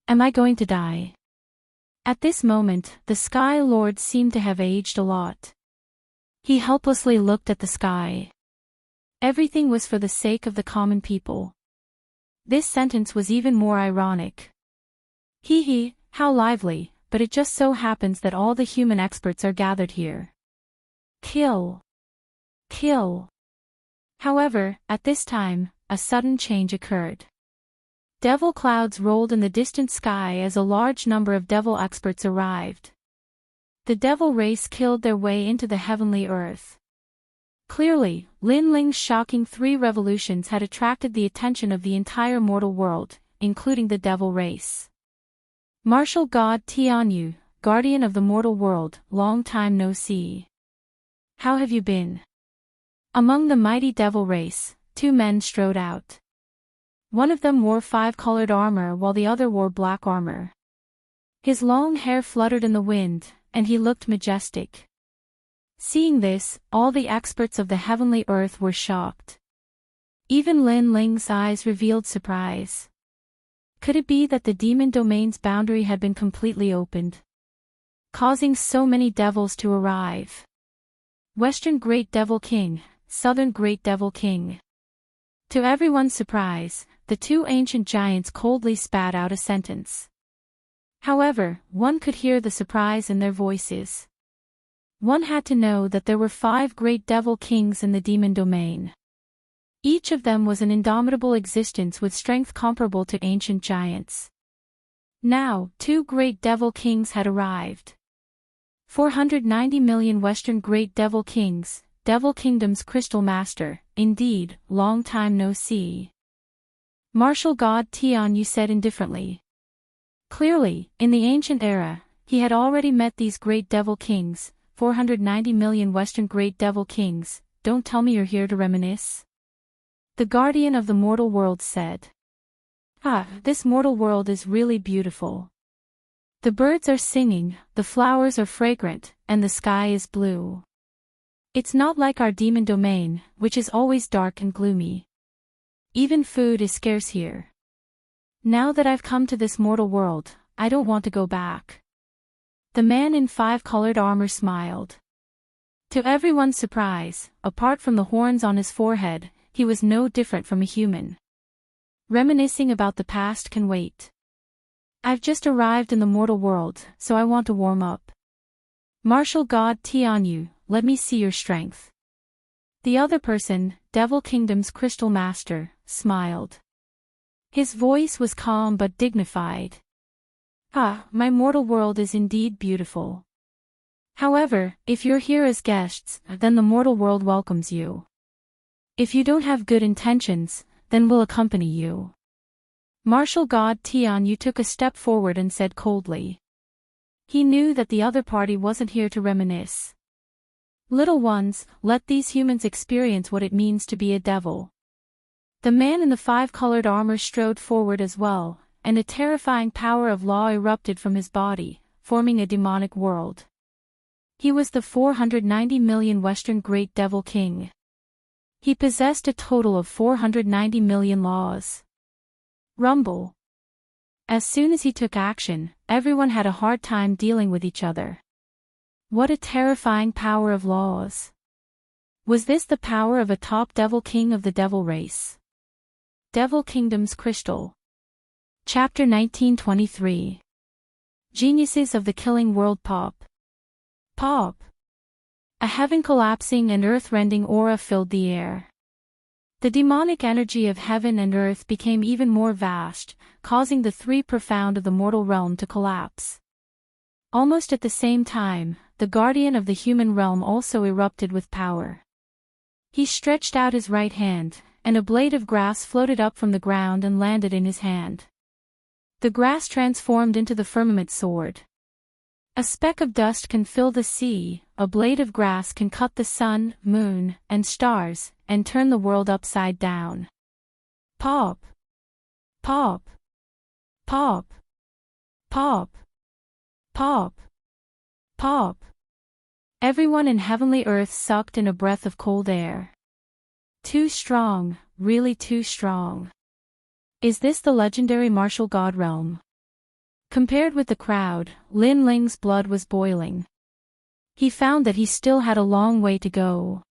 Speaker 1: Am I going to die? At this moment, the Sky Lord seemed to have aged a lot. He helplessly looked at the sky. Everything was for the sake of the common people. This sentence was even more ironic. Hee, how lively, but it just so happens that all the human experts are gathered here. Kill. Kill. However, at this time, a sudden change occurred. Devil clouds rolled in the distant sky as a large number of devil experts arrived. The devil race killed their way into the heavenly earth. Clearly, Lin Ling's shocking 3 revolutions had attracted the attention of the entire mortal world, including the devil race. Martial god Tian Yu, guardian of the mortal world, long time no see. How have you been? Among the mighty devil race, 2 men strode out. One of them wore 5-colored armor while the other wore black armor. His long hair fluttered in the wind, and he looked majestic. Seeing this, all the experts of the heavenly earth were shocked. Even Lin Ling's eyes revealed surprise. Could it be that the demon domain's boundary had been completely opened, causing so many devils to arrive? Western Great Devil King, Southern Great Devil King. To everyone's surprise, the 2 ancient giants coldly spat out a sentence. However, one could hear the surprise in their voices. One had to know that there were 5 great devil kings in the demon domain. Each of them was an indomitable existence with strength comparable to ancient giants. Now, 2 great devil kings had arrived. 490 million Western Great Devil Kings, Devil Kingdom's Crystal Master, indeed, long time no see. Martial god Tian Yu said indifferently. Clearly, in the ancient era, he had already met these great devil kings, 490 million Western Great Devil Kings. Don't tell me you're here to reminisce. The guardian of the mortal world said. This mortal world is really beautiful. The birds are singing, the flowers are fragrant, and the sky is blue. It's not like our demon domain, which is always dark and gloomy. Even food is scarce here. Now that I've come to this mortal world, I don't want to go back. The man in 5-colored armor smiled. To everyone's surprise, apart from the horns on his forehead, he was no different from a human. Reminiscing about the past can wait. I've just arrived in the mortal world, so I want to warm up. Martial god Tian Yu, let me see your strength. The other person, Devil Kingdom's Crystal Master, smiled. His voice was calm but dignified. My mortal world is indeed beautiful. However, if you're here as guests, then the mortal world welcomes you. If you don't have good intentions, then we'll accompany you. Martial god Tian Yu took a step forward and said coldly. He knew that the other party wasn't here to reminisce. Little ones, let these humans experience what it means to be a devil. The man in the 5-colored armor strode forward as well, and a terrifying power of law erupted from his body, forming a demonic world. He was the 490 million Western Great Devil King. He possessed a total of 490 million laws. Rumble. As soon as he took action, everyone had a hard time dealing with each other. What a terrifying power of laws. Was this the power of a top devil king of the devil race? Devil Kingdom's Crystal. Chapter 1923. Geniuses of the Killing World. Pop. Pop. A heaven-collapsing and earth-rending aura filled the air. The demonic energy of heaven and earth became even more vast, causing the three profound of the mortal realm to collapse. Almost at the same time, the guardian of the human realm also erupted with power. He stretched out his right hand, and a blade of grass floated up from the ground and landed in his hand. The grass transformed into the firmament sword. A speck of dust can fill the sea, a blade of grass can cut the sun, moon, and stars, and turn the world upside down. Pop. Pop. Pop. Pop. Pop. Pop. Everyone in heavenly earth sucked in a breath of cold air. Too strong, really too strong. Is this the legendary martial god realm? Compared with the crowd, Lin Ling's blood was boiling. He found that he still had a long way to go.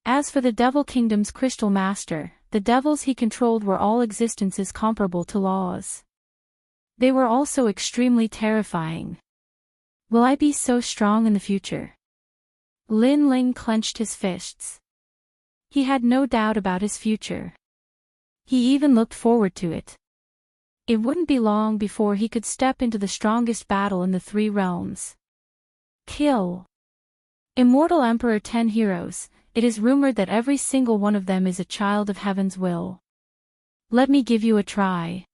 Speaker 1: As for the Devil Kingdom's Crystal Master, the devils he controlled were all existences comparable to laws. They were also extremely terrifying. Will I be so strong in the future? Lin Ling clenched his fists. He had no doubt about his future. He even looked forward to it. It wouldn't be long before he could step into the strongest battle in the three realms. Kill. Immortal Emperor 10 heroes, it is rumored that every single one of them is a child of heaven's will. Let me give you a try.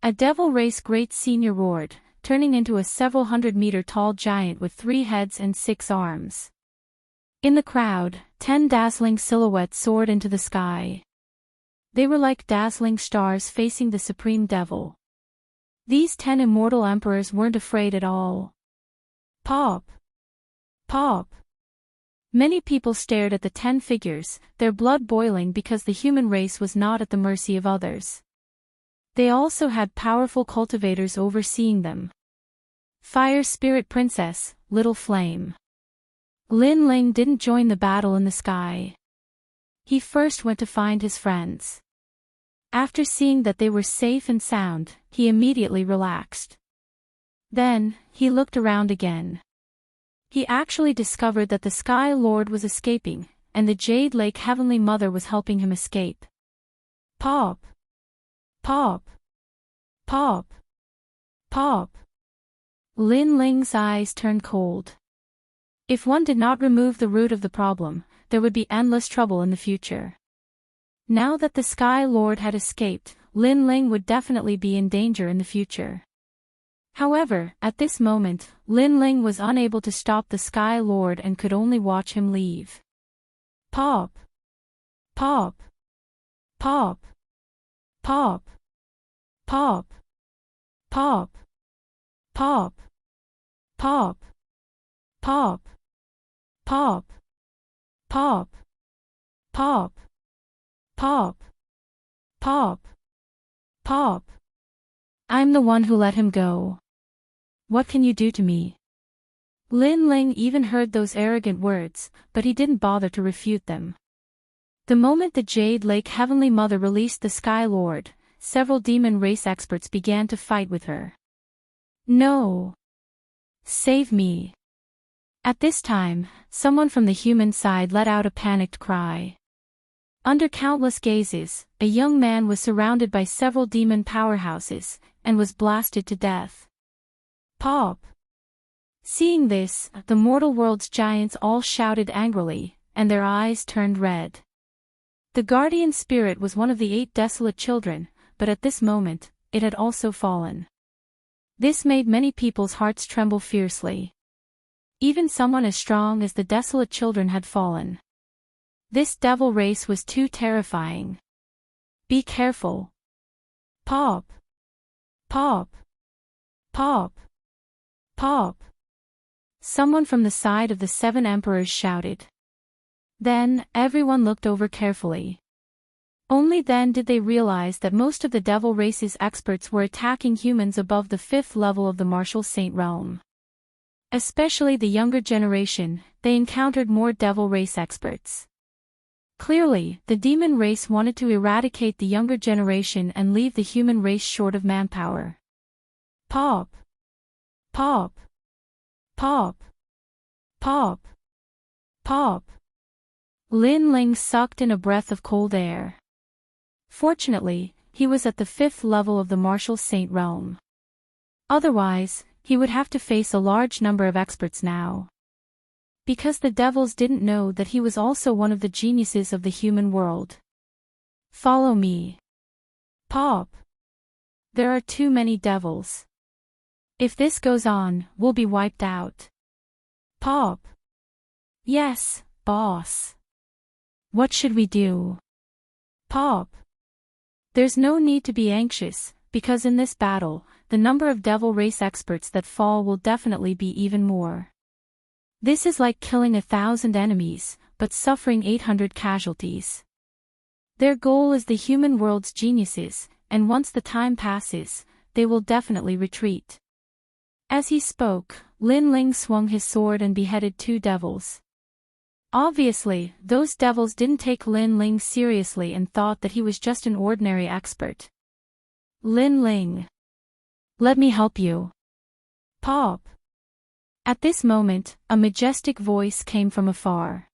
Speaker 1: A devil race great senior roared, turning into a several 100-meter tall giant with 3 heads and 6 arms. In the crowd, 10 dazzling silhouettes soared into the sky. They were like dazzling stars facing the supreme devil. These 10 immortal emperors weren't afraid at all. Pop. Pop. Many people stared at the 10 figures, their blood boiling because the human race was not at the mercy of others. They also had powerful cultivators overseeing them. Fire Spirit Princess, Little Flame. Lin Ling didn't join the battle in the sky. He first went to find his friends. After seeing that they were safe and sound, he immediately relaxed. Then, he looked around again. He actually discovered that the Sky Lord was escaping, and the Jade Lake Heavenly Mother was helping him escape. Pop. Pop. Pop. Pop. Lin Ling's eyes turned cold. If one did not remove the root of the problem, there would be endless trouble in the future. Now that the Sky Lord had escaped, Lin Ling would definitely be in danger in the future. However, at this moment, Lin Ling was unable to stop the Sky Lord and could only watch him leave. Pop. Pop. Pop. Pop. Pop. Pop. Pop. Pop. Pop. Pop. Pop. Pop. Pop. Pop. Pop. I'm the one who let him go. What can you do to me? Lin Ling even heard those arrogant words, but he didn't bother to refute them. The moment the Jade Lake Heavenly Mother released the Sky Lord, several demon race experts began to fight with her. No! Save me! At this time, someone from the human side let out a panicked cry. Under countless gazes, a young man was surrounded by several demon powerhouses, and was blasted to death. Pop! Seeing this, the mortal world's giants all shouted angrily, and their eyes turned red. The guardian spirit was one of the 8 desolate children, but at this moment, it had also fallen. This made many people's hearts tremble fiercely. Even someone as strong as the desolate children had fallen. This devil race was too terrifying. Be careful. Pop. Pop. Pop. Pop. Someone from the side of the 7 emperors shouted. Then, everyone looked over carefully. Only then did they realize that most of the devil race's experts were attacking humans above the 5th level of the martial saint realm. Especially the younger generation, they encountered more devil race experts. Clearly, the demon race wanted to eradicate the younger generation and leave the human race short of manpower. Pop! Pop! Pop! Pop! Pop! Lin Ling sucked in a breath of cold air. Fortunately, he was at the 5th level of the martial saint realm. Otherwise, he would have to face a large number of experts now. Because the devils didn't know that he was also one of the geniuses of the human world. Follow me. Pop! There are too many devils. If this goes on, we'll be wiped out. Pop! Yes, boss. What should we do? Pop! There's no need to be anxious, because in this battle, the number of devil race experts that fall will definitely be even more. This is like killing 1,000 enemies, but suffering 800 casualties. Their goal is the human world's geniuses, and once the time passes, they will definitely retreat. As he spoke, Lin Ling swung his sword and beheaded 2 devils. Obviously, those devils didn't take Lin Ling seriously and thought that he was just an ordinary expert. Lin Ling. Let me help you. Pop. At this moment, a majestic voice came from afar.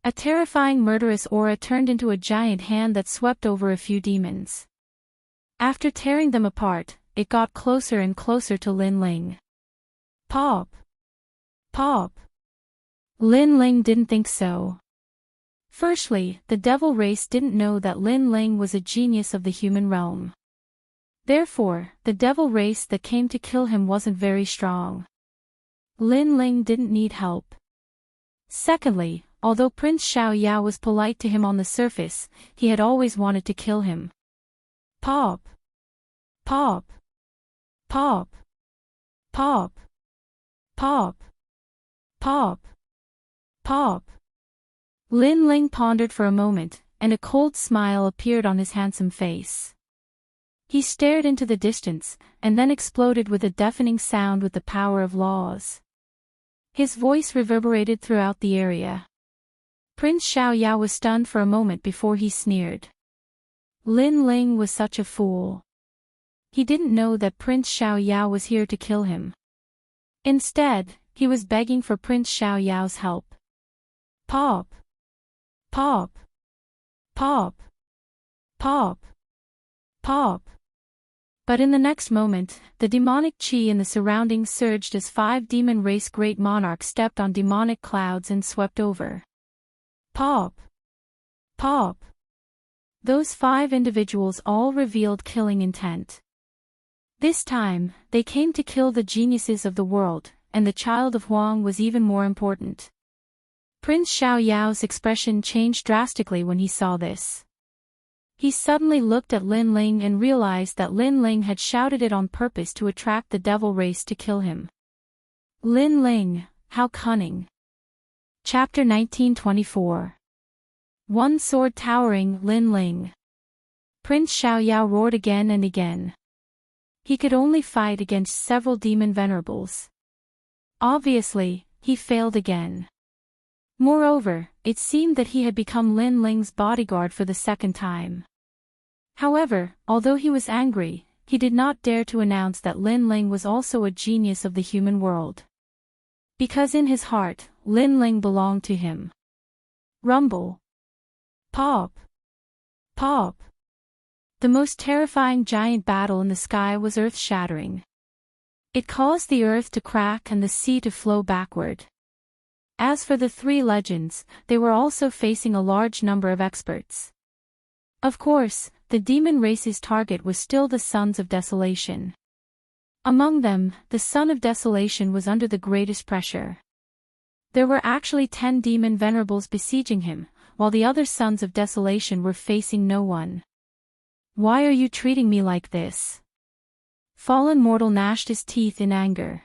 Speaker 1: A terrifying murderous aura turned into a giant hand that swept over a few demons. After tearing them apart, it got closer and closer to Lin Ling. Pop. Pop. Lin Ling didn't think so. Firstly, the devil race didn't know that Lin Ling was a genius of the human realm. Therefore, the devil race that came to kill him wasn't very strong. Lin Ling didn't need help. Secondly, although Prince Xiao Yao was polite to him on the surface, he had always wanted to kill him. Pop! Pop! Pop! Pop! Pop! Pop! Pop! Lin Ling pondered for a moment, and a cold smile appeared on his handsome face. He stared into the distance, and then exploded with a deafening sound with the power of laws. His voice reverberated throughout the area. Prince Xiao Yao was stunned for a moment before he sneered. Lin Ling was such a fool. He didn't know that Prince Xiao Yao was here to kill him. Instead, he was begging for Prince Xiao Yao's help. Pop! Pop! Pop! Pop! Pop! But in the next moment, the demonic chi in the surroundings surged as 5 demon race great monarchs stepped on demonic clouds and swept over. Pop! Pop! Those 5 individuals all revealed killing intent. This time, they came to kill the geniuses of the world, and the child of Huang was even more important. Prince Xiao Yao's expression changed drastically when he saw this. He suddenly looked at Lin Ling and realized that Lin Ling had shouted it on purpose to attract the devil race to kill him. Lin Ling, how cunning. Chapter 1924. One sword towering, Lin Ling. Prince Xiao Yao roared again and again. He could only fight against several demon venerables. Obviously, he failed again. Moreover, it seemed that he had become Lin Ling's bodyguard for the second time. However, although he was angry, he did not dare to announce that Lin Ling was also a genius of the human world. Because in his heart, Lin Ling belonged to him. Rumble. Pop. Pop. The most terrifying giant battle in the sky was earth-shattering. It caused the earth to crack and the sea to flow backward. As for the 3 legends, they were also facing a large number of experts. Of course, the demon race's target was still the Sons of Desolation. Among them, the Son of Desolation was under the greatest pressure. There were actually 10 demon venerables besieging him, while the other Sons of Desolation were facing no one. Why are you treating me like this? Fallen Mortal gnashed his teeth in anger.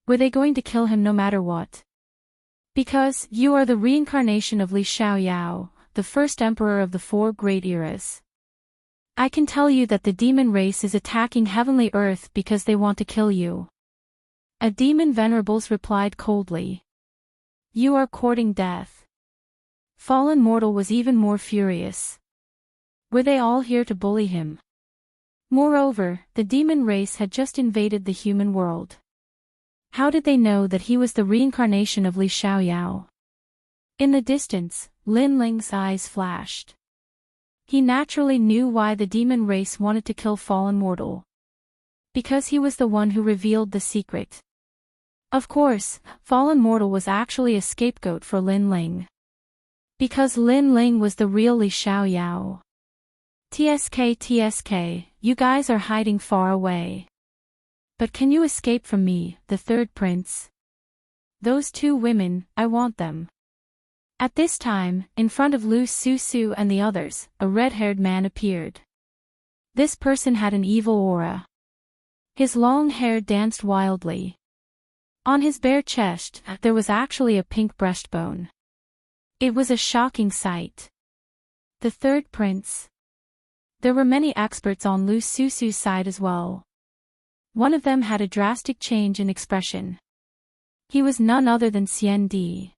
Speaker 1: Were they going to kill him no matter what? Because you are the reincarnation of Li Xiaoyao, the first emperor of the four great eras. I can tell you that the demon race is attacking heavenly earth because they want to kill you. A demon venerables replied coldly. You are courting death. Fallen mortal was even more furious. Were they all here to bully him? Moreover, the demon race had just invaded the human world. How did they know that he was the reincarnation of Li Xiaoyao? In the distance, Lin Ling's eyes flashed. He naturally knew why the demon race wanted to kill fallen mortal. Because he was the one who revealed the secret. Of course, fallen mortal was actually a scapegoat for Lin Ling. Because Lin Ling was the real Li Xiaoyao. TSK, you guys are hiding far away. But can you escape from me, the third prince? Those two women, I want them. At this time, in front of Lu Susu and the others, a red-haired man appeared. This person had an evil aura. His long hair danced wildly. On his bare chest, there was actually a pink breastbone. It was a shocking sight. The third prince. There were many experts on Lu Susu's side as well. One of them had a drastic change in expression. He was none other than Xian Di.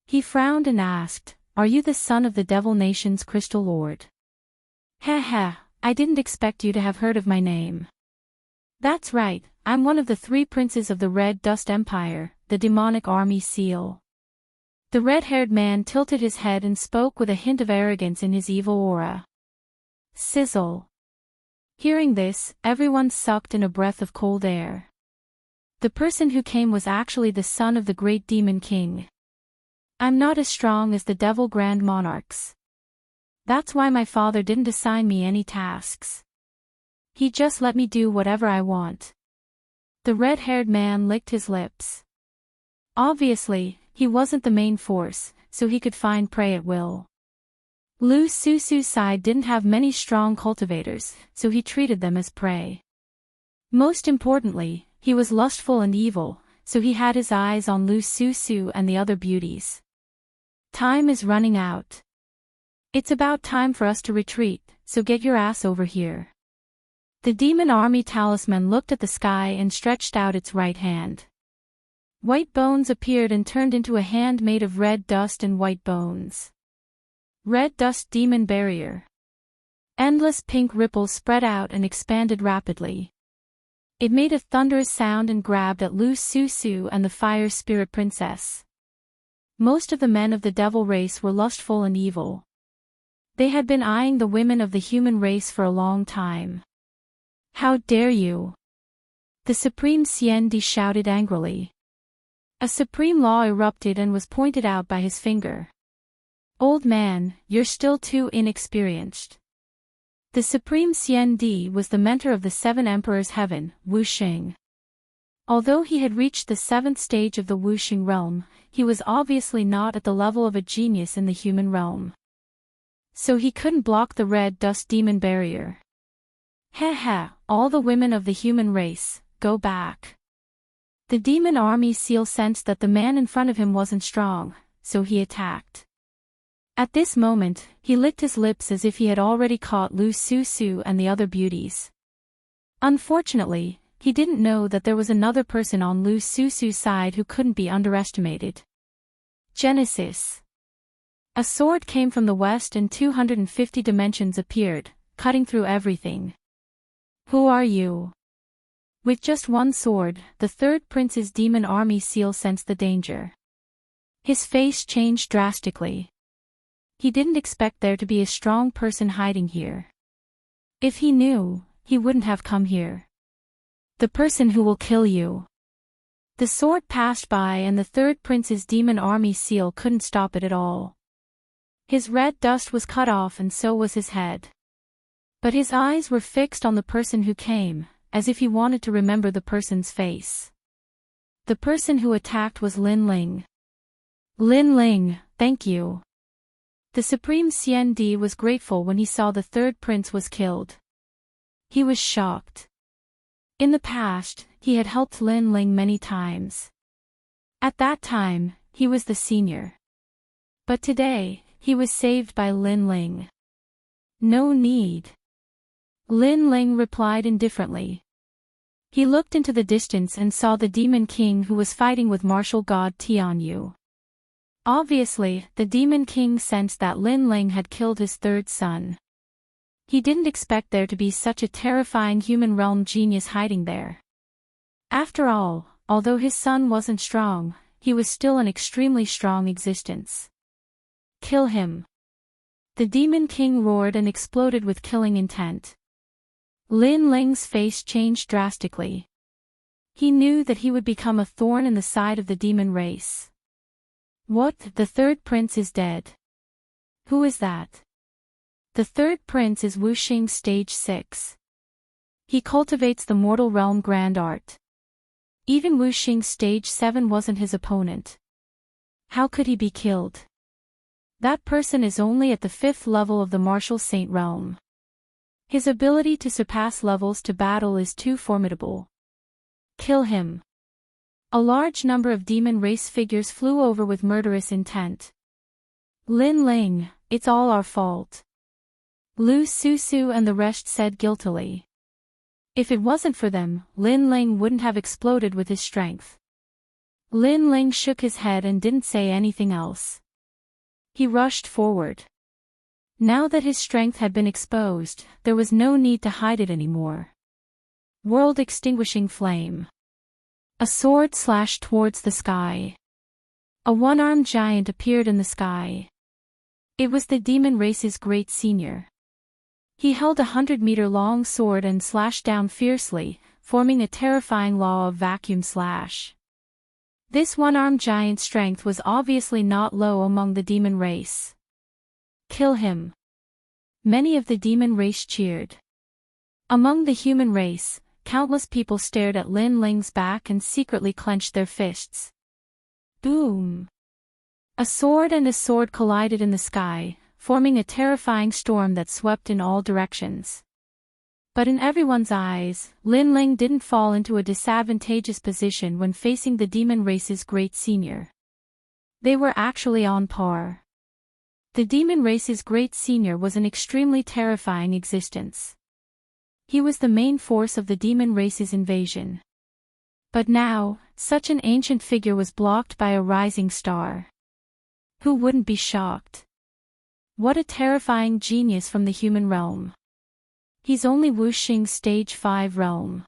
Speaker 1: He frowned and asked, Are you the son of the Devil Nation's Crystal Lord? Heh, I didn't expect you to have heard of my name. That's right, I'm one of the three princes of the Red Dust Empire, the demonic army seal. The red-haired man tilted his head and spoke with a hint of arrogance in his evil aura. Sizzle. Hearing this, everyone sucked in a breath of cold air. The person who came was actually the son of the great demon king. I'm not as strong as the devil grand monarchs. That's why my father didn't assign me any tasks. He just let me do whatever I want. The red-haired man licked his lips. Obviously, he wasn't the main force, so he could find prey at will. Lu Susu's side didn't have many strong cultivators, so he treated them as prey. Most importantly, he was lustful and evil, so he had his eyes on Lu Susu and the other beauties. Time is running out. It's about time for us to retreat, so get your ass over here. The demon army talisman looked at the sky and stretched out its right hand. White bones appeared and turned into a hand made of red dust and white bones. Red dust demon barrier. Endless pink ripples spread out and expanded rapidly. It made a thunderous sound and grabbed at Lu Susu and the fire spirit princess. Most of the men of the devil race were lustful and evil. They had been eyeing the women of the human race for a long time. How dare you! The supreme Xian Di shouted angrily. A supreme law erupted and was pointed out by his finger. Old man, you're still too inexperienced. The supreme Xian Di was the mentor of the seven emperors heaven, Wuxing. Although he had reached the seventh stage of the Wuxing realm, he was obviously not at the level of a genius in the human realm. So he couldn't block the red dust demon barrier. Heh, all the women of the human race, go back. The demon army seal sensed that the man in front of him wasn't strong, so he attacked. At this moment, he licked his lips as if he had already caught Lu Susu and the other beauties. Unfortunately, he didn't know that there was another person on Lu Susu's side who couldn't be underestimated. Genesis. A sword came from the west and 250 dimensions appeared, cutting through everything. Who are you? With just one sword, the third prince's demon army seal sensed the danger. His face changed drastically. He didn't expect there to be a strong person hiding here. If he knew, he wouldn't have come here. The person who will kill you. The sword passed by and the third prince's demon army seal couldn't stop it at all. His red dust was cut off and so was his head. But his eyes were fixed on the person who came, as if he wanted to remember the person's face. The person who attacked was Lin Ling. Lin Ling, thank you. The supreme Xian Di was grateful when he saw the third prince was killed. He was shocked. In the past, he had helped Lin Ling many times. At that time, he was the senior. But today, he was saved by Lin Ling. No need. Lin Ling replied indifferently. He looked into the distance and saw the Demon King who was fighting with martial god Tianyu. Obviously, the Demon King sensed that Lin Ling had killed his third son. He didn't expect there to be such a terrifying human realm genius hiding there. After all, although his son wasn't strong, he was still an extremely strong existence. Kill him. The Demon King roared and exploded with killing intent. Lin Ling's face changed drastically. He knew that he would become a thorn in the side of the demon race. What? The third prince is dead. Who is that? The third prince is Wuxing stage 6. He cultivates the mortal realm grand art. Even Wuxing stage 7 wasn't his opponent. How could he be killed? That person is only at the 5th level of the martial saint realm. His ability to surpass levels to battle is too formidable. Kill him. A large number of demon race figures flew over with murderous intent. Lin Ling, it's all our fault. Lu Susu and the rest said guiltily. If it wasn't for them, Lin Ling wouldn't have exploded with his strength. Lin Ling shook his head and didn't say anything else. He rushed forward. Now that his strength had been exposed, there was no need to hide it anymore. World-extinguishing flame. A sword slashed towards the sky. A one-armed giant appeared in the sky. It was the demon race's great senior. He held a 100-meter-long sword and slashed down fiercely, forming a terrifying law of vacuum slash. This one-armed giant's strength was obviously not low among the demon race. Kill him. Many of the demon race cheered. Among the human race, countless people stared at Lin Ling's back and secretly clenched their fists. Boom! A sword and a sword collided in the sky, forming a terrifying storm that swept in all directions. But in everyone's eyes, Lin Ling didn't fall into a disadvantageous position when facing the demon race's great senior. They were actually on par. The demon race's great senior was an extremely terrifying existence. He was the main force of the demon race's invasion. But now, such an ancient figure was blocked by a rising star. Who wouldn't be shocked? What a terrifying genius from the human realm. He's only Wuxing stage 5 realm.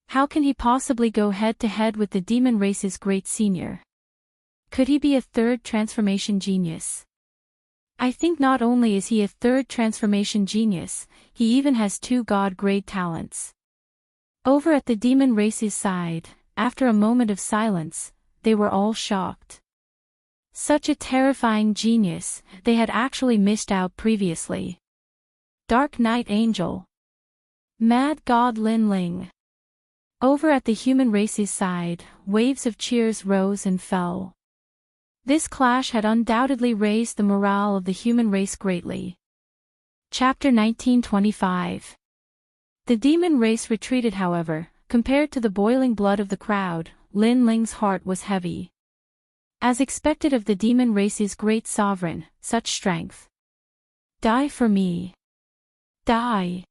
Speaker 1: How can he possibly go head-to-head with the demon race's great senior? Could he be a third transformation genius? I think not only is he a third transformation genius, he even has 2 god-grade talents. Over at the demon race's side, after a moment of silence, they were all shocked. Such a terrifying genius, they had actually missed out previously. Dark Knight Angel. Mad God Lin Ling. Over at the human race's side, waves of cheers rose and fell. This clash had undoubtedly raised the morale of the human race greatly. Chapter 1925. The demon race retreated, however. Compared to the boiling blood of the crowd, Lin Ling's heart was heavy. As expected of the demon race's great sovereign, such strength. Die for me. Die.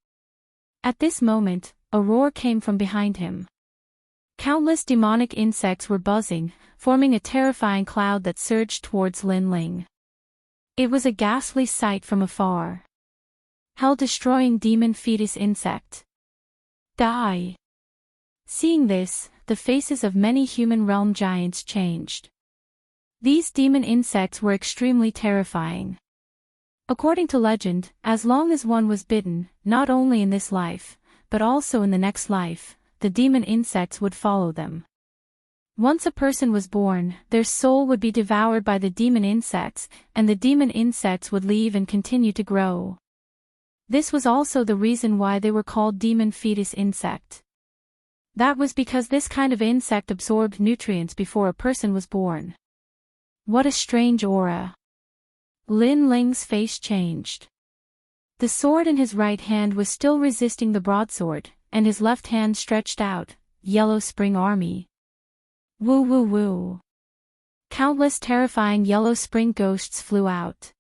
Speaker 1: At this moment, a roar came from behind him. Countless demonic insects were buzzing, forming a terrifying cloud that surged towards Lin Ling. It was a ghastly sight from afar. Hell-destroying demon fetus insect. Die. Seeing this, the faces of many human realm giants changed. These demon insects were extremely terrifying. According to legend, as long as one was bitten, not only in this life, but also in the next life, the demon insects would follow them. Once a person was born, their soul would be devoured by the demon insects, and the demon insects would leave and continue to grow. This was also the reason why they were called demon fetus insect. That was because this kind of insect absorbed nutrients before a person was born. What a strange aura. Lin Ling's face changed. The sword in his right hand was still resisting the broadsword, and his left hand stretched out, Yellow Spring Army. Woo woo woo. Countless terrifying yellow spring ghosts flew out.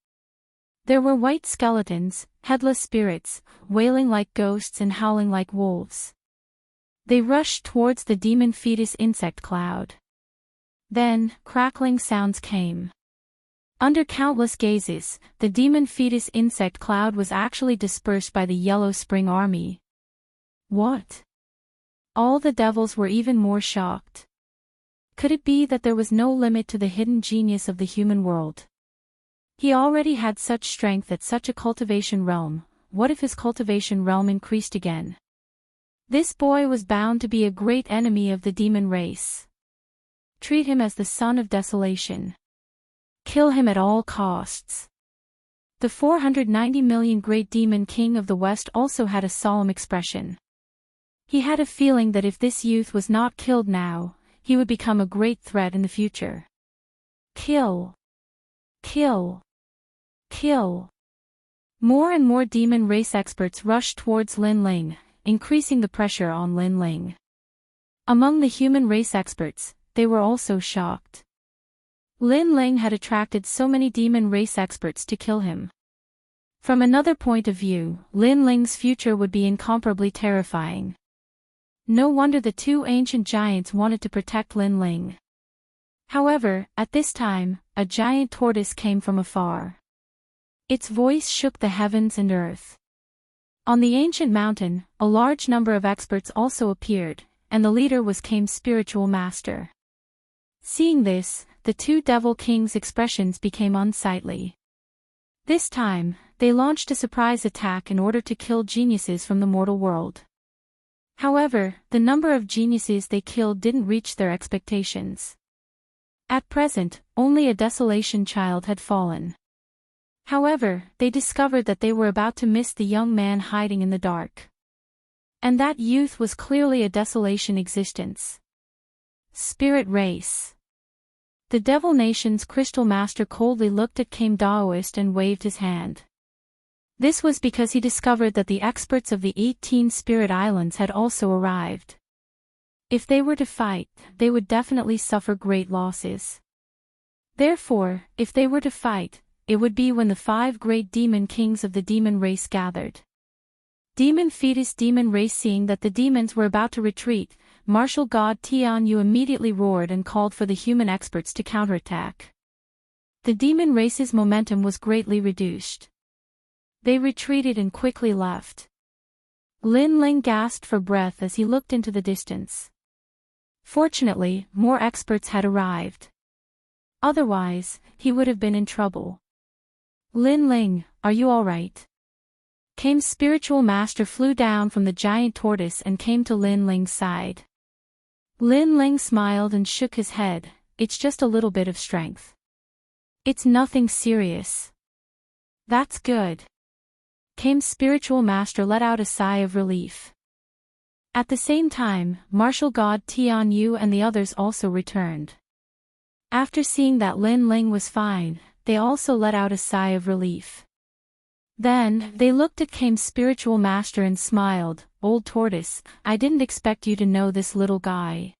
Speaker 1: There were white skeletons, headless spirits, wailing like ghosts and howling like wolves. They rushed towards the demon fetus insect cloud. Then, crackling sounds came. Under countless gazes, the demon fetus insect cloud was actually dispersed by the Yellow Spring Army. What? All the devils were even more shocked. Could it be that there was no limit to the hidden genius of the human world? He already had such strength at such a cultivation realm. What if his cultivation realm increased again? This boy was bound to be a great enemy of the demon race. Treat him as the son of desolation. Kill him at all costs. The 490 million great demon king of the West also had a solemn expression. He had a feeling that if this youth was not killed now, he would become a great threat in the future. Kill. Kill. Kill. More and more demon race experts rushed towards Lin Ling, increasing the pressure on Lin Ling. Among the human race experts, they were also shocked. Lin Ling had attracted so many demon race experts to kill him. From another point of view, Lin Ling's future would be incomparably terrifying. No wonder the two ancient giants wanted to protect Lin Ling. However, at this time, a giant tortoise came from afar. Its voice shook the heavens and earth. On the ancient mountain, a large number of experts also appeared, and the leader was Kame's spiritual master. Seeing this, the two devil kings' expressions became unsightly. This time, they launched a surprise attack in order to kill geniuses from the mortal world. However, the number of geniuses they killed didn't reach their expectations. At present, only a desolation child had fallen. However, they discovered that they were about to miss the young man hiding in the dark. And that youth was clearly a desolation existence. Spirit race. The Devil Nation's Crystal Master coldly looked at Kame Daoist and waved his hand. This was because he discovered that the experts of the 18 Spirit Islands had also arrived. If they were to fight, they would definitely suffer great losses. Therefore, if they were to fight, it would be when the 5 great demon kings of the demon race gathered. Demon fetus demon race. Seeing that the demons were about to retreat, martial god Tian Yu immediately roared and called for the human experts to counterattack. The demon race's momentum was greatly reduced. They retreated and quickly left. Lin Ling gasped for breath as he looked into the distance. Fortunately, more experts had arrived. Otherwise, he would have been in trouble. Lin Ling, are you all right? Kame's spiritual master flew down from the giant tortoise and came to Lin Ling's side. Lin Ling smiled and shook his head. It's just a little bit of strength. It's nothing serious. That's good. Kame's spiritual master let out a sigh of relief. At the same time, martial god Tian Yu and the others also returned. After seeing that Lin Ling was fine, they also let out a sigh of relief. Then, they looked at Kame's spiritual master and smiled. Old tortoise, I didn't expect you to know this little guy.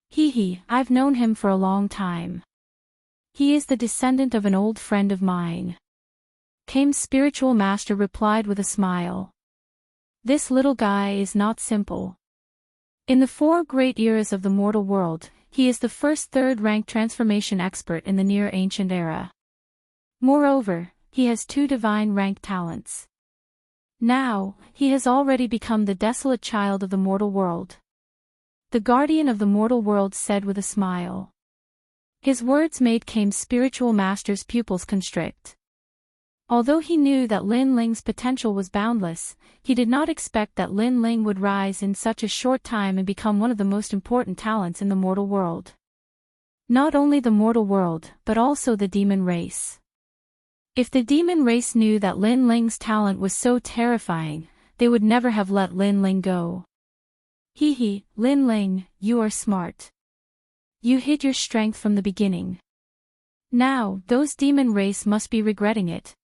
Speaker 1: Hee, I've known him for a long time. He is the descendant of an old friend of mine. Kame's spiritual master replied with a smile. This little guy is not simple. In the 4 great eras of the mortal world, he is the first third-rank transformation expert in the near ancient era. Moreover, he has 2 divine rank talents. Now, he has already become the desolate child of the mortal world. The guardian of the mortal world said with a smile. His words made Kame's spiritual master's pupils constrict. Although he knew that Lin Ling's potential was boundless, he did not expect that Lin Ling would rise in such a short time and become one of the most important talents in the mortal world. Not only the mortal world, but also the demon race. If the demon race knew that Lin Ling's talent was so terrifying, they would never have let Lin Ling go. Hee, Lin Ling, you are smart. You hid your strength from the beginning. Now, those demon race must be regretting it.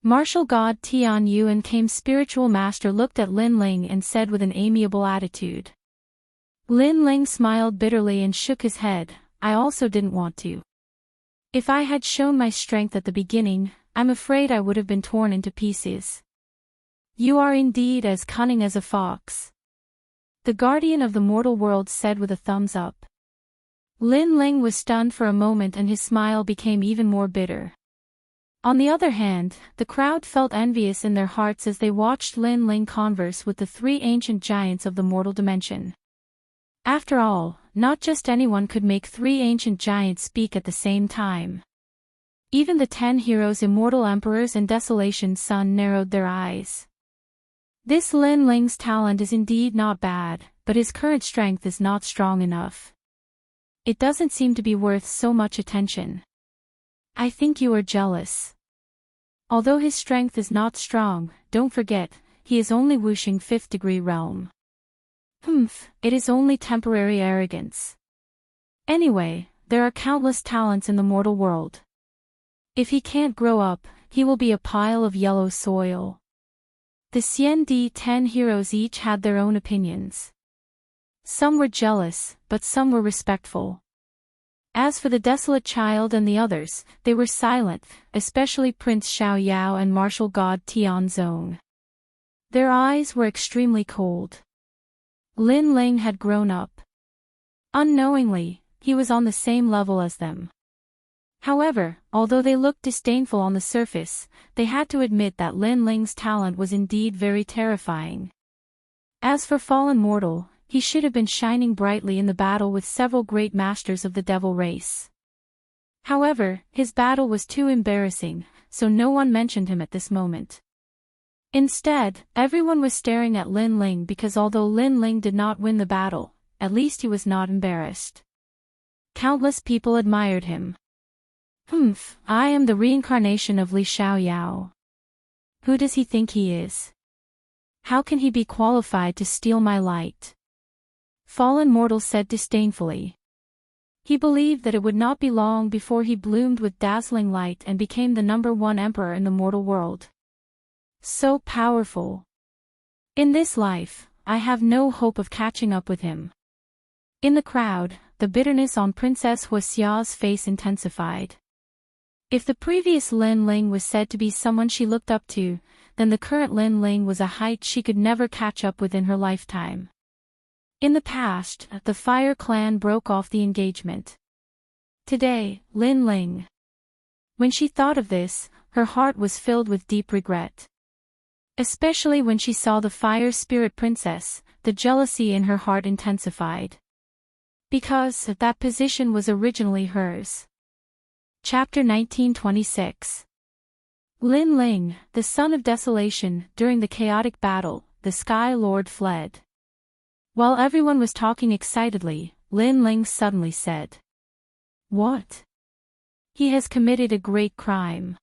Speaker 1: Martial God Tian Yuan came spiritual master looked at Lin Ling and said with an amiable attitude. Lin Ling smiled bitterly and shook his head. I also didn't want to. If I had shown my strength at the beginning, I'm afraid I would have been torn into pieces. You are indeed as cunning as a fox. The guardian of the mortal world said with a thumbs up. Lin Ling was stunned for a moment and his smile became even more bitter. On the other hand, the crowd felt envious in their hearts as they watched Lin Ling converse with the three ancient giants of the mortal dimension. After all, not just anyone could make three ancient giants speak at the same time. Even the 10 heroes, immortal emperors and Desolation's son narrowed their eyes. This Lin Ling's talent is indeed not bad, but his current strength is not strong enough. It doesn't seem to be worth so much attention. I think you are jealous. Although his strength is not strong, don't forget, he is only whooshing 5th degree realm. It is only temporary arrogance. Anyway, there are countless talents in the mortal world. If he can't grow up, he will be a pile of yellow soil. The Xian 10 heroes each had their own opinions. Some were jealous, but some were respectful. As for the desolate child and the others, they were silent, especially Prince Xiao Yao and martial god Tian Zong. Their eyes were extremely cold. Lin Ling had grown up. Unknowingly, he was on the same level as them. However, although they looked disdainful on the surface, they had to admit that Lin Ling's talent was indeed very terrifying. As for fallen mortal, he should have been shining brightly in the battle with several great masters of the devil race. However, his battle was too embarrassing, so no one mentioned him at this moment. Instead, everyone was staring at Lin Ling because although Lin Ling did not win the battle, at least he was not embarrassed. Countless people admired him. I am the reincarnation of Li Xiao Yao. Who does he think he is? How can he be qualified to steal my light? Fallen mortal said disdainfully. He believed that it would not be long before he bloomed with dazzling light and became the #1 emperor in the mortal world. So powerful. In this life, I have no hope of catching up with him. In the crowd, the bitterness on Princess Huaxia's face intensified. If the previous Lin Ling was said to be someone she looked up to, then the current Lin Ling was a height she could never catch up with in her lifetime. In the past, the Fire Clan broke off the engagement. Today, Lin Ling. When she thought of this, her heart was filled with deep regret. Especially when she saw the Fire Spirit Princess, the jealousy in her heart intensified. Because that position was originally hers. Chapter 1926. Lin Ling, the son of desolation, during the chaotic battle, the Sky Lord fled. While everyone was talking excitedly, Lin Ling suddenly said. What? He has committed a great crime.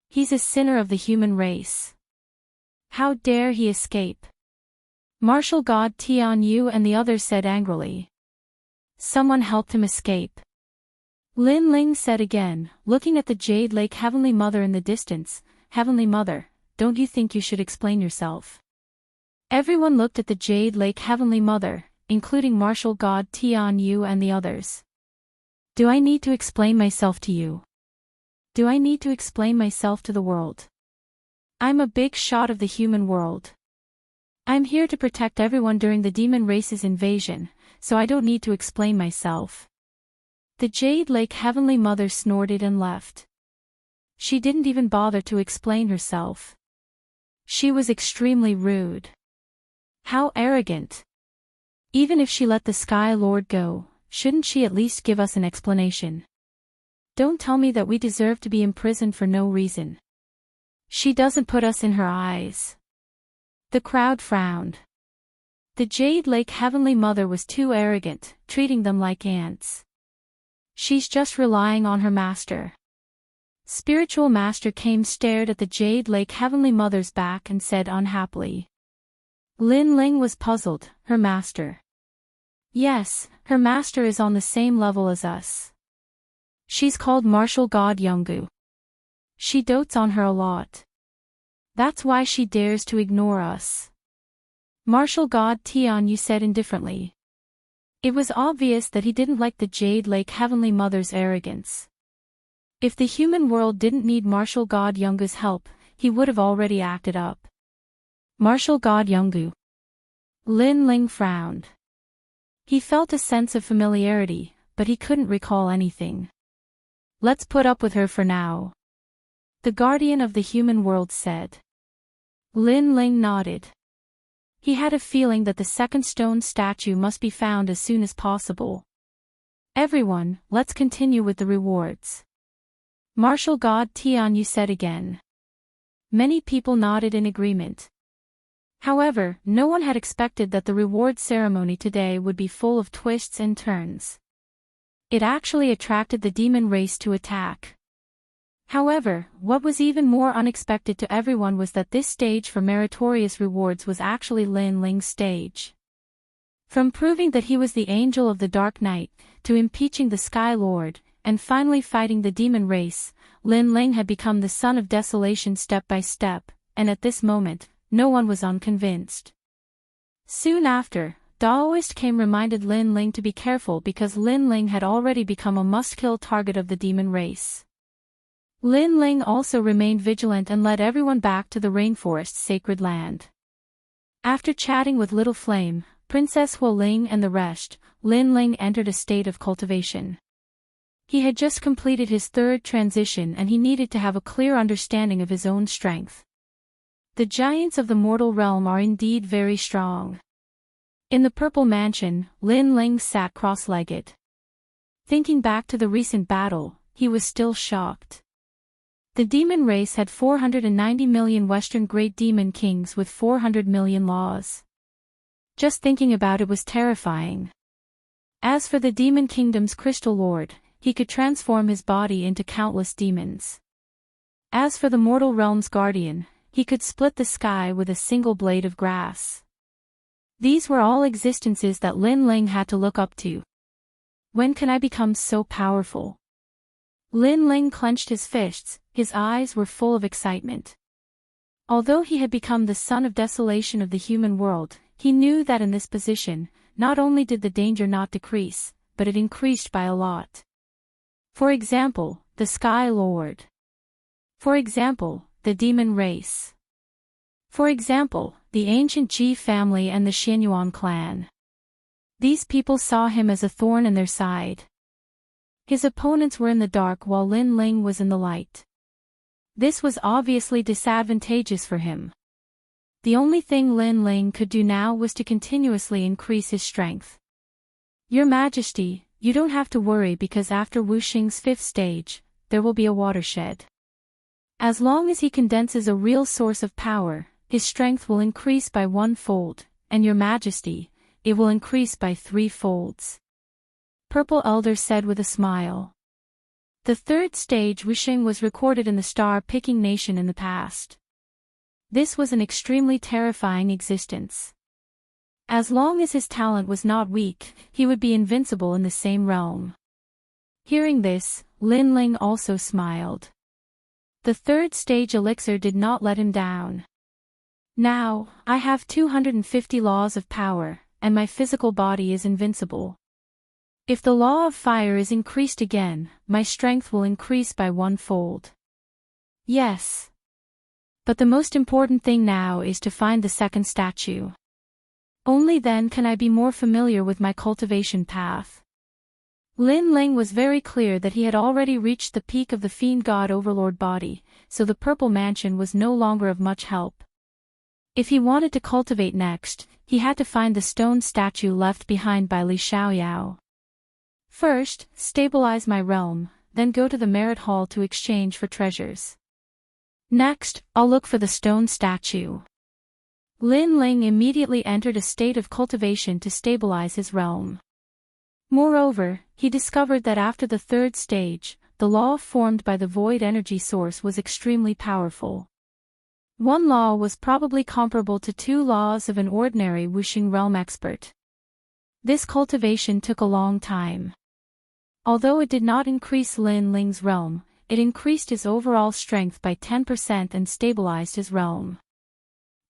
Speaker 1: He's a sinner of the human race. How dare he escape? Martial god Tian Yu and the others said angrily. Someone helped him escape. Lin Ling said again, looking at the Jade Lake Heavenly Mother in the distance. Heavenly Mother, don't you think you should explain yourself? Everyone looked at the Jade Lake Heavenly Mother, including martial god Tian Yu and the others. Do I need to explain myself to you? Do I need to explain myself to the world? I'm a big shot of the human world. I'm here to protect everyone during the demon race's invasion, so I don't need to explain myself. The Jade Lake Heavenly Mother snorted and left. She didn't even bother to explain herself. She was extremely rude. How arrogant. Even if she let the Sky Lord go, shouldn't she at least give us an explanation? Don't tell me that we deserve to be imprisoned for no reason. She doesn't put us in her eyes. The crowd frowned. The Jade Lake Heavenly Mother was too arrogant, treating them like ants. She's just relying on her master. Spiritual Master came stared at the Jade Lake Heavenly Mother's back and said unhappily. Lin Ling was puzzled, her master. Yes, her master is on the same level as us. She's called Martial God Yonggu. She dotes on her a lot. That's why she dares to ignore us. Martial God Tianyu said indifferently. It was obvious that he didn't like the Jade Lake Heavenly Mother's arrogance. If the human world didn't need Martial God Yungu's help, he would have already acted up. Martial God Yungu. Lin Ling frowned. He felt a sense of familiarity, but he couldn't recall anything. Let's put up with her for now. The guardian of the human world said. Lin Ling nodded. He had a feeling that the second stone statue must be found as soon as possible. Everyone, let's continue with the rewards. Martial God Tianyu said again. Many people nodded in agreement. However, no one had expected that the reward ceremony today would be full of twists and turns. It actually attracted the demon race to attack. However, what was even more unexpected to everyone was that this stage for meritorious rewards was actually Lin Ling's stage. From proving that he was the angel of the Dark Night, to impeaching the Sky Lord, and finally fighting the demon race, Lin Ling had become the son of desolation step by step, and at this moment, no one was unconvinced. Soon after, Daoist came reminded Lin Ling to be careful because Lin Ling had already become a must-kill target of the demon race. Lin Ling also remained vigilant and led everyone back to the rainforest's sacred land. After chatting with Little Flame, Princess Huo Ling and the rest, Lin Ling entered a state of cultivation. He had just completed his third transition and he needed to have a clear understanding of his own strength. The giants of the mortal realm are indeed very strong. In the purple mansion, Lin Ling sat cross-legged. Thinking back to the recent battle, he was still shocked. The demon race had 490 million Western Great Demon Kings with 400 million laws. Just thinking about it was terrifying. As for the Demon Kingdom's Crystal Lord, he could transform his body into countless demons. As for the mortal realm's guardian, he could split the sky with a single blade of grass. These were all existences that Lin Ling had to look up to. When can I become so powerful? Lin Ling clenched his fists, his eyes were full of excitement. Although he had become the son of desolation of the human world, he knew that in this position, not only did the danger not decrease, but it increased by a lot. For example, the Sky Lord. For example, the demon race. For example, the ancient Ji family and the Xianyuan clan. These people saw him as a thorn in their side. His opponents were in the dark while Lin Ling was in the light. This was obviously disadvantageous for him. The only thing Lin Ling could do now was to continuously increase his strength. Your Majesty, you don't have to worry because after Wuxing's fifth stage, there will be a watershed. As long as he condenses a real source of power, his strength will increase by 1-fold, and Your Majesty, it will increase by 3-folds. Purple Elder said with a smile. The third stage Wuxing was recorded in the star-picking nation in the past. This was an extremely terrifying existence. As long as his talent was not weak, he would be invincible in the same realm. Hearing this, Lin Ling also smiled. The third stage elixir did not let him down. Now, I have 250 laws of power, and my physical body is invincible. If the law of fire is increased again, my strength will increase by 1-fold. Yes. But the most important thing now is to find the second statue. Only then can I be more familiar with my cultivation path. Lin Ling was very clear that he had already reached the peak of the Fiend God Overlord body, so the Purple Mansion was no longer of much help. If he wanted to cultivate next, he had to find the stone statue left behind by Li Xiaoyao. First, stabilize my realm, then go to the Merit Hall to exchange for treasures. Next, I'll look for the stone statue. Lin Ling immediately entered a state of cultivation to stabilize his realm. Moreover, he discovered that after the third stage, the law formed by the void energy source was extremely powerful. One law was probably comparable to 2 laws of an ordinary Wuxing realm expert. This cultivation took a long time. Although it did not increase Lin Ling's realm, it increased his overall strength by 10% and stabilized his realm.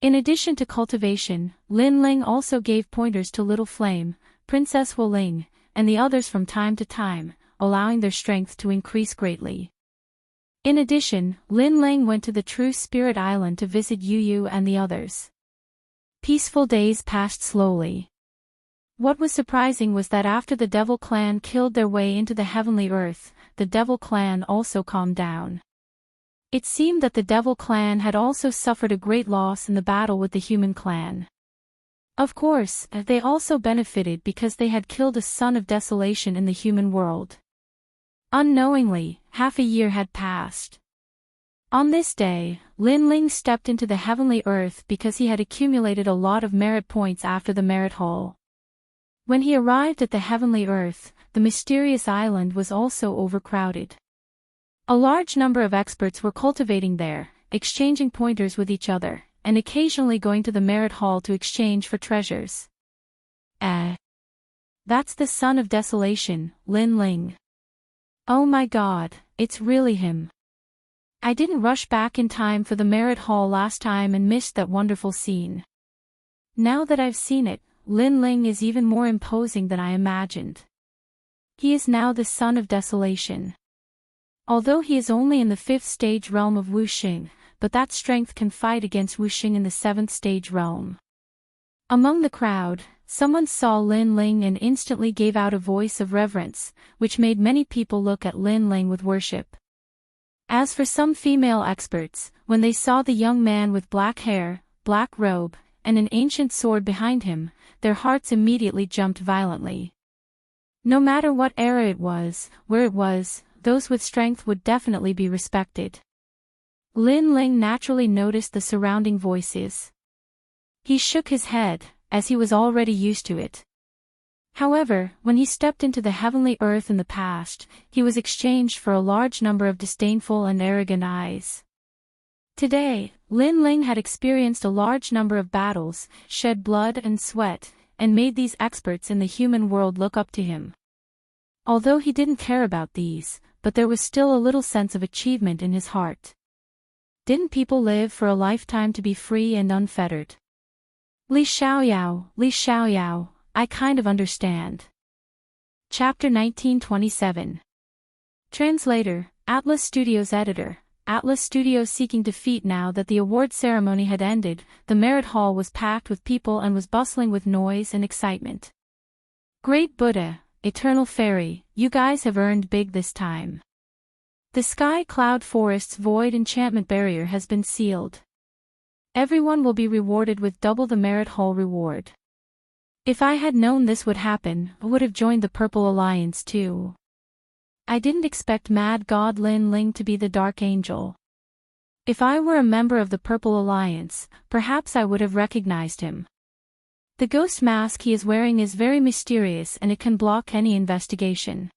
Speaker 1: In addition to cultivation, Lin Ling also gave pointers to Little Flame, Princess Wu Ling, and the others from time to time, allowing their strength to increase greatly. In addition, Lin Ling went to the True Spirit Island to visit Yu Yu and the others. Peaceful days passed slowly. What was surprising was that after the Devil Clan killed their way into the heavenly earth, the Devil Clan also calmed down. It seemed that the Devil Clan had also suffered a great loss in the battle with the Human Clan. Of course, they also benefited because they had killed a son of desolation in the human world. Unknowingly, half a year had passed. On this day, Lin Ling stepped into the heavenly earth because he had accumulated a lot of merit points after the merit hall. When he arrived at the heavenly earth, the mysterious island was also overcrowded. A large number of experts were cultivating there, exchanging pointers with each other, and occasionally going to the merit hall to exchange for treasures. That's the son of desolation, Lin Ling. Oh my god, it's really him. I didn't rush back in time for the merit hall last time and missed that wonderful scene. Now that I've seen it, Lin Ling is even more imposing than I imagined. He is now the son of desolation. Although he is only in the 5th stage realm of Wuxing, but that strength can fight against Wuxing in the 7th stage realm. Among the crowd, someone saw Lin Ling and instantly gave out a voice of reverence, which made many people look at Lin Ling with worship. As for some female experts, when they saw the young man with black hair, black robe, and an ancient sword behind him, their hearts immediately jumped violently. No matter what era it was, where it was, those with strength would definitely be respected. Lin Ling naturally noticed the surrounding voices. He shook his head, as he was already used to it. However, when he stepped into the heavenly earth in the past, he was exchanged for a large number of disdainful and arrogant eyes. Today, Lin Ling had experienced a large number of battles, shed blood and sweat, and made these experts in the human world look up to him. Although he didn't care about these, but there was still a little sense of achievement in his heart. Didn't people live for a lifetime to be free and unfettered? Li Xiaoyao, I kind of understand. Chapter 1927. Translator, Atlas Studios Editor. Atlas Studios seeking defeat. Now that the award ceremony had ended, the merit hall was packed with people and was bustling with noise and excitement. Great Buddha, Eternal Fairy, you guys have earned big this time. The Sky Cloud Forest's void enchantment barrier has been sealed. Everyone will be rewarded with double the merit hall reward. If I had known this would happen, I would have joined the Purple Alliance too. I didn't expect Mad God Lin Ling to be the Dark Angel. If I were a member of the Purple Alliance, perhaps I would have recognized him. The ghost mask he is wearing is very mysterious and it can block any investigation.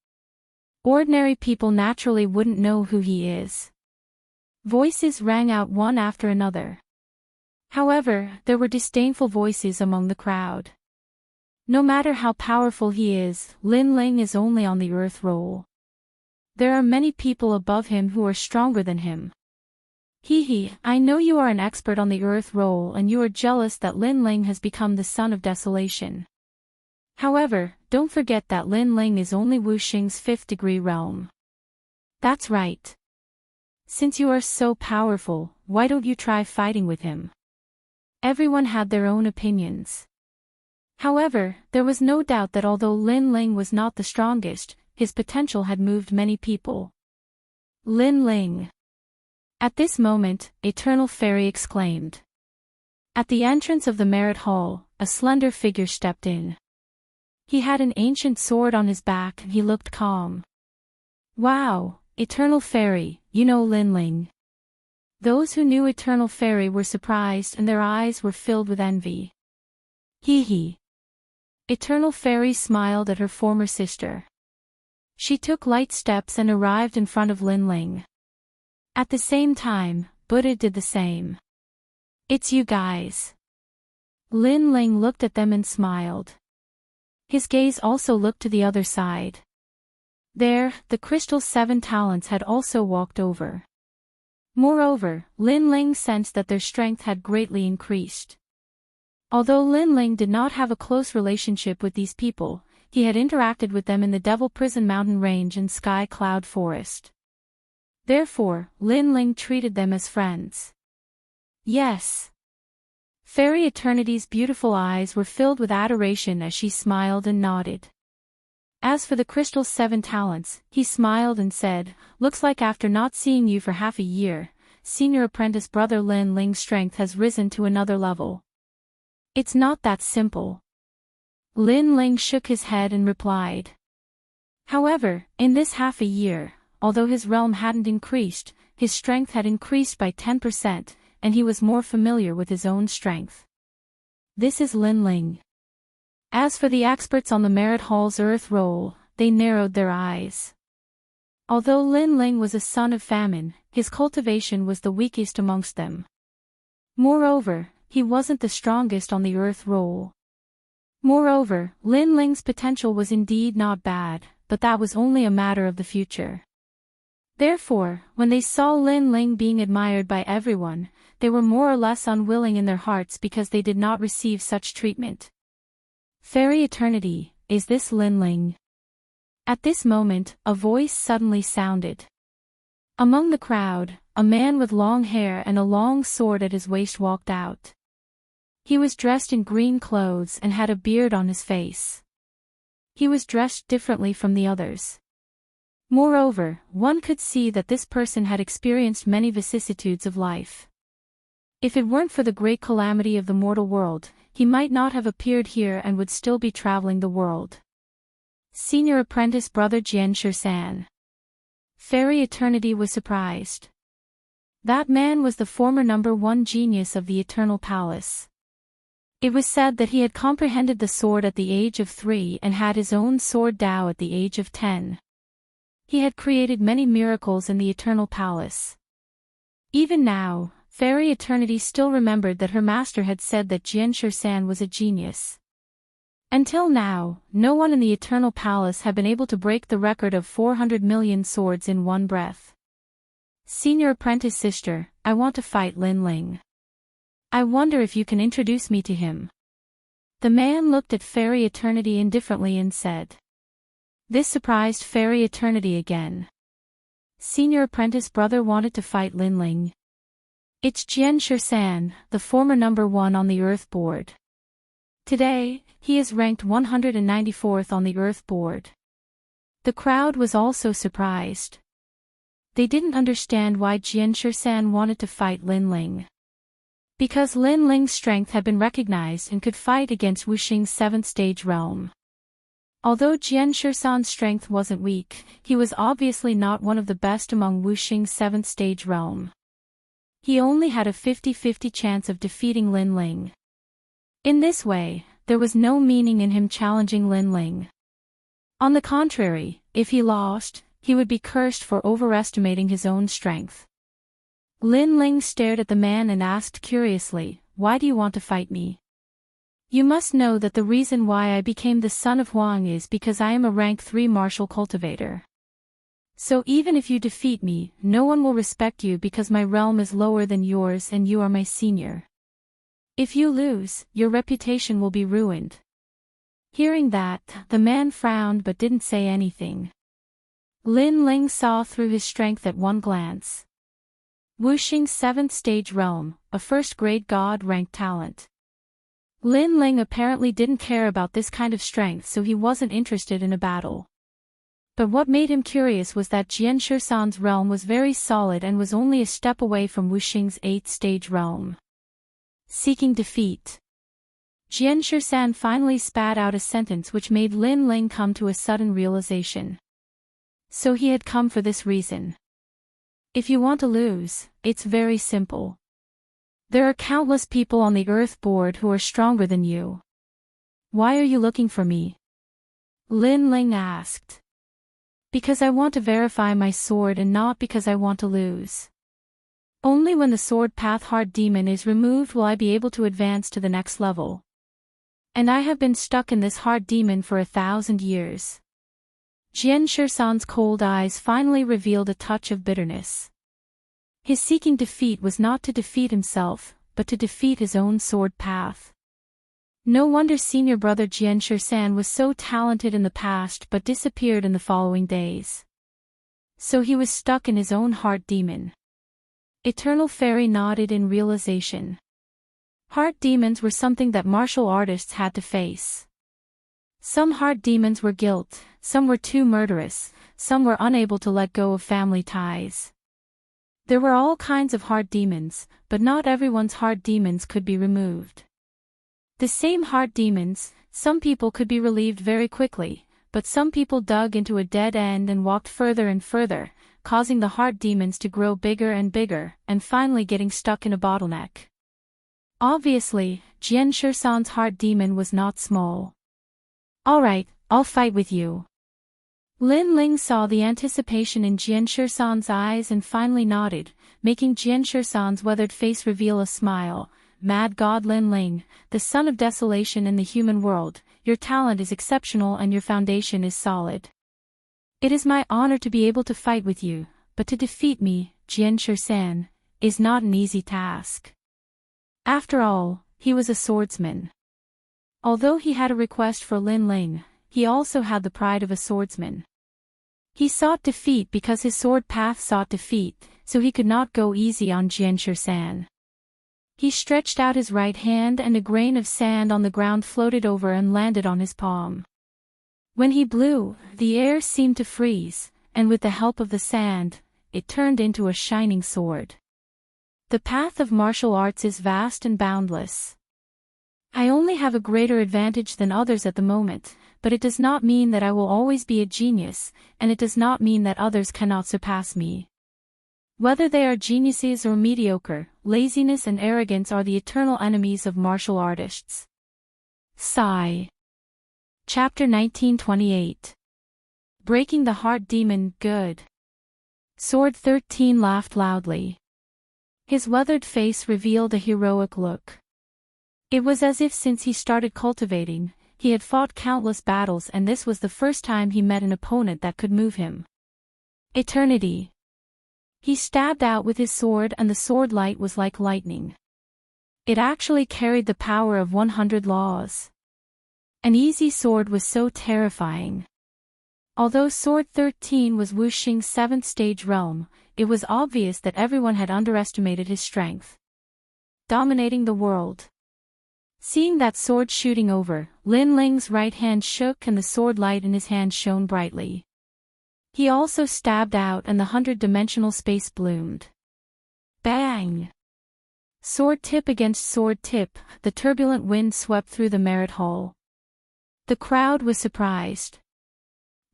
Speaker 1: Ordinary people naturally wouldn't know who he is. Voices rang out one after another. However, there were disdainful voices among the crowd. No matter how powerful he is, Lin Ling is only on the earth roll. There are many people above him who are stronger than him. I know you are an expert on the earth roll and you are jealous that Lin Ling has become the son of desolation. However, don't forget that Lin Ling is only Wuxing's 5th degree realm. That's right. Since you are so powerful, why don't you try fighting with him? Everyone had their own opinions. However, there was no doubt that although Lin Ling was not the strongest, his potential had moved many people. Lin Ling. At this moment, Eternal Fairy exclaimed. At the entrance of the merit hall, a slender figure stepped in. He had an ancient sword on his back and he looked calm. Wow, Eternal Fairy, you know Lin Ling. Those who knew Eternal Fairy were surprised and their eyes were filled with envy. Eternal Fairy smiled at her former sister. She took light steps and arrived in front of Lin Ling. At the same time, Buddha did the same. It's you guys. Lin Ling looked at them and smiled. His gaze also looked to the other side. There, the crystal's 7 talents had also walked over. Moreover, Lin Ling sensed that their strength had greatly increased. Although Lin Ling did not have a close relationship with these people, he had interacted with them in the Devil Prison Mountain Range and Sky Cloud Forest. Therefore, Lin Ling treated them as friends. Yes. Fairy Eternity's beautiful eyes were filled with adoration as she smiled and nodded. As for the crystal's 7 talents, he smiled and said, "Looks like after not seeing you for half a year, senior apprentice brother Lin Ling's strength has risen to another level." "It's not that simple." Lin Ling shook his head and replied. However, in this half a year, although his realm hadn't increased, his strength had increased by 10%, and he was more familiar with his own strength. This is Lin Ling. As for the experts on the Merit Hall's Earth roll, they narrowed their eyes. Although Lin Ling was a son of famine, his cultivation was the weakest amongst them. Moreover, he wasn't the strongest on the Earth roll. Moreover, Lin Ling's potential was indeed not bad, but that was only a matter of the future. Therefore, when they saw Lin Ling being admired by everyone, they were more or less unwilling in their hearts because they did not receive such treatment. "Fairy Eternity, is this Lin Ling?" At this moment, a voice suddenly sounded. Among the crowd, a man with long hair and a long sword at his waist walked out. He was dressed in green clothes and had a beard on his face. He was dressed differently from the others. Moreover, one could see that this person had experienced many vicissitudes of life. If it weren't for the great calamity of the mortal world, he might not have appeared here and would still be traveling the world. Senior apprentice brother Jian Shursan. Fairy Eternity was surprised. That man was the former #1 genius of the Eternal Palace. It was said that he had comprehended the sword at the age of 3 and had his own sword Dao at the age of 10. He had created many miracles in the Eternal Palace. Even now, Fairy Eternity still remembered that her master had said that Jian Shursan was a genius. Until now, no one in the Eternal Palace had been able to break the record of 400 million swords in one breath. "Senior apprentice sister, I want to fight Lin Ling. I wonder if you can introduce me to him." The man looked at Fairy Eternity indifferently and said. This surprised Fairy Eternity again. Senior apprentice brother wanted to fight Lin Ling. It's Jian Shursan, the former #1 on the Earth board. Today, he is ranked 194th on the Earth board. The crowd was also surprised. They didn't understand why Jian Shursan wanted to fight Lin Ling. Because Lin Ling's strength had been recognized and could fight against Wuxing's 7th stage realm. Although Jian Shursan's strength wasn't weak, he was obviously not one of the best among Wuxing's 7th stage realm. He only had a 50-50 chance of defeating Lin Ling. In this way, there was no meaning in him challenging Lin Ling. On the contrary, if he lost, he would be cursed for overestimating his own strength. Lin Ling stared at the man and asked curiously, "Why do you want to fight me?" "You must know that the reason why I became the son of Huang is because I am a rank 3 martial cultivator. So even if you defeat me, no one will respect you because my realm is lower than yours and you are my senior. If you lose, your reputation will be ruined." Hearing that, the man frowned but didn't say anything. Lin Ling saw through his strength at one glance. Wuxing's 7th stage realm, a first-grade god-ranked talent. Lin Ling apparently didn't care about this kind of strength, so he wasn't interested in a battle. But what made him curious was that Jian Shursan's realm was very solid and was only a step away from Wuxing's 8th stage realm. Seeking defeat. Jian Shursan finally spat out a sentence which made Lin Ling come to a sudden realization. So he had come for this reason. If you want to lose, it's very simple. There are countless people on the Earth board who are stronger than you. Why are you looking for me? Lin Ling asked. Because I want to verify my sword and not because I want to lose. Only when the sword path hard demon is removed will I be able to advance to the next level. And I have been stuck in this hard demon for 1,000 years. Jian Shisan's cold eyes finally revealed a touch of bitterness. His seeking defeat was not to defeat himself, but to defeat his own sword path. No wonder senior brother Jian Shisan was so talented in the past but disappeared in the following days. So he was stuck in his own heart demon. Eternal Fairy nodded in realization. Heart demons were something that martial artists had to face. Some heart demons were guilt, some were too murderous, some were unable to let go of family ties. There were all kinds of heart demons, but not everyone's heart demons could be removed. The same heart demons, some people could be relieved very quickly, but some people dug into a dead end and walked further and further, causing the heart demons to grow bigger and bigger, and finally getting stuck in a bottleneck. Obviously, Jian Shisan's heart demon was not small. "Alright, I'll fight with you." Lin Ling saw the anticipation in Jian Shisan's eyes and finally nodded, making Jian Shisan's weathered face reveal a smile. "Mad God Lin Ling, the son of desolation in the human world, your talent is exceptional and your foundation is solid. It is my honor to be able to fight with you, but to defeat me, Jian Shisan, is not an easy task." After all, he was a swordsman. Although he had a request for Lin Ling, he also had the pride of a swordsman. He sought defeat because his sword path sought defeat, so he could not go easy on Jian Shisan. He stretched out his right hand and a grain of sand on the ground floated over and landed on his palm. When he blew, the air seemed to freeze, and with the help of the sand, it turned into a shining sword. The path of martial arts is vast and boundless. I only have a greater advantage than others at the moment, but it does not mean that I will always be a genius, and it does not mean that others cannot surpass me. Whether they are geniuses or mediocre, laziness and arrogance are the eternal enemies of martial artists. Sigh. Chapter 1928. Breaking the Heart Demon, good. Sword 13 laughed loudly. His weathered face revealed a heroic look. It was as if since he started cultivating, he had fought countless battles and this was the first time he met an opponent that could move him. Eternity. He stabbed out with his sword and the sword light was like lightning. It actually carried the power of 100 laws. An easy sword was so terrifying. Although Sword 13 was Wu Xing's 7th stage realm, it was obvious that everyone had underestimated his strength. Dominating the world. Seeing that sword shooting over, Lin Ling's right hand shook and the sword light in his hand shone brightly. He also stabbed out and the 100-dimensional space bloomed. Bang! Sword tip against sword tip, the turbulent wind swept through the merit hall. The crowd was surprised.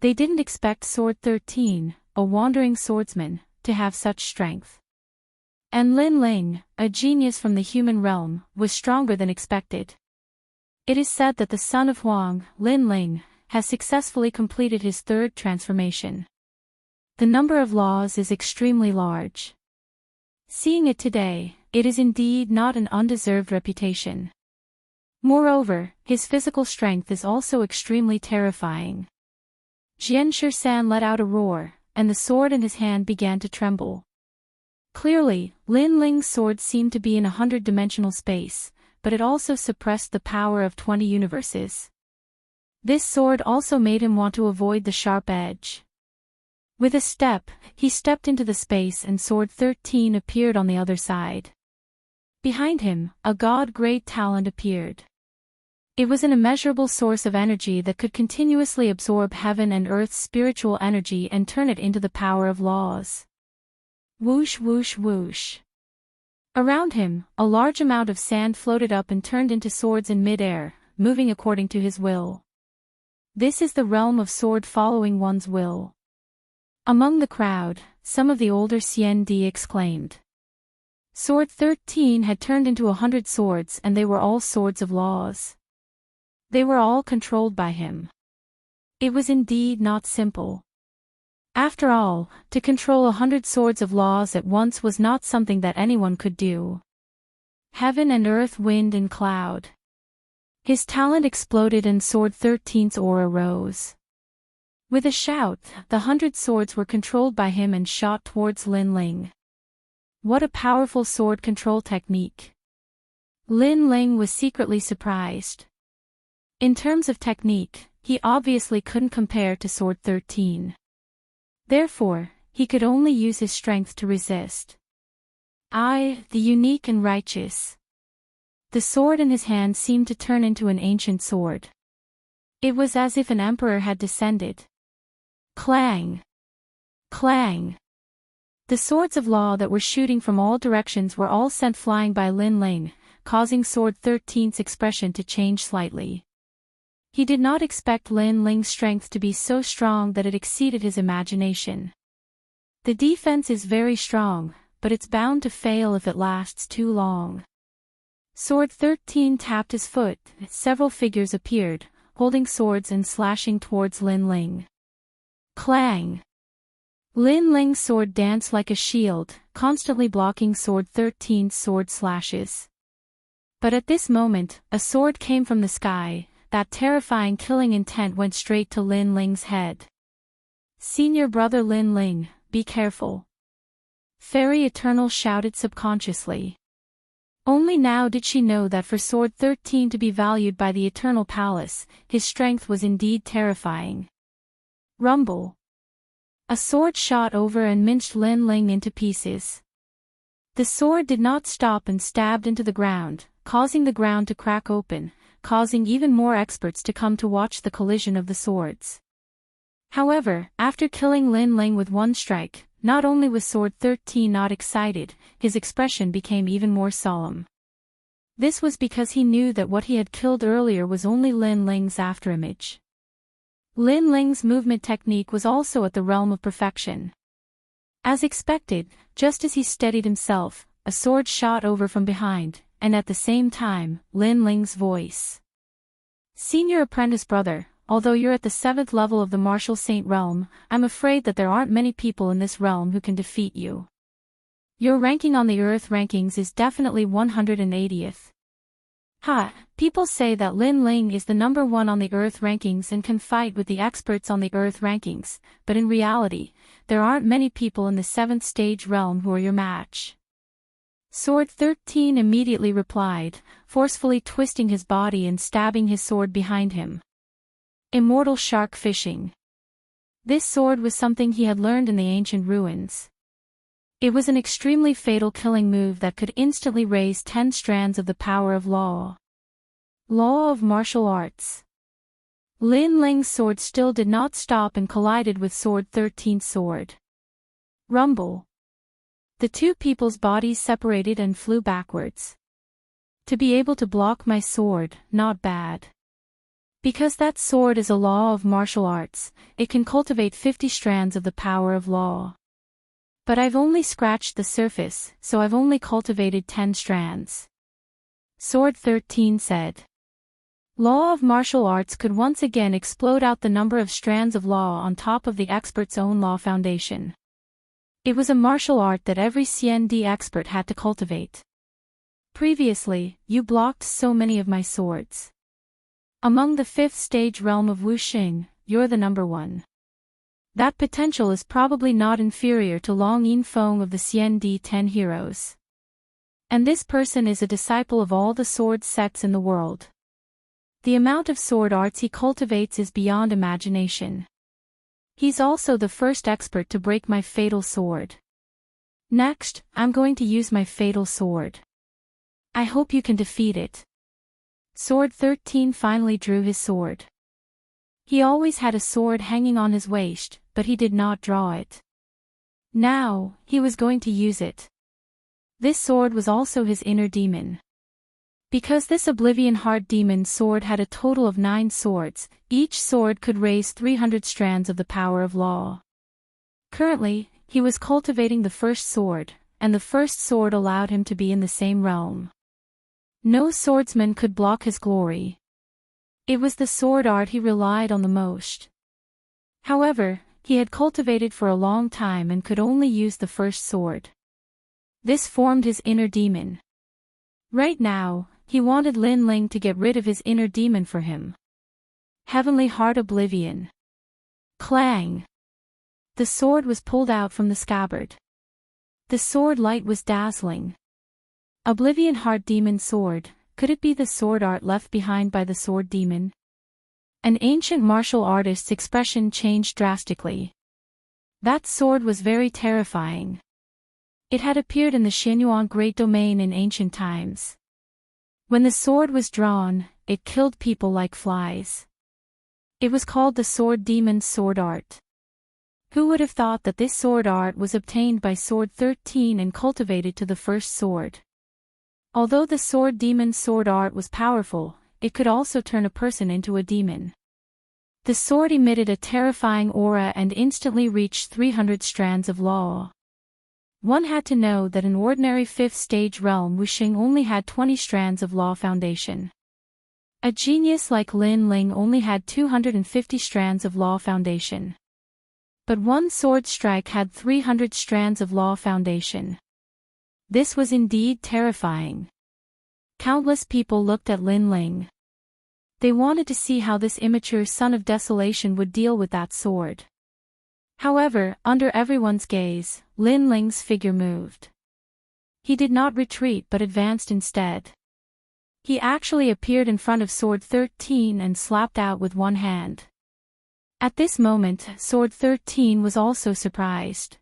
Speaker 1: They didn't expect Sword 13, a wandering swordsman, to have such strength. And Lin Ling, a genius from the human realm, was stronger than expected. It is said that the son of Huang, Lin Ling, has successfully completed his 3rd transformation. The number of laws is extremely large. Seeing it today, it is indeed not an undeserved reputation. Moreover, his physical strength is also extremely terrifying. Jian Shisan let out a roar, and the sword in his hand began to tremble. Clearly, Lin Ling's sword seemed to be in a 100-dimensional space, but it also suppressed the power of 20 universes. This sword also made him want to avoid the sharp edge. With a step, he stepped into the space and Sword 13 appeared on the other side. Behind him, a god-grade talent appeared. It was an immeasurable source of energy that could continuously absorb heaven and earth's spiritual energy and turn it into the power of laws. Whoosh whoosh whoosh. Around him, a large amount of sand floated up and turned into swords in mid-air, moving according to his will. This is the realm of sword following one's will. Among the crowd, some of the older CND exclaimed. Sword 13 had turned into 100 swords and they were all swords of laws. They were all controlled by him. It was indeed not simple. After all, to control 100 swords of laws at once was not something that anyone could do. Heaven and earth, wind and cloud. His talent exploded and Sword 13's aura rose. With a shout, the 100 swords were controlled by him and shot towards Lin Ling. What a powerful sword control technique! Lin Ling was secretly surprised. In terms of technique, he obviously couldn't compare to Sword 13. Therefore, he could only use his strength to resist. I, the unique and righteous. The sword in his hand seemed to turn into an ancient sword. It was as if an emperor had descended. Clang! Clang! The swords of law that were shooting from all directions were all sent flying by Lin Ling, causing Sword 13's expression to change slightly. He did not expect Lin Ling's strength to be so strong that it exceeded his imagination. The defense is very strong, but it's bound to fail if it lasts too long. Sword 13 tapped his foot, several figures appeared, holding swords and slashing towards Lin Ling. Clang! Lin Ling's sword danced like a shield, constantly blocking Sword 13's sword slashes. But at this moment, a sword came from the sky. That terrifying killing intent went straight to Lin Ling's head. Senior brother Lin Ling, be careful. Fairy Eternal shouted subconsciously. Only now did she know that for Sword 13 to be valued by the Eternal Palace, his strength was indeed terrifying. Rumble. A sword shot over and minced Lin Ling into pieces. The sword did not stop and stabbed into the ground, causing the ground to crack open, causing even more experts to come to watch the collision of the swords. However, after killing Lin Ling with one strike, not only was Sword 13 not excited, his expression became even more solemn. This was because he knew that what he had killed earlier was only Lin Ling's afterimage. Lin Ling's movement technique was also at the realm of perfection. As expected, just as he steadied himself, a sword shot over from behind, and at the same time, Lin Ling's voice. Senior apprentice brother, although you're at the 7th level of the Martial Saint realm, I'm afraid that there aren't many people in this realm who can defeat you. Your ranking on the Earth rankings is definitely 180th. Ha, people say that Lin Ling is the number 1 on the Earth rankings and can fight with the experts on the Earth rankings, but in reality, there aren't many people in the 7th stage realm who are your match. Sword 13 immediately replied, forcefully twisting his body and stabbing his sword behind him. Immortal shark fishing. This sword was something he had learned in the ancient ruins. It was an extremely fatal killing move that could instantly raise 10 strands of the power of law. Law of martial arts. Lin Ling's sword still did not stop and collided with Sword 13's sword. Rumble. The two people's bodies separated and flew backwards. To be able to block my sword, not bad. Because that sword is a law of martial arts, it can cultivate 50 strands of the power of law. But I've only scratched the surface, so I've only cultivated 10 strands. Sword 13 said. Law of martial arts could once again explode out the number of strands of law on top of the expert's own law foundation. It was a martial art that every CND expert had to cultivate. Previously, you blocked so many of my swords. Among the 5th stage realm of Wuxing, you're the number 1. That potential is probably not inferior to Long Yin Feng of the CND 10 heroes. And this person is a disciple of all the sword sects in the world. The amount of sword arts he cultivates is beyond imagination. He's also the first expert to break my fatal sword. Next, I'm going to use my fatal sword. I hope you can defeat it. Sword 13 finally drew his sword. He always had a sword hanging on his waist, but he did not draw it. Now, he was going to use it. This sword was also his inner demon. Because this Oblivion Heart Demon sword had a total of 9 swords, each sword could raise 300 strands of the power of law. Currently, he was cultivating the first sword, and the first sword allowed him to be in the same realm. No swordsman could block his glory. It was the sword art he relied on the most. However, he had cultivated for a long time and could only use the first sword. This formed his inner demon. Right now, he wanted Lin Ling to get rid of his inner demon for him. Heavenly Heart Oblivion. Clang! The sword was pulled out from the scabbard. The sword light was dazzling. Oblivion Heart Demon Sword, could it be the sword art left behind by the sword demon? An ancient martial artist's expression changed drastically. That sword was very terrifying. It had appeared in the Xianyuan Great Domain in ancient times. When the sword was drawn, it killed people like flies. It was called the Sword Demon's Sword Art. Who would have thought that this sword art was obtained by Sword 13 and cultivated to the first sword? Although the Sword Demon's sword art was powerful, it could also turn a person into a demon. The sword emitted a terrifying aura and instantly reached 300 strands of law. One had to know that an ordinary 5th stage realm Wuxing only had 20 strands of law foundation. A genius like Lin Ling only had 250 strands of law foundation. But one sword strike had 300 strands of law foundation. This was indeed terrifying. Countless people looked at Lin Ling. They wanted to see how this immature son of desolation would deal with that sword. However, under everyone's gaze, Lin Ling's figure moved. He did not retreat but advanced instead. He actually appeared in front of Sword 13 and slapped out with one hand. At this moment, Sword 13 was also surprised.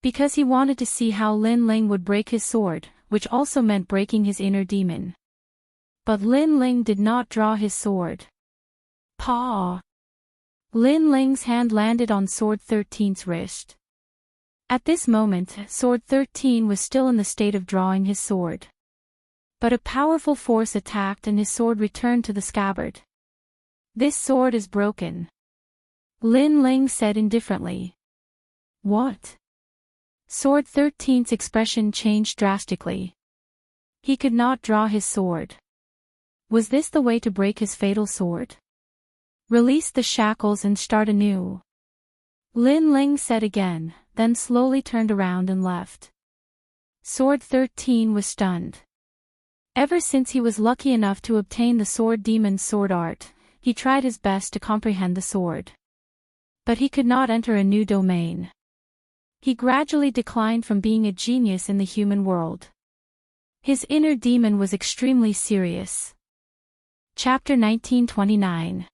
Speaker 1: Because he wanted to see how Lin Ling would break his sword, which also meant breaking his inner demon. But Lin Ling did not draw his sword. Paw! Lin Ling's hand landed on Sword 13's wrist. At this moment, Sword 13 was still in the state of drawing his sword. But a powerful force attacked and his sword returned to the scabbard. This sword is broken. Lin Ling said indifferently. What? Sword 13's expression changed drastically. He could not draw his sword. Was this the way to break his fatal sword? Release the shackles and start anew. Lin Ling said again, then slowly turned around and left. Sword 13 was stunned. Ever since he was lucky enough to obtain the Sword Demon's sword art, he tried his best to comprehend the sword. But he could not enter a new domain. He gradually declined from being a genius in the human world. His inner demon was extremely serious. Chapter 1929.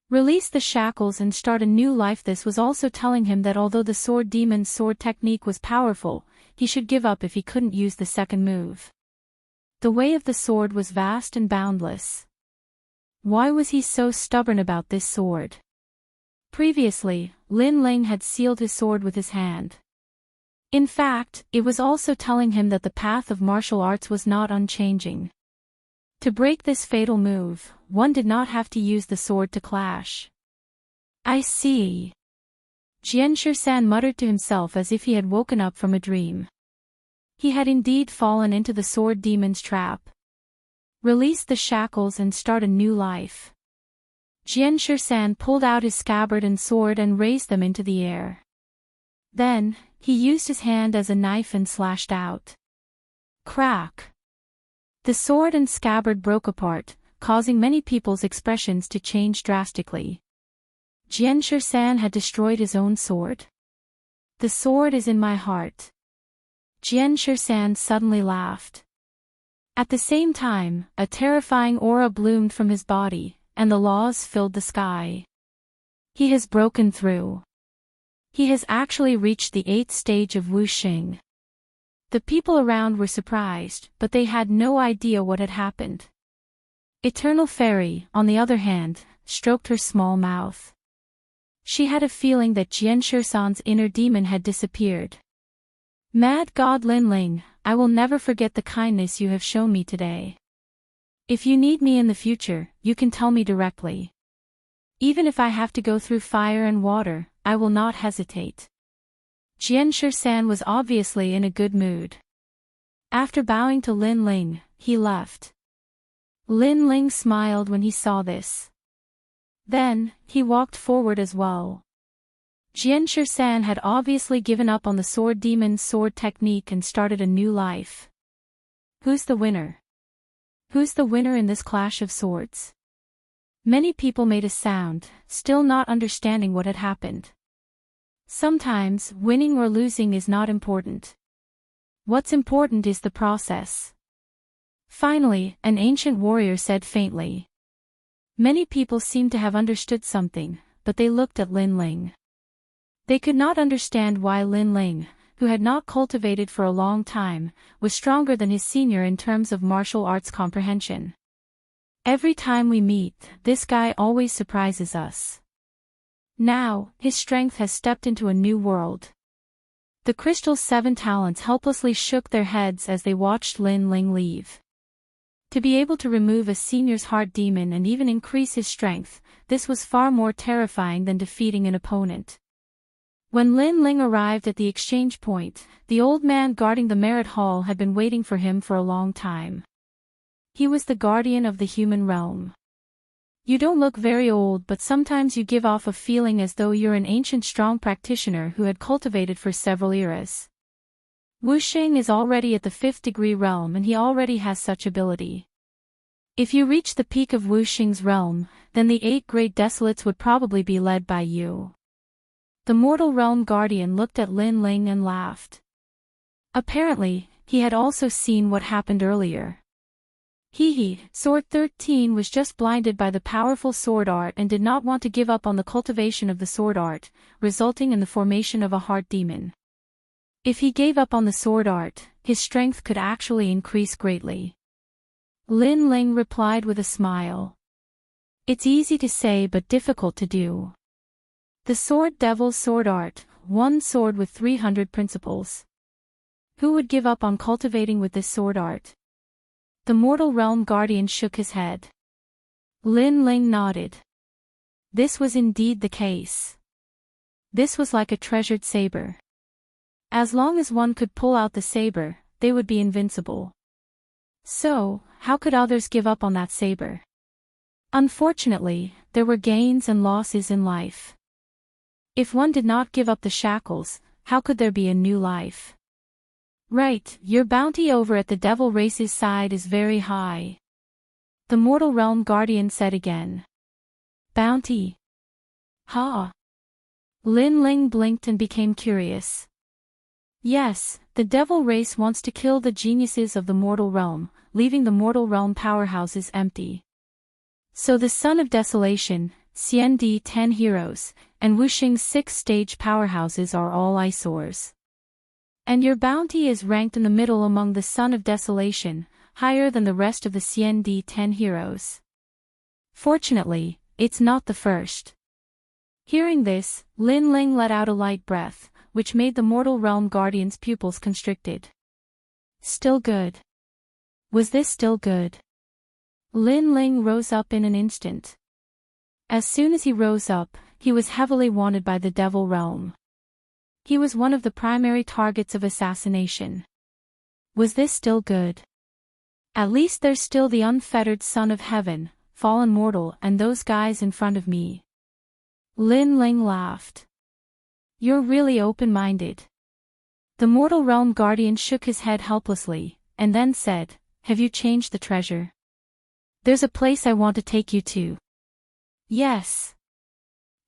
Speaker 1: Release the shackles and start a new life. This was also telling him that although the Sword Demon's sword technique was powerful, he should give up if he couldn't use the second move. The way of the sword was vast and boundless. Why was he so stubborn about this sword? Previously, Lin Ling had sealed his sword with his hand. In fact, it was also telling him that the path of martial arts was not unchanging. To break this fatal move, one did not have to use the sword to clash. I see. Jianshi-san muttered to himself as if he had woken up from a dream. He had indeed fallen into the sword demon's trap. Release the shackles and start a new life. Jianshi-san pulled out his scabbard and sword and raised them into the air. Then, he used his hand as a knife and slashed out. Crack! The sword and scabbard broke apart, causing many people's expressions to change drastically. Jianshi-san had destroyed his own sword. The sword is in my heart. Jianshi-san suddenly laughed. At the same time, a terrifying aura bloomed from his body, and the laws filled the sky. He has broken through. He has actually reached the 8th stage of Wuxing. The people around were surprised, but they had no idea what had happened. Eternal Fairy, on the other hand, stroked her small mouth. She had a feeling that Jianshi-san's inner demon had disappeared. Mad God Lin Ling, I will never forget the kindness you have shown me today. If you need me in the future, you can tell me directly. Even if I have to go through fire and water, I will not hesitate. Jianshi-san was obviously in a good mood. After bowing to Lin Ling, he left. Lin Ling smiled when he saw this. Then, he walked forward as well. Jianshi-san had obviously given up on the sword demon's sword technique and started a new life. Who's the winner? Who's the winner in this clash of swords? Many people made a sound, still not understanding what had happened. Sometimes, winning or losing is not important. What's important is the process. Finally, an ancient warrior said faintly. Many people seemed to have understood something, but they looked at Lin Ling. They could not understand why Lin Ling, who had not cultivated for a long time, was stronger than his senior in terms of martial arts comprehension. Every time we meet, this guy always surprises us. Now, his strength has stepped into a new world. The Crystal's 7 talents helplessly shook their heads as they watched Lin Ling leave. To be able to remove a senior's heart demon and even increase his strength, this was far more terrifying than defeating an opponent. When Lin Ling arrived at the exchange point, the old man guarding the merit hall had been waiting for him for a long time. He was the guardian of the human realm. You don't look very old, but sometimes you give off a feeling as though you're an ancient strong practitioner who had cultivated for several eras. Wu Sheng is already at the 5th degree realm and he already has such ability. If you reach the peak of Wu Sheng's realm, then the 8 great desolates would probably be led by you. The mortal realm guardian looked at Lin Ling and laughed. Apparently, he had also seen what happened earlier. Sword 13 was just blinded by the powerful sword art and did not want to give up on the cultivation of the sword art, resulting in the formation of a heart demon. If he gave up on the sword art, his strength could actually increase greatly. Lin Ling replied with a smile. It's easy to say but difficult to do. The Sword Devil's sword art, one sword with 300 principles. Who would give up on cultivating with this sword art? The mortal realm guardian shook his head. Lin Ling nodded. This was indeed the case. This was like a treasured saber. As long as one could pull out the saber, they would be invincible. So, how could others give up on that saber? Unfortunately, there were gains and losses in life. If one did not give up the shackles, how could there be a new life? Right, your bounty over at the Devil Race's side is very high. The Mortal Realm Guardian said again. Bounty? Ha! Lin Ling blinked and became curious. Yes, the Devil Race wants to kill the geniuses of the Mortal Realm, leaving the Mortal Realm powerhouses empty. So the Son of Desolation, Xian Di 10 heroes, and Wuxing's 6-stage powerhouses are all eyesores. And your bounty is ranked in the middle among the Son of Desolation, higher than the rest of the Xian Di 10 heroes. Fortunately, it's not the first. Hearing this, Lin Ling let out a light breath, which made the Mortal Realm Guardian's pupils constricted. Still good. Was this still good? Lin Ling rose up in an instant. As soon as he rose up, he was heavily wanted by the Devil Realm. He was one of the primary targets of assassination. Was this still good? At least there's still the unfettered Son of Heaven, fallen mortal, and those guys in front of me. Lin Ling laughed. You're really open-minded. The Mortal Realm Guardian shook his head helplessly, and then said, Have you changed the treasure? There's a place I want to take you to. Yes.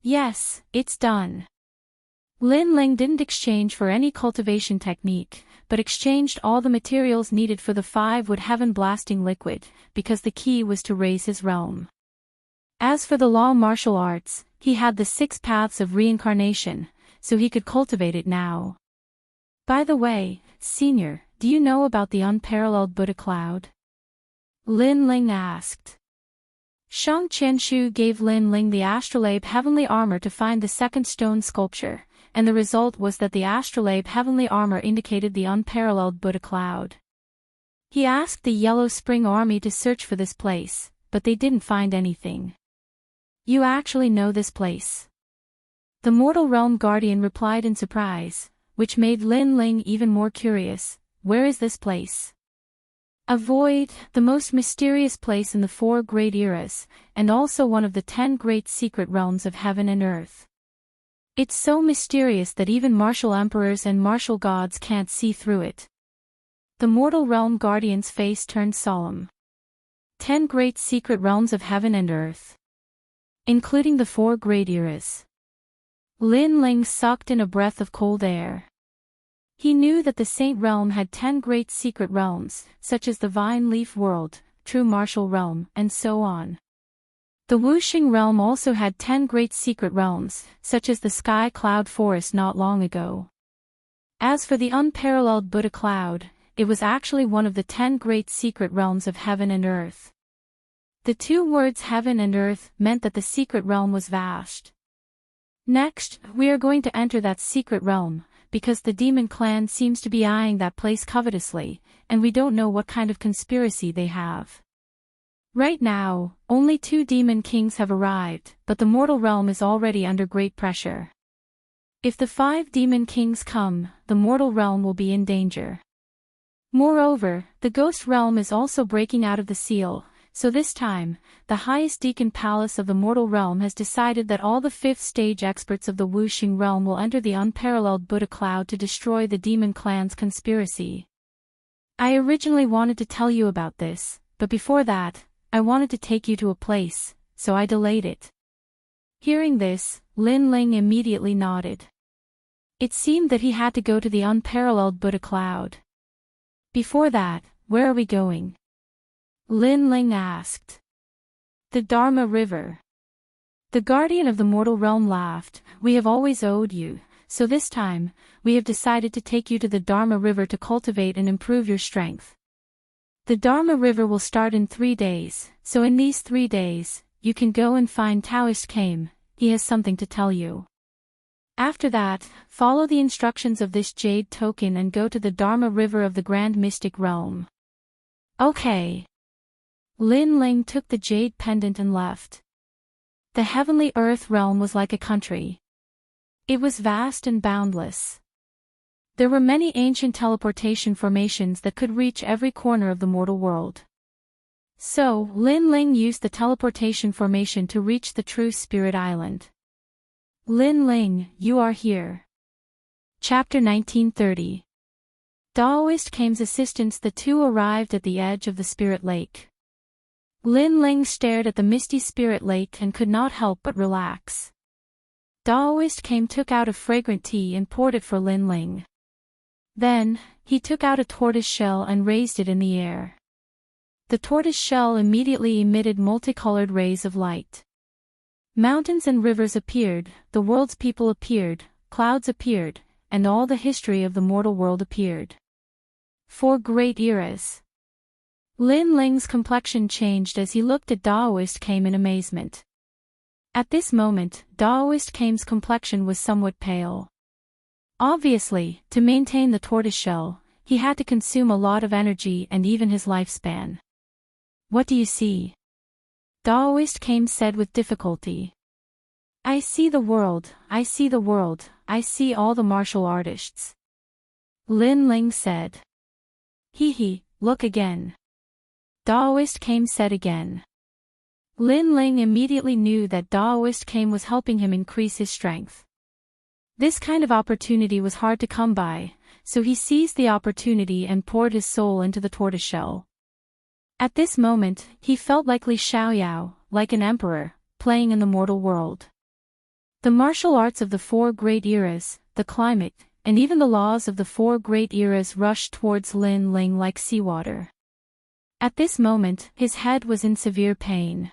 Speaker 1: Yes, it's done. Lin Ling didn't exchange for any cultivation technique, but exchanged all the materials needed for the 5-wood heaven-blasting liquid, because the key was to raise his realm. As for the law martial arts, he had the 6 paths of reincarnation, so he could cultivate it now. By the way, Senior, do you know about the unparalleled Buddha cloud? Lin Ling asked. Shang Qianshu gave Lin Ling the astrolabe heavenly armor to find the 2nd stone sculpture, and the result was that the astrolabe heavenly armor indicated the unparalleled Buddha cloud. He asked the Yellow Spring Army to search for this place, but they didn't find anything. You actually know this place? The Mortal Realm Guardian replied in surprise, which made Lin Ling even more curious. Where is this place? A void, the most mysterious place in the 4 great eras, and also one of the 10 great secret realms of heaven and earth. It's so mysterious that even martial emperors and martial gods can't see through it. The Mortal Realm Guardian's face turned solemn. 10 great secret realms of heaven and earth. including the 4 great eras. Lin Ling sucked in a breath of cold air. He knew that the Saint Realm had 10 great secret realms, such as the Vine Leaf World, True Martial Realm, and so on. The Wuxing Realm also had 10 great secret realms, such as the Sky Cloud Forest not long ago. As for the unparalleled Buddha Cloud, it was actually one of the 10 great secret realms of heaven and earth. The 2 words heaven and earth meant that the secret realm was vast. Next, we are going to enter that secret realm, because the demon clan seems to be eyeing that place covetously, and we don't know what kind of conspiracy they have. Right now, only 2 demon kings have arrived, but the mortal realm is already under great pressure. If the 5 demon kings come, the mortal realm will be in danger. Moreover, the ghost realm is also breaking out of the seal, so this time, the highest deacon palace of the mortal realm has decided that all the 5th stage experts of the Wuxing realm will enter the unparalleled Buddha cloud to destroy the demon clan's conspiracy. I originally wanted to tell you about this, but before that, I wanted to take you to a place, so I delayed it. Hearing this, Lin Ling immediately nodded. It seemed that he had to go to the unparalleled Buddha cloud. Before that, where are we going? Lin Ling asked. The Dharma River. The guardian of the mortal realm laughed. We have always owed you, so this time, we have decided to take you to the Dharma River to cultivate and improve your strength. The Dharma River will start in 3 days, so in these 3 days, you can go and find Taoist Kame, he has something to tell you. After that, follow the instructions of this jade token and go to the Dharma River of the Grand Mystic Realm. Okay. Lin Ling took the jade pendant and left. The heavenly earth realm was like a country. It was vast and boundless. There were many ancient teleportation formations that could reach every corner of the mortal world. So, Lin Ling used the teleportation formation to reach the true Spirit Island. Lin Ling, you are here. Chapter 1930. Daoist Kame's assistants. The 2 arrived at the edge of the Spirit Lake. Lin Ling stared at the misty Spirit Lake and could not help but relax. Daoist Kame took out a fragrant tea and poured it for Lin Ling. Then, he took out a tortoise shell and raised it in the air. The tortoise shell immediately emitted multicolored rays of light. Mountains and rivers appeared, the world's people appeared, clouds appeared, and all the history of the mortal world appeared. 4 great eras. Lin Ling's complexion changed as he looked at Daoist Kame in amazement. At this moment, Daoist Kame's complexion was somewhat pale. Obviously, to maintain the tortoiseshell, he had to consume a lot of energy and even his lifespan. What do you see? Daoist Kame said with difficulty. I see the world, I see the world, I see all the martial artists. Lin Ling said. Hee, look again. Daoist Kame said again. Lin Ling immediately knew that Daoist Kame was helping him increase his strength. This kind of opportunity was hard to come by, so he seized the opportunity and poured his soul into the tortoiseshell. At this moment, he felt like Li Xiaoyao, like an emperor, playing in the mortal world. The martial arts of the 4 great eras, the climate, and even the laws of the 4 great eras rushed towards Lin Ling like seawater. At this moment, his head was in severe pain.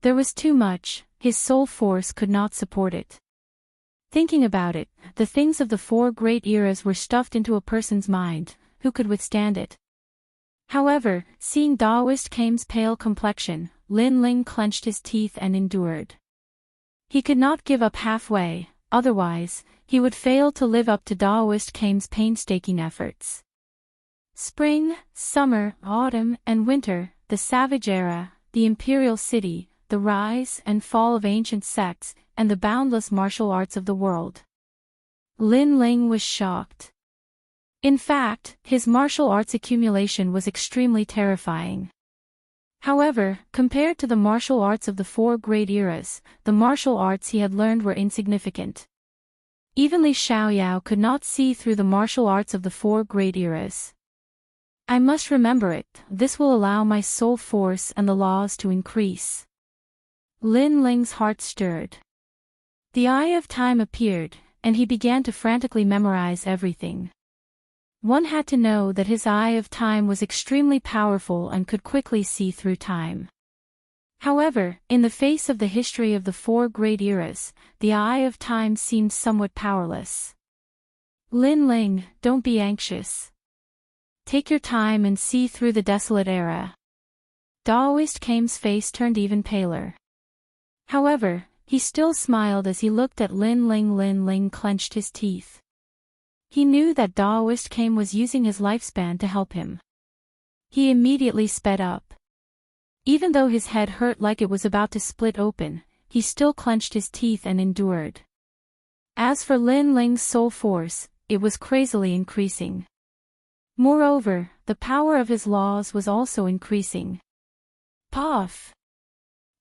Speaker 1: There was too much, his soul force could not support it. Thinking about it, the things of the 4 great eras were stuffed into a person's mind, who could withstand it? However, seeing Daoist Kame's pale complexion, Lin Ling clenched his teeth and endured. He could not give up halfway, otherwise, he would fail to live up to Daoist Kame's painstaking efforts. Spring, summer, autumn, and winter, the Savage Era, the Imperial City, the rise and fall of ancient sects, and the boundless martial arts of the world. Lin Ling was shocked. In fact, his martial arts accumulation was extremely terrifying. However, compared to the martial arts of the 4 great eras, the martial arts he had learned were insignificant. Even Li Xiaoyao could not see through the martial arts of the 4 great eras. I must remember it, this will allow my soul force and the laws to increase. Lin Ling's heart stirred. The Eye of Time appeared, and he began to frantically memorize everything. One had to know that his Eye of Time was extremely powerful and could quickly see through time. However, in the face of the history of the four great eras, the Eye of Time seemed somewhat powerless. Lin Ling, don't be anxious. Take your time and see through the desolate era. Daoist Kame's face turned even paler. However, he still smiled as he looked at Lin Ling. Lin Ling clenched his teeth. He knew that Daoist Kame was using his lifespan to help him. He immediately sped up. Even though his head hurt like it was about to split open, he still clenched his teeth and endured. As for Lin Ling's soul force, it was crazily increasing. Moreover, the power of his laws was also increasing. Puff!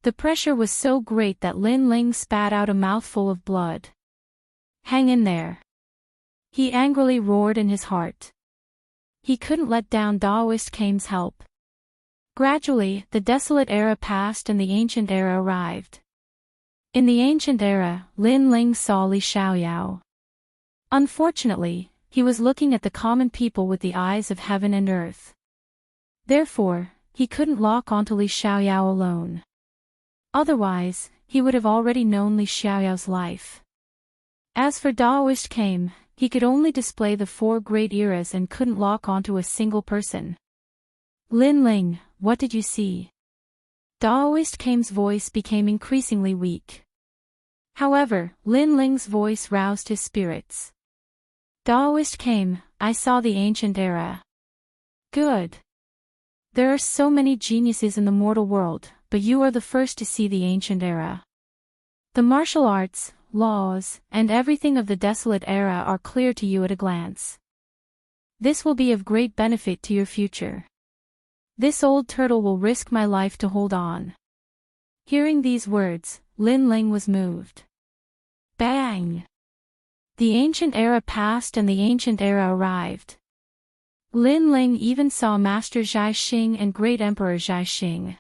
Speaker 1: The pressure was so great that Lin Ling spat out a mouthful of blood. Hang in there. He angrily roared in his heart. He couldn't let down Daoist Kame's help. Gradually, the desolate era passed and the ancient era arrived. In the ancient era, Lin Ling saw Li Xiaoyao. Unfortunately, he was looking at the common people with the eyes of heaven and earth. Therefore, he couldn't lock onto Li Xiaoyao alone. Otherwise, he would have already known Li Xiaoyao's life. As for Daoist Kame, he could only display the four great eras and couldn't lock onto a single person. Lin Ling, what did you see? Daoist Kame's voice became increasingly weak. However, Lin Ling's voice roused his spirits. Daoist Kame, I saw the ancient era. Good. There are so many geniuses in the mortal world, but you are the first to see the ancient era. The martial arts, laws, and everything of the desolate era are clear to you at a glance. This will be of great benefit to your future. This old turtle will risk my life to hold on. Hearing these words, Lin Ling was moved. Bang! The ancient era passed and the ancient era arrived. Lin Ling even saw Master Zhai Xing and Great Emperor Zhai Xing.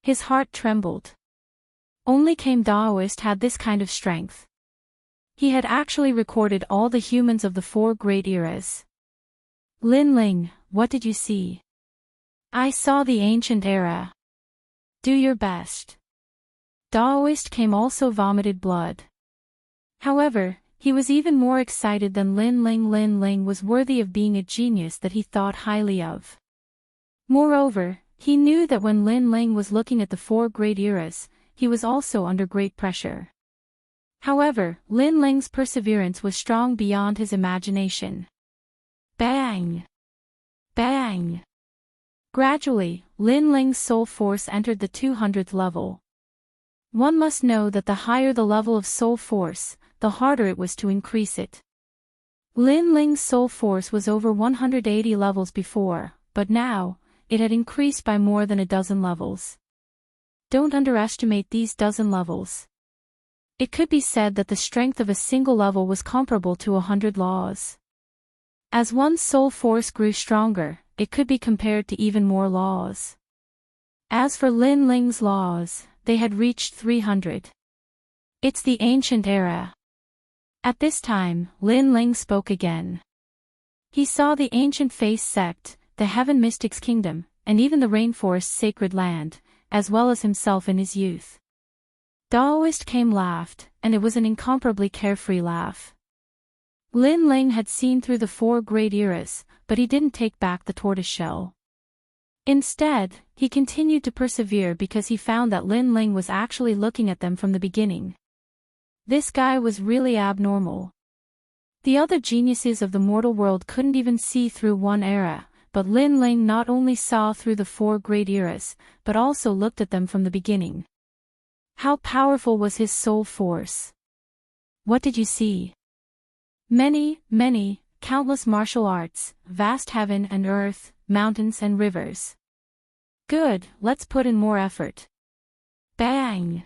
Speaker 1: His heart trembled. Only Kame Daoist had this kind of strength. He had actually recorded all the humans of the four great eras. Lin Ling, what did you see? I saw the ancient era. Do your best. Daoist Kame also vomited blood. However, he was even more excited than Lin Ling. Lin Ling was worthy of being a genius that he thought highly of. Moreover, he knew that when Lin Ling was looking at the four great eras, he was also under great pressure. However, Lin Ling's perseverance was strong beyond his imagination. Bang! Bang! Gradually, Lin Ling's soul force entered the 200th level. One must know that the higher the level of soul force, the harder it was to increase it. Lin Ling's soul force was over 180 levels before, but now, it had increased by more than a dozen levels. Don't underestimate these dozen levels. It could be said that the strength of a single level was comparable to 100 laws. As one's soul force grew stronger, it could be compared to even more laws. As for Lin Ling's laws, they had reached 300. It's the ancient era. At this time, Lin Ling spoke again. He saw the ancient Face sect, the Heaven Mystics Kingdom, and even the Rainforest's sacred land, as well as himself in his youth. Daoist Kame laughed, and it was an incomparably carefree laugh. Lin Ling had seen through the four great eras, but he didn't take back the tortoiseshell. Instead, he continued to persevere because he found that Lin Ling was actually looking at them from the beginning. This guy was really abnormal. The other geniuses of the mortal world couldn't even see through one era, but Lin Ling not only saw through the four great eras, but also looked at them from the beginning. How powerful was his soul force? What did you see? Many, countless martial arts, vast heaven and earth, mountains and rivers. Good, let's put in more effort. Bang!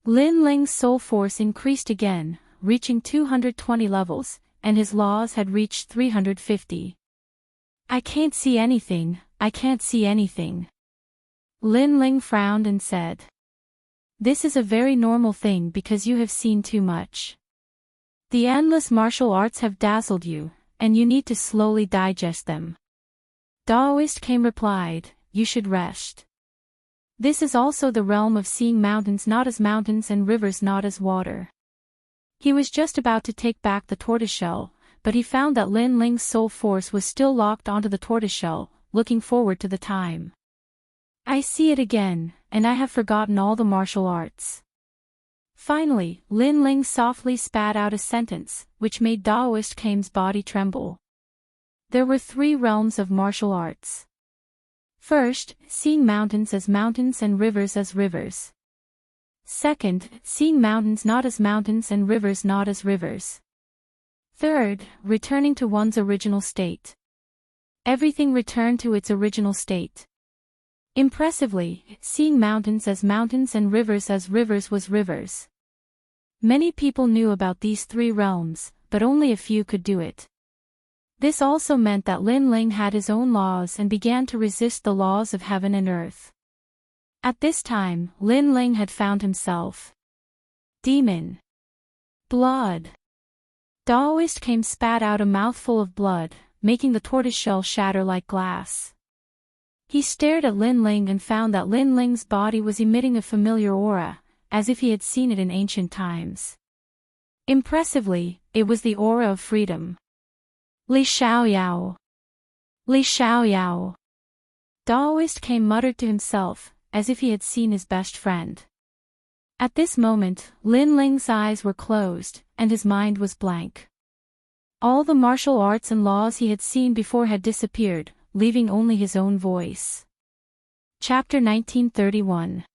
Speaker 1: Lin Ling's soul force increased again, reaching 220 levels, and his laws had reached 350. I can't see anything, I can't see anything. Lin Ling frowned and said. This is a very normal thing because you have seen too much. The endless martial arts have dazzled you, and you need to slowly digest them. Daoist Came replied, you should rest. This is also the realm of seeing mountains not as mountains and rivers not as water. He was just about to take back the tortoiseshell, but he found that Lin Ling's soul force was still locked onto the tortoiseshell, looking forward to the time. I see it again, and I have forgotten all the martial arts. Finally, Lin Ling softly spat out a sentence, which made Daoist Came's body tremble. There were 3 realms of martial arts. First, seeing mountains as mountains and rivers as rivers. Second, seeing mountains not as mountains and rivers not as rivers. Third, returning to one's original state. Everything returned to its original state. Impressively, seeing mountains as mountains and rivers as rivers was rivers. Many people knew about these 3 realms, but only a few could do it. This also meant that Lin Ling had his own laws and began to resist the laws of heaven and earth. At this time, Lin Ling had found himself. Demon. Blood. Daoist Came spat out a mouthful of blood, making the tortoiseshell shatter like glass. He stared at Lin Ling and found that Lin Ling's body was emitting a familiar aura, as if he had seen it in ancient times. Impressively, it was the aura of freedom. Li Xiaoyao. Li Xiaoyao. Daoist Came muttered to himself, as if he had seen his best friend. At this moment, Lin Ling's eyes were closed, and his mind was blank. All the martial arts and laws he had seen before had disappeared, leaving only his own voice. Chapter 1931.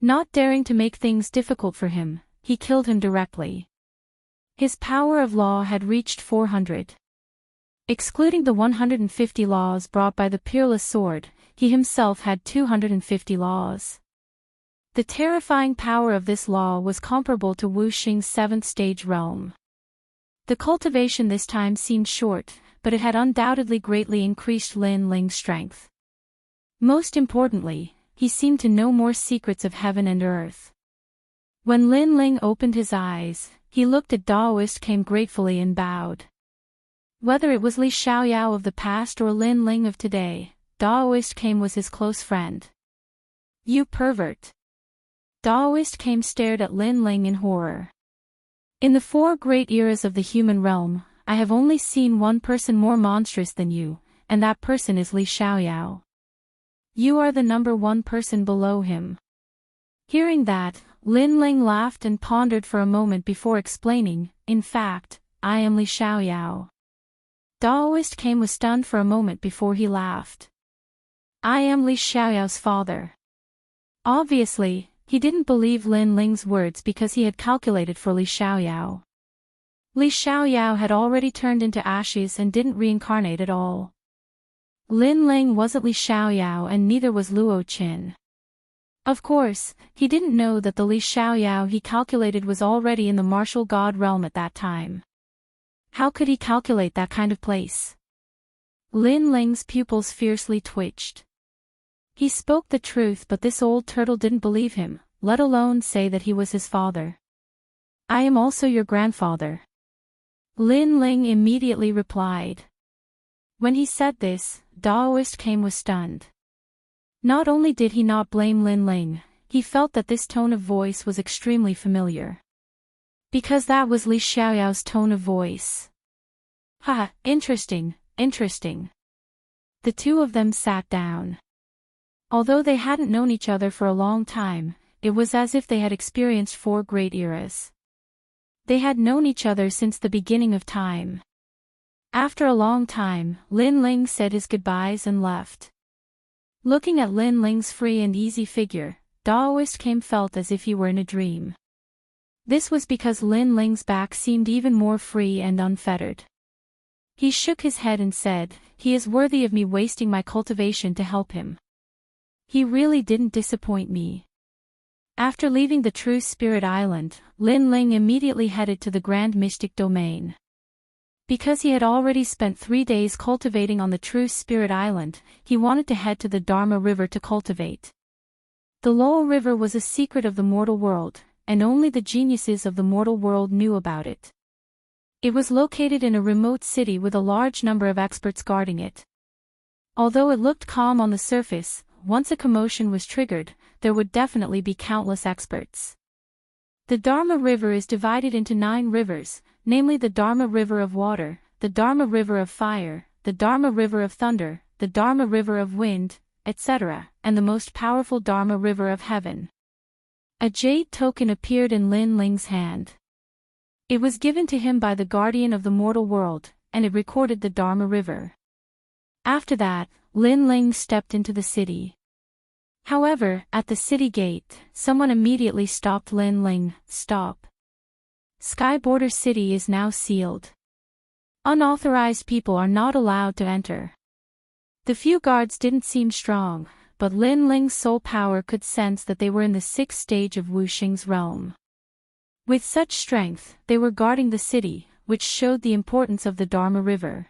Speaker 1: Not daring to make things difficult for him, he killed him directly. His power of law had reached 400. Excluding the 150 laws brought by the peerless sword, he himself had 250 laws. The terrifying power of this law was comparable to Wu Xing's 7th stage realm. The cultivation this time seemed short, but it had undoubtedly greatly increased Lin Ling's strength. Most importantly, he seemed to know more secrets of heaven and earth. When Lin Ling opened his eyes, he looked at Daoist Came gratefully and bowed. Whether it was Li Xiaoyao of the past or Lin Ling of today, Daoist Came was his close friend. You pervert. Daoist Came stared at Lin Ling in horror. In the 4 great eras of the human realm, I have only seen one person more monstrous than you, and that person is Li Xiaoyao. You are the number 1 person below him. Hearing that, Lin Ling laughed and pondered for a moment before explaining, in fact, I am Li Xiaoyao. Daoist Came was stunned for a moment before he laughed. I am Li Xiaoyao's father. Obviously, he didn't believe Lin Ling's words because he had calculated for Li Xiaoyao. Li Xiaoyao had already turned into ashes and didn't reincarnate at all. Lin Ling wasn't Li Xiaoyao and neither was Luo Qin. Of course, he didn't know that the Li Xiaoyao he calculated was already in the martial god realm at that time. How could he calculate that kind of place? Lin Ling's pupils fiercely twitched. He spoke the truth, but this old turtle didn't believe him, let alone say that he was his father. I am also your grandfather. Lin Ling immediately replied. When he said this, Daoist Came was stunned. Not only did he not blame Lin Ling, he felt that this tone of voice was extremely familiar. Because that was Li Xiaoyao's tone of voice. Ha, interesting, interesting. The 2 of them sat down. Although they hadn't known each other for a long time, it was as if they had experienced 4 great eras. They had known each other since the beginning of time. After a long time, Lin Ling said his goodbyes and left. Looking at Lin Ling's free and easy figure, Daoist Came felt as if he were in a dream. This was because Lin Ling's back seemed even more free and unfettered. He shook his head and said, he is worthy of me wasting my cultivation to help him. He really didn't disappoint me. After leaving the True Spirit Island, Lin Ling immediately headed to the Grand Mystic Domain. Because he had already spent 3 days cultivating on the True Spirit Island, he wanted to head to the Dharma River to cultivate. The Lowell River was a secret of the mortal world, and only the geniuses of the mortal world knew about it. It was located in a remote city with a large number of experts guarding it. Although it looked calm on the surface, once a commotion was triggered, there would definitely be countless experts. The Dharma River is divided into 9 rivers, namely the Dharma River of Water, the Dharma River of Fire, the Dharma River of Thunder, the Dharma River of Wind, etc., and the most powerful Dharma River of Heaven. A jade token appeared in Lin Ling's hand. It was given to him by the guardian of the mortal world, and it recorded the Dharma River. After that, Lin Ling stepped into the city. However, at the city gate, someone immediately stopped Lin Ling. Stop. Sky Border City is now sealed. Unauthorized people are not allowed to enter. The few guards didn't seem strong, but Lin Ling's soul power could sense that they were in the 6th stage of Wuxing's realm. With such strength, they were guarding the city, which showed the importance of the Dharma River.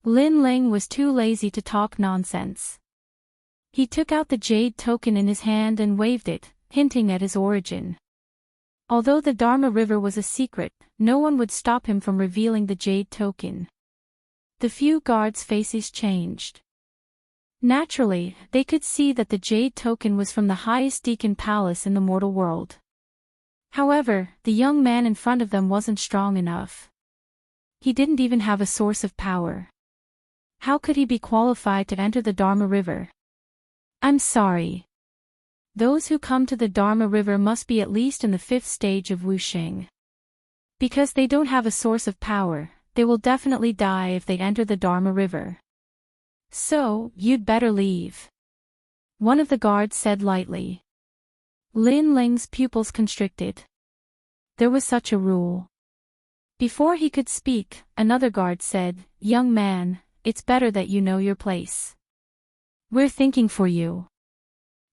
Speaker 1: Lin Ling was too lazy to talk nonsense. He took out the jade token in his hand and waved it, hinting at his origin. Although the Dharma River was a secret, no one would stop him from revealing the jade token. The few guards' faces changed. Naturally, they could see that the jade token was from the highest deacon palace in the mortal world. However, the young man in front of them wasn't strong enough. He didn't even have a source of power. How could he be qualified to enter the Dharma River? I'm sorry. Those who come to the Dharma River must be at least in the 5th stage of Wuxing. Because they don't have a source of power, they will definitely die if they enter the Dharma River. So, you'd better leave. One of the guards said lightly. Lin Ling's pupils constricted. There was such a rule. Before he could speak, another guard said, "Young man, it's better that you know your place. We're thinking for you."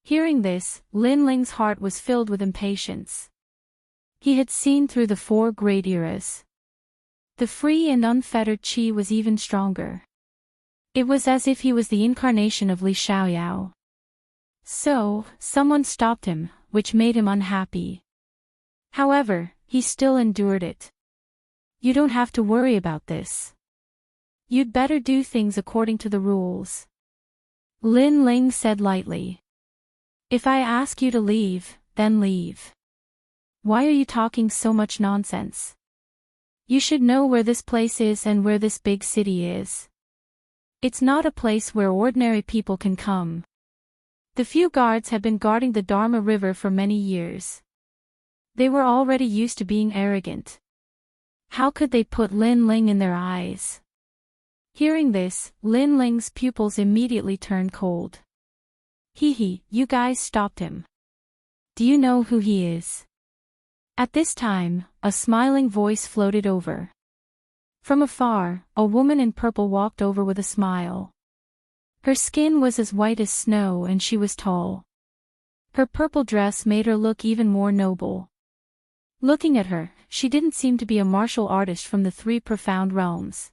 Speaker 1: Hearing this, Lin Ling's heart was filled with impatience. He had seen through the 4 great eras. The free and unfettered qi was even stronger. It was as if he was the incarnation of Li Xiaoyao. So, someone stopped him, which made him unhappy. However, he still endured it. You don't have to worry about this. You'd better do things according to the rules. Lin Ling said lightly. If I ask you to leave, then leave. Why are you talking so much nonsense? You should know where this place is and where this big city is. It's not a place where ordinary people can come. The few guards had been guarding the Dharma River for many years. They were already used to being arrogant. How could they put Lin Ling in their eyes? Hearing this, Lin Ling's pupils immediately turned cold. Hee, you guys stopped him. Do you know who he is? At this time, a smiling voice floated over. From afar, a woman in purple walked over with a smile. Her skin was as white as snow and she was tall. Her purple dress made her look even more noble. Looking at her, she didn't seem to be a martial artist from the 3 profound realms.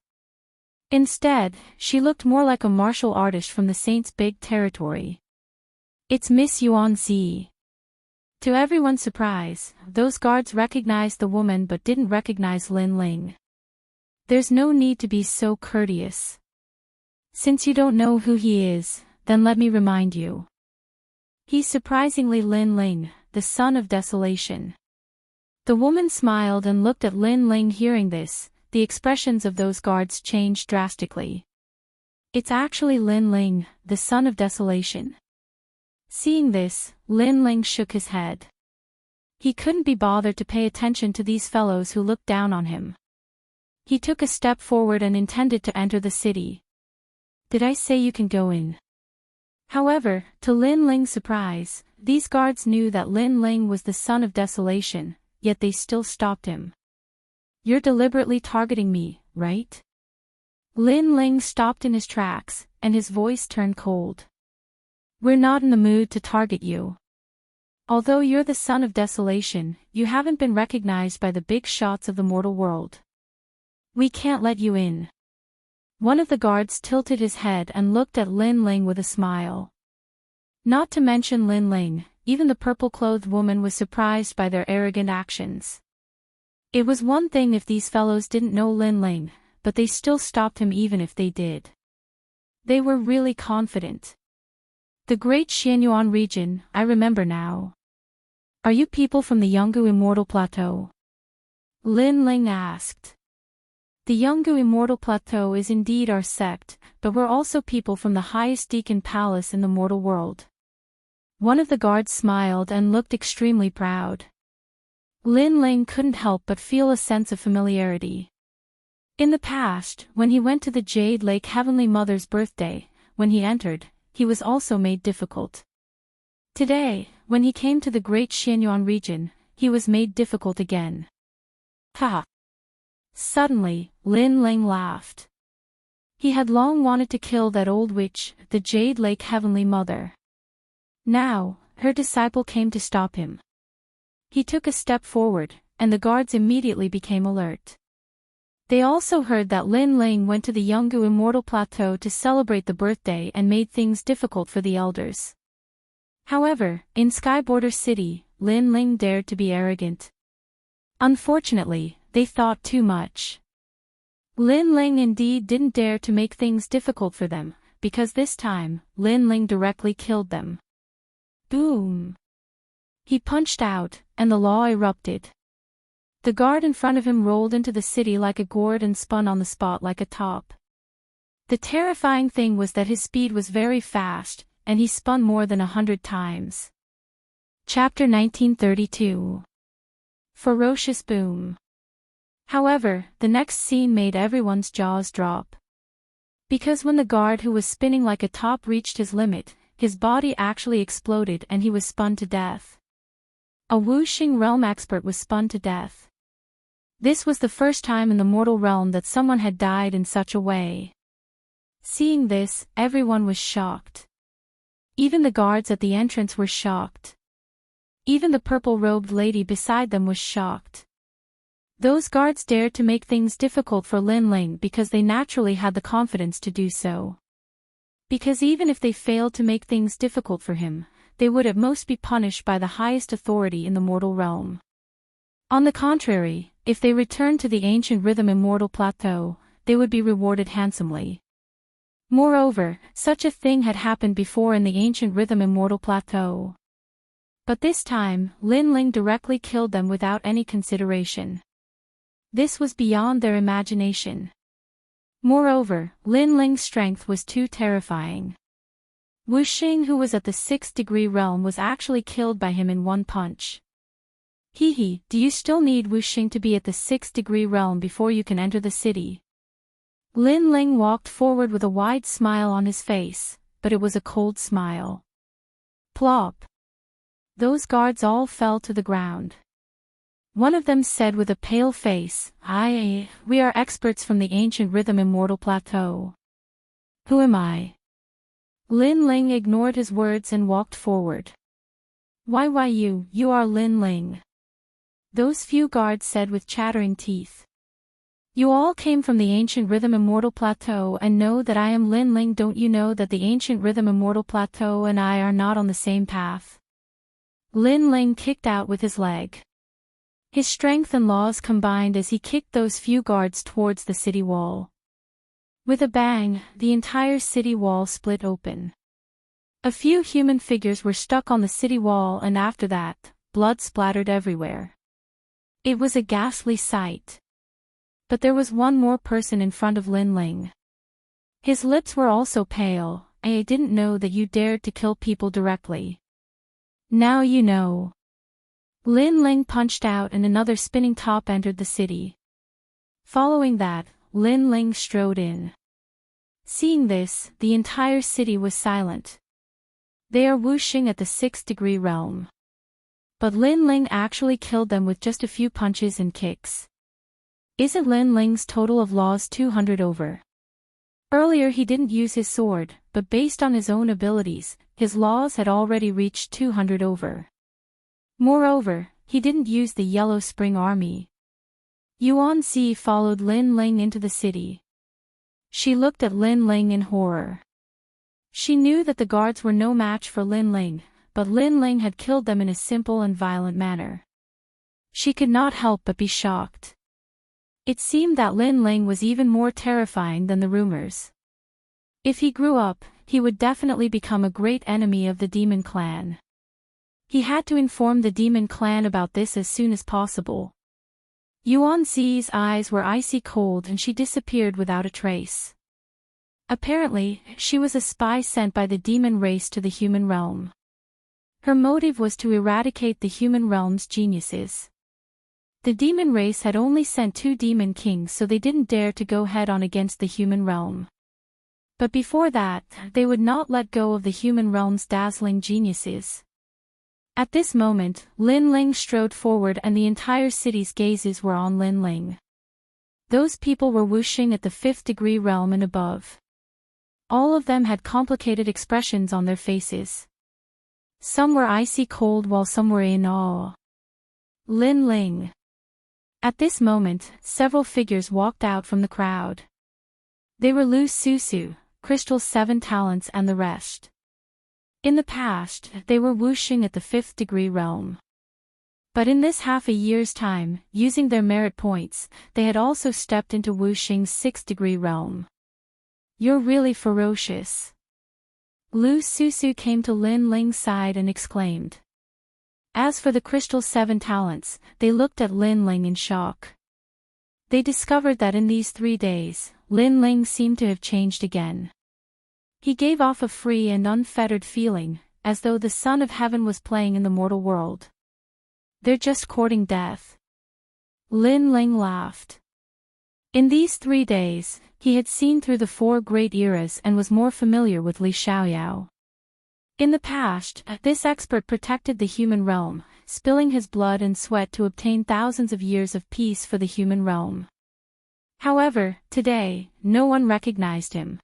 Speaker 1: Instead, she looked more like a martial artist from the Saints' big territory. It's Miss Yuan Zi. To everyone's surprise, those guards recognized the woman but didn't recognize Lin Ling. There's no need to be so courteous. Since you don't know who he is, then let me remind you. He's surprisingly Lin Ling, the son of desolation. The woman smiled and looked at Lin Ling. Hearing this, the expressions of those guards changed drastically. It's actually Lin Ling, the son of desolation. Seeing this, Lin Ling shook his head. He couldn't be bothered to pay attention to these fellows who looked down on him. He took a step forward and intended to enter the city. Did I say you can go in? However, to Lin Ling's surprise, these guards knew that Lin Ling was the son of desolation, yet they still stopped him. You're deliberately targeting me, right? Lin Ling stopped in his tracks, and his voice turned cold. We're not in the mood to target you. Although you're the son of desolation, you haven't been recognized by the big shots of the mortal world. We can't let you in. One of the guards tilted his head and looked at Lin Ling with a smile. Not to mention Lin Ling, even the purple-clothed woman was surprised by their arrogant actions. It was one thing if these fellows didn't know Lin Ling, but they still stopped him even if they did. They were really confident. The Great Xianyuan region, I remember now. Are you people from the Yungu Immortal Plateau? Lin Ling asked. The Yungu Immortal Plateau is indeed our sect, but we're also people from the highest Deacon Palace in the mortal world. One of the guards smiled and looked extremely proud. Lin Ling couldn't help but feel a sense of familiarity. In the past, when he went to the Jade Lake Heavenly Mother's birthday, when he entered, he was also made difficult. Today, when he came to the Great Xianyuan region, he was made difficult again. Ha! Suddenly, Lin Ling laughed. He had long wanted to kill that old witch, the Jade Lake Heavenly Mother. Now, her disciple came to stop him. He took a step forward, and the guards immediately became alert. They also heard that Lin Ling went to the Yungu Immortal Plateau to celebrate the birthday and made things difficult for the elders. However, in Skyborder City, Lin Ling dared to be arrogant. Unfortunately, they thought too much. Lin Ling indeed didn't dare to make things difficult for them, because this time, Lin Ling directly killed them. Boom! He punched out, and the law erupted. The guard in front of him rolled into the city like a gourd and spun on the spot like a top. The terrifying thing was that his speed was very fast, and he spun more than 100 times. Chapter 1932. Ferocious Boom. However, the next scene made everyone's jaws drop. Because when the guard who was spinning like a top reached his limit, his body actually exploded and he was spun to death. A Wuxing realm expert was spun to death. This was the first time in the mortal realm that someone had died in such a way. Seeing this, everyone was shocked. Even the guards at the entrance were shocked. Even the purple-robed lady beside them was shocked. Those guards dared to make things difficult for Lin Ling because they naturally had the confidence to do so. Because even if they failed to make things difficult for him, they would at most be punished by the highest authority in the mortal realm. On the contrary, if they returned to the ancient Rhythm Immortal Plateau, they would be rewarded handsomely. Moreover, such a thing had happened before in the ancient Rhythm Immortal Plateau. But this time, Lin Ling directly killed them without any consideration. This was beyond their imagination. Moreover, Lin Ling's strength was too terrifying. Wuxing, who was at the 6th degree realm, was actually killed by him in one punch. Hehe, do you still need Wuxing to be at the 6th degree realm before you can enter the city? Lin Ling walked forward with a wide smile on his face, but it was a cold smile. Plop! Those guards all fell to the ground. One of them said with a pale face, we are experts from the ancient Rhythm Immortal Plateau. Who am I? Lin Ling ignored his words and walked forward. Why you are Lin Ling. Those few guards said with chattering teeth. You all came from the ancient Rhythm Immortal Plateau and know that I am Lin Ling. Don't you know that the ancient Rhythm Immortal Plateau and I are not on the same path? Lin Ling kicked out with his leg. His strength and laws combined as he kicked those few guards towards the city wall. With a bang, the entire city wall split open. A few human figures were stuck on the city wall, and after that, blood splattered everywhere. It was a ghastly sight. But there was one more person in front of Lin Ling. His lips were also pale. I didn't know that you dared to kill people directly. Now you know. Lin Ling punched out and another spinning top entered the city. Following that, Lin Ling strode in. Seeing this, the entire city was silent. They are Wuxing at the 6th degree realm. But Lin Ling actually killed them with just a few punches and kicks. Isn't Lin Ling's total of laws 200 over? Earlier he didn't use his sword, but based on his own abilities, his laws had already reached 200 over. Moreover, he didn't use the Yellow Spring Army. Yuan Zi followed Lin Ling into the city. She looked at Lin Ling in horror. She knew that the guards were no match for Lin Ling, but Lin Ling had killed them in a simple and violent manner. She could not help but be shocked. It seemed that Lin Ling was even more terrifying than the rumors. If he grew up, he would definitely become a great enemy of the demon clan. He had to inform the demon clan about this as soon as possible. Yuan Zi's eyes were icy cold and she disappeared without a trace. Apparently, she was a spy sent by the demon race to the human realm. Her motive was to eradicate the human realm's geniuses. The demon race had only sent 2 demon kings, so they didn't dare to go head-on against the human realm. But before that, they would not let go of the human realm's dazzling geniuses. At this moment, Lin Ling strode forward and the entire city's gazes were on Lin Ling. Those people were whooshing at the 5th degree realm and above. All of them had complicated expressions on their faces. Some were icy cold while some were in awe. Lin Ling. At this moment, several figures walked out from the crowd. They were Lu Susu, Crystal's 7 talents and the rest. In the past, they were whooshing at the 5th degree realm. But in this half a year's time, using their merit points, they had also stepped into whooshing's 6th degree realm. You're really ferocious. Lu Susu came to Lin Ling's side and exclaimed. As for the Crystal's 7 talents, they looked at Lin Ling in shock. They discovered that in these 3 days, Lin Ling seemed to have changed again. He gave off a free and unfettered feeling, as though the Son of Heaven was playing in the mortal world. They're just courting death. Lin Ling laughed. In these 3 days, he had seen through the 4 great eras and was more familiar with Li Xiaoyao. In the past, this expert protected the human realm, spilling his blood and sweat to obtain thousands of years of peace for the human realm. However, today, no one recognized him.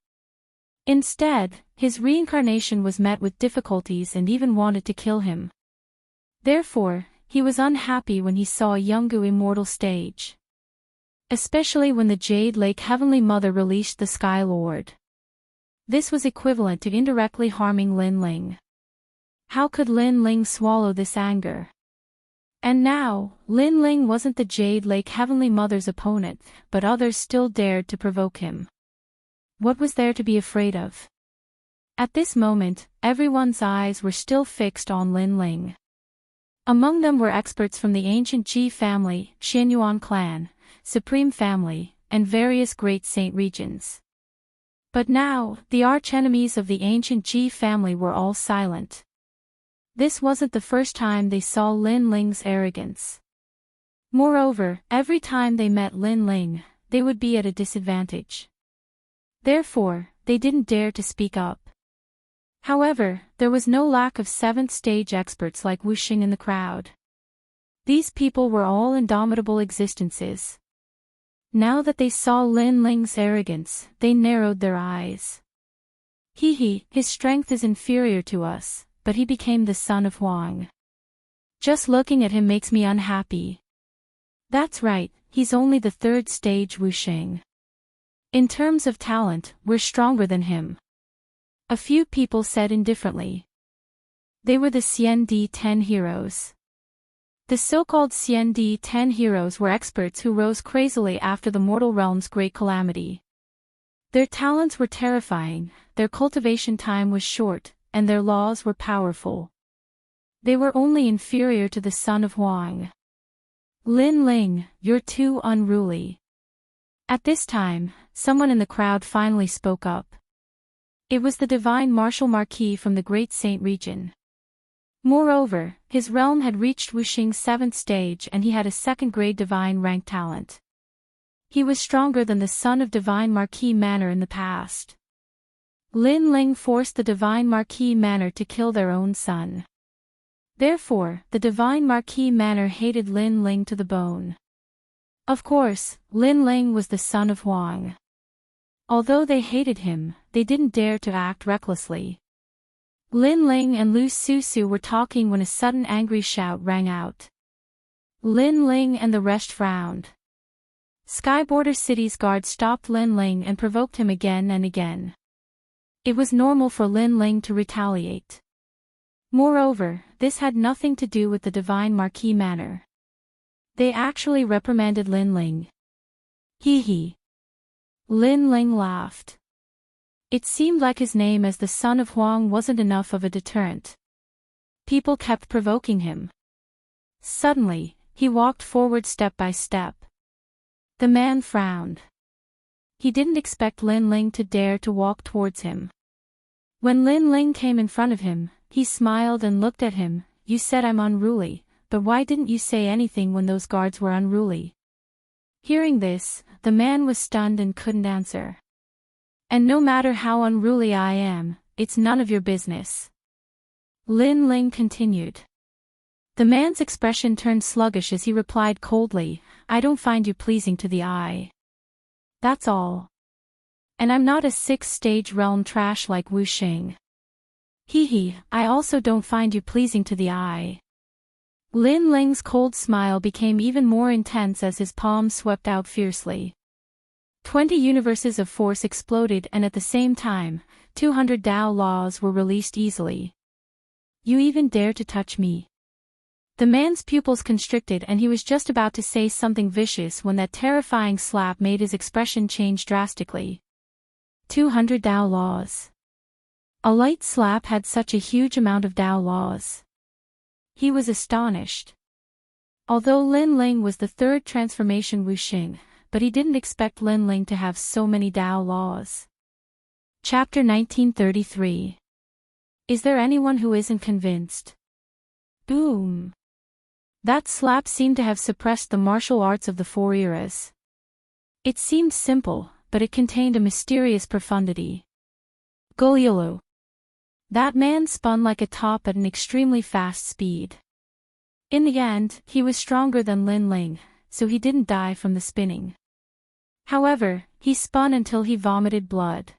Speaker 1: Instead, his reincarnation was met with difficulties and even wanted to kill him. Therefore, he was unhappy when he saw Yungu Immortal stage. Especially when the Jade Lake Heavenly Mother released the Sky Lord. This was equivalent to indirectly harming Lin Ling. How could Lin Ling swallow this anger? And now, Lin Ling wasn't the Jade Lake Heavenly Mother's opponent, but others still dared to provoke him. What was there to be afraid of? At this moment, everyone's eyes were still fixed on Lin Ling. Among them were experts from the ancient Ji family, Xianyuan clan, Supreme family, and various great saint regions. But now, the arch-enemies of the ancient Ji family were all silent. This wasn't the first time they saw Lin Ling's arrogance. Moreover, every time they met Lin Ling, they would be at a disadvantage. Therefore, they didn't dare to speak up. However, there was no lack of 7th stage experts like Wu Xing in the crowd. These people were all indomitable existences. Now that they saw Lin Ling's arrogance, they narrowed their eyes. His strength is inferior to us, but he became the son of Huang. Just looking at him makes me unhappy. That's right, he's only the 3rd stage Wu Xing. In terms of talent, we're stronger than him. A few people said indifferently. They were the CND-10 heroes. The so-called CND-10 heroes were experts who rose crazily after the mortal realm's great calamity. Their talents were terrifying, their cultivation time was short, and their laws were powerful. They were only inferior to the son of Huang. Lin Ling, you're too unruly. At this time, someone in the crowd finally spoke up. It was the divine martial marquis from the Great Saint region. Moreover, his realm had reached Wuxing's 7th stage and he had a 2nd-grade divine rank talent. He was stronger than the son of divine marquis Manor in the past. Lin Ling forced the divine marquis Manor to kill their own son. Therefore, the divine marquis Manor hated Lin Ling to the bone. Of course, Lin Ling was the son of Huang. Although they hated him, they didn't dare to act recklessly. Lin Ling and Lu Susu were talking when a sudden angry shout rang out. Lin Ling and the rest frowned. Skyborder City's guard stopped Lin Ling and provoked him again and again. It was normal for Lin Ling to retaliate. Moreover, this had nothing to do with the divine Marquis manner. They actually reprimanded Lin Ling. Hee hee. Lin Ling laughed. It seemed like his name as the son of Huang wasn't enough of a deterrent. People kept provoking him. Suddenly, he walked forward step by step. The man frowned. He didn't expect Lin Ling to dare to walk towards him. When Lin Ling came in front of him, he smiled and looked at him. You said I'm unruly, but why didn't you say anything when those guards were unruly? Hearing this, the man was stunned and couldn't answer. And no matter how unruly I am, it's none of your business. Lin Ling continued. The man's expression turned sluggish as he replied coldly, I don't find you pleasing to the eye. That's all. And I'm not a sixth-stage realm trash like Wu Xing. Hee hee, I also don't find you pleasing to the eye. Lin Ling's cold smile became even more intense as his palm swept out fiercely. 20 universes of force exploded and at the same time, 200 Tao laws were released easily. You even dare to touch me. The man's pupils constricted and he was just about to say something vicious when that terrifying slap made his expression change drastically. 200 Tao laws. A light slap had such a huge amount of Tao laws. He was astonished. Although Lin Ling was the third transformation Wu Xing, but he didn't expect Lin Ling to have so many Tao laws. Chapter 1933. Is there anyone who isn't convinced? Boom. That slap seemed to have suppressed the martial arts of the four eras. It seemed simple, but it contained a mysterious profundity. Golyolo. That man spun like a top at an extremely fast speed. In the end, he was stronger than Lin Ling, so he didn't die from the spinning. However, he spun until he vomited blood.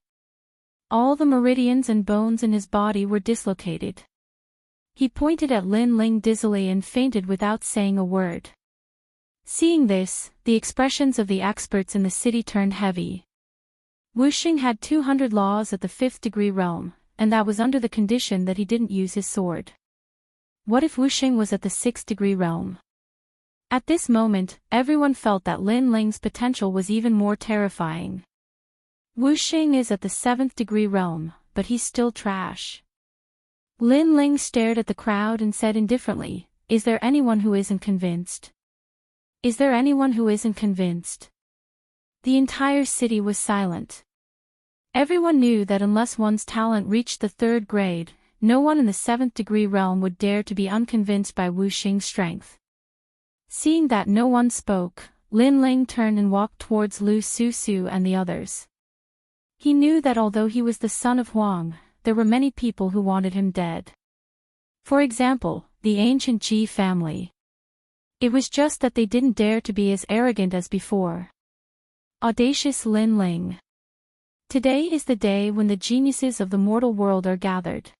Speaker 1: All the meridians and bones in his body were dislocated. He pointed at Lin Ling dizzily and fainted without saying a word. Seeing this, the expressions of the experts in the city turned heavy. Wu Xing had 200 laws at the 5th degree realm, and that was under the condition that he didn't use his sword. What if Wu Xing was at the 6th degree realm? At this moment, everyone felt that Lin Ling's potential was even more terrifying. Wu Xing is at the 7th degree realm, but he's still trash. Lin Ling stared at the crowd and said indifferently, Is there anyone who isn't convinced? Is there anyone who isn't convinced? The entire city was silent. Everyone knew that unless one's talent reached the 3rd grade, no one in the 7th degree realm would dare to be unconvinced by Wu Xing's strength. Seeing that no one spoke, Lin Ling turned and walked towards Lu Su and the others. He knew that although he was the son of Huang, there were many people who wanted him dead. For example, the ancient Ji family. It was just that they didn't dare to be as arrogant as before. Audacious Lin Ling. Today is the day when the geniuses of the mortal world are gathered.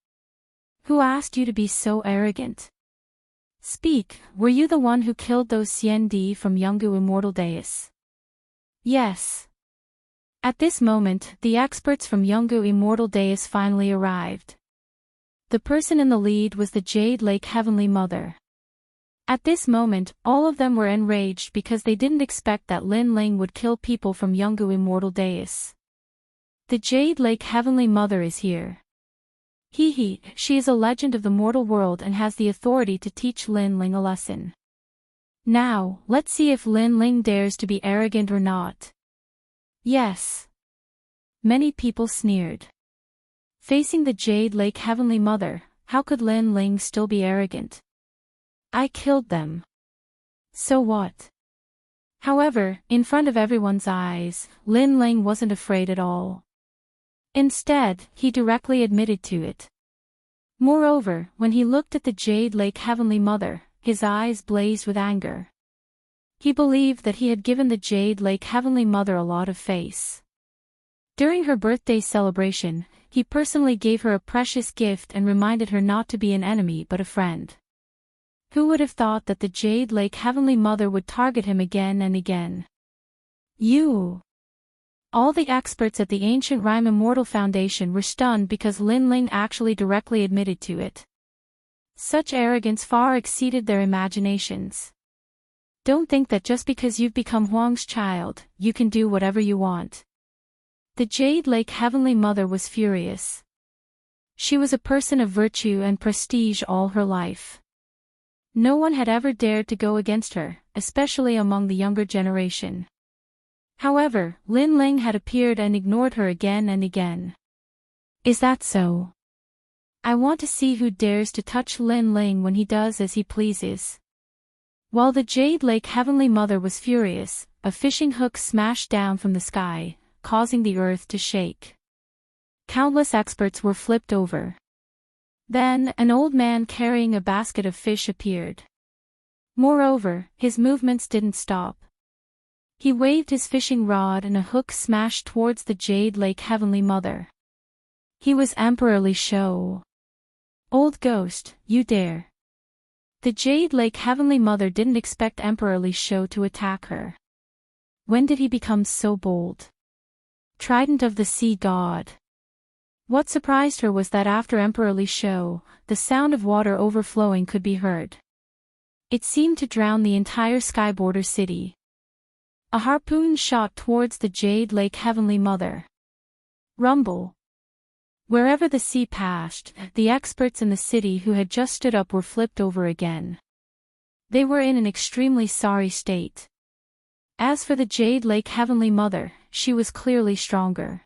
Speaker 1: Who asked you to be so arrogant? Speak, were you the one who killed those CND from Yungu Immortal Deus? Yes. At this moment, the experts from Yungu Immortal Deus finally arrived. The person in the lead was the Jade Lake Heavenly Mother. At this moment, all of them were enraged because they didn't expect that Lin Ling would kill people from Yungu Immortal Deus. The Jade Lake Heavenly Mother is here. Hee hee, she is a legend of the mortal world and has the authority to teach Lin Ling a lesson. Now, let's see if Lin Ling dares to be arrogant or not. Yes. Many people sneered. Facing the Jade Lake Heavenly Mother, how could Lin Ling still be arrogant? I killed them. So what? However, in front of everyone's eyes, Lin Ling wasn't afraid at all. Instead, he directly admitted to it. Moreover, when he looked at the Jade Lake Heavenly Mother, his eyes blazed with anger. He believed that he had given the Jade Lake Heavenly Mother a lot of face. During her birthday celebration, he personally gave her a precious gift and reminded her not to be an enemy but a friend. Who would have thought that the Jade Lake Heavenly Mother would target him again and again? You! All the experts at the ancient Rime Immortal Foundation were stunned because Lin Ling actually directly admitted to it. Such arrogance far exceeded their imaginations. Don't think that just because you've become Huang's child, you can do whatever you want. The Jade Lake Heavenly Mother was furious. She was a person of virtue and prestige all her life. No one had ever dared to go against her, especially among the younger generation. However, Lin Ling had appeared and ignored her again and again. Is that so? I want to see who dares to touch Lin Ling when he does as he pleases. While the Jade Lake Heavenly Mother was furious, a fishing hook smashed down from the sky, causing the earth to shake. Countless experts were flipped over. Then, an old man carrying a basket of fish appeared. Moreover, his movements didn't stop. He waved his fishing rod and a hook smashed towards the Jade Lake Heavenly Mother. He was Emperor Li Shou. Old ghost, you dare. The Jade Lake Heavenly Mother didn't expect Emperor Li Shou to attack her. When did he become so bold? Trident of the Sea God. What surprised her was that after Emperor Li Shou, the sound of water overflowing could be heard. It seemed to drown the entire sky border city. A harpoon shot towards the Jade Lake Heavenly Mother. Rumble. Wherever the sea passed, the experts in the city who had just stood up were flipped over again. They were in an extremely sorry state. As for the Jade Lake Heavenly Mother, she was clearly stronger.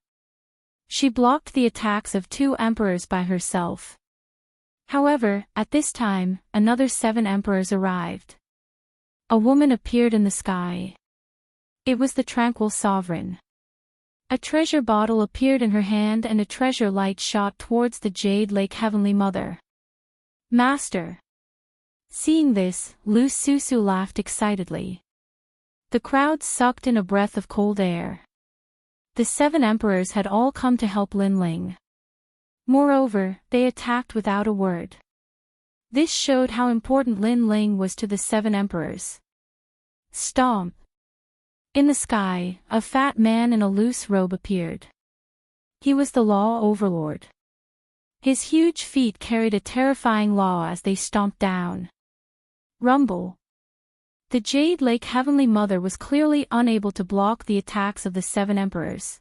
Speaker 1: She blocked the attacks of 2 emperors by herself. However, at this time, another 7 emperors arrived. A woman appeared in the sky. It was the Tranquil Sovereign. A treasure bottle appeared in her hand and a treasure light shot towards the Jade Lake Heavenly Mother. Master. Seeing this, Lu Susu laughed excitedly. The crowd sucked in a breath of cold air. The 7 emperors had all come to help Lin Ling. Moreover, they attacked without a word. This showed how important Lin Ling was to the 7 emperors. Stomp. In the sky, a fat man in a loose robe appeared. He was the Law Overlord. His huge feet carried a terrifying law as they stomped down. Rumble. The Jade Lake Heavenly Mother was clearly unable to block the attacks of the 7 emperors.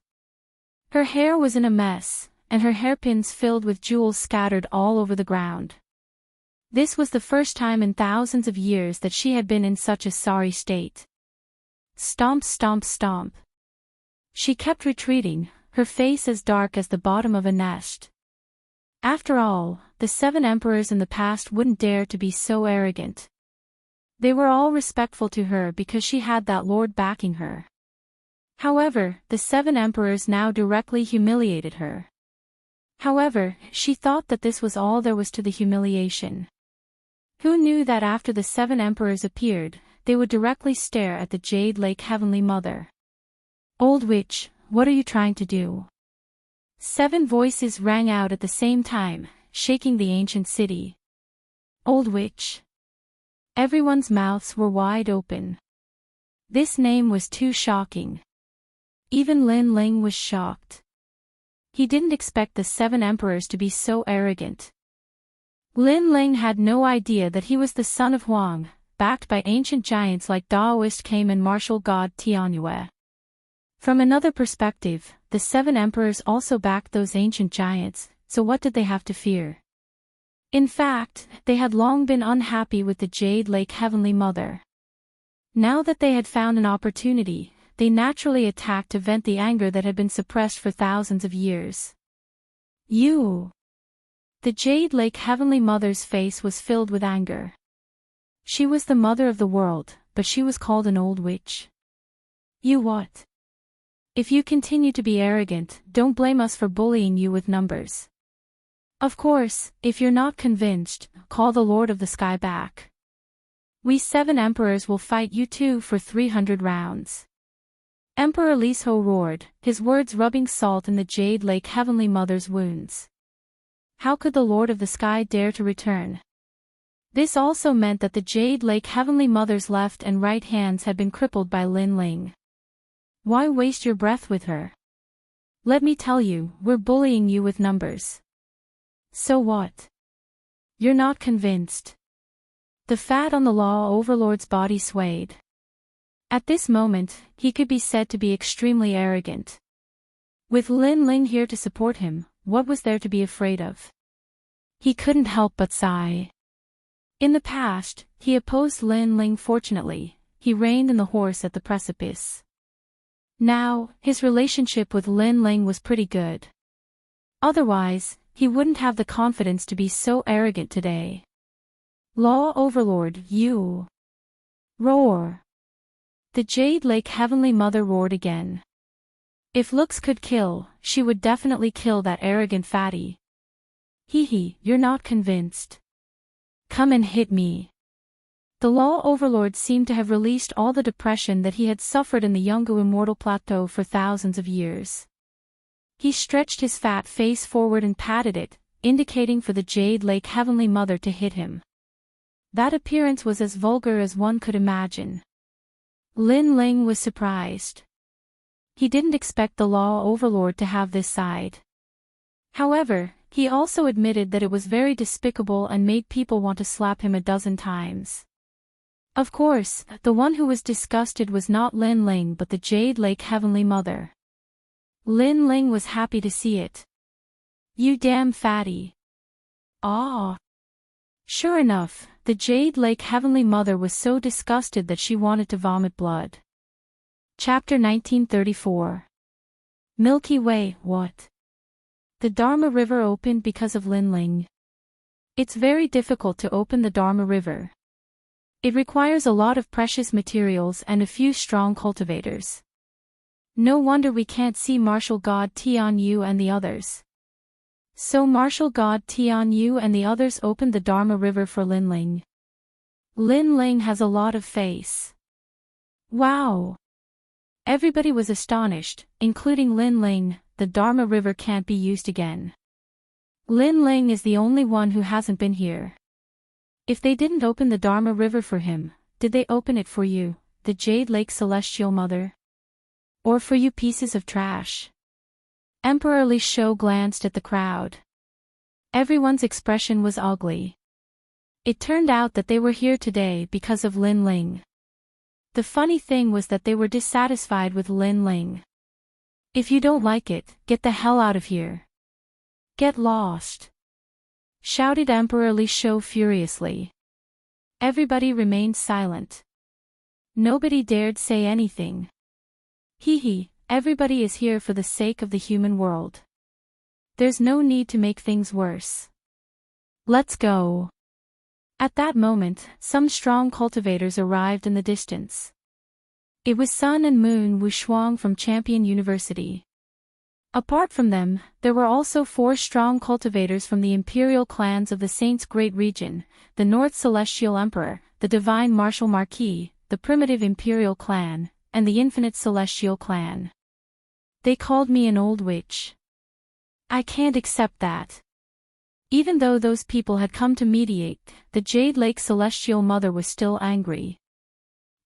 Speaker 1: Her hair was in a mess, and her hairpins filled with jewels scattered all over the ground. This was the first time in thousands of years that she had been in such a sorry state. Stomp, stomp, stomp. She kept retreating, her face as dark as the bottom of a nest. After all, the 7 emperors in the past wouldn't dare to be so arrogant. They were all respectful to her because she had that lord backing her. However, the 7 emperors now directly humiliated her. However, she thought that this was all there was to the humiliation. Who knew that after the 7 emperors appeared, they would directly stare at the Jade Lake Heavenly Mother. Old witch, what are you trying to do? 7 voices rang out at the same time, shaking the ancient city. Old witch. Everyone's mouths were wide open. This name was too shocking. Even Lin Ling was shocked. He didn't expect the 7 emperors to be so arrogant. Lin Ling had no idea that he was the son of Huang, backed by ancient giants like Daoist Kame and martial god Tianyue. From another perspective, the 7 emperors also backed those ancient giants, so what did they have to fear? In fact, they had long been unhappy with the Jade Lake Heavenly Mother. Now that they had found an opportunity, they naturally attacked to vent the anger that had been suppressed for thousands of years. You! The Jade Lake Heavenly Mother's face was filled with anger. She was the mother of the world, but she was called an old witch. You what? If you continue to be arrogant, don't blame us for bullying you with numbers. Of course, if you're not convinced, call the Lord of the Sky back. We 7 emperors will fight you too for 300 rounds. Emperor Li Shou roared, his words rubbing salt in the Jade Lake Heavenly Mother's wounds. How could the Lord of the Sky dare to return? This also meant that the Jade Lake Heavenly Mother's left and right hands had been crippled by Lin Ling. Why waste your breath with her? Let me tell you, we're bullying you with numbers. So what? You're not convinced. The fat on the law overlord's body swayed. At this moment, he could be said to be extremely arrogant. With Lin Ling here to support him, what was there to be afraid of? He couldn't help but sigh. In the past, he opposed Lin Ling. Fortunately, he reined in the horse at the precipice. Now, his relationship with Lin Ling was pretty good. Otherwise, he wouldn't have the confidence to be so arrogant today. Law Overlord, you! Roar! The Jade Lake Heavenly Mother roared again. If looks could kill, she would definitely kill that arrogant fatty. Hee, you're not convinced. Come and hit me. The Law Overlord seemed to have released all the depression that he had suffered in the Yungu Immortal Plateau for thousands of years. He stretched his fat face forward and patted it, indicating for the Jade Lake Heavenly Mother to hit him. That appearance was as vulgar as one could imagine. Lin Ling was surprised. He didn't expect the Law Overlord to have this side. However, he also admitted that it was very despicable and made people want to slap him a dozen times. Of course, the one who was disgusted was not Lin Ling but the Jade Lake Heavenly Mother. Lin Ling was happy to see it. You damn fatty. Ah. Sure enough, the Jade Lake Heavenly Mother was so disgusted that she wanted to vomit blood. Chapter 1934. Milky Way, what? The Dharma River opened because of Lin Ling. It's very difficult to open the Dharma River. It requires a lot of precious materials and a few strong cultivators. No wonder we can't see Martial God Tian Yu and the others. So Martial God Tian Yu and the others opened the Dharma River for Lin Ling. Lin Ling has a lot of face. Wow! Everybody was astonished, including Lin Ling. The Dharma River can't be used again. Lin Ling is the only one who hasn't been here. If they didn't open the Dharma River for him, did they open it for you, the Jade Lake Celestial Mother? Or for you pieces of trash? Emperor Li Shou glanced at the crowd. Everyone's expression was ugly. It turned out that they were here today because of Lin Ling. The funny thing was that they were dissatisfied with Lin Ling. If you don't like it, get the hell out of here. Get lost! Shouted Emperor Li Shou furiously. Everybody remained silent. Nobody dared say anything. Hee, everybody is here for the sake of the human world. There's no need to make things worse. Let's go. At that moment, some strong cultivators arrived in the distance. It was Sun and Moon Wushuang from Champion University. Apart from them, there were also 4 strong cultivators from the imperial clans of the Saints' Great Region, the North Celestial Emperor, the Divine Martial Marquis, the Primitive Imperial Clan, and the Infinite Celestial Clan. They called me an old witch. I can't accept that. Even though those people had come to mediate, the Jade Lake Celestial Mother was still angry.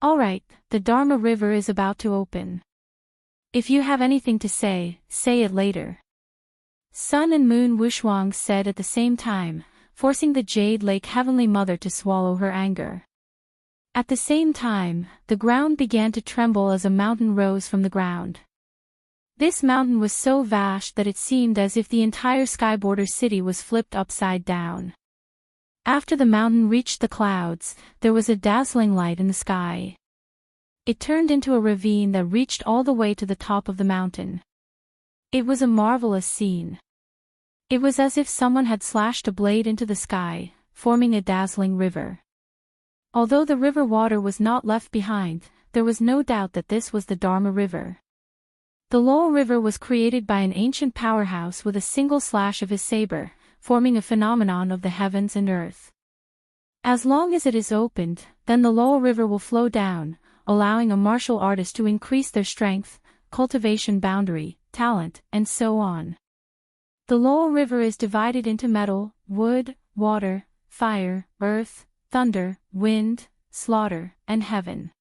Speaker 1: Alright, the Dharma River is about to open. If you have anything to say it later. Sun and Moon Wushuang said at the same time, forcing the Jade Lake Heavenly Mother to swallow her anger. At the same time, the ground began to tremble as a mountain rose from the ground. This mountain was so vast that it seemed as if the entire Skyborder city was flipped upside down. After the mountain reached the clouds, there was a dazzling light in the sky. It turned into a ravine that reached all the way to the top of the mountain. It was a marvelous scene. It was as if someone had slashed a blade into the sky, forming a dazzling river. Although the river water was not left behind, there was no doubt that this was the Dharma River. The Lowell River was created by an ancient powerhouse with a single slash of his saber, forming a phenomenon of the heavens and earth. As long as it is opened, then the Lowell River will flow down, allowing a martial artist to increase their strength, cultivation boundary, talent, and so on. The Lowell River is divided into metal, wood, water, fire, earth, thunder, wind, slaughter, and heaven.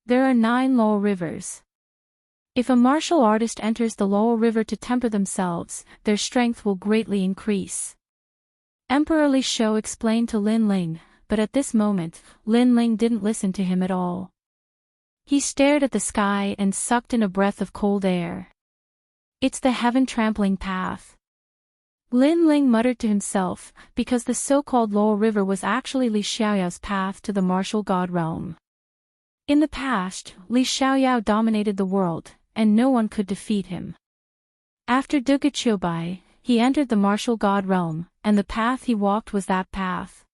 Speaker 1: There are 9 Lowell Rivers. If a martial artist enters the lower river to temper themselves, their strength will greatly increase. Emperor Li Shou explained to Lin Ling, but at this moment, Lin Ling didn't listen to him at all. He stared at the sky and sucked in a breath of cold air. It's the heaven-trampling path. Lin Ling muttered to himself, because the so-called lower river was actually Li Xiaoyao's path to the martial god realm. In the past, Li Xiaoyao dominated the world, and no one could defeat him. After Duguqiubai, he entered the martial god realm, and the path he walked was that path.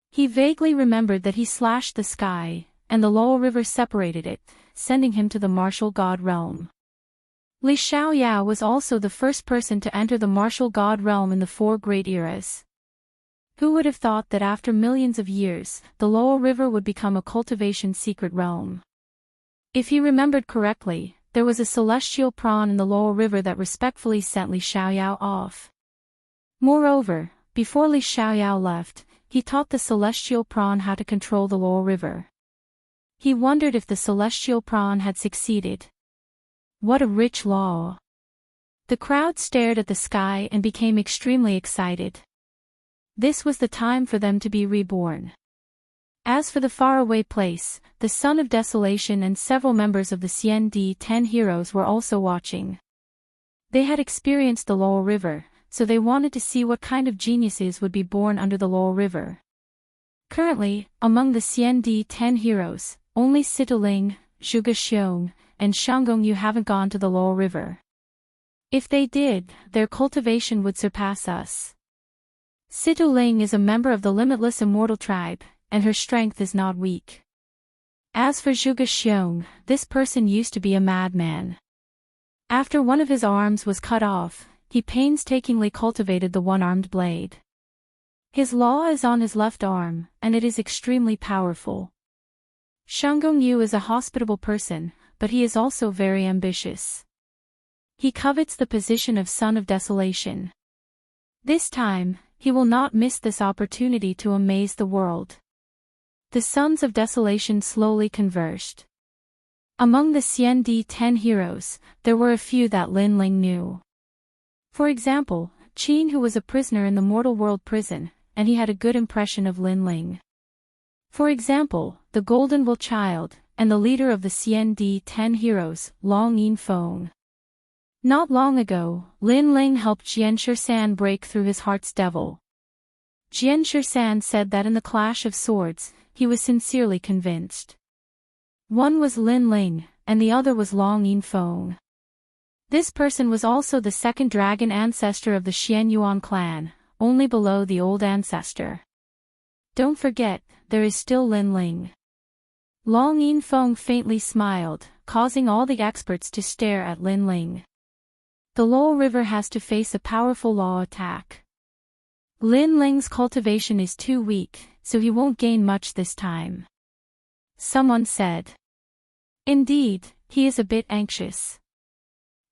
Speaker 1: He vaguely remembered that he slashed the sky, and the lower river separated it, sending him to the martial god realm. Li Xiaoyao was also the first person to enter the martial god realm in the four great eras. Who would have thought that after millions of years, the lower river would become a cultivation secret realm? If he remembered correctly, there was a celestial prawn in the lower river that respectfully sent Li Xiaoyao off. Moreover, before Li Xiaoyao left, he taught the celestial prawn how to control the lower river. He wondered if the celestial prawn had succeeded. What a rich law! The crowd stared at the sky and became extremely excited. This was the time for them to be reborn. As for the faraway place, the Son of Desolation and several members of the CND-10 heroes were also watching. They had experienced the lower river, so they wanted to see what kind of geniuses would be born under the lower river. Currently, among the CND-10 heroes, only Situling, Zhuge Xiong, and Shanggong Yu haven't gone to the lower river. If they did, their cultivation would surpass us. Situling is a member of the limitless Immortal tribe, and her strength is not weak. As for Zhuge Xiong, this person used to be a madman. After one of his arms was cut off, he painstakingly cultivated the one-armed blade. His law is on his left arm, and it is extremely powerful. Shanggong Yu is a hospitable person, but he is also very ambitious. He covets the position of Son of Desolation. This time, he will not miss this opportunity to amaze the world. The Sons of Desolation slowly converged. Among the CND-10 heroes, there were a few that Lin Ling knew. For example, Qin, who was a prisoner in the mortal world prison, and he had a good impression of Lin Ling. For example, the Golden Will Child, and the leader of the CND-10 heroes, Long Yin Feng. Not long ago, Lin Ling helped Jian Shisan break through his heart's devil. Jian Shisan said that in the clash of swords, he was sincerely convinced. One was Lin Ling, and the other was Long Yin Feng. This person was also the second dragon ancestor of the Xian Yuan clan, only below the old ancestor. Don't forget, there is still Lin Ling. Long Yin Feng faintly smiled, causing all the experts to stare at Lin Ling. The lower river has to face a powerful law attack. Lin Ling's cultivation is too weak, so he won't gain much this time. Someone said. Indeed, he is a bit anxious.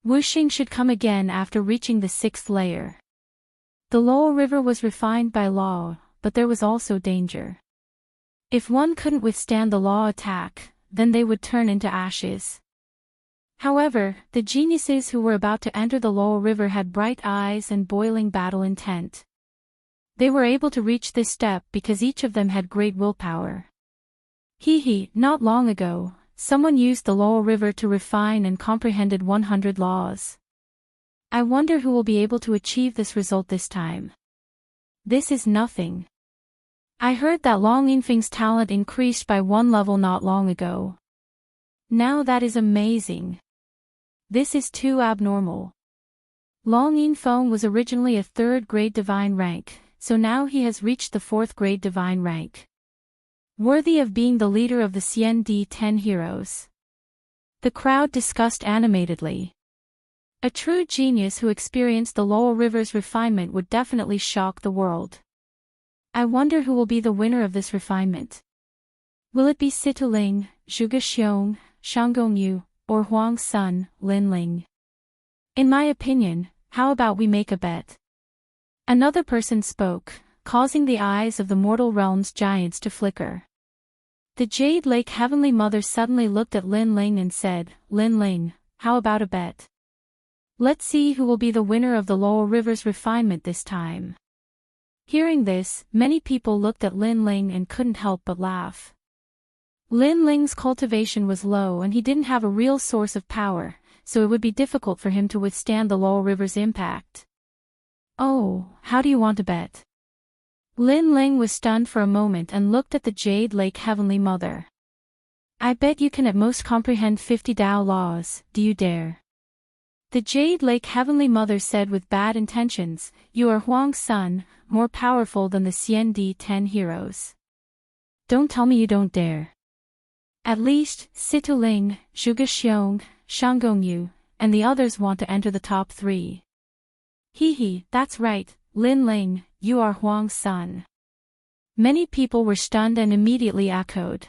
Speaker 1: Wuxing should come again after reaching the 6th layer. The lower river was refined by law, but there was also danger. If one couldn't withstand the law attack, then they would turn into ashes. However, the geniuses who were about to enter the lower river had bright eyes and boiling battle intent. They were able to reach this step because each of them had great willpower. Not long ago, someone used the lower river to refine and comprehended 100 laws. I wonder who will be able to achieve this result this time. This is nothing. I heard that Long Yinfeng's talent increased by 1 level not long ago. Now that is amazing. This is too abnormal. Long Yinfeng was originally a 3rd grade divine rank, so now he has reached the 4th grade divine rank. Worthy of being the leader of the CND-10 heroes. The crowd discussed animatedly. A true genius who experienced the lower river's refinement would definitely shock the world. I wonder who will be the winner of this refinement. Will it be Situling, Zhuge Xiong, Shanggong Yu, or Huang Sun, Lin Ling? In my opinion, how about we make a bet? Another person spoke, causing the eyes of the mortal realm's giants to flicker. The Jade Lake Heavenly Mother suddenly looked at Lin Ling and said, Lin Ling, how about a bet? Let's see who will be the winner of the Laurel River's refinement this time. Hearing this, many people looked at Lin Ling and couldn't help but laugh. Lin Ling's cultivation was low and he didn't have a real source of power, so it would be difficult for him to withstand the Laurel River's impact. Oh, how do you want to bet? Lin Ling was stunned for a moment and looked at the Jade Lake Heavenly Mother. I bet you can at most comprehend 50 Dao laws, do you dare? The Jade Lake Heavenly Mother said with bad intentions, you are Huang's son, more powerful than the Xian 10 heroes. Don't tell me you don't dare. At least, Situ Ling, Zhuge Xiong, Shanggong Yu, and the others want to enter the top 3. Hee, that's right, Lin Ling, you are Huang's son. Many people were stunned and immediately echoed.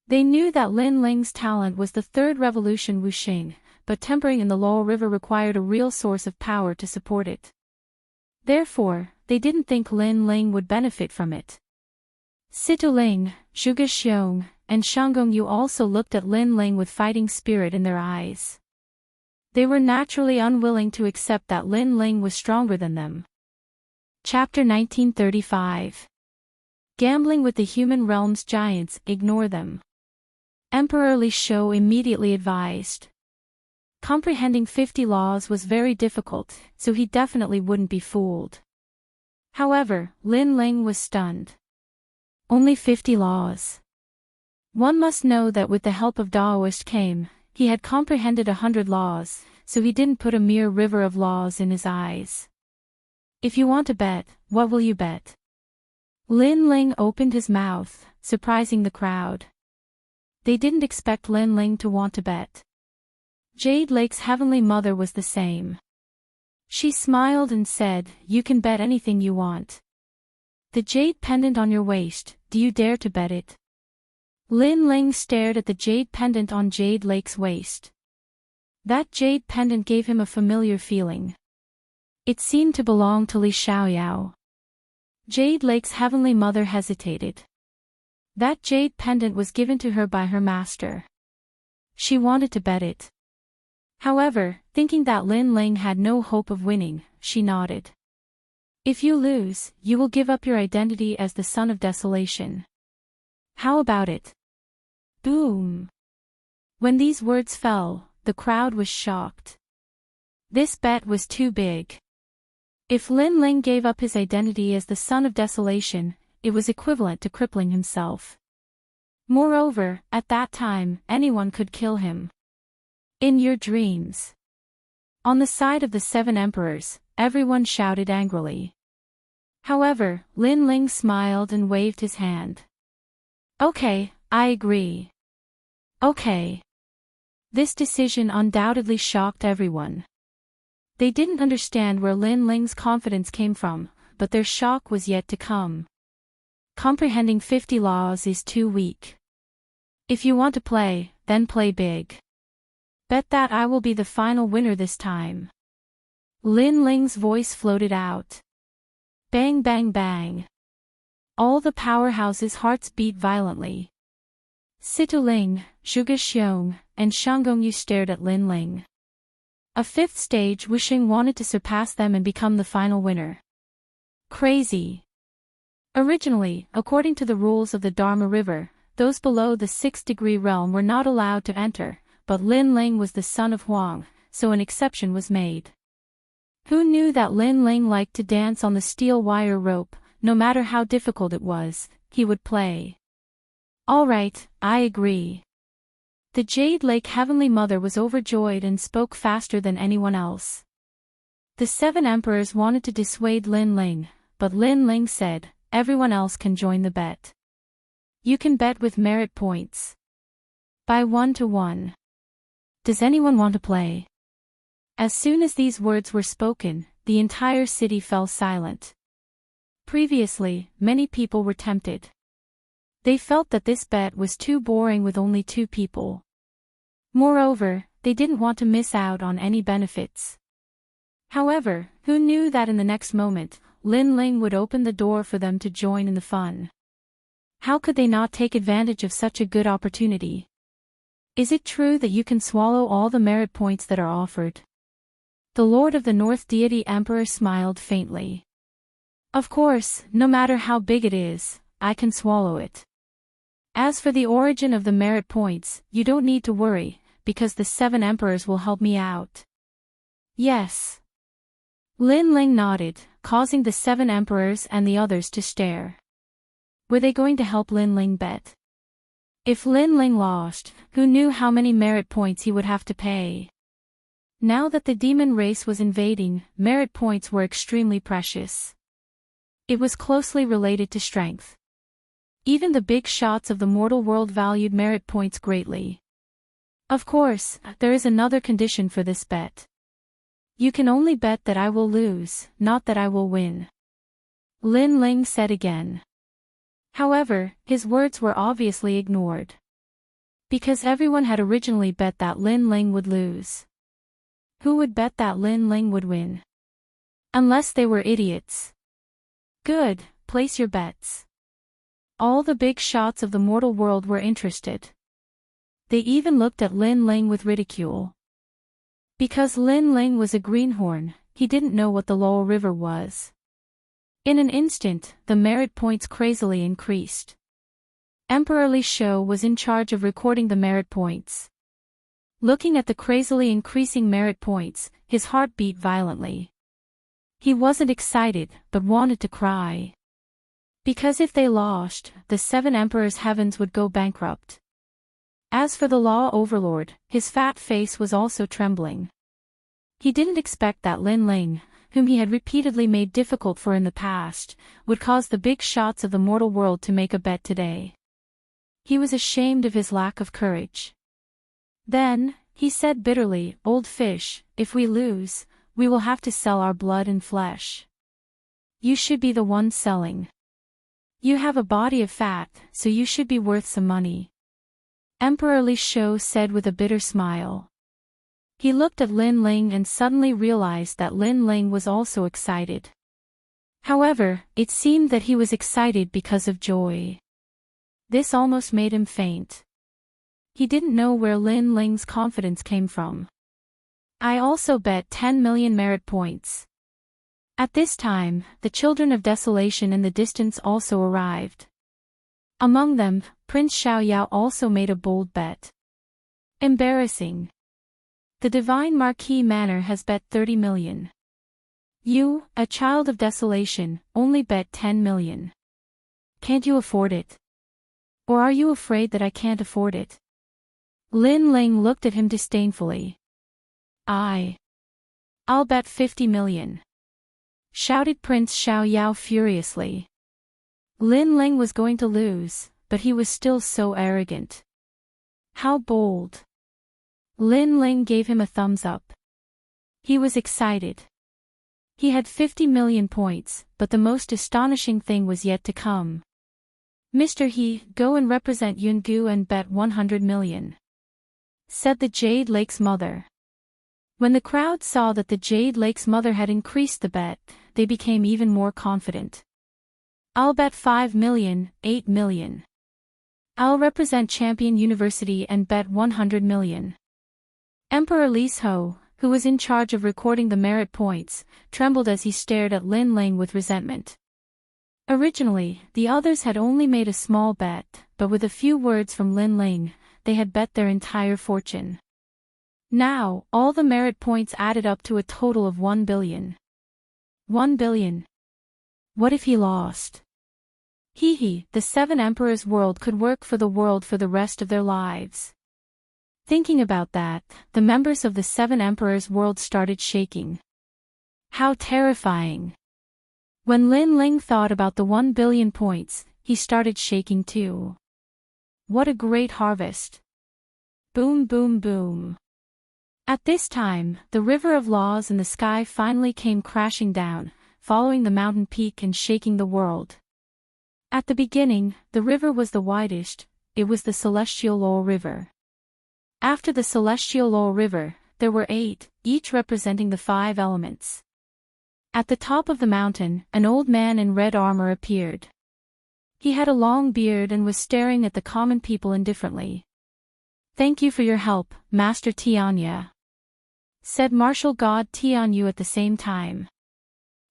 Speaker 1: They knew that Lin Ling's talent was the third revolution wuxing, but tempering in the Laurel River required a real source of power to support it. Therefore, they didn't think Lin Ling would benefit from it. Situ Ling, Zhuge Xiong, and Shanggong Yu also looked at Lin Ling with fighting spirit in their eyes. They were naturally unwilling to accept that Lin Ling was stronger than them. Chapter 1935. Gambling with the Human Realm's Giants, ignore them. Emperor Li Shou immediately advised. Comprehending 50 laws was very difficult, so he definitely wouldn't be fooled. However, Lin Ling was stunned. Only 50 laws. One must know that with the help of Daoist came, he had comprehended 100 laws, so he didn't put a mere river of laws in his eyes. If you want to bet, what will you bet? Lin Ling opened his mouth, surprising the crowd. They didn't expect Lin Ling to want to bet. Jade Lake's Heavenly Mother was the same. She smiled and said, you can bet anything you want. The jade pendant on your waist, do you dare to bet it? Lin Ling stared at the jade pendant on Jade Lake's waist. That jade pendant gave him a familiar feeling. It seemed to belong to Li Xiaoyao. Jade Lake's Heavenly Mother hesitated. That jade pendant was given to her by her master. She wanted to bet it. However, thinking that Lin Ling had no hope of winning, she nodded. If you lose, you will give up your identity as the Son of Desolation. How about it? Boom! When these words fell, the crowd was shocked. This bet was too big. If Lin Ling gave up his identity as the Son of Desolation, it was equivalent to crippling himself. Moreover, at that time, anyone could kill him. In your dreams. On the side of the 7 emperors, everyone shouted angrily. However, Lin Ling smiled and waved his hand. Okay, I agree. Okay. This decision undoubtedly shocked everyone. They didn't understand where Lin Ling's confidence came from, but their shock was yet to come. Comprehending 50 laws is too weak. If you want to play, then play big. Bet that I will be the final winner this time. Lin Ling's voice floated out. Bang bang bang. All the powerhouses' hearts beat violently. Situ Ling, Zhuge Xiong, and Shanggong Yu stared at Lin Ling. A 5th stage wuxing wanted to surpass them and become the final winner. Crazy. Originally, according to the rules of the Dharma River, those below the 6th degree realm were not allowed to enter, but Lin Ling was the son of Huang, so an exception was made. Who knew that Lin Ling liked to dance on the steel wire rope? No matter how difficult it was, he would play. All right, I agree. The Jade Lake Heavenly Mother was overjoyed and spoke faster than anyone else. The 7 emperors wanted to dissuade Lin Ling, but Lin Ling said, everyone else can join the bet. You can bet with merit points. By 1 to 1. Does anyone want to play? As soon as these words were spoken, the entire city fell silent. Previously, many people were tempted. They felt that this bet was too boring with only 2 people. Moreover, they didn't want to miss out on any benefits. However, who knew that in the next moment, Lin Ling would open the door for them to join in the fun? How could they not take advantage of such a good opportunity? Is it true that you can swallow all the merit points that are offered? The Lord of the North deity Emperor smiled faintly. Of course, no matter how big it is, I can swallow it. As for the origin of the merit points, you don't need to worry, because the 7 emperors will help me out. Yes. Lin Ling nodded, causing the 7 emperors and the others to stare. Were they going to help Lin Ling bet? If Lin Ling lost, who knew how many merit points he would have to pay? Now that the demon race was invading, merit points were extremely precious. It was closely related to strength. Even the big shots of the mortal world valued merit points greatly. Of course, there is another condition for this bet. You can only bet that I will lose, not that I will win. Lin Ling said again. However, his words were obviously ignored. Because everyone had originally bet that Lin Ling would lose. Who would bet that Lin Ling would win? Unless they were idiots. Good, place your bets. All the big shots of the mortal world were interested. They even looked at Lin Ling with ridicule. Because Lin Ling was a greenhorn, he didn't know what the Lowell River was. In an instant, the merit points crazily increased. Emperor Li Shou was in charge of recording the merit points. Looking at the crazily increasing merit points, his heart beat violently. He wasn't excited, but wanted to cry. Because if they lost, the 7 emperors' heavens would go bankrupt. As for the law overlord, his fat face was also trembling. He didn't expect that Lin Ling, whom he had repeatedly made difficult for in the past, would cause the big shots of the mortal world to make a bet today. He was ashamed of his lack of courage. Then, he said bitterly, "Old fish, if we lose, we will have to sell our blood and flesh. You should be the one selling. You have a body of fat, so you should be worth some money." Emperor Li Shou said with a bitter smile. He looked at Lin Ling and suddenly realized that Lin Ling was also excited. However, it seemed that he was excited because of joy. This almost made him faint. He didn't know where Lin Ling's confidence came from. I also bet 10 million merit points. At this time, the children of desolation in the distance also arrived. Among them, Prince Xiaoyao also made a bold bet. Embarrassing. The divine Marquis Manor has bet 30 million. You, a child of desolation, only bet 10 million. Can't you afford it? Or are you afraid that I can't afford it? Lin Ling looked at him disdainfully. I'll bet 50 million. Shouted Prince Xiaoyao furiously. Lin Ling was going to lose, but he was still so arrogant. How bold. Lin Ling gave him a thumbs up. He was excited. He had 50 million points, but the most astonishing thing was yet to come. "Mr. He, go and represent Yungu and bet 100 million. Said the Jade Lake's mother. When the crowd saw that the Jade Lake's mother had increased the bet, they became even more confident. "I'll bet 5 million, 8 million. I'll represent Champion University and bet 100 million. Emperor Li Shou, who was in charge of recording the merit points, trembled as he stared at Lin Ling with resentment. Originally, the others had only made a small bet, but with a few words from Lin Ling, they had bet their entire fortune. Now, all the merit points added up to a total of 1 billion. 1 billion. What if he lost? The 7 emperors' world could work for the world for the rest of their lives. Thinking about that, the members of the 7 emperors' world started shaking. How terrifying. When Lin Ling thought about the 1 billion points, he started shaking too. What a great harvest. Boom boom boom. At this time, the river of laws in the sky finally came crashing down, following the mountain peak and shaking the world. At the beginning, the river was the widest, it was the celestial Lowell River. After the celestial Lowell River, there were 8, each representing the 5 elements. At the top of the mountain, an old man in red armor appeared. He had a long beard and was staring at the common people indifferently. Thank you for your help, Master Tianya, said martial god Tianyu at the same time.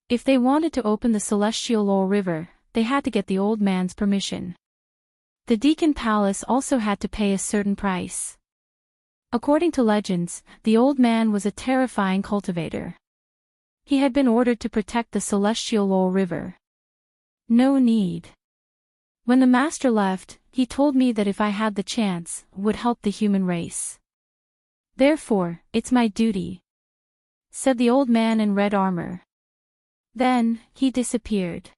Speaker 1: If they wanted to open the celestial Lowell River, they had to get the old man's permission. The Deacon Palace also had to pay a certain price. According to legends, the old man was a terrifying cultivator. He had been ordered to protect the celestial Lowell River. No need. When the master left, he told me that if I had the chance, would help the human race. Therefore, it's my duty, said the old man in red armor. Then, he disappeared.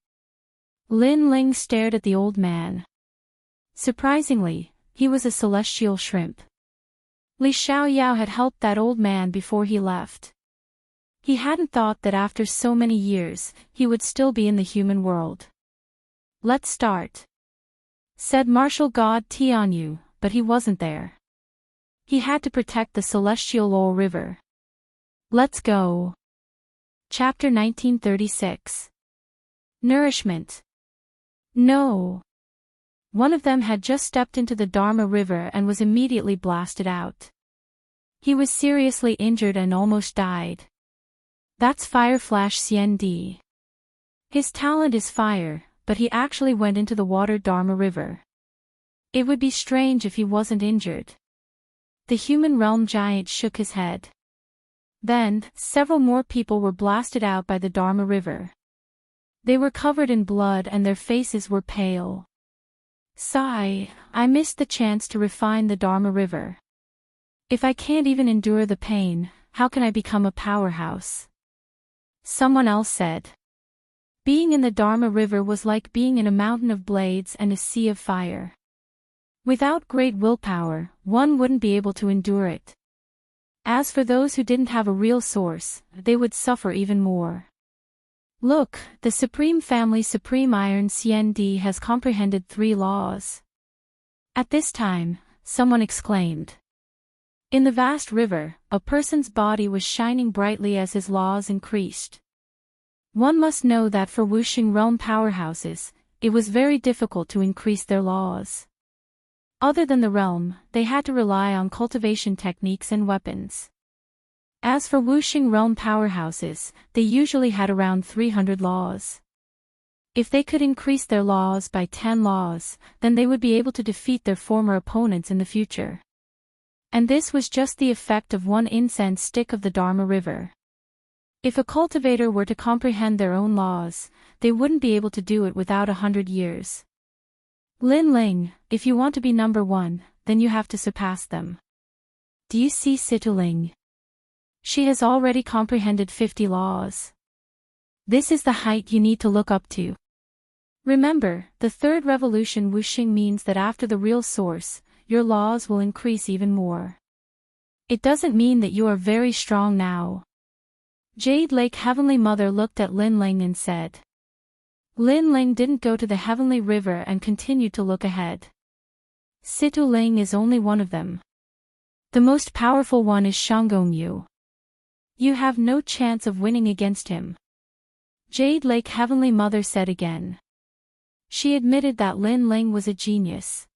Speaker 1: Lin Ling stared at the old man. Surprisingly, he was a celestial shrimp. Li Xiaoyao had helped that old man before he left. He hadn't thought that after so many years, he would still be in the human world. Let's start, said martial god Tianyu, but he wasn't there. He had to protect the celestial Lowell River. Let's go. Chapter 1936. Nourishment. No. One of them had just stepped into the Dharma River and was immediately blasted out. He was seriously injured and almost died. That's Fire Flash Xian Di. His talent is fire, but he actually went into the water Dharma River. It would be strange if he wasn't injured. The human realm giant shook his head. Then, several more people were blasted out by the Dharma River. They were covered in blood and their faces were pale. Sigh, I missed the chance to refine the Dharma River. If I can't even endure the pain, how can I become a powerhouse? Someone else said. Being in the Dharma River was like being in a mountain of blades and a sea of fire. Without great willpower, one wouldn't be able to endure it. As for those who didn't have a real source, they would suffer even more. Look, the Supreme Family Supreme Iron Xian Di has comprehended 3 laws. At this time, someone exclaimed. In the vast river, a person's body was shining brightly as his laws increased. One must know that for Wuxing realm powerhouses, it was very difficult to increase their laws. Other than the realm, they had to rely on cultivation techniques and weapons. As for Wuxing realm powerhouses, they usually had around 300 laws. If they could increase their laws by 10 laws, then they would be able to defeat their former opponents in the future. And this was just the effect of one incense stick of the Dharma River. If a cultivator were to comprehend their own laws, they wouldn't be able to do it without 100 years. Lin Ling, if you want to be number 1, then you have to surpass them. Do you see Situling? She has already comprehended 50 laws. This is the height you need to look up to. Remember, the third revolution Wuxing means that after the real source, your laws will increase even more. It doesn't mean that you are very strong now. Jade Lake Heavenly Mother looked at Lin Ling and said. Lin Ling didn't go to the Heavenly River and continued to look ahead. Situ Ling is only one of them. The most powerful one is Shanggongyu. You have no chance of winning against him. Jade Lake Heavenly Mother said again. She admitted that Lin Ling was a genius.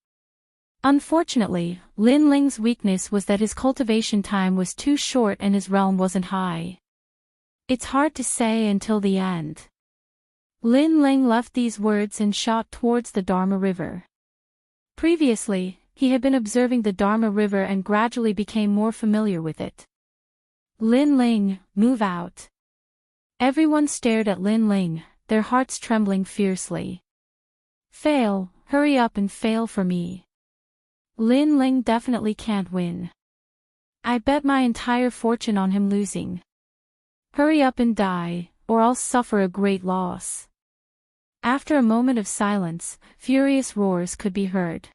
Speaker 1: Unfortunately, Lin Ling's weakness was that his cultivation time was too short and his realm wasn't high. It's hard to say until the end. Lin Ling left these words and shot towards the Dharma River. Previously, he had been observing the Dharma River and gradually became more familiar with it. Lin Ling, move out. Everyone stared at Lin Ling, their hearts trembling fiercely. Fail, hurry up and fail for me. Lin Ling definitely can't win. I bet my entire fortune on him losing. Hurry up and die, or I'll suffer a great loss. After a moment of silence, furious roars could be heard.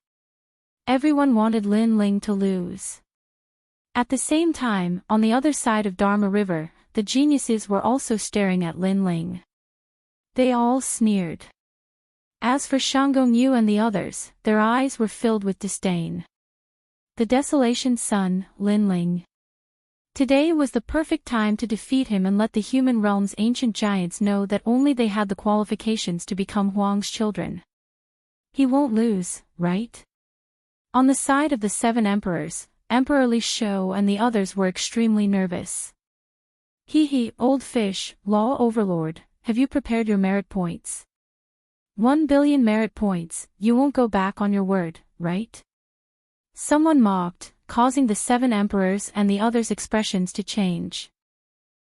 Speaker 1: Everyone wanted Lin Ling to lose. At the same time, on the other side of Dharma River, the geniuses were also staring at Lin Ling. They all sneered. As for Shanggongyu and the others, their eyes were filled with disdain. The Desolation Son, Lin Ling. Today was the perfect time to defeat him and let the human realm's ancient giants know that only they had the qualifications to become Huang's children. He won't lose, right? On the side of the 7 emperors, Emperor Li Shou and the others were extremely nervous. Hee, old fish, law overlord, have you prepared your merit points? 1 billion merit points, you won't go back on your word, right? Someone mocked, causing the 7 emperors and the others' expressions to change.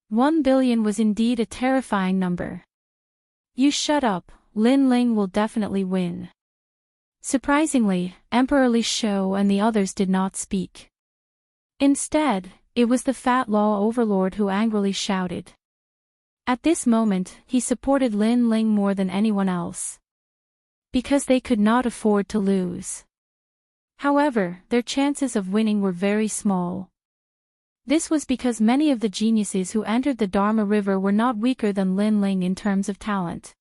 Speaker 1: 1 billion was indeed a terrifying number. You shut up, Lin Ling will definitely win. Surprisingly, Emperor Li Shou and the others did not speak. Instead, it was the fat law overlord who angrily shouted. At this moment, he supported Lin Ling more than anyone else. Because they could not afford to lose. However, their chances of winning were very small. This was because many of the geniuses who entered the Dharma River were not weaker than Lin Ling in terms of talent.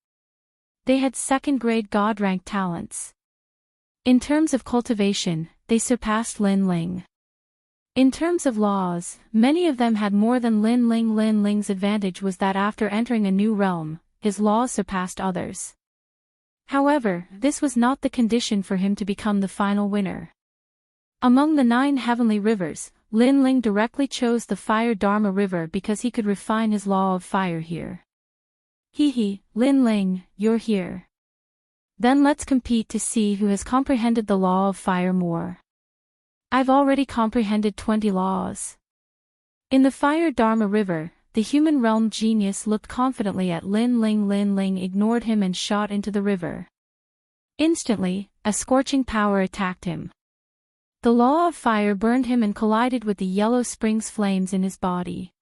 Speaker 1: They had second-grade God-rank talents. In terms of cultivation, they surpassed Lin Ling. In terms of laws, many of them had more than Lin Ling. Lin Ling's advantage was that after entering a new realm, his laws surpassed others. However, this was not the condition for him to become the final winner. Among the 9 heavenly rivers, Lin Ling directly chose the Fire Dharma River because he could refine his law of fire here. Hee, Lin Ling, you're here. Then let's compete to see who has comprehended the law of fire more. I've already comprehended 20 laws. In the Fire Dharma River, the human realm genius looked confidently at Lin Ling. Lin Ling ignored him and shot into the river. Instantly, a scorching power attacked him. The law of fire burned him and collided with the yellow springs flames in his body.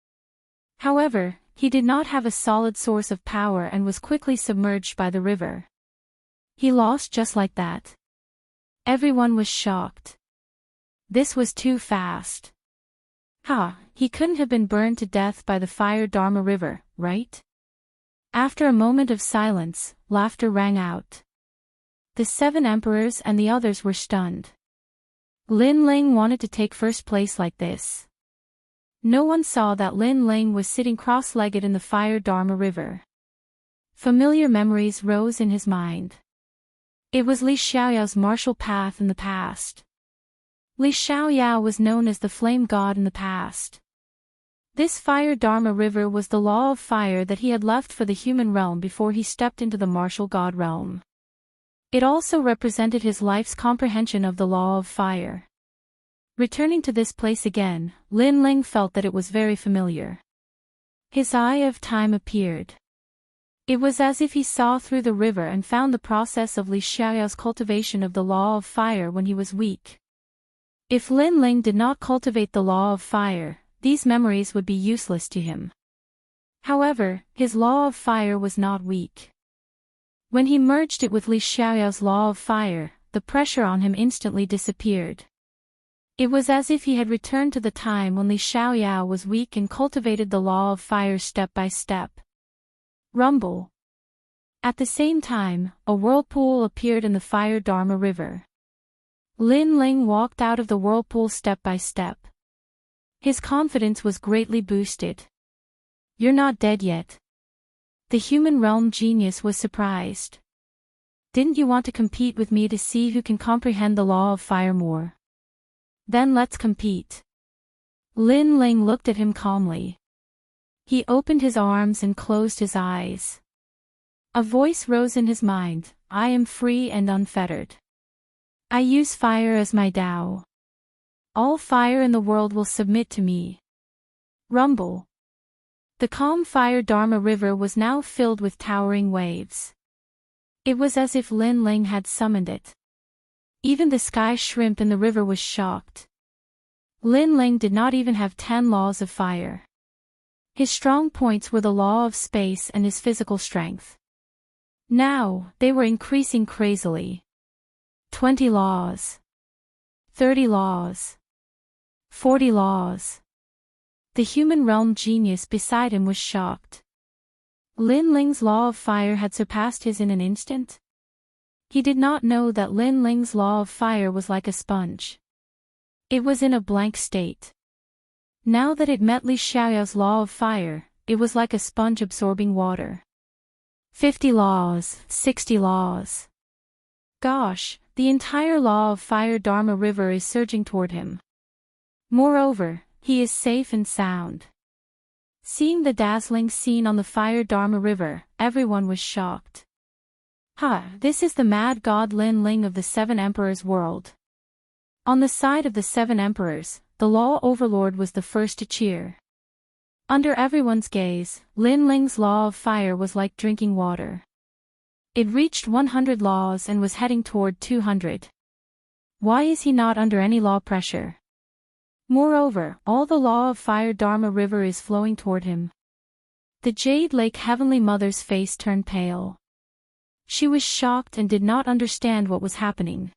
Speaker 1: However, he did not have a solid source of power and was quickly submerged by the river. He lost just like that. Everyone was shocked. This was too fast. He couldn't have been burned to death by the Fire Dharma River, right? After a moment of silence, laughter rang out. The 7 emperors and the others were stunned. Lin Ling wanted to take first place like this. No one saw that Lin Ling was sitting cross-legged in the Fire Dharma River. Familiar memories rose in his mind. It was Li Xiaoyao's martial path in the past. Li Xiaoyao was known as the Flame God in the past. This Fire Dharma River was the law of fire that he had left for the human realm before he stepped into the martial god realm. It also represented his life's comprehension of the law of fire. Returning to this place again, Lin Ling felt that it was very familiar. His eye of time appeared. It was as if he saw through the river and found the process of Li Xiaoyao's cultivation of the law of fire when he was weak. If Lin Ling did not cultivate the law of fire, these memories would be useless to him. However, his law of fire was not weak. When he merged it with Li Xiaoyao's law of fire, the pressure on him instantly disappeared. It was as if he had returned to the time when Li Xiaoyao was weak and cultivated the law of fire step by step. Rumble. At the same time, a whirlpool appeared in the Fire Dharma River. Lin Ling walked out of the whirlpool step by step. His confidence was greatly boosted. You're not dead yet. The human realm genius was surprised. Didn't you want to compete with me to see who can comprehend the law of fire more? Then let's compete. Lin Ling looked at him calmly. He opened his arms and closed his eyes. A voice rose in his mind, I am free and unfettered. I use fire as my Tao. All fire in the world will submit to me. Rumble. The calm Fire Dharma River was now filled with towering waves. It was as if Lin Ling had summoned it. Even the sky shrimp in the river was shocked. Lin Ling did not even have 10 laws of fire. His strong points were the law of space and his physical strength. Now, they were increasing crazily. 20 laws. 30 laws. 40 laws. The human realm genius beside him was shocked. Lin Ling's law of fire had surpassed his in an instant. He did not know that Lin Ling's law of fire was like a sponge. It was in a blank state. Now that it met Li Xiaoyao's law of fire, it was like a sponge absorbing water. 50 laws, 60 laws. Gosh, the entire law of fire Dharma River is surging toward him. Moreover, he is safe and sound. Seeing the dazzling scene on the fire Dharma river, everyone was shocked. This is the mad god Lin Ling of the Seven Emperors world. On the side of the Seven Emperors, the law overlord was the first to cheer. Under everyone's gaze, Lin Ling's law of fire was like drinking water. It reached 100 laws and was heading toward 200. Why is he not under any law pressure? Moreover, all the law of fire Dharma river is flowing toward him. The Jade Lake Heavenly Mother's face turned pale. She was shocked and did not understand what was happening.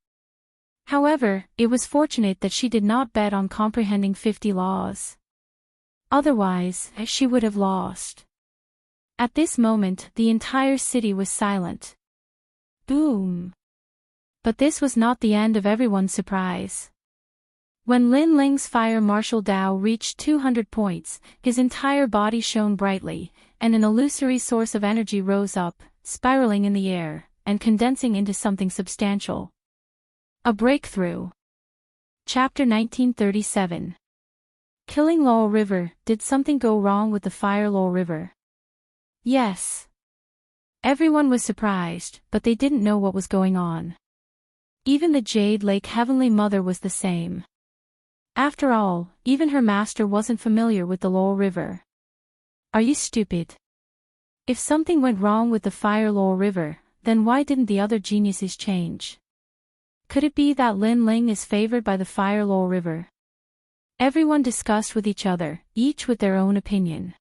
Speaker 1: However, it was fortunate that she did not bet on comprehending 50 laws. Otherwise, she would have lost. At this moment, the entire city was silent. Boom! But this was not the end of everyone's surprise. When Lin Ling's fire martial Dao reached 200 points, his entire body shone brightly, and an illusory source of energy rose up, spiraling in the air, and condensing into something substantial. A breakthrough. Chapter 1937. Killing Law River. Did something go wrong with the Fire Law River? Yes. Everyone was surprised, but they didn't know what was going on. Even the Jade Lake Heavenly Mother was the same. After all, even her master wasn't familiar with the Law River. Are you stupid? If something went wrong with the Fire Law River, then why didn't the other geniuses change? Could it be that Lin Ling is favored by the Fire Law River? Everyone discussed with each other, each with their own opinion.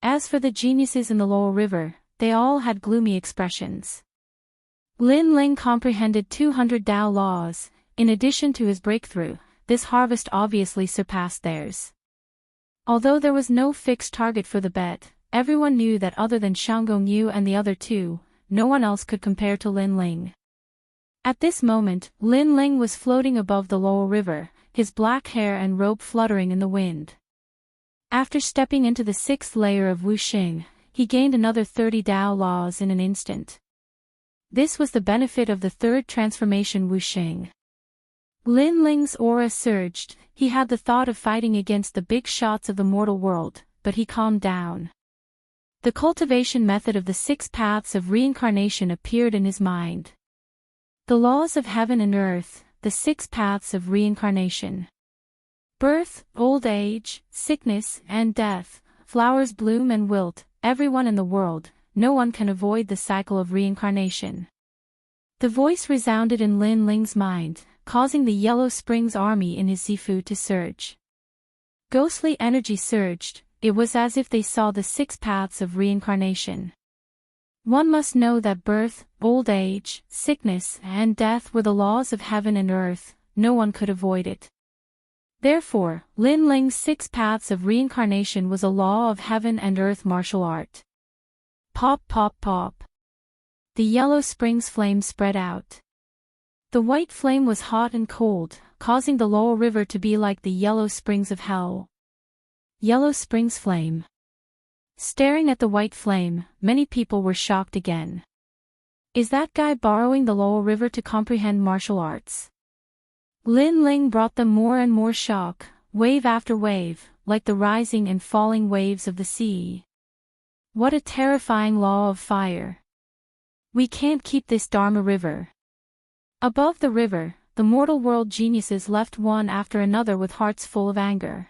Speaker 1: As for the geniuses in the Law River, they all had gloomy expressions. Lin Ling comprehended 200 Tao laws. In addition to his breakthrough, this harvest obviously surpassed theirs. Although there was no fixed target for the bet, everyone knew that other than Shanggong Yu and the other two, no one else could compare to Lin Ling. At this moment, Lin Ling was floating above the Law River, his black hair and robe fluttering in the wind. After stepping into the 6th layer of Wuxing, he gained another 30 Tao laws in an instant. This was the benefit of the third transformation Wuxing. Lin Ling's aura surged. He had the thought of fighting against the big shots of the mortal world, but he calmed down. The cultivation method of the 6 paths of reincarnation appeared in his mind. The laws of heaven and earth, the 6 paths of reincarnation. Birth, old age, sickness, and death, flowers bloom and wilt, everyone in the world, no one can avoid the cycle of reincarnation. The voice resounded in Lin Ling's mind, causing the Yellow Springs army in his Zifu to surge. Ghostly energy surged. It was as if they saw the 6 paths of reincarnation. One must know that birth, old age, sickness, and death were the laws of heaven and earth, no one could avoid it. Therefore, Lin Ling's 6 paths of reincarnation was a law of heaven and earth martial art. Pop pop pop. The Yellow Springs flame spread out. The white flame was hot and cold, causing the Law River to be like the Yellow Springs of hell. Yellow Springs flame. Staring at the white flame, many people were shocked again. Is that guy borrowing the Law River to comprehend martial arts? Lin Ling brought them more and more shock, wave after wave, like the rising and falling waves of the sea. What a terrifying law of fire. We can't keep this Dharma river. Above the river, the mortal world geniuses left one after another with hearts full of anger.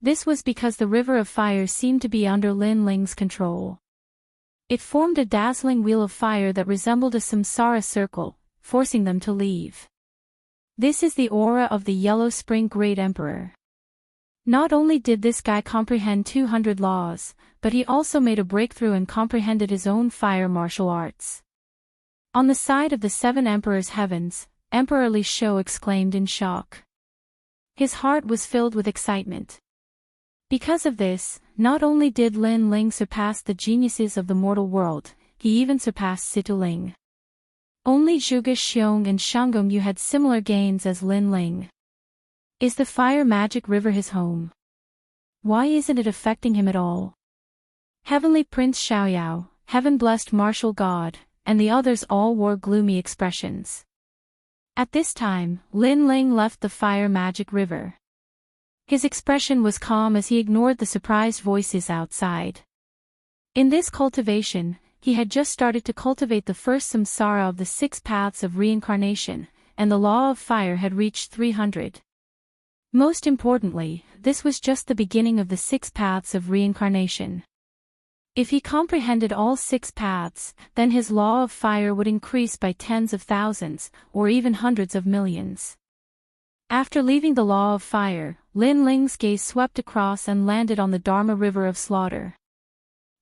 Speaker 1: This was because the river of fire seemed to be under Lin Ling's control. It formed a dazzling wheel of fire that resembled a samsara circle, forcing them to leave. This is the aura of the Yellow Spring Great Emperor. Not only did this guy comprehend 200 laws, but he also made a breakthrough and comprehended his own fire martial arts. On the side of the 7 Emperors' heavens, Emperor Li Shou exclaimed in shock. His heart was filled with excitement. Because of this, not only did Lin Ling surpass the geniuses of the mortal world, he even surpassed Situ Ling. Only Zhuge Xiong and Shanggong Yu had similar gains as Lin Ling. Is the fire magic river his home? Why isn't it affecting him at all? Heavenly Prince Xiaoyao, heaven-blessed martial god, and the others all wore gloomy expressions. At this time, Lin Ling left the fire magic river. His expression was calm as he ignored the surprised voices outside. In this cultivation, he had just started to cultivate the first samsara of the 6 paths of reincarnation, and the law of fire had reached 300. Most importantly, this was just the beginning of the 6 paths of reincarnation. If he comprehended all 6 paths, then his law of fire would increase by tens of thousands, or even hundreds of millions. After leaving the law of fire, Lin Ling's gaze swept across and landed on the Dharma River of Slaughter.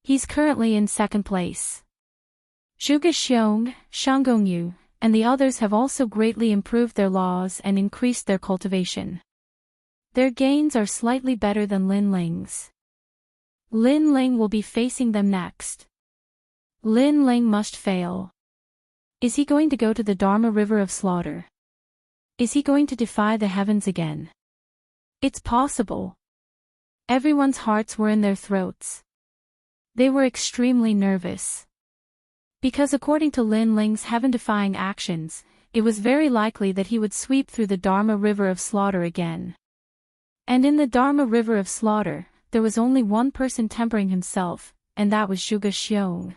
Speaker 1: He's currently in 2nd place. Zhuge Xiong, Shanggongyu, and the others have also greatly improved their laws and increased their cultivation. Their gains are slightly better than Lin Ling's. Lin Ling will be facing them next. Lin Ling must fail. Is he going to go to the Dharma River of Slaughter? Is he going to defy the heavens again? It's possible. Everyone's hearts were in their throats. They were extremely nervous. Because according to Lin Ling's heaven-defying actions, it was very likely that he would sweep through the Dharma River of Slaughter again. And in the Dharma River of Slaughter, there was only one person tempering himself, and that was Zhuge Xiong.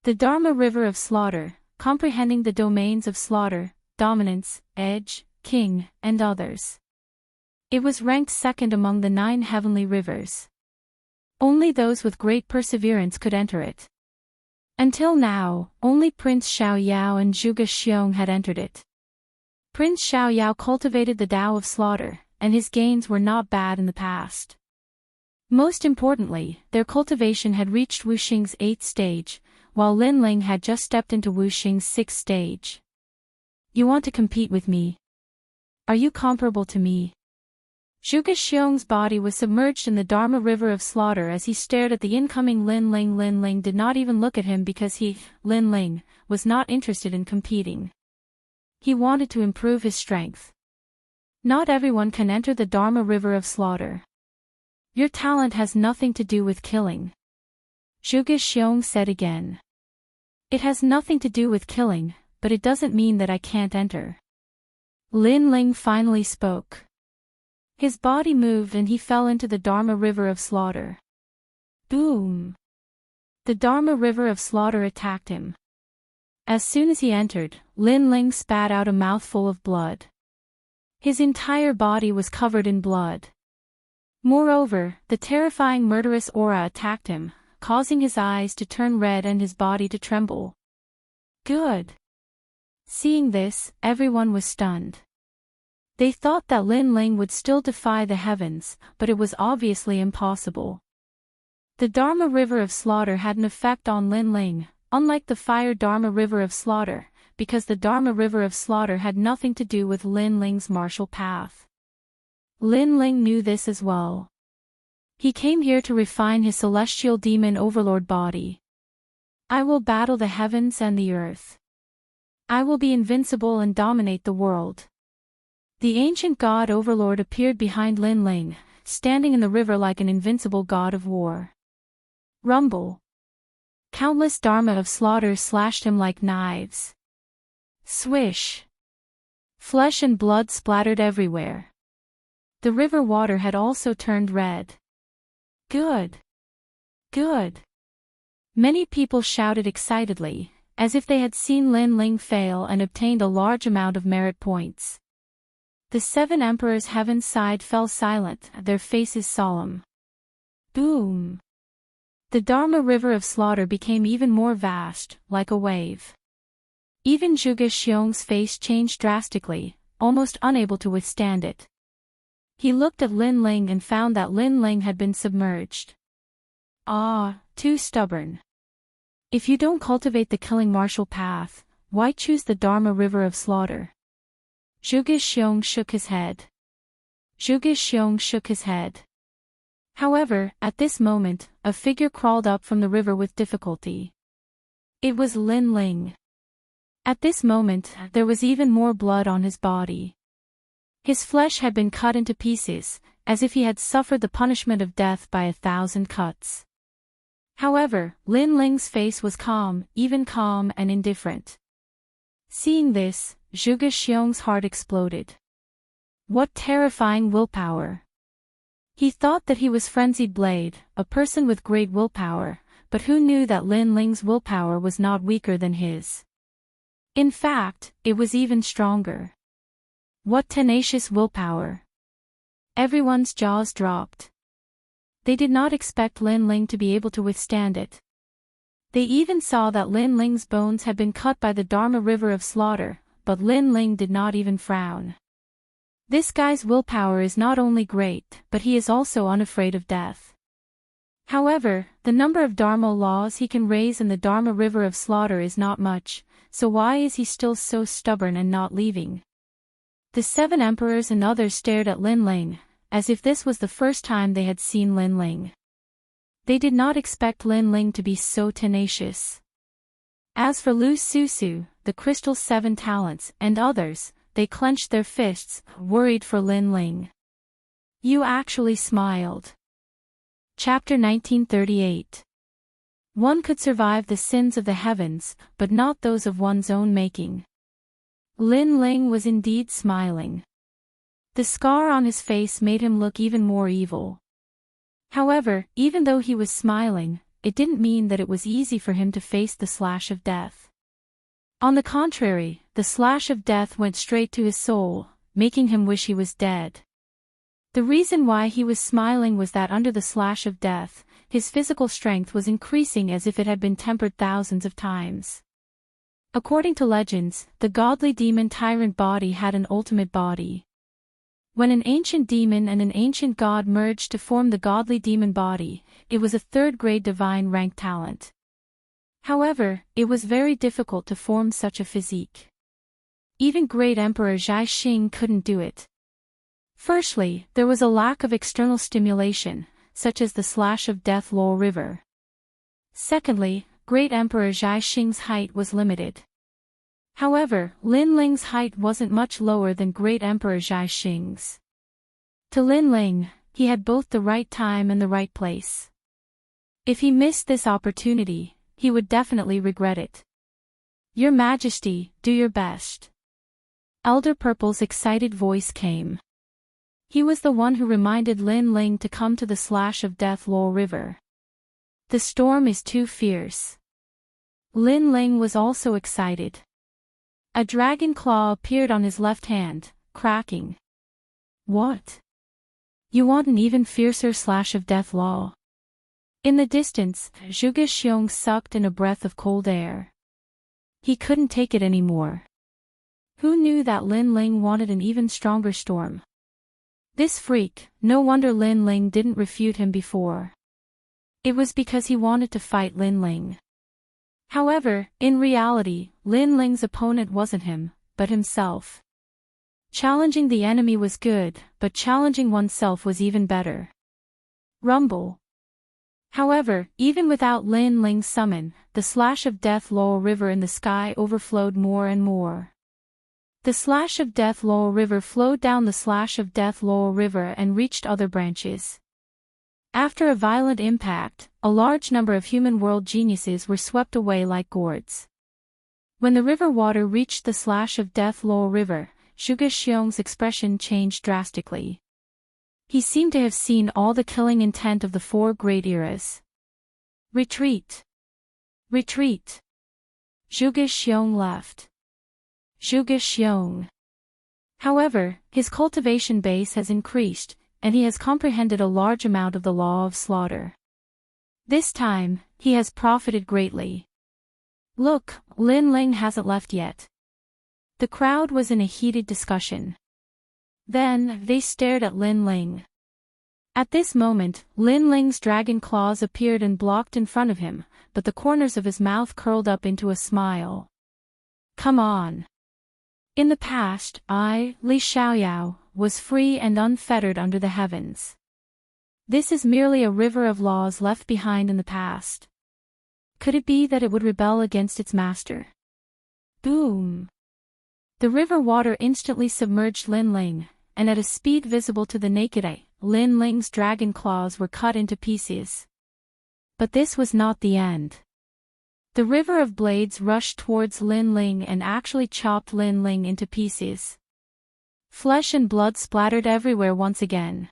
Speaker 1: The Dharma River of Slaughter, comprehending the domains of slaughter, dominance, edge, king, and others. It was ranked 2nd among the 9 heavenly rivers. Only those with great perseverance could enter it. Until now, only Prince Xiaoyao and Zhuge Xiong had entered it. Prince Xiaoyao cultivated the Tao of Slaughter, and his gains were not bad in the past. Most importantly, their cultivation had reached Wuxing's 8th stage, while Lin Ling had just stepped into Wuxing's 6th stage. You want to compete with me? Are you comparable to me? Zhuge Xiong's body was submerged in the Dharma River of Slaughter as he stared at the incoming Lin Ling. Lin Ling did not even look at him because he, Lin Ling, was not interested in competing. He wanted to improve his strength. Not everyone can enter the Dharma River of Slaughter. Your talent has nothing to do with killing. Zhuge Xiong said again. It has nothing to do with killing, but it doesn't mean that I can't enter. Lin Ling finally spoke. His body moved and he fell into the Dharma River of Slaughter. Boom! The Dharma River of Slaughter attacked him. As soon as he entered, Lin Ling spat out a mouthful of blood. His entire body was covered in blood. Moreover, the terrifying murderous aura attacked him, causing his eyes to turn red and his body to tremble. Good! Seeing this, everyone was stunned. They thought that Lin Ling would still defy the heavens, but it was obviously impossible. The Dharma River of Slaughter had an effect on Lin Ling, unlike the fire Dharma River of Slaughter, because the Dharma River of Slaughter had nothing to do with Lin Ling's martial path. Lin Ling knew this as well. He came here to refine his celestial demon overlord body. I will battle the heavens and the earth. I will be invincible and dominate the world. The ancient god overlord appeared behind Lin Ling, standing in the river like an invincible god of war. Rumble. Countless Dharma of Slaughter slashed him like knives. Swish. Flesh and blood splattered everywhere. The river water had also turned red. Good. Good. Many people shouted excitedly, as if they had seen Lin Ling fail and obtained a large amount of merit points. The 7 emperors heaven side fell silent, their faces solemn. Boom! The Dharma River of Slaughter became even more vast, like a wave. Even Zhuge Xiong's face changed drastically, almost unable to withstand it. He looked at Lin Ling and found that Lin Ling had been submerged. Ah, too stubborn. If you don't cultivate the killing martial path, why choose the Dharma River of Slaughter? Zhuge Xiong shook his head. Zhuge Xiong shook his head. However, at this moment, a figure crawled up from the river with difficulty. It was Lin Ling. At this moment, there was even more blood on his body. His flesh had been cut into pieces, as if he had suffered the punishment of death by 1,000 cuts. However, Lin Ling's face was calm, even calm and indifferent. Seeing this, Zhuge Xiong's heart exploded. What terrifying willpower! He thought that he was Frenzied Blade, a person with great willpower, but who knew that Lin Ling's willpower was not weaker than his? In fact, it was even stronger. What tenacious willpower! Everyone's jaws dropped. They did not expect Lin Ling to be able to withstand it. They even saw that Lin Ling's bones had been cut by the Dharma river of slaughter, but Lin Ling did not even frown. This guy's willpower is not only great, but he is also unafraid of death. However, the number of Dharma laws he can raise in the Dharma river of slaughter is not much, so why is he still so stubborn and not leaving? The 7 emperors and others stared at Lin Ling, as if this was the first time they had seen Lin Ling. They did not expect Lin Ling to be so tenacious. As for Lu Susu, the Crystal 7 Talents, and others, they clenched their fists, worried for Lin Ling. You actually smiled. Chapter 1938. One could survive the sins of the heavens, but not those of one's own making. Lin Ling was indeed smiling. The scar on his face made him look even more evil. However, even though he was smiling, it didn't mean that it was easy for him to face the slash of death. On the contrary, the slash of death went straight to his soul, making him wish he was dead. The reason why he was smiling was that under the slash of death, his physical strength was increasing as if it had been tempered thousands of times. According to legends, the godly demon tyrant body had an ultimate body. When an ancient demon and an ancient god merged to form the godly demon body, it was a third-grade divine rank talent. However, it was very difficult to form such a physique. Even great Emperor Zhai Xing couldn't do it. Firstly, there was a lack of external stimulation, such as the slash of death Luo River. Secondly, great Emperor Zhai Xing's height was limited. However, Lin Ling's height wasn't much lower than great Emperor Zhai Xing's. To Lin Ling, he had both the right time and the right place. If he missed this opportunity, he would definitely regret it. Your Majesty, do your best. Elder Purple's excited voice came. He was the one who reminded Lin Ling to come to the slash of death Luo River. The storm is too fierce. Lin Ling was also excited. A dragon claw appeared on his left hand, cracking. What? You want an even fiercer slash of death Luo? In the distance, Zhuge Xiong sucked in a breath of cold air. He couldn't take it anymore. Who knew that Lin Ling wanted an even stronger storm? This freak, no wonder Lin Ling didn't refute him before. It was because he wanted to fight Lin Ling. However, in reality, Lin Ling's opponent wasn't him, but himself. Challenging the enemy was good, but challenging oneself was even better. Rumble. However, even without Lin Ling's summon, the slash of death Luo River in the sky overflowed more and more. The slash of death Luo River flowed down the slash of death Luo River and reached other branches. After a violent impact, a large number of human world geniuses were swept away like gourds. When the river water reached the slash of death Luo River, Zhuge Xiong's expression changed drastically. He seemed to have seen all the killing intent of the 4 great eras. Retreat! Retreat! Zhuge Xiong left. Zhuge Xiong. However, his cultivation base has increased, and he has comprehended a large amount of the law of slaughter. This time, he has profited greatly. Look, Lin Ling hasn't left yet. The crowd was in a heated discussion. Then, they stared at Lin Ling. At this moment, Lin Ling's dragon claws appeared and blocked in front of him, but the corners of his mouth curled up into a smile. Come on. In the past, I, Li Xiaoyao, was free and unfettered under the heavens. This is merely a river of laws left behind in the past. Could it be that it would rebel against its master? Boom! The river water instantly submerged Lin Ling, and at a speed visible to the naked eye, Lin Ling's dragon claws were cut into pieces. But this was not the end. The river of blades rushed towards Lin Ling and actually chopped Lin Ling into pieces. Flesh and blood splattered everywhere once again.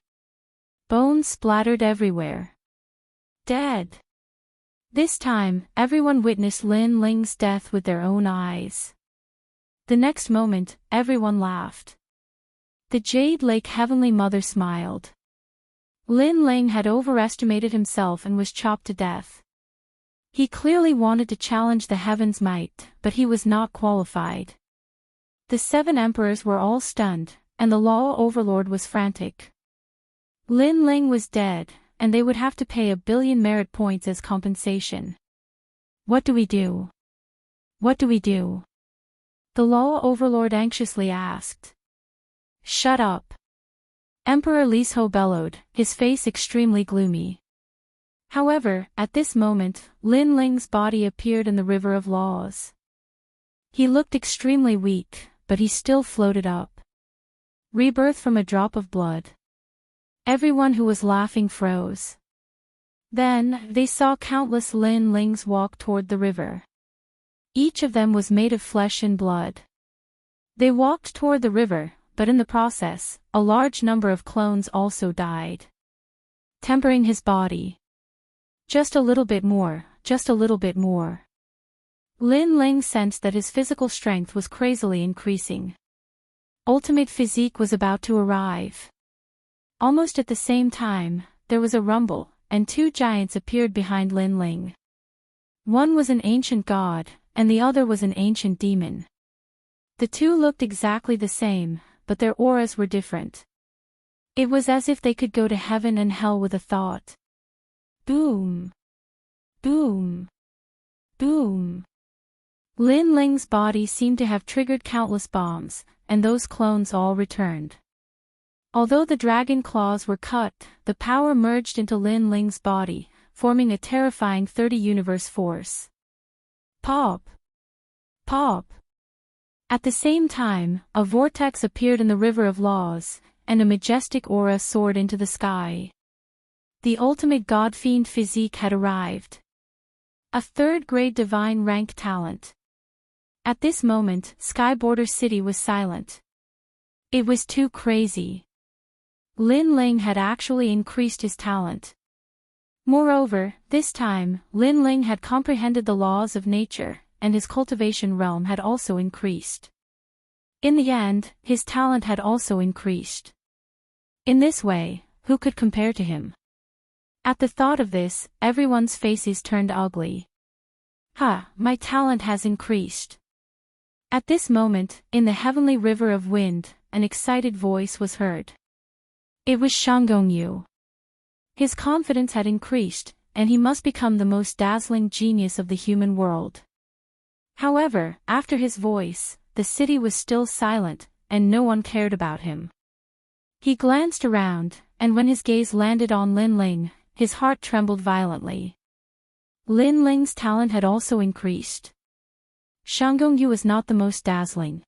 Speaker 1: Bones splattered everywhere. Dead. This time, everyone witnessed Lin Ling's death with their own eyes. The next moment, everyone laughed. The Jade Lake Heavenly Mother smiled. Lin Ling had overestimated himself and was chopped to death. He clearly wanted to challenge the heavens' might, but he was not qualified. The 7 emperors were all stunned, and the Law Overlord was frantic. Lin Ling was dead, and they would have to pay 1 billion merit points as compensation. What do we do? What do we do? The Law Overlord anxiously asked. Shut up. Emperor Liso bellowed, his face extremely gloomy. However, at this moment, Lin Ling's body appeared in the river of laws. He looked extremely weak, but he still floated up. Rebirth from a drop of blood. Everyone who was laughing froze. Then, they saw countless Lin Lings walk toward the river. Each of them was made of flesh and blood. They walked toward the river, but in the process, a large number of clones also died. Tempering his body. Just a little bit more, just a little bit more. Lin Ling sensed that his physical strength was crazily increasing. Ultimate physique was about to arrive. Almost at the same time, there was a rumble, and 2 giants appeared behind Lin Ling. One was an ancient god, and the other was an ancient demon. The 2 looked exactly the same, but their auras were different. It was as if they could go to heaven and hell with a thought. Boom! Boom! Boom! Lin Ling's body seemed to have triggered countless bombs, and those clones all returned. Although the dragon claws were cut, the power merged into Lin Ling's body, forming a terrifying 30-universe force. Pop! Pop! At the same time, a vortex appeared in the river of laws, and a majestic aura soared into the sky. The ultimate god-fiend physique had arrived. A 3rd-grade divine rank talent. At this moment, Sky Border City was silent. It was too crazy. Lin Ling had actually increased his talent. Moreover, this time, Lin Ling had comprehended the laws of nature, and his cultivation realm had also increased. In the end, his talent had also increased. In this way, who could compare to him? At the thought of this, everyone's faces turned ugly. Ha, my talent has increased. At this moment, in the heavenly river of wind, an excited voice was heard. It was Shanggongyu. His confidence had increased, and he must become the most dazzling genius of the human world. However, after his voice, the city was still silent, and no one cared about him. He glanced around, and when his gaze landed on Lin Ling, his heart trembled violently. Lin Ling's talent had also increased. Shanggongyu was not the most dazzling.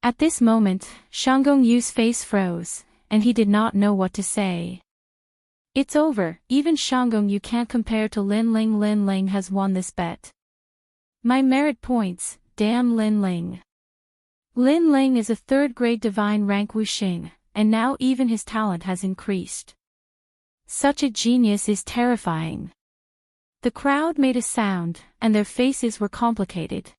Speaker 1: At this moment, Shanggongyu's face froze, and he did not know what to say. It's over, even Shanggongyu can't compare to Lin Ling. Lin Ling has won this bet. My merit points, damn Lin Ling. Lin Ling is a 3rd-grade divine rank Wuxing, and now even his talent has increased. Such a genius is terrifying. The crowd made a sound, and their faces were complicated.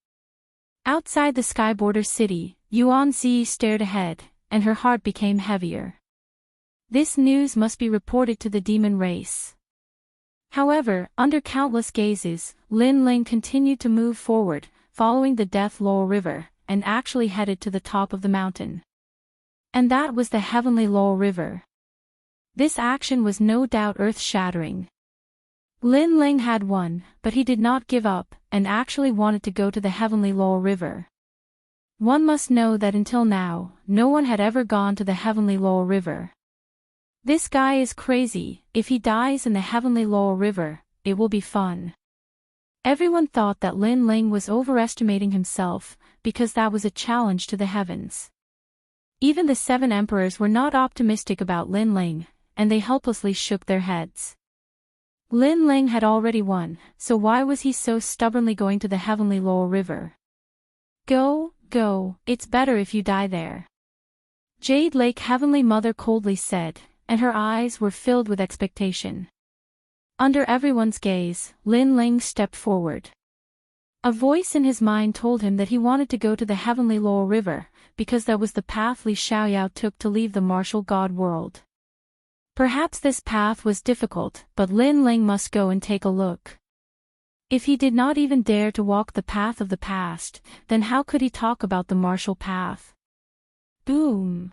Speaker 1: Outside the Sky Border City, Yuan Zi stared ahead, and her heart became heavier. This news must be reported to the demon race. However, under countless gazes, Lin Ling continued to move forward, following the Death Laurel River, and actually headed to the top of the mountain. And that was the Heavenly Laurel River. This action was no doubt earth-shattering. Lin Ling had won, but he did not give up, and actually wanted to go to the Heavenly Laurel River. One must know that until now, no one had ever gone to the Heavenly Laurel River. This guy is crazy. If he dies in the Heavenly Laurel River, it will be fun. Everyone thought that Lin Ling was overestimating himself, because that was a challenge to the heavens. Even the 7 emperors were not optimistic about Lin Ling, and they helplessly shook their heads. Lin Ling had already won, so why was he so stubbornly going to the Heavenly Laurel River? Go, go, it's better if you die there. Jade Lake Heavenly Mother coldly said, and her eyes were filled with expectation. Under everyone's gaze, Lin Ling stepped forward. A voice in his mind told him that he wanted to go to the heavenly Laurel River, because that was the path Li Xiaoyao took to leave the martial god world. Perhaps this path was difficult, but Lin Ling must go and take a look. If he did not even dare to walk the path of the past, then how could he talk about the martial path? Boom!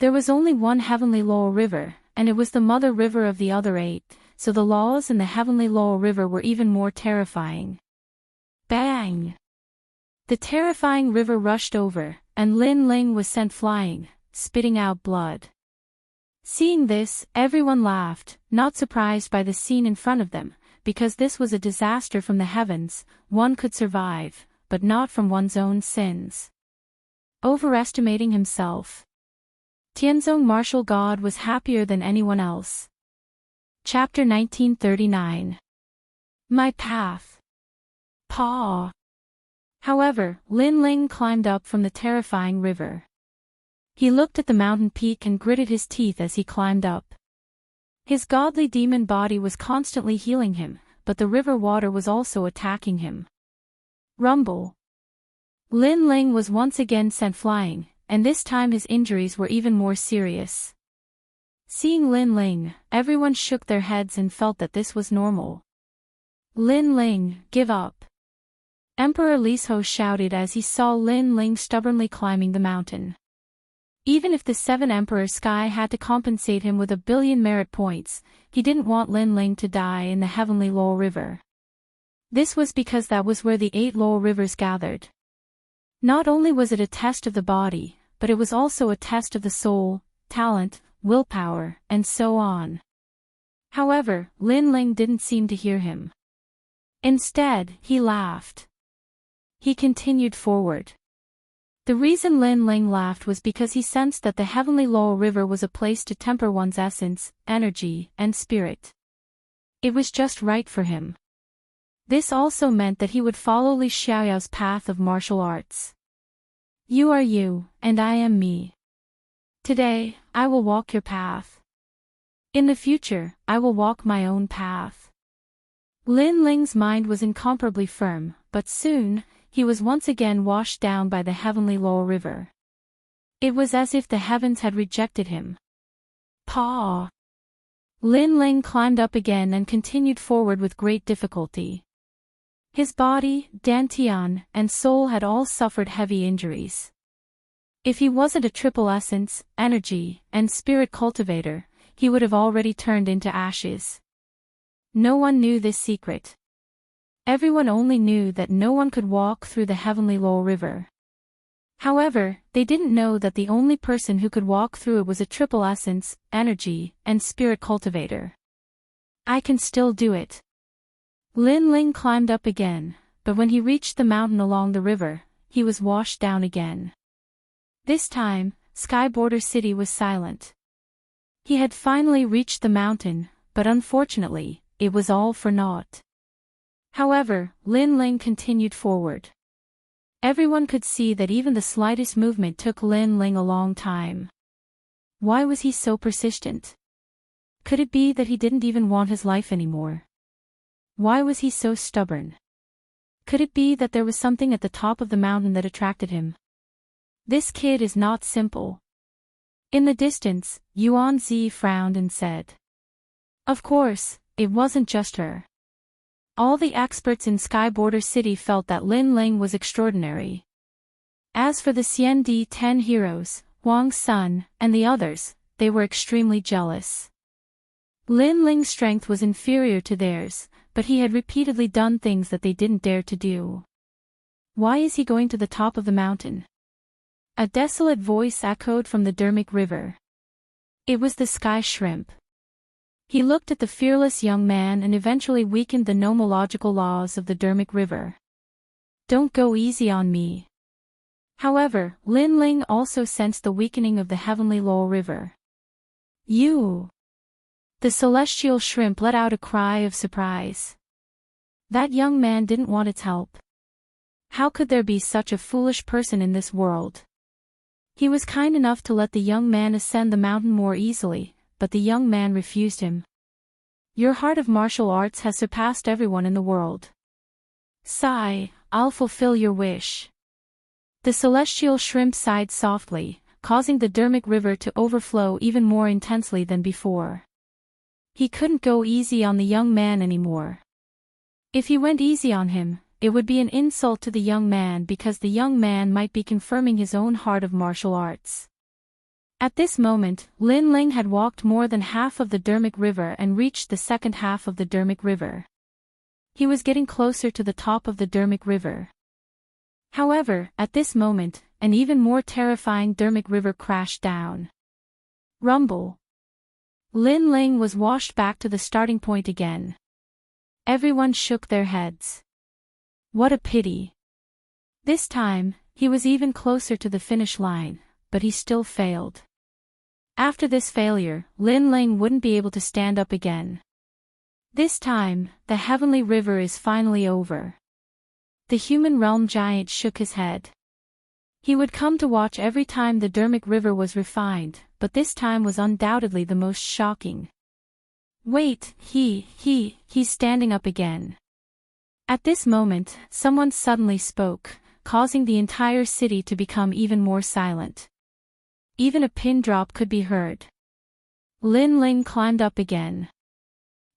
Speaker 1: There was only one heavenly Laurel River, and it was the mother river of the other 8, so the laws in the heavenly Laurel River were even more terrifying. Bang! The terrifying river rushed over, and Lin Ling was sent flying, spitting out blood. Seeing this, everyone laughed, not surprised by the scene in front of them, because this was a disaster from the heavens. One could survive, but not from one's own sins. Overestimating himself. Tianzong martial god was happier than anyone else. Chapter 1939. My path. Paw. However, Lin Ling climbed up from the terrifying river. He looked at the mountain peak and gritted his teeth as he climbed up. His godly demon body was constantly healing him, but the river water was also attacking him. Rumble. Lin Ling was once again sent flying, and this time his injuries were even more serious. Seeing Lin Ling, everyone shook their heads and felt that this was normal. Lin Ling, give up. Emperor Lizhou shouted as he saw Lin Ling stubbornly climbing the mountain. Even if the 7 Emperor Sky had to compensate him with 1 billion merit points, he didn't want Lin Ling to die in the heavenly Laurel River. This was because that was where the 8 Laurel Rivers gathered. Not only was it a test of the body, but it was also a test of the soul, talent, willpower, and so on. However, Lin Ling didn't seem to hear him. Instead, he laughed. He continued forward. The reason Lin Ling laughed was because he sensed that the heavenly Laurel River was a place to temper one's essence, energy, and spirit. It was just right for him. This also meant that he would follow Li Xiaoyao's path of martial arts. You are you, and I am me. Today, I will walk your path. In the future, I will walk my own path. Lin Ling's mind was incomparably firm, but soon, he was once again washed down by the heavenly Laurel River. It was as if the heavens had rejected him. Paw! Lin Ling climbed up again and continued forward with great difficulty. His body, dantian, and soul had all suffered heavy injuries. If he wasn't a triple essence, energy, and spirit cultivator, he would have already turned into ashes. No one knew this secret. Everyone only knew that no one could walk through the heavenly Laurel River. However, they didn't know that the only person who could walk through it was a triple essence, energy, and spirit cultivator. I can still do it. Lin Ling climbed up again, but when he reached the mountain along the river, he was washed down again. This time, Sky Border City was silent. He had finally reached the mountain, but unfortunately, it was all for naught. However, Lin Ling continued forward. Everyone could see that even the slightest movement took Lin Ling a long time. Why was he so persistent? Could it be that he didn't even want his life anymore? Why was he so stubborn? Could it be that there was something at the top of the mountain that attracted him? This kid is not simple. In the distance, Yuan Zi frowned and said. Of course, it wasn't just her. All the experts in Sky Border City felt that Lin Ling was extraordinary. As for the Xiandi 10 heroes, Wang Sun, and the others, they were extremely jealous. Lin Ling's strength was inferior to theirs, but he had repeatedly done things that they didn't dare to do. Why is he going to the top of the mountain? A desolate voice echoed from the Dermic River. It was the Sky Shrimp. He looked at the fearless young man and eventually weakened the nomological laws of the Dermic River. Don't go easy on me. However, Lin Ling also sensed the weakening of the heavenly Laurel River. You! The celestial shrimp let out a cry of surprise. That young man didn't want its help. How could there be such a foolish person in this world? He was kind enough to let the young man ascend the mountain more easily, but the young man refused him. Your heart of martial arts has surpassed everyone in the world. Sigh, I'll fulfill your wish. The celestial shrimp sighed softly, causing the Dermic River to overflow even more intensely than before. He couldn't go easy on the young man anymore. If he went easy on him, it would be an insult to the young man because the young man might be confirming his own heart of martial arts. At this moment, Lin Ling had walked more than half of the Dermic River and reached the second half of the Dermic River. He was getting closer to the top of the Dermic River. However, at this moment, an even more terrifying Dermic River crashed down. Rumble. Lin Ling was washed back to the starting point again. Everyone shook their heads. What a pity. This time, he was even closer to the finish line, but he still failed. After this failure, Lin Ling wouldn't be able to stand up again. This time, the heavenly river is finally over. The human realm giant shook his head. He would come to watch every time the Dermic River was refined, but this time was undoubtedly the most shocking. Wait, he's standing up again. At this moment, someone suddenly spoke, causing the entire city to become even more silent. Even a pin drop could be heard. Lin Ling climbed up again.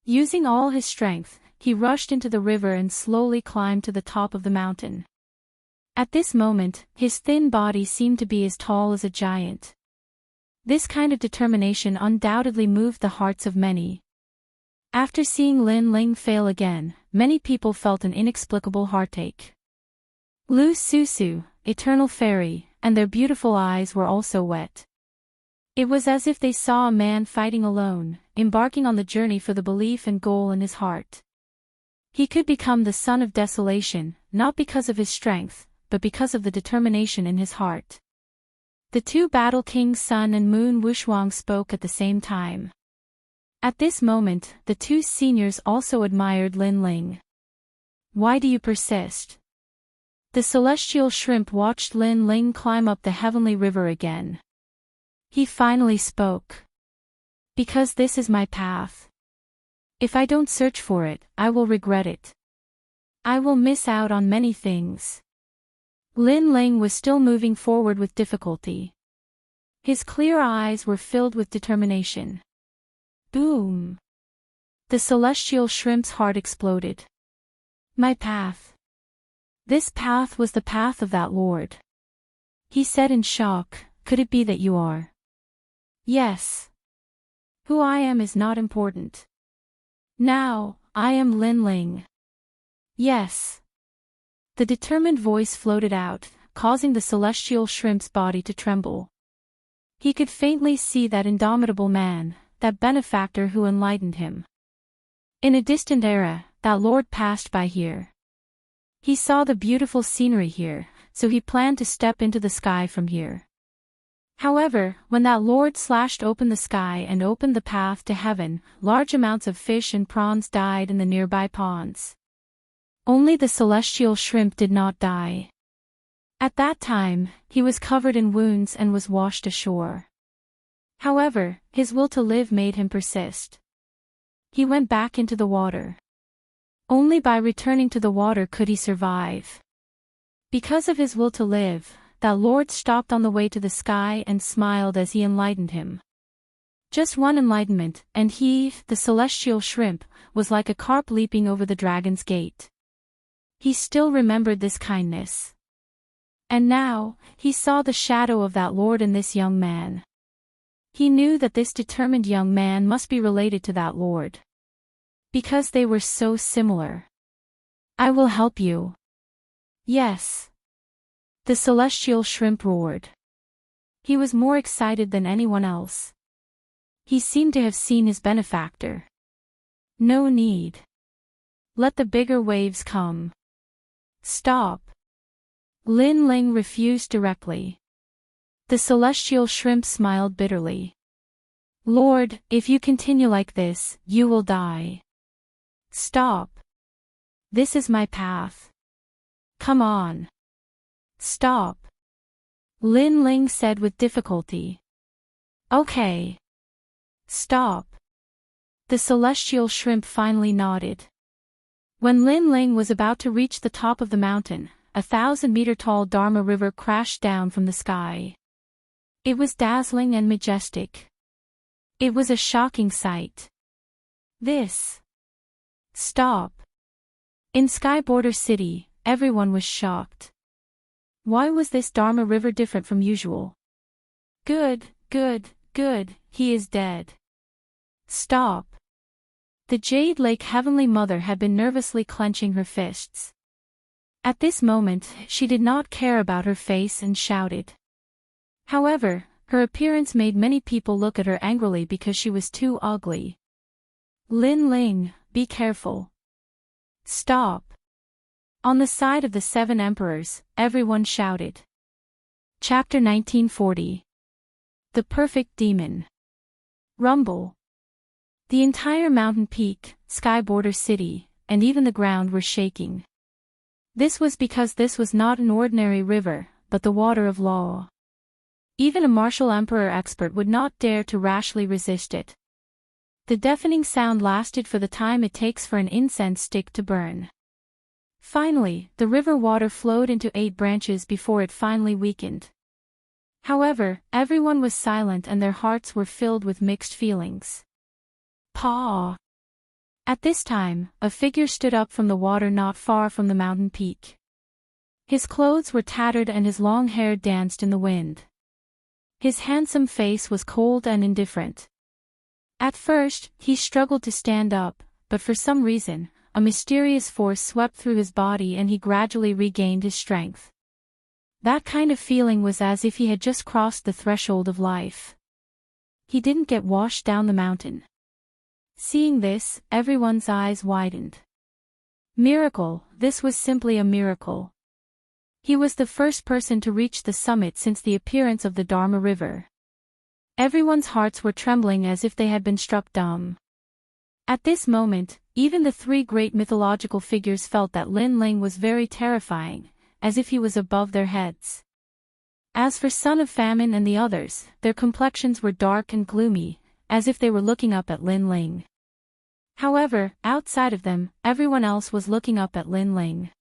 Speaker 1: Using all his strength, he rushed into the river and slowly climbed to the top of the mountain. At this moment, his thin body seemed to be as tall as a giant. This kind of determination undoubtedly moved the hearts of many. After seeing Lin Ling fail again, many people felt an inexplicable heartache. Lu Susu, Eternal Fairy, and their beautiful eyes were also wet. It was as if they saw a man fighting alone, embarking on the journey for the belief and goal in his heart. He could become the son of desolation, not because of his strength, but because of the determination in his heart. The two Battle Kings Sun and Moon Wushuang spoke at the same time. At this moment, the two seniors also admired Lin Ling. Why do you persist? The celestial shrimp watched Lin Ling climb up the heavenly river again. He finally spoke. Because this is my path. If I don't search for it, I will regret it. I will miss out on many things. Lin Ling was still moving forward with difficulty. His clear eyes were filled with determination. Boom! The celestial shrimp's heart exploded. My path. This path was the path of that Lord. He said in shock, could it be that you are? Yes. Who I am is not important. Now, I am Lin Ling. Yes. The determined voice floated out, causing the celestial shrimp's body to tremble. He could faintly see that indomitable man, that benefactor who enlightened him. In a distant era, that Lord passed by here. He saw the beautiful scenery here, so he planned to step into the sky from here. However, when that Lord slashed open the sky and opened the path to heaven, large amounts of fish and prawns died in the nearby ponds. Only the celestial shrimp did not die. At that time, he was covered in wounds and was washed ashore. However, his will to live made him persist. He went back into the water. Only by returning to the water could he survive. Because of his will to live, that Lord stopped on the way to the sky and smiled as he enlightened him. Just one enlightenment, and he, the celestial shrimp, was like a carp leaping over the dragon's gate. He still remembered this kindness. And now, he saw the shadow of that Lord in this young man. He knew that this determined young man must be related to that Lord. Because they were so similar. I will help you. Yes. The celestial shrimp roared. He was more excited than anyone else. He seemed to have seen his benefactor. No need. Let the bigger waves come. Stop. Lin Ling refused directly. The celestial shrimp smiled bitterly. Lord, if you continue like this, you will die. Stop. This is my path. Come on. Stop. Lin Ling said with difficulty. Okay. Stop. The celestial shrimp finally nodded. When Lin Ling was about to reach the top of the mountain, a 1,000-meter-tall Dharma river crashed down from the sky. It was dazzling and majestic. It was a shocking sight. This. Stop. In Sky Border City, everyone was shocked. Why was this Dharma river different from usual? Good, he is dead. Stop. The Jade Lake Heavenly Mother had been nervously clenching her fists. At this moment, she did not care about her face and shouted. However, her appearance made many people look at her angrily because she was too ugly. Lin Ling, be careful. Stop. On the side of the 7 emperors, everyone shouted. Chapter 1940. The Perfect Demon. Rumble. The entire mountain peak, Sky Border City, and even the ground were shaking. This was because this was not an ordinary river, but the water of law. Even a martial emperor expert would not dare to rashly resist it. The deafening sound lasted for the time it takes for an incense stick to burn. Finally, the river water flowed into 8 branches before it finally weakened. However, everyone was silent and their hearts were filled with mixed feelings. Paw! At this time, a figure stood up from the water not far from the mountain peak. His clothes were tattered and his long hair danced in the wind. His handsome face was cold and indifferent. At first, he struggled to stand up, but for some reason, a mysterious force swept through his body and he gradually regained his strength. That kind of feeling was as if he had just crossed the threshold of life. He didn't get washed down the mountain. Seeing this, everyone's eyes widened. Miracle, this was simply a miracle. He was the first person to reach the summit since the appearance of the Dharma River. Everyone's hearts were trembling as if they had been struck dumb. At this moment, even the 3 great mythological figures felt that Lin Ling was very terrifying, as if he was above their heads. As for Son of Famine and the others, their complexions were dark and gloomy, as if they were looking up at Lin Ling. However, outside of them, everyone else was looking up at Lin Ling.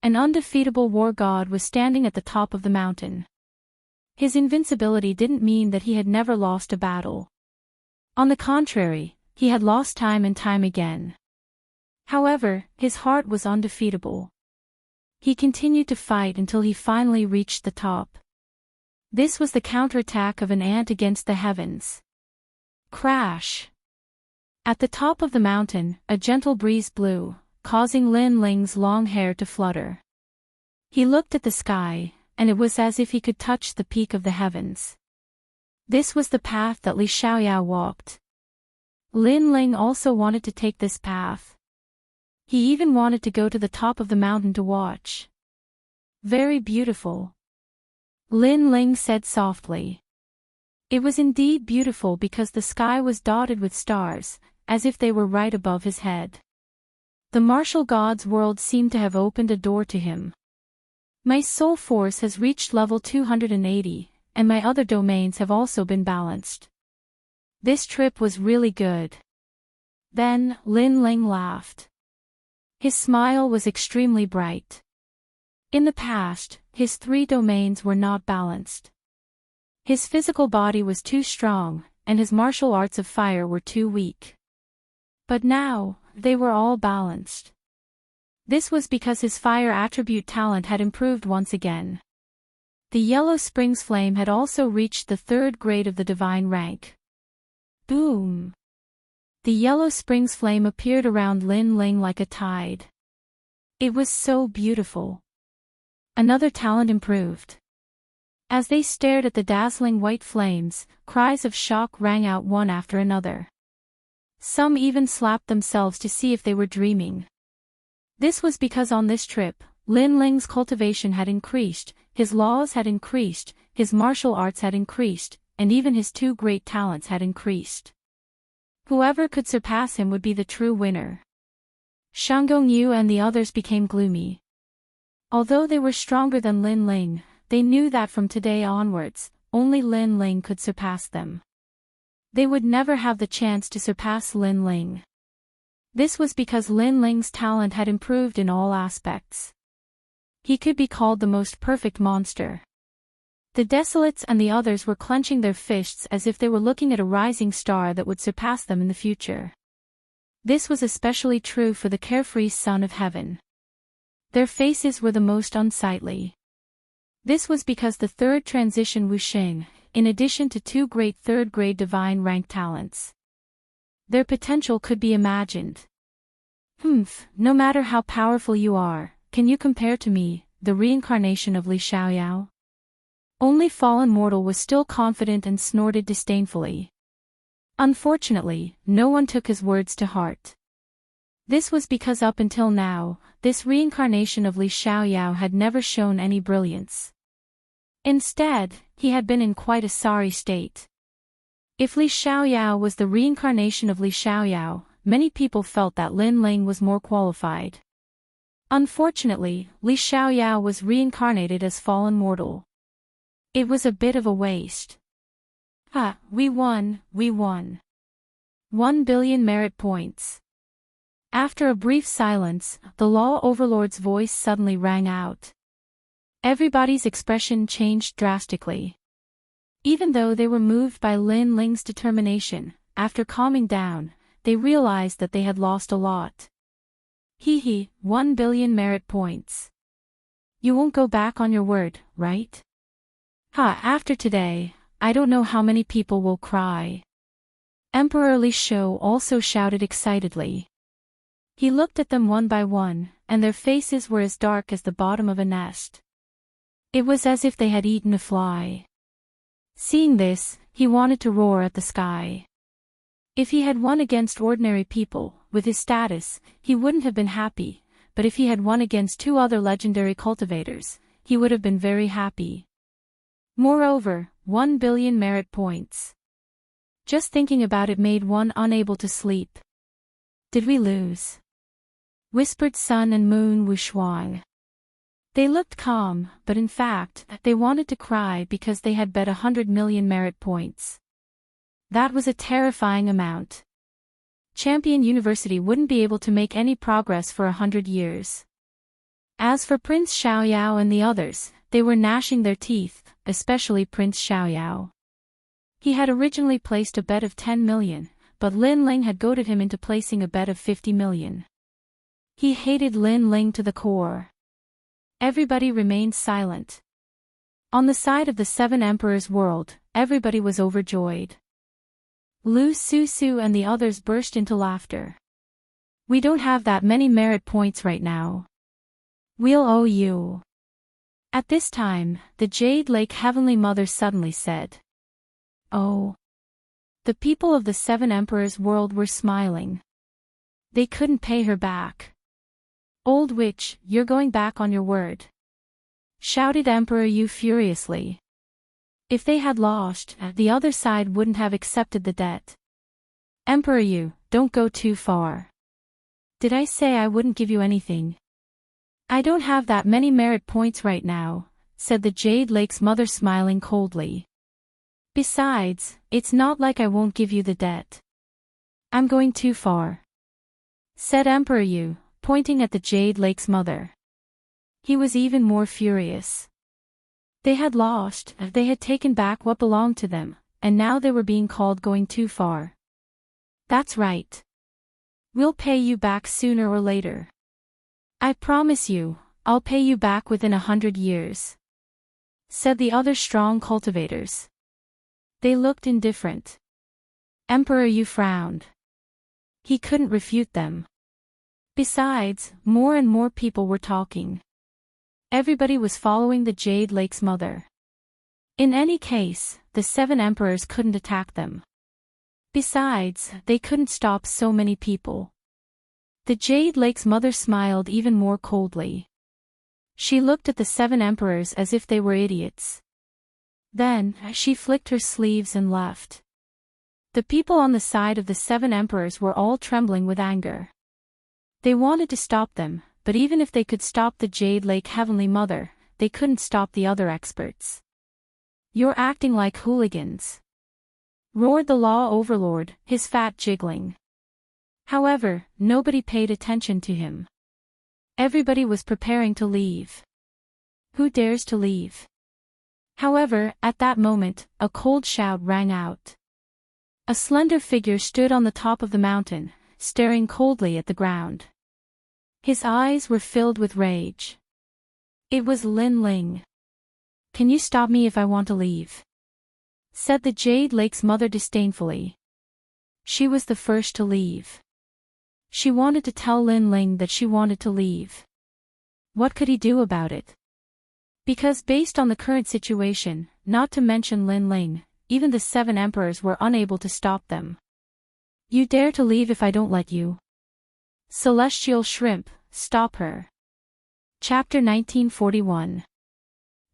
Speaker 1: An undefeatable war god was standing at the top of the mountain. His invincibility didn't mean that he had never lost a battle. On the contrary, he had lost time and time again. However, his heart was undefeatable. He continued to fight until he finally reached the top. This was the counterattack of an ant against the heavens. Crash! At the top of the mountain, a gentle breeze blew, causing Lin Ling's long hair to flutter. He looked at the sky, and it was as if he could touch the peak of the heavens. This was the path that Li Xiaoyao walked. Lin Ling also wanted to take this path. He even wanted to go to the top of the mountain to watch. Very beautiful. Lin Ling said softly. It was indeed beautiful because the sky was dotted with stars, as if they were right above his head. The martial god's world seemed to have opened a door to him. My soul force has reached level 280, and my other domains have also been balanced. This trip was really good. Then, Lin Ling laughed. His smile was extremely bright. In the past, his 3 domains were not balanced. His physical body was too strong, and his martial arts of fire were too weak. But now, they were all balanced. This was because his fire attribute talent had improved once again. The Yellow Springs flame had also reached the 3rd grade of the divine rank. Boom! The Yellow Springs flame appeared around Lin Ling like a tide. It was so beautiful. Another talent improved. As they stared at the dazzling white flames, cries of shock rang out one after another. Some even slapped themselves to see if they were dreaming. This was because on this trip, Lin Ling's cultivation had increased, his laws had increased, his martial arts had increased, and even his 2 great talents had increased. Whoever could surpass him would be the true winner. Shanggong Yu and the others became gloomy. Although they were stronger than Lin Ling, they knew that from today onwards, only Lin Ling could surpass them. They would never have the chance to surpass Lin Ling. This was because Lin Ling's talent had improved in all aspects. He could be called the most perfect monster. The Desolates and the others were clenching their fists as if they were looking at a rising star that would surpass them in the future. This was especially true for the carefree son of heaven. Their faces were the most unsightly. This was because the third transition Wuxing, in addition to two great third-grade divine rank talents. Their potential could be imagined. No matter how powerful you are, can you compare to me, the reincarnation of Li Xiaoyao? Only fallen mortal was still confident and snorted disdainfully. Unfortunately, no one took his words to heart. This was because up until now, this reincarnation of Li Xiaoyao had never shown any brilliance. Instead, he had been in quite a sorry state. If Li Xiaoyao was the reincarnation of Li Xiaoyao, many people felt that Lin Ling was more qualified. Unfortunately, Li Xiaoyao was reincarnated as fallen mortal. It was a bit of a waste. We won. 1 billion merit points. After a brief silence, the law overlord's voice suddenly rang out. Everybody's expression changed drastically. Even though they were moved by Lin Ling's determination, after calming down, they realized that they had lost a lot. 1 billion merit points. You won't go back on your word, right? After today, I don't know how many people will cry. Emperor Li Shou also shouted excitedly. He looked at them one by one, and their faces were as dark as the bottom of a nest. It was as if they had eaten a fly. Seeing this, he wanted to roar at the sky. If he had won against ordinary people, with his status, he wouldn't have been happy, but if he had won against two other legendary cultivators, he would have been very happy. Moreover, 1 billion merit points. Just thinking about it made one unable to sleep. Did we lose? Whispered Sun and Moon Wushuang. They looked calm, but in fact, they wanted to cry because they had bet 100 million merit points. That was a terrifying amount. Champion University wouldn't be able to make any progress for 100 years. As for Prince Xiaoyao and the others, they were gnashing their teeth, especially Prince Xiaoyao. He had originally placed a bet of 10 million, but Lin Ling had goaded him into placing a bet of 50 million. He hated Lin Ling to the core. Everybody remained silent. On the side of the Seven Emperors' world, everybody was overjoyed. Lu Susu and the others burst into laughter. We don't have that many merit points right now. We'll owe you. At this time, the Jade Lake Heavenly Mother suddenly said. Oh. The people of the Seven Emperors' world were smiling. They couldn't pay her back. Old witch, you're going back on your word. Shouted Emperor Yu furiously. If they had lost, the other side wouldn't have accepted the debt. Emperor Yu, don't go too far. Did I say I wouldn't give you anything? I don't have that many merit points right now, said the Jade Lake's mother smiling coldly. Besides, it's not like I won't give you the debt. I'm going too far. Said Emperor Yu, pointing at the Jade Lake's mother. He was even more furious. They had lost, they had taken back what belonged to them, and now they were being called going too far. That's right. We'll pay you back sooner or later. I promise you, I'll pay you back within 100 years. Said the other strong cultivators. They looked indifferent. Emperor Yu frowned. He couldn't refute them. Besides, more and more people were talking. Everybody was following the Jade Lake's mother. In any case, the Seven Emperors couldn't attack them. Besides, they couldn't stop so many people. The Jade Lake's mother smiled even more coldly. She looked at the Seven Emperors as if they were idiots. Then, she flicked her sleeves and left. The people on the side of the Seven Emperors were all trembling with anger. They wanted to stop them, but even if they could stop the Jade Lake Heavenly Mother, they couldn't stop the other experts. You're acting like hooligans. roared the law overlord, his fat jiggling. However, nobody paid attention to him. Everybody was preparing to leave. Who dares to leave? However, at that moment, a cold shout rang out. A slender figure stood on the top of the mountain, staring coldly at the ground. His eyes were filled with rage. It was Lin Ling. "Can you stop me if I want to leave?" said the Jade Lake's mother disdainfully. She was the first to leave. She wanted to tell Lin Ling that she wanted to leave. What could he do about it? Because based on the current situation, not to mention Lin Ling, even the 7 emperors were unable to stop them. "You dare to leave if I don't let you. Celestial Shrimp, stop her." Chapter 1941.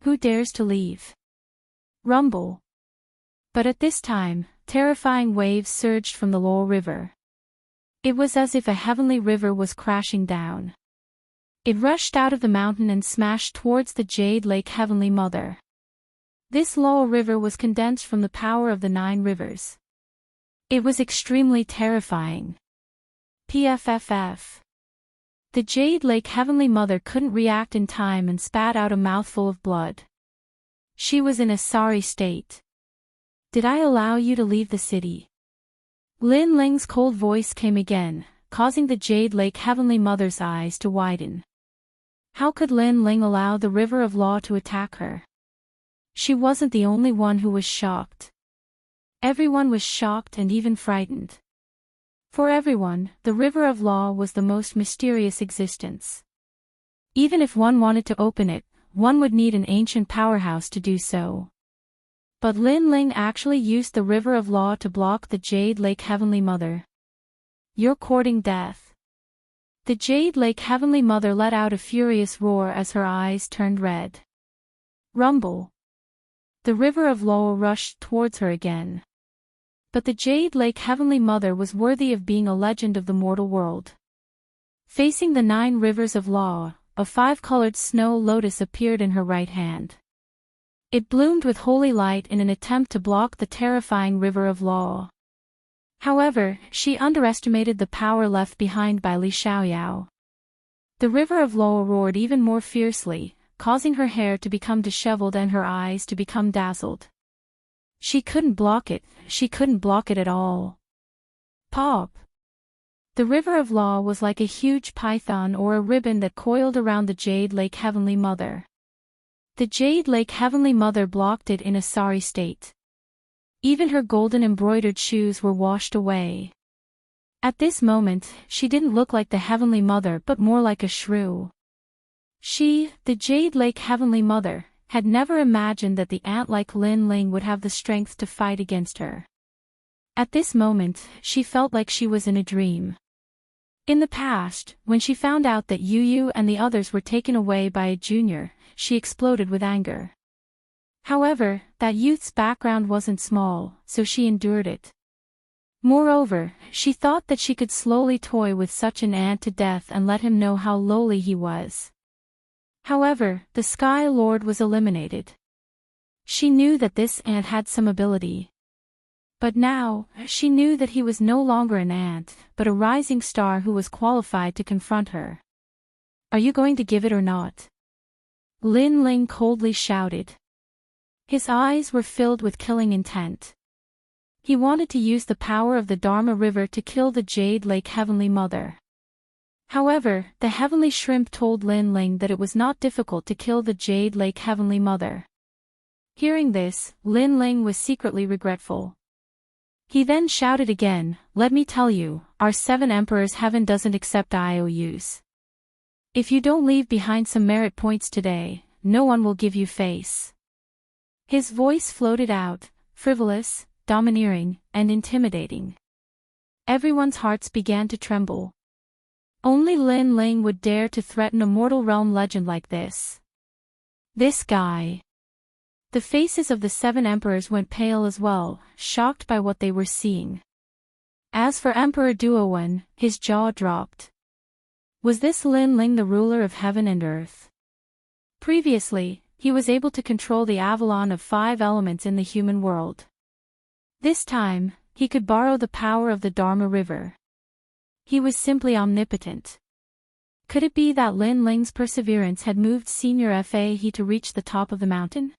Speaker 1: Who dares to leave? Rumble. But at this time, terrifying waves surged from the Lowell River. It was as if a heavenly river was crashing down. It rushed out of the mountain and smashed towards the Jade Lake Heavenly Mother. This Lowell River was condensed from the power of the 9 rivers. It was extremely terrifying. PFFF. The Jade Lake Heavenly Mother couldn't react in time and spat out a mouthful of blood. She was in a sorry state. "Did I allow you to leave the city?" Lin Ling's cold voice came again, causing the Jade Lake Heavenly Mother's eyes to widen. How could Lin Ling allow the River of Law to attack her? She wasn't the only one who was shocked. Everyone was shocked and even frightened. For everyone, the River of Law was the most mysterious existence. Even if one wanted to open it, one would need an ancient powerhouse to do so. But Lin Ling actually used the River of Law to block the Jade Lake Heavenly Mother. "You're courting death." The Jade Lake Heavenly Mother let out a furious roar as her eyes turned red. Rumble. The River of Law rushed towards her again. But the Jade Lake Heavenly Mother was worthy of being a legend of the mortal world. Facing the 9 rivers of law, a 5-colored snow lotus appeared in her right hand. It bloomed with holy light in an attempt to block the terrifying River of Law. However, she underestimated the power left behind by Li Xiaoyao. The River of Law roared even more fiercely, causing her hair to become disheveled and her eyes to become dazzled. She couldn't block it at all. Pop! The River of Law was like a huge python or a ribbon that coiled around the Jade Lake Heavenly Mother. The Jade Lake Heavenly Mother blocked it in a sorry state. Even her golden embroidered shoes were washed away. At this moment, she didn't look like the Heavenly Mother but more like a shrew. She, the Jade Lake Heavenly Mother, had never imagined that the ant-like Lin Ling would have the strength to fight against her. At this moment, she felt like she was in a dream. In the past, when she found out that Yu Yu and the others were taken away by a junior, she exploded with anger. However, that youth's background wasn't small, so she endured it. Moreover, she thought that she could slowly toy with such an ant to death and let him know how lowly he was. However, the Sky Lord was eliminated. She knew that this ant had some ability. But now, she knew that he was no longer an ant, but a rising star who was qualified to confront her. "Are you going to give it or not?" Lin Ling coldly shouted. His eyes were filled with killing intent. He wanted to use the power of the Dharma River to kill the Jade Lake Heavenly Mother. However, the Heavenly Shrimp told Lin Ling that it was not difficult to kill the Jade Lake Heavenly Mother. Hearing this, Lin Ling was secretly regretful. He then shouted again, "Let me tell you, our 7 emperors' heaven doesn't accept IOUs. If you don't leave behind some merit points today, no one will give you face." His voice floated out, frivolous, domineering, and intimidating. Everyone's hearts began to tremble. Only Lin Ling would dare to threaten a mortal realm legend like this. This guy. The faces of the 7 emperors went pale as well, shocked by what they were seeing. As for Emperor Duowen, his jaw dropped. Was this Lin Ling the ruler of heaven and earth? Previously, he was able to control the Avalon of 5 elements in the human world. This time, he could borrow the power of the Dharma River. He was simply omnipotent. Could it be that Lin Ling's perseverance had moved Senior Fa He to reach the top of the mountain?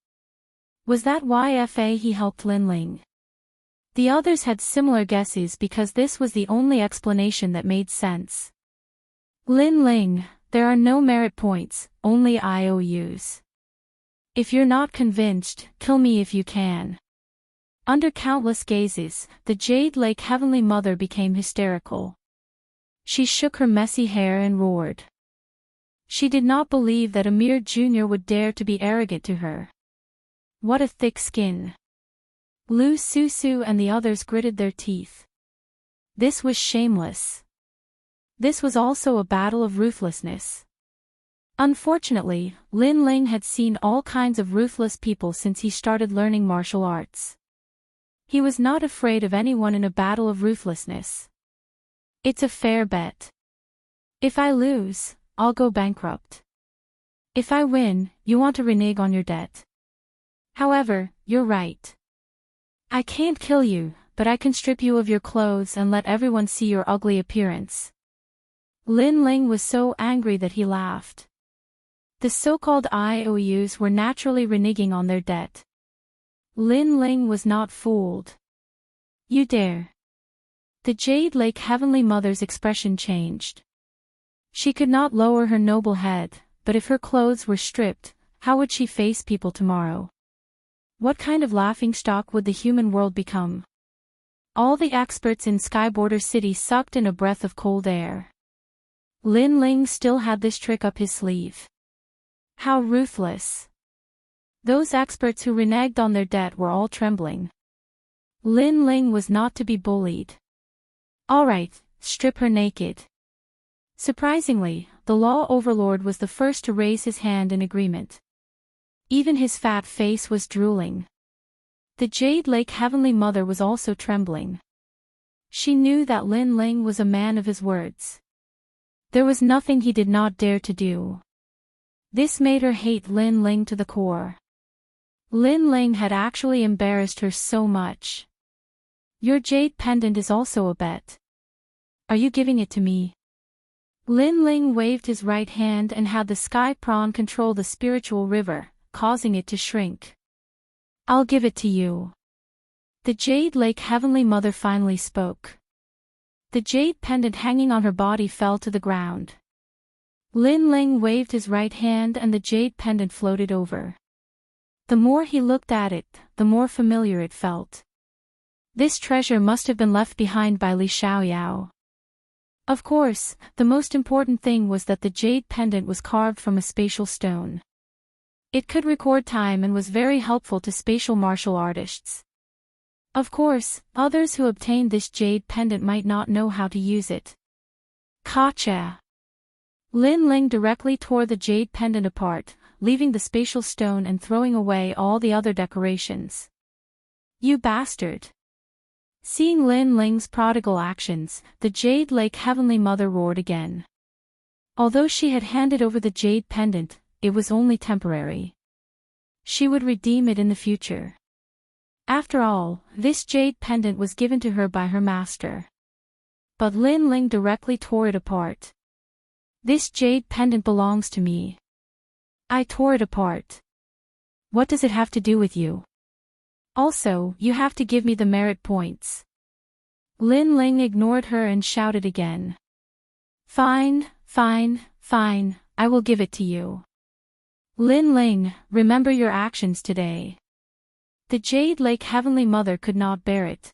Speaker 1: Was that why Fa He helped Lin Ling? The others had similar guesses because this was the only explanation that made sense. Lin Ling, there are no merit points, only IOUs. If you're not convinced, kill me if you can. Under countless gazes, the Jade Lake Heavenly Mother became hysterical. She shook her messy hair and roared. She did not believe that Amir Jr. would dare to be arrogant to her. What a thick skin. Lu Susu and the others gritted their teeth. This was shameless. This was also a battle of ruthlessness. Unfortunately, Lin Ling had seen all kinds of ruthless people since he started learning martial arts. He was not afraid of anyone in a battle of ruthlessness. It's a fair bet. If I lose, I'll go bankrupt. If I win, you want to renege on your debt. However, you're right. I can't kill you, but I can strip you of your clothes and let everyone see your ugly appearance. Lin Ling was so angry that he laughed. The so-called IOUs were naturally reneging on their debt. Lin Ling was not fooled. You dare. The Jade Lake Heavenly Mother's expression changed. She could not lower her noble head, but if her clothes were stripped, how would she face people tomorrow? What kind of laughingstock would the human world become? All the experts in Skyborder City sucked in a breath of cold air. Lin Ling still had this trick up his sleeve. How ruthless. Those experts who reneged on their debt were all trembling. Lin Ling was not to be bullied. All right, strip her naked. Surprisingly, the law overlord was the first to raise his hand in agreement. Even his fat face was drooling. The Jade Lake Heavenly Mother was also trembling. She knew that Lin Ling was a man of his words. There was nothing he did not dare to do. This made her hate Lin Ling to the core. Lin Ling had actually embarrassed her so much. Your jade pendant is also a bet. Are you giving it to me? Lin Ling waved his right hand and had the sky prawn control the spiritual river, causing it to shrink. I'll give it to you. The Jade Lake Heavenly Mother finally spoke. The jade pendant hanging on her body fell to the ground. Lin Ling waved his right hand and the jade pendant floated over. The more he looked at it, the more familiar it felt. This treasure must have been left behind by Li Xiaoyao. Of course, the most important thing was that the jade pendant was carved from a spatial stone. It could record time and was very helpful to spatial martial artists. Of course, others who obtained this jade pendant might not know how to use it. Gotcha! Lin Ling directly tore the jade pendant apart, leaving the spatial stone and throwing away all the other decorations. You bastard! Seeing Lin Ling's prodigal actions, the Jade Lake Heavenly Mother roared again. Although she had handed over the jade pendant, it was only temporary. She would redeem it in the future. After all, this jade pendant was given to her by her master. But Lin Ling directly tore it apart. This jade pendant belongs to me. I tore it apart. What does it have to do with you? Also, you have to give me the merit points. Lin Ling ignored her and shouted again. Fine, fine, fine, I will give it to you. Lin Ling, remember your actions today. The Jade Lake Heavenly Mother could not bear it.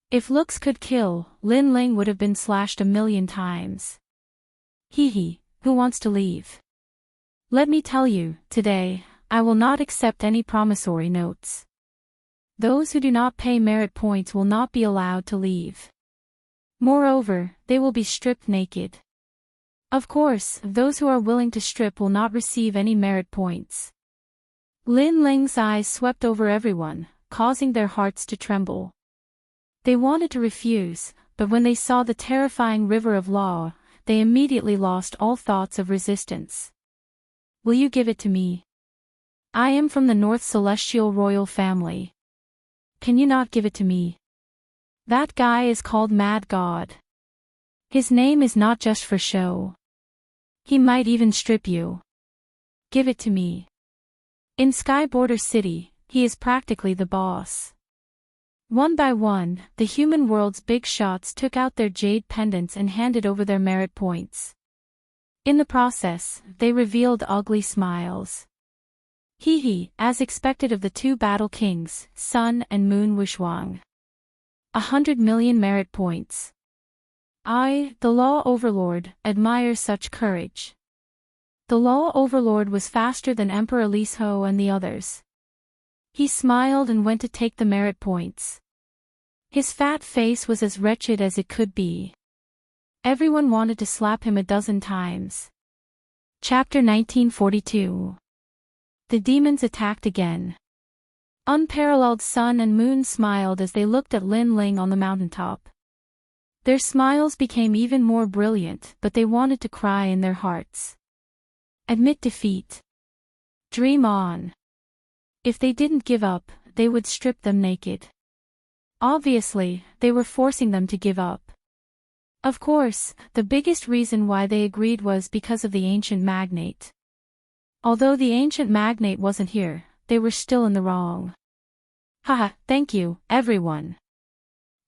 Speaker 1: If looks could kill, Lin Ling would have been slashed 1,000,000 times. Hee, who wants to leave? Let me tell you, today, I will not accept any promissory notes. Those who do not pay merit points will not be allowed to leave. Moreover, they will be stripped naked. Of course, those who are willing to strip will not receive any merit points. Lin Ling's eyes swept over everyone, causing their hearts to tremble. They wanted to refuse, but when they saw the terrifying river of law, they immediately lost all thoughts of resistance. Will you give it to me? I am from the North Celestial Royal Family. can you not give it to me? That guy is called Mad God. His name is not just for show. He might even strip you. Give it to me. In Sky Border City, he is practically the boss. One by one, the human world's big shots took out their jade pendants and handed over their merit points. In the process, they revealed ugly smiles. Hee, as expected of the two battle kings, Sun and Moon Wushuang. 100 million merit points. I, the Law Overlord, admire such courage. The Law Overlord was faster than Emperor Liesho and the others. He smiled and went to take the merit points. His fat face was as wretched as it could be. Everyone wanted to slap him a dozen times. Chapter 1942. The demons attacked again. Unparalleled Sun and Moon smiled as they looked at Lin Ling on the mountaintop. Their smiles became even more brilliant, but they wanted to cry in their hearts. Admit defeat. Dream on. If they didn't give up, they would strip them naked. Obviously, they were forcing them to give up. Of course, the biggest reason why they agreed was because of the ancient magnate. Although the ancient magnate wasn't here, they were still in the wrong. Haha, thank you, everyone.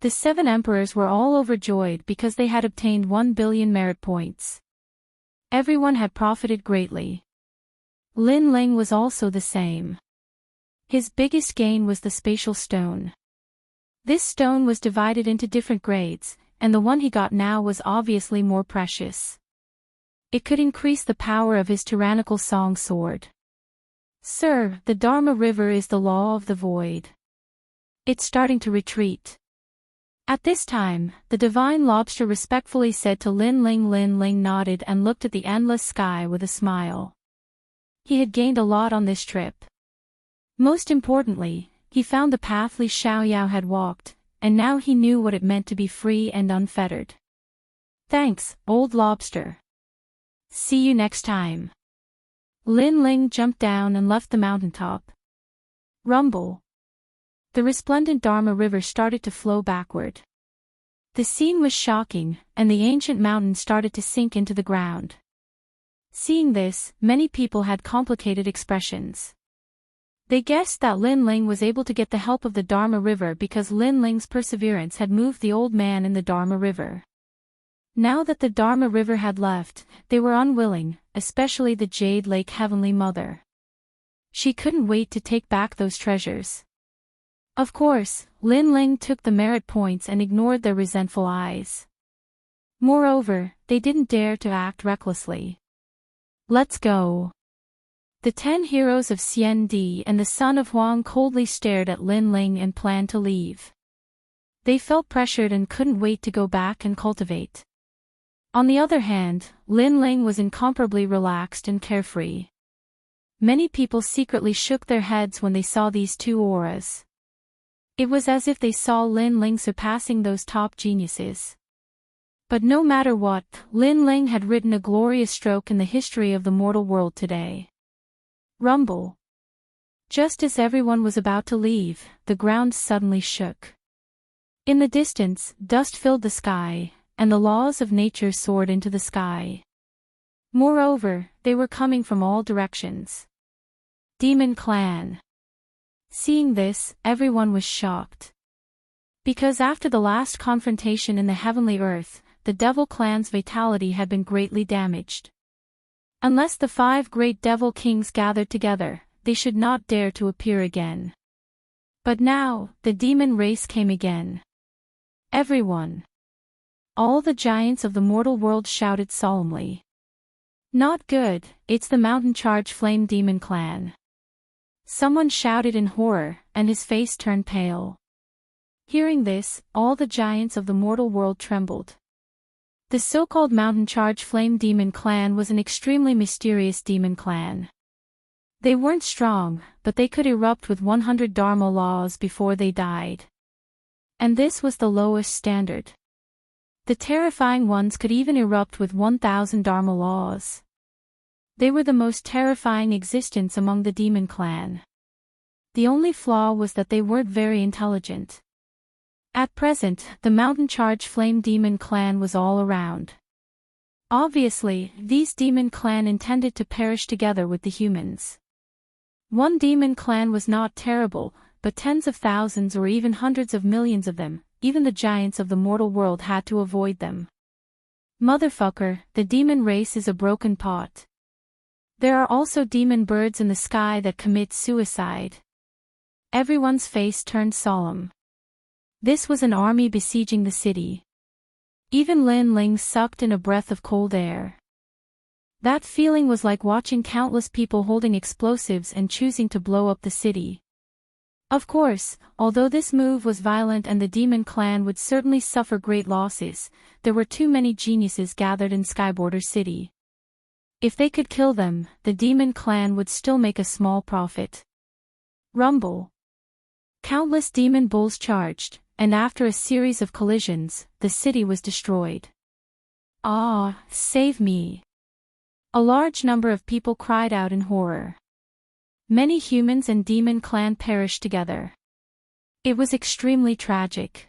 Speaker 1: The 7 emperors were all overjoyed because they had obtained 1 billion merit points. Everyone had profited greatly. Lin Ling was also the same. His biggest gain was the spatial stone. This stone was divided into different grades, and the one he got now was obviously more precious. It could increase the power of his tyrannical song sword. Sir, the Dharma River is the law of the void. It's starting to retreat. At this time, the divine lobster respectfully said to Lin Ling. Lin Ling nodded and looked at the endless sky with a smile. He had gained a lot on this trip. Most importantly, he found the path Li Xiaoyao had walked, and now he knew what it meant to be free and unfettered. Thanks, old lobster. See you next time. Lin Ling jumped down and left the mountaintop. Rumble. The resplendent Dharma River started to flow backward. The scene was shocking, and the ancient mountain started to sink into the ground. Seeing this, many people had complicated expressions. They guessed that Lin Ling was able to get the help of the Dharma River because Lin Ling's perseverance had moved the old man in the Dharma River. Now that the Dharma River had left, they were unwilling, especially the Jade Lake Heavenly Mother. She couldn't wait to take back those treasures. Of course, Lin Ling took the merit points and ignored their resentful eyes. Moreover, they didn't dare to act recklessly. Let's go. The 10 heroes of Xian Di and the son of Huang coldly stared at Lin Ling and planned to leave. They felt pressured and couldn't wait to go back and cultivate. On the other hand, Lin Ling was incomparably relaxed and carefree. Many people secretly shook their heads when they saw these two auras. It was as if they saw Lin Ling surpassing those top geniuses. But no matter what, Lin Ling had written a glorious stroke in the history of the mortal world today. Rumble. Just as everyone was about to leave, the ground suddenly shook. In the distance, dust filled the sky, and the laws of nature soared into the sky. Moreover, they were coming from all directions. Demon Clan. Seeing this, everyone was shocked. Because after the last confrontation in the heavenly earth, the Devil Clan's vitality had been greatly damaged. Unless the 5 great Devil Kings gathered together, they should not dare to appear again. But now, the demon race came again. Everyone. All the giants of the mortal world shouted solemnly. Not good, it's the Mountain Charge Flame Demon Clan. Someone shouted in horror, and his face turned pale. Hearing this, all the giants of the mortal world trembled. The so-called Mountain Charge Flame Demon Clan was an extremely mysterious demon clan. They weren't strong, but they could erupt with 100 Dharma laws before they died. And this was the lowest standard. The terrifying ones could even erupt with 1,000 Dharma laws. They were the most terrifying existence among the demon clan. The only flaw was that they weren't very intelligent. At present, the Mountain Charge Flame Demon clan was all around. Obviously, these demon clan intended to perish together with the humans. One demon clan was not terrible, but tens of thousands or even hundreds of millions of them, even the giants of the mortal world had to avoid them. Motherfucker, the demon race is a broken pot. There are also demon birds in the sky that commit suicide. Everyone's face turned solemn. This was an army besieging the city. Even Lin Ling sucked in a breath of cold air. That feeling was like watching countless people holding explosives and choosing to blow up the city. Of course, although this move was violent and the demon clan would certainly suffer great losses, there were too many geniuses gathered in Skyborder City. If they could kill them, the demon clan would still make a small profit. Rumble. Countless demon bulls charged, and after a series of collisions, the city was destroyed. Ah, save me! A large number of people cried out in horror. Many humans and demon clan perished together. It was extremely tragic.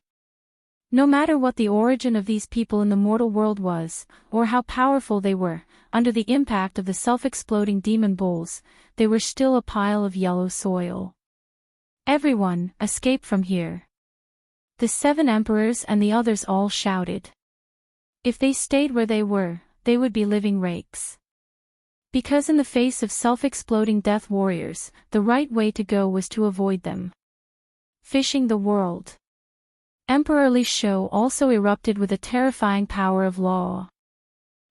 Speaker 1: No matter what the origin of these people in the mortal world was, or how powerful they were, under the impact of the self-exploding demon bulls, they were still a pile of yellow soil. Everyone, escape from here. The 7 emperors and the others all shouted. If they stayed where they were, they would be living rakes. Because in the face of self-exploding death warriors, the right way to go was to avoid them. Fishing the world. Emperor Li Shou also erupted with a terrifying power of law.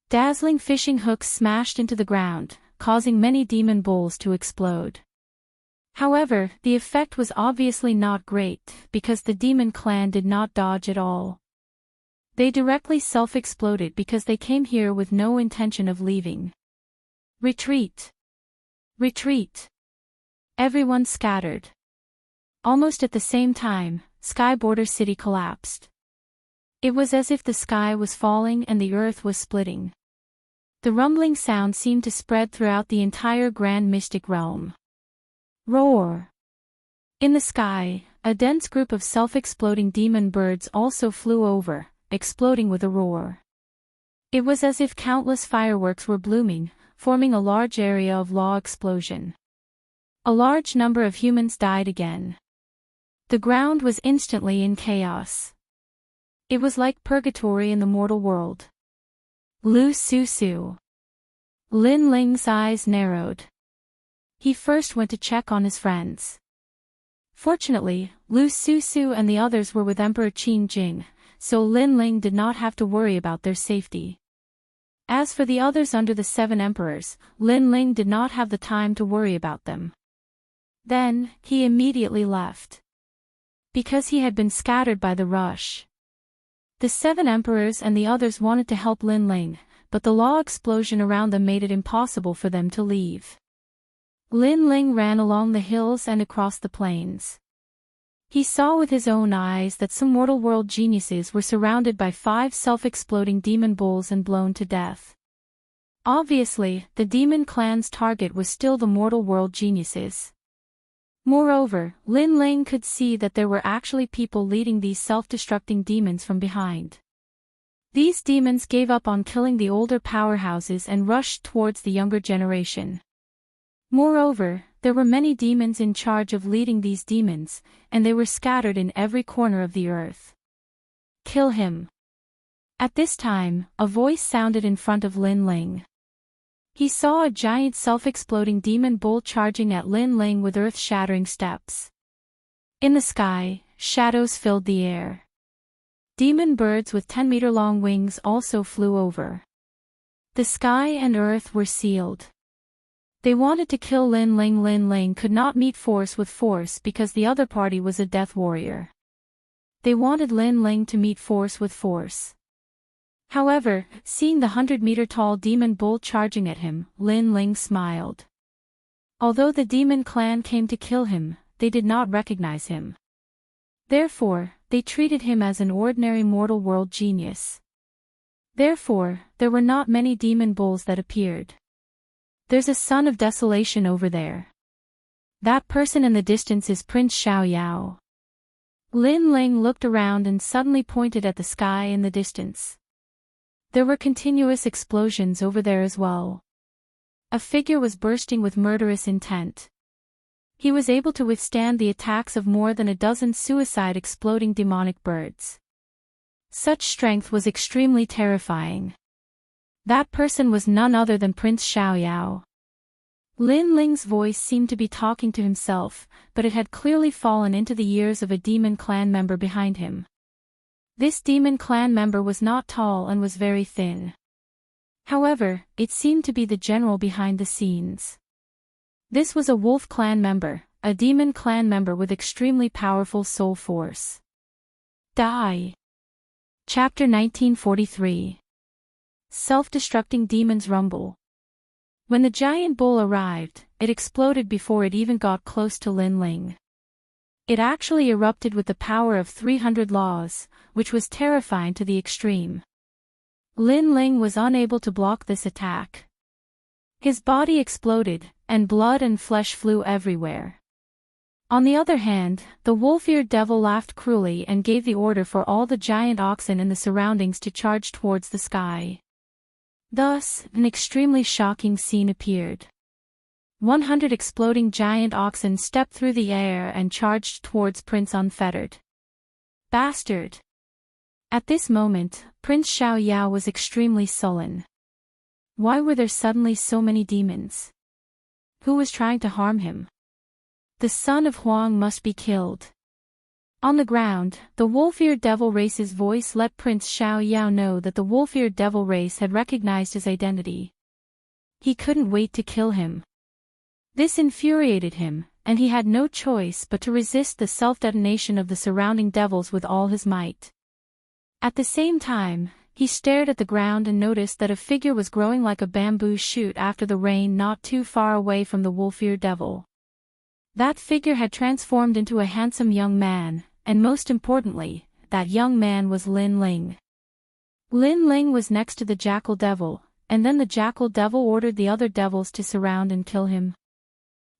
Speaker 1: Dazzling fishing hooks smashed into the ground, causing many demon bulls to explode. However, the effect was obviously not great, because the demon clan did not dodge at all. They directly self-exploded because they came here with no intention of leaving. Retreat! Retreat! Everyone scattered. Almost at the same time, Skyborder City collapsed. It was as if the sky was falling and the earth was splitting. The rumbling sound seemed to spread throughout the entire Grand Mystic Realm. Roar! In the sky, a dense group of self-exploding demon birds also flew over, exploding with a roar. It was as if countless fireworks were blooming, forming a large area of law explosion. A large number of humans died again. The ground was instantly in chaos. It was like purgatory in the mortal world. Lu Su. Lin Ling's eyes narrowed. He first went to check on his friends. Fortunately, Lu Su and the others were with Emperor Qin Jing, so Lin Ling did not have to worry about their safety. As for the others under the 7 emperors, Lin Ling did not have the time to worry about them. Then, he immediately left. Because he had been scattered by the rush. The 7 emperors and the others wanted to help Lin Ling, but the law explosion around them made it impossible for them to leave. Lin Ling ran along the hills and across the plains. He saw with his own eyes that some mortal world geniuses were surrounded by 5 self-exploding demon bulls and blown to death. Obviously, the demon clan's target was still the mortal world geniuses. Moreover, Lin Ling could see that there were actually people leading these self-destructing demons from behind. These demons gave up on killing the older powerhouses and rushed towards the younger generation. Moreover, there were many demons in charge of leading these demons, and they were scattered in every corner of the earth. Kill him. At this time, a voice sounded in front of Lin Ling. He saw a giant self-exploding demon bull charging at Lin Ling with earth-shattering steps. In the sky, shadows filled the air. Demon birds with 10-meter-long wings also flew over. The sky and earth were sealed. They wanted to kill Lin Ling. Lin Ling could not meet force with force because the other party was a death warrior. They wanted Lin Ling to meet force with force. However, seeing the 100-meter-tall demon bull charging at him, Lin Ling smiled. Although the demon clan came to kill him, they did not recognize him. Therefore, they treated him as an ordinary mortal world genius. Therefore, there were not many demon bulls that appeared. There's a son of desolation over there. That person in the distance is Prince Xiaoyao. Lin Ling looked around and suddenly pointed at the sky in the distance. There were continuous explosions over there as well. A figure was bursting with murderous intent. He was able to withstand the attacks of more than a dozen suicide exploding demonic birds. Such strength was extremely terrifying. That person was none other than Prince Xiaoyao. Lin Ling's voice seemed to be talking to himself, but it had clearly fallen into the ears of a demon clan member behind him. This demon clan member was not tall and was very thin. However, it seemed to be the general behind the scenes. This was a wolf clan member, a demon clan member with extremely powerful soul force. Die. Chapter 1943. Self-destructing demons rumble. When the giant bull arrived, it exploded before it even got close to Lin Ling. It actually erupted with the power of 300 laws, which was terrifying to the extreme. Lin Ling was unable to block this attack. His body exploded, and blood and flesh flew everywhere. On the other hand, the wolf-eared devil laughed cruelly and gave the order for all the giant oxen in the surroundings to charge towards the sky. Thus, an extremely shocking scene appeared. 100 exploding giant oxen stepped through the air and charged towards Prince Unfettered. Bastard! At this moment, Prince Xiaoyao was extremely sullen. Why were there suddenly so many demons? Who was trying to harm him? The son of Huang must be killed. On the ground, the wolf-eared devil race's voice let Prince Xiaoyao know that the wolf-eared devil race had recognized his identity. He couldn't wait to kill him. This infuriated him, and he had no choice but to resist the self-detonation of the surrounding devils with all his might. At the same time, he stared at the ground and noticed that a figure was growing like a bamboo shoot after the rain not too far away from the wolf-eared devil. That figure had transformed into a handsome young man, and most importantly, that young man was Lin Ling. Lin Ling was next to the jackal devil, and then the jackal devil ordered the other devils to surround and kill him.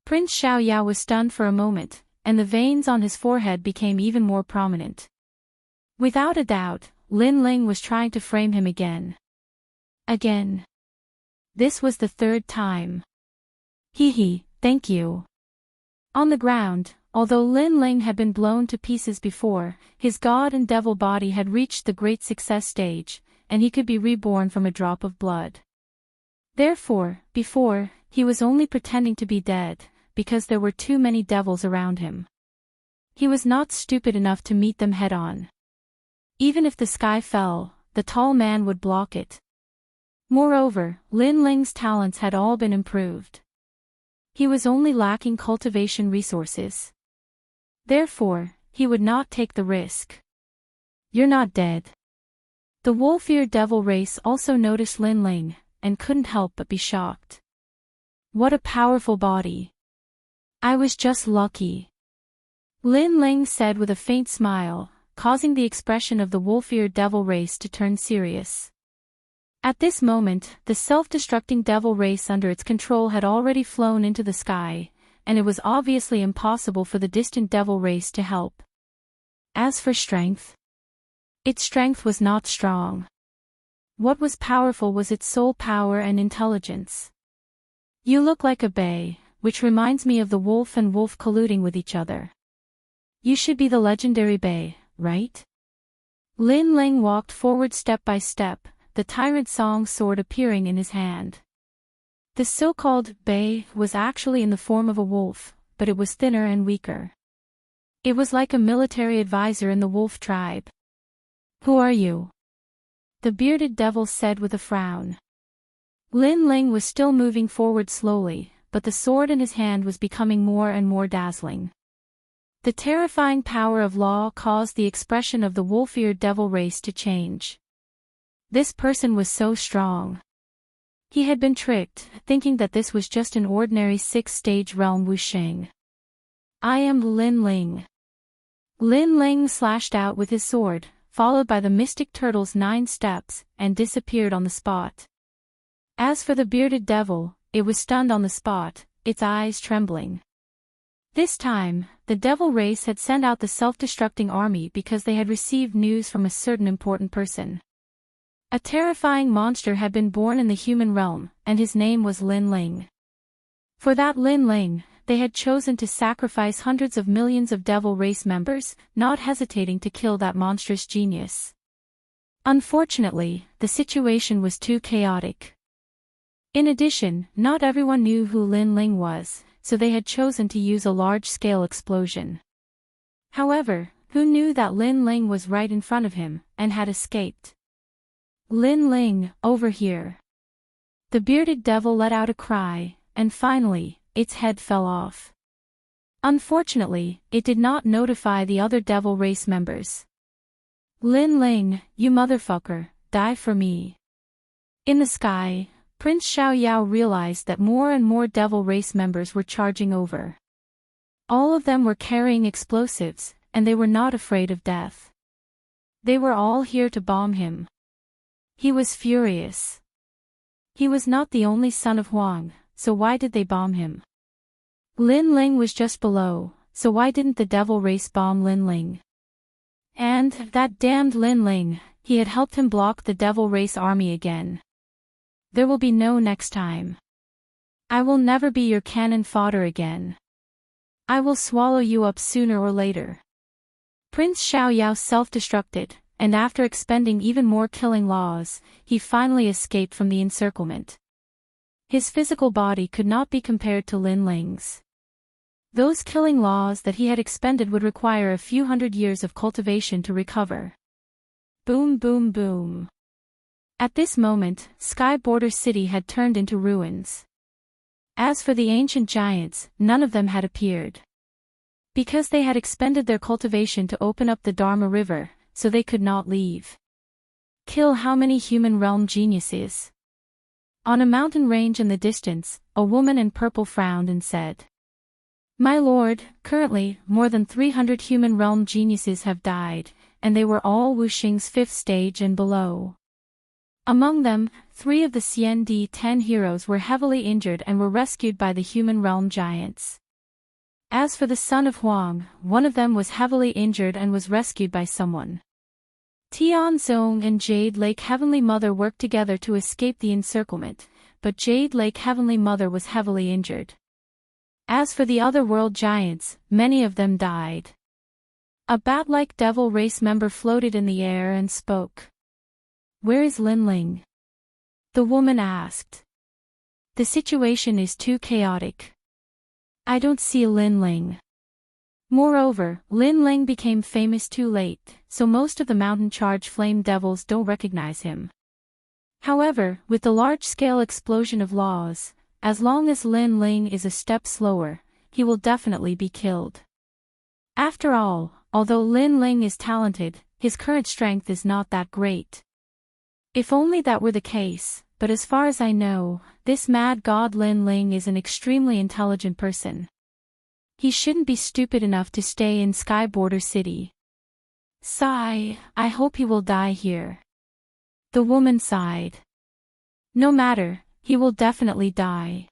Speaker 1: Prince Xiaoyao was stunned for a moment, and the veins on his forehead became even more prominent. Without a doubt, Lin Ling was trying to frame him again. Again. This was the third time. Hee, thank you. On the ground, although Lin Ling had been blown to pieces before, his god and devil body had reached the great success stage, and he could be reborn from a drop of blood. Therefore, before, he was only pretending to be dead, because there were too many devils around him. He was not stupid enough to meet them head-on. Even if the sky fell, the tall man would block it. Moreover, Lin Ling's talents had all been improved. He was only lacking cultivation resources. Therefore, he would not take the risk. You're not dead. The wolf-eared devil race also noticed Lin Ling, and couldn't help but be shocked. What a powerful body. I was just lucky. Lin Ling said with a faint smile, causing the expression of the wolf-eared devil race to turn serious. At this moment, the self-destructing devil race under its control had already flown into the sky, and it was obviously impossible for the distant devil race to help. As for strength, its strength was not strong. What was powerful was its soul power and intelligence. You look like a bay, which reminds me of the wolf and wolf colluding with each other. You should be the legendary bay, right? Lin Ling walked forward step by step, the tyrant song sword appearing in his hand. The so-called bay was actually in the form of a wolf, but it was thinner and weaker. It was like a military advisor in the wolf tribe. Who are you? The bearded devil said with a frown. Lin Ling was still moving forward slowly, but the sword in his hand was becoming more and more dazzling. The terrifying power of law caused the expression of the wolf-eared devil race to change. This person was so strong. He had been tricked, thinking that this was just an ordinary sixth-stage realm wusheng. I am Lin Ling. Lin Ling slashed out with his sword, followed by the mystic turtle's 9 steps, and disappeared on the spot. As for the bearded devil, it was stunned on the spot, its eyes trembling. This time, the devil race had sent out the self-destructing army because they had received news from a certain important person. A terrifying monster had been born in the human realm, and his name was Lin Ling. For that Lin Ling, they had chosen to sacrifice hundreds of millions of devil race members, not hesitating to kill that monstrous genius. Unfortunately, the situation was too chaotic. In addition, not everyone knew who Lin Ling was, so they had chosen to use a large-scale explosion. However, who knew that Lin Ling was right in front of him, and had escaped? Lin Ling, over here. The bearded devil let out a cry, and finally, its head fell off. Unfortunately, it did not notify the other devil race members. Lin Ling, you motherfucker, die for me. In the sky, Prince Xiao Yao realized that more and more devil race members were charging over. All of them were carrying explosives, and they were not afraid of death. They were all here to bomb him. He was furious. He was not the only son of Huang, so why did they bomb him? Lin Ling was just below, so why didn't the devil race bomb Lin Ling? And, that damned Lin Ling, he had helped him block the devil race army again. There will be no next time. I will never be your cannon fodder again. I will swallow you up sooner or later. Prince Xiao Yao self-destructed, and after expending even more killing laws, he finally escaped from the encirclement. His physical body could not be compared to Lin Ling's. Those killing laws that he had expended would require a few hundred years of cultivation to recover. Boom boom boom. At this moment, Sky Border City had turned into ruins. As for the ancient giants, none of them had appeared. Because they had expended their cultivation to open up the Dharma River, so they could not leave. Kill how many human realm geniuses? On a mountain range in the distance, a woman in purple frowned and said, My lord, currently, more than 300 human realm geniuses have died, and they were all Wuxing's 5th stage and below. Among them, 3 of the CND-10 heroes were heavily injured and were rescued by the human realm giants. As for the son of Huang, one of them was heavily injured and was rescued by someone. Tianzong and Jade Lake Heavenly Mother worked together to escape the encirclement, but Jade Lake Heavenly Mother was heavily injured. As for the other world giants, many of them died. A bat-like devil race member floated in the air and spoke. Where is Lin Ling? The woman asked. The situation is too chaotic. I don't see Lin Ling. Moreover, Lin Ling became famous too late, so most of the mountain charge flame devils don't recognize him. However, with the large-scale explosion of laws, as long as Lin Ling is a step slower, he will definitely be killed. After all, although Lin Ling is talented, his current strength is not that great. If only that were the case, but as far as I know, this mad god Lin Ling is an extremely intelligent person. He shouldn't be stupid enough to stay in Sky Border City. Sigh, I hope he will die here. The woman sighed. No matter, he will definitely die.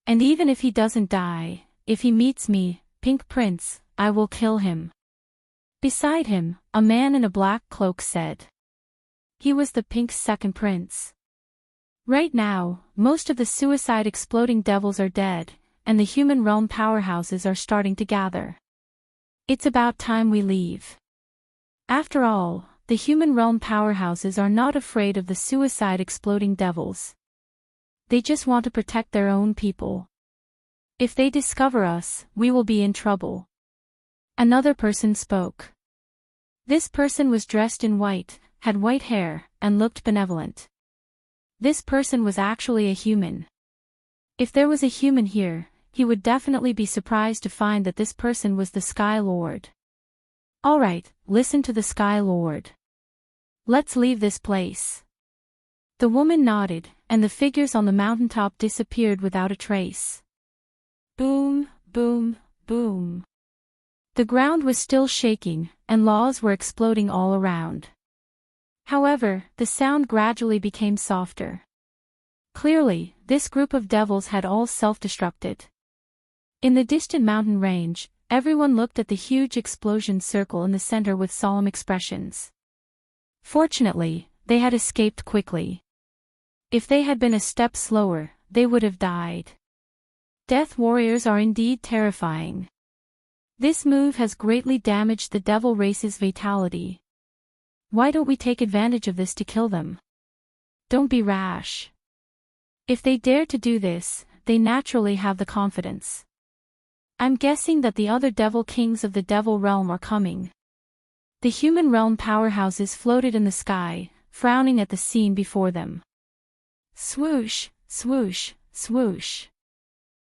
Speaker 1: And even if he doesn't die, if he meets me, Pink Prince, I will kill him. Beside him, a man in a black cloak said. He was the Pink's second prince. Right now, most of the suicide exploding devils are dead, and the human realm powerhouses are starting to gather. It's about time we leave. After all, the human realm powerhouses are not afraid of the suicide exploding devils. They just want to protect their own people. If they discover us, we will be in trouble. Another person spoke. This person was dressed in white, had white hair, and looked benevolent. This person was actually a human. If there was a human here, he would definitely be surprised to find that this person was the Sky Lord. Alright, listen to the Sky Lord. Let's leave this place. The woman nodded, and the figures on the mountaintop disappeared without a trace. Boom, boom, boom. The ground was still shaking, and laws were exploding all around. However, the sound gradually became softer. Clearly, this group of devils had all self-destructed. In the distant mountain range, everyone looked at the huge explosion circle in the center with solemn expressions. Fortunately, they had escaped quickly. If they had been a step slower, they would have died. Death warriors are indeed terrifying. This move has greatly damaged the devil race's vitality. Why don't we take advantage of this to kill them? Don't be rash. If they dare to do this, they naturally have the confidence. I'm guessing that the other devil kings of the devil realm are coming. The human realm powerhouses floated in the sky, frowning at the scene before them. Swoosh, swoosh, swoosh.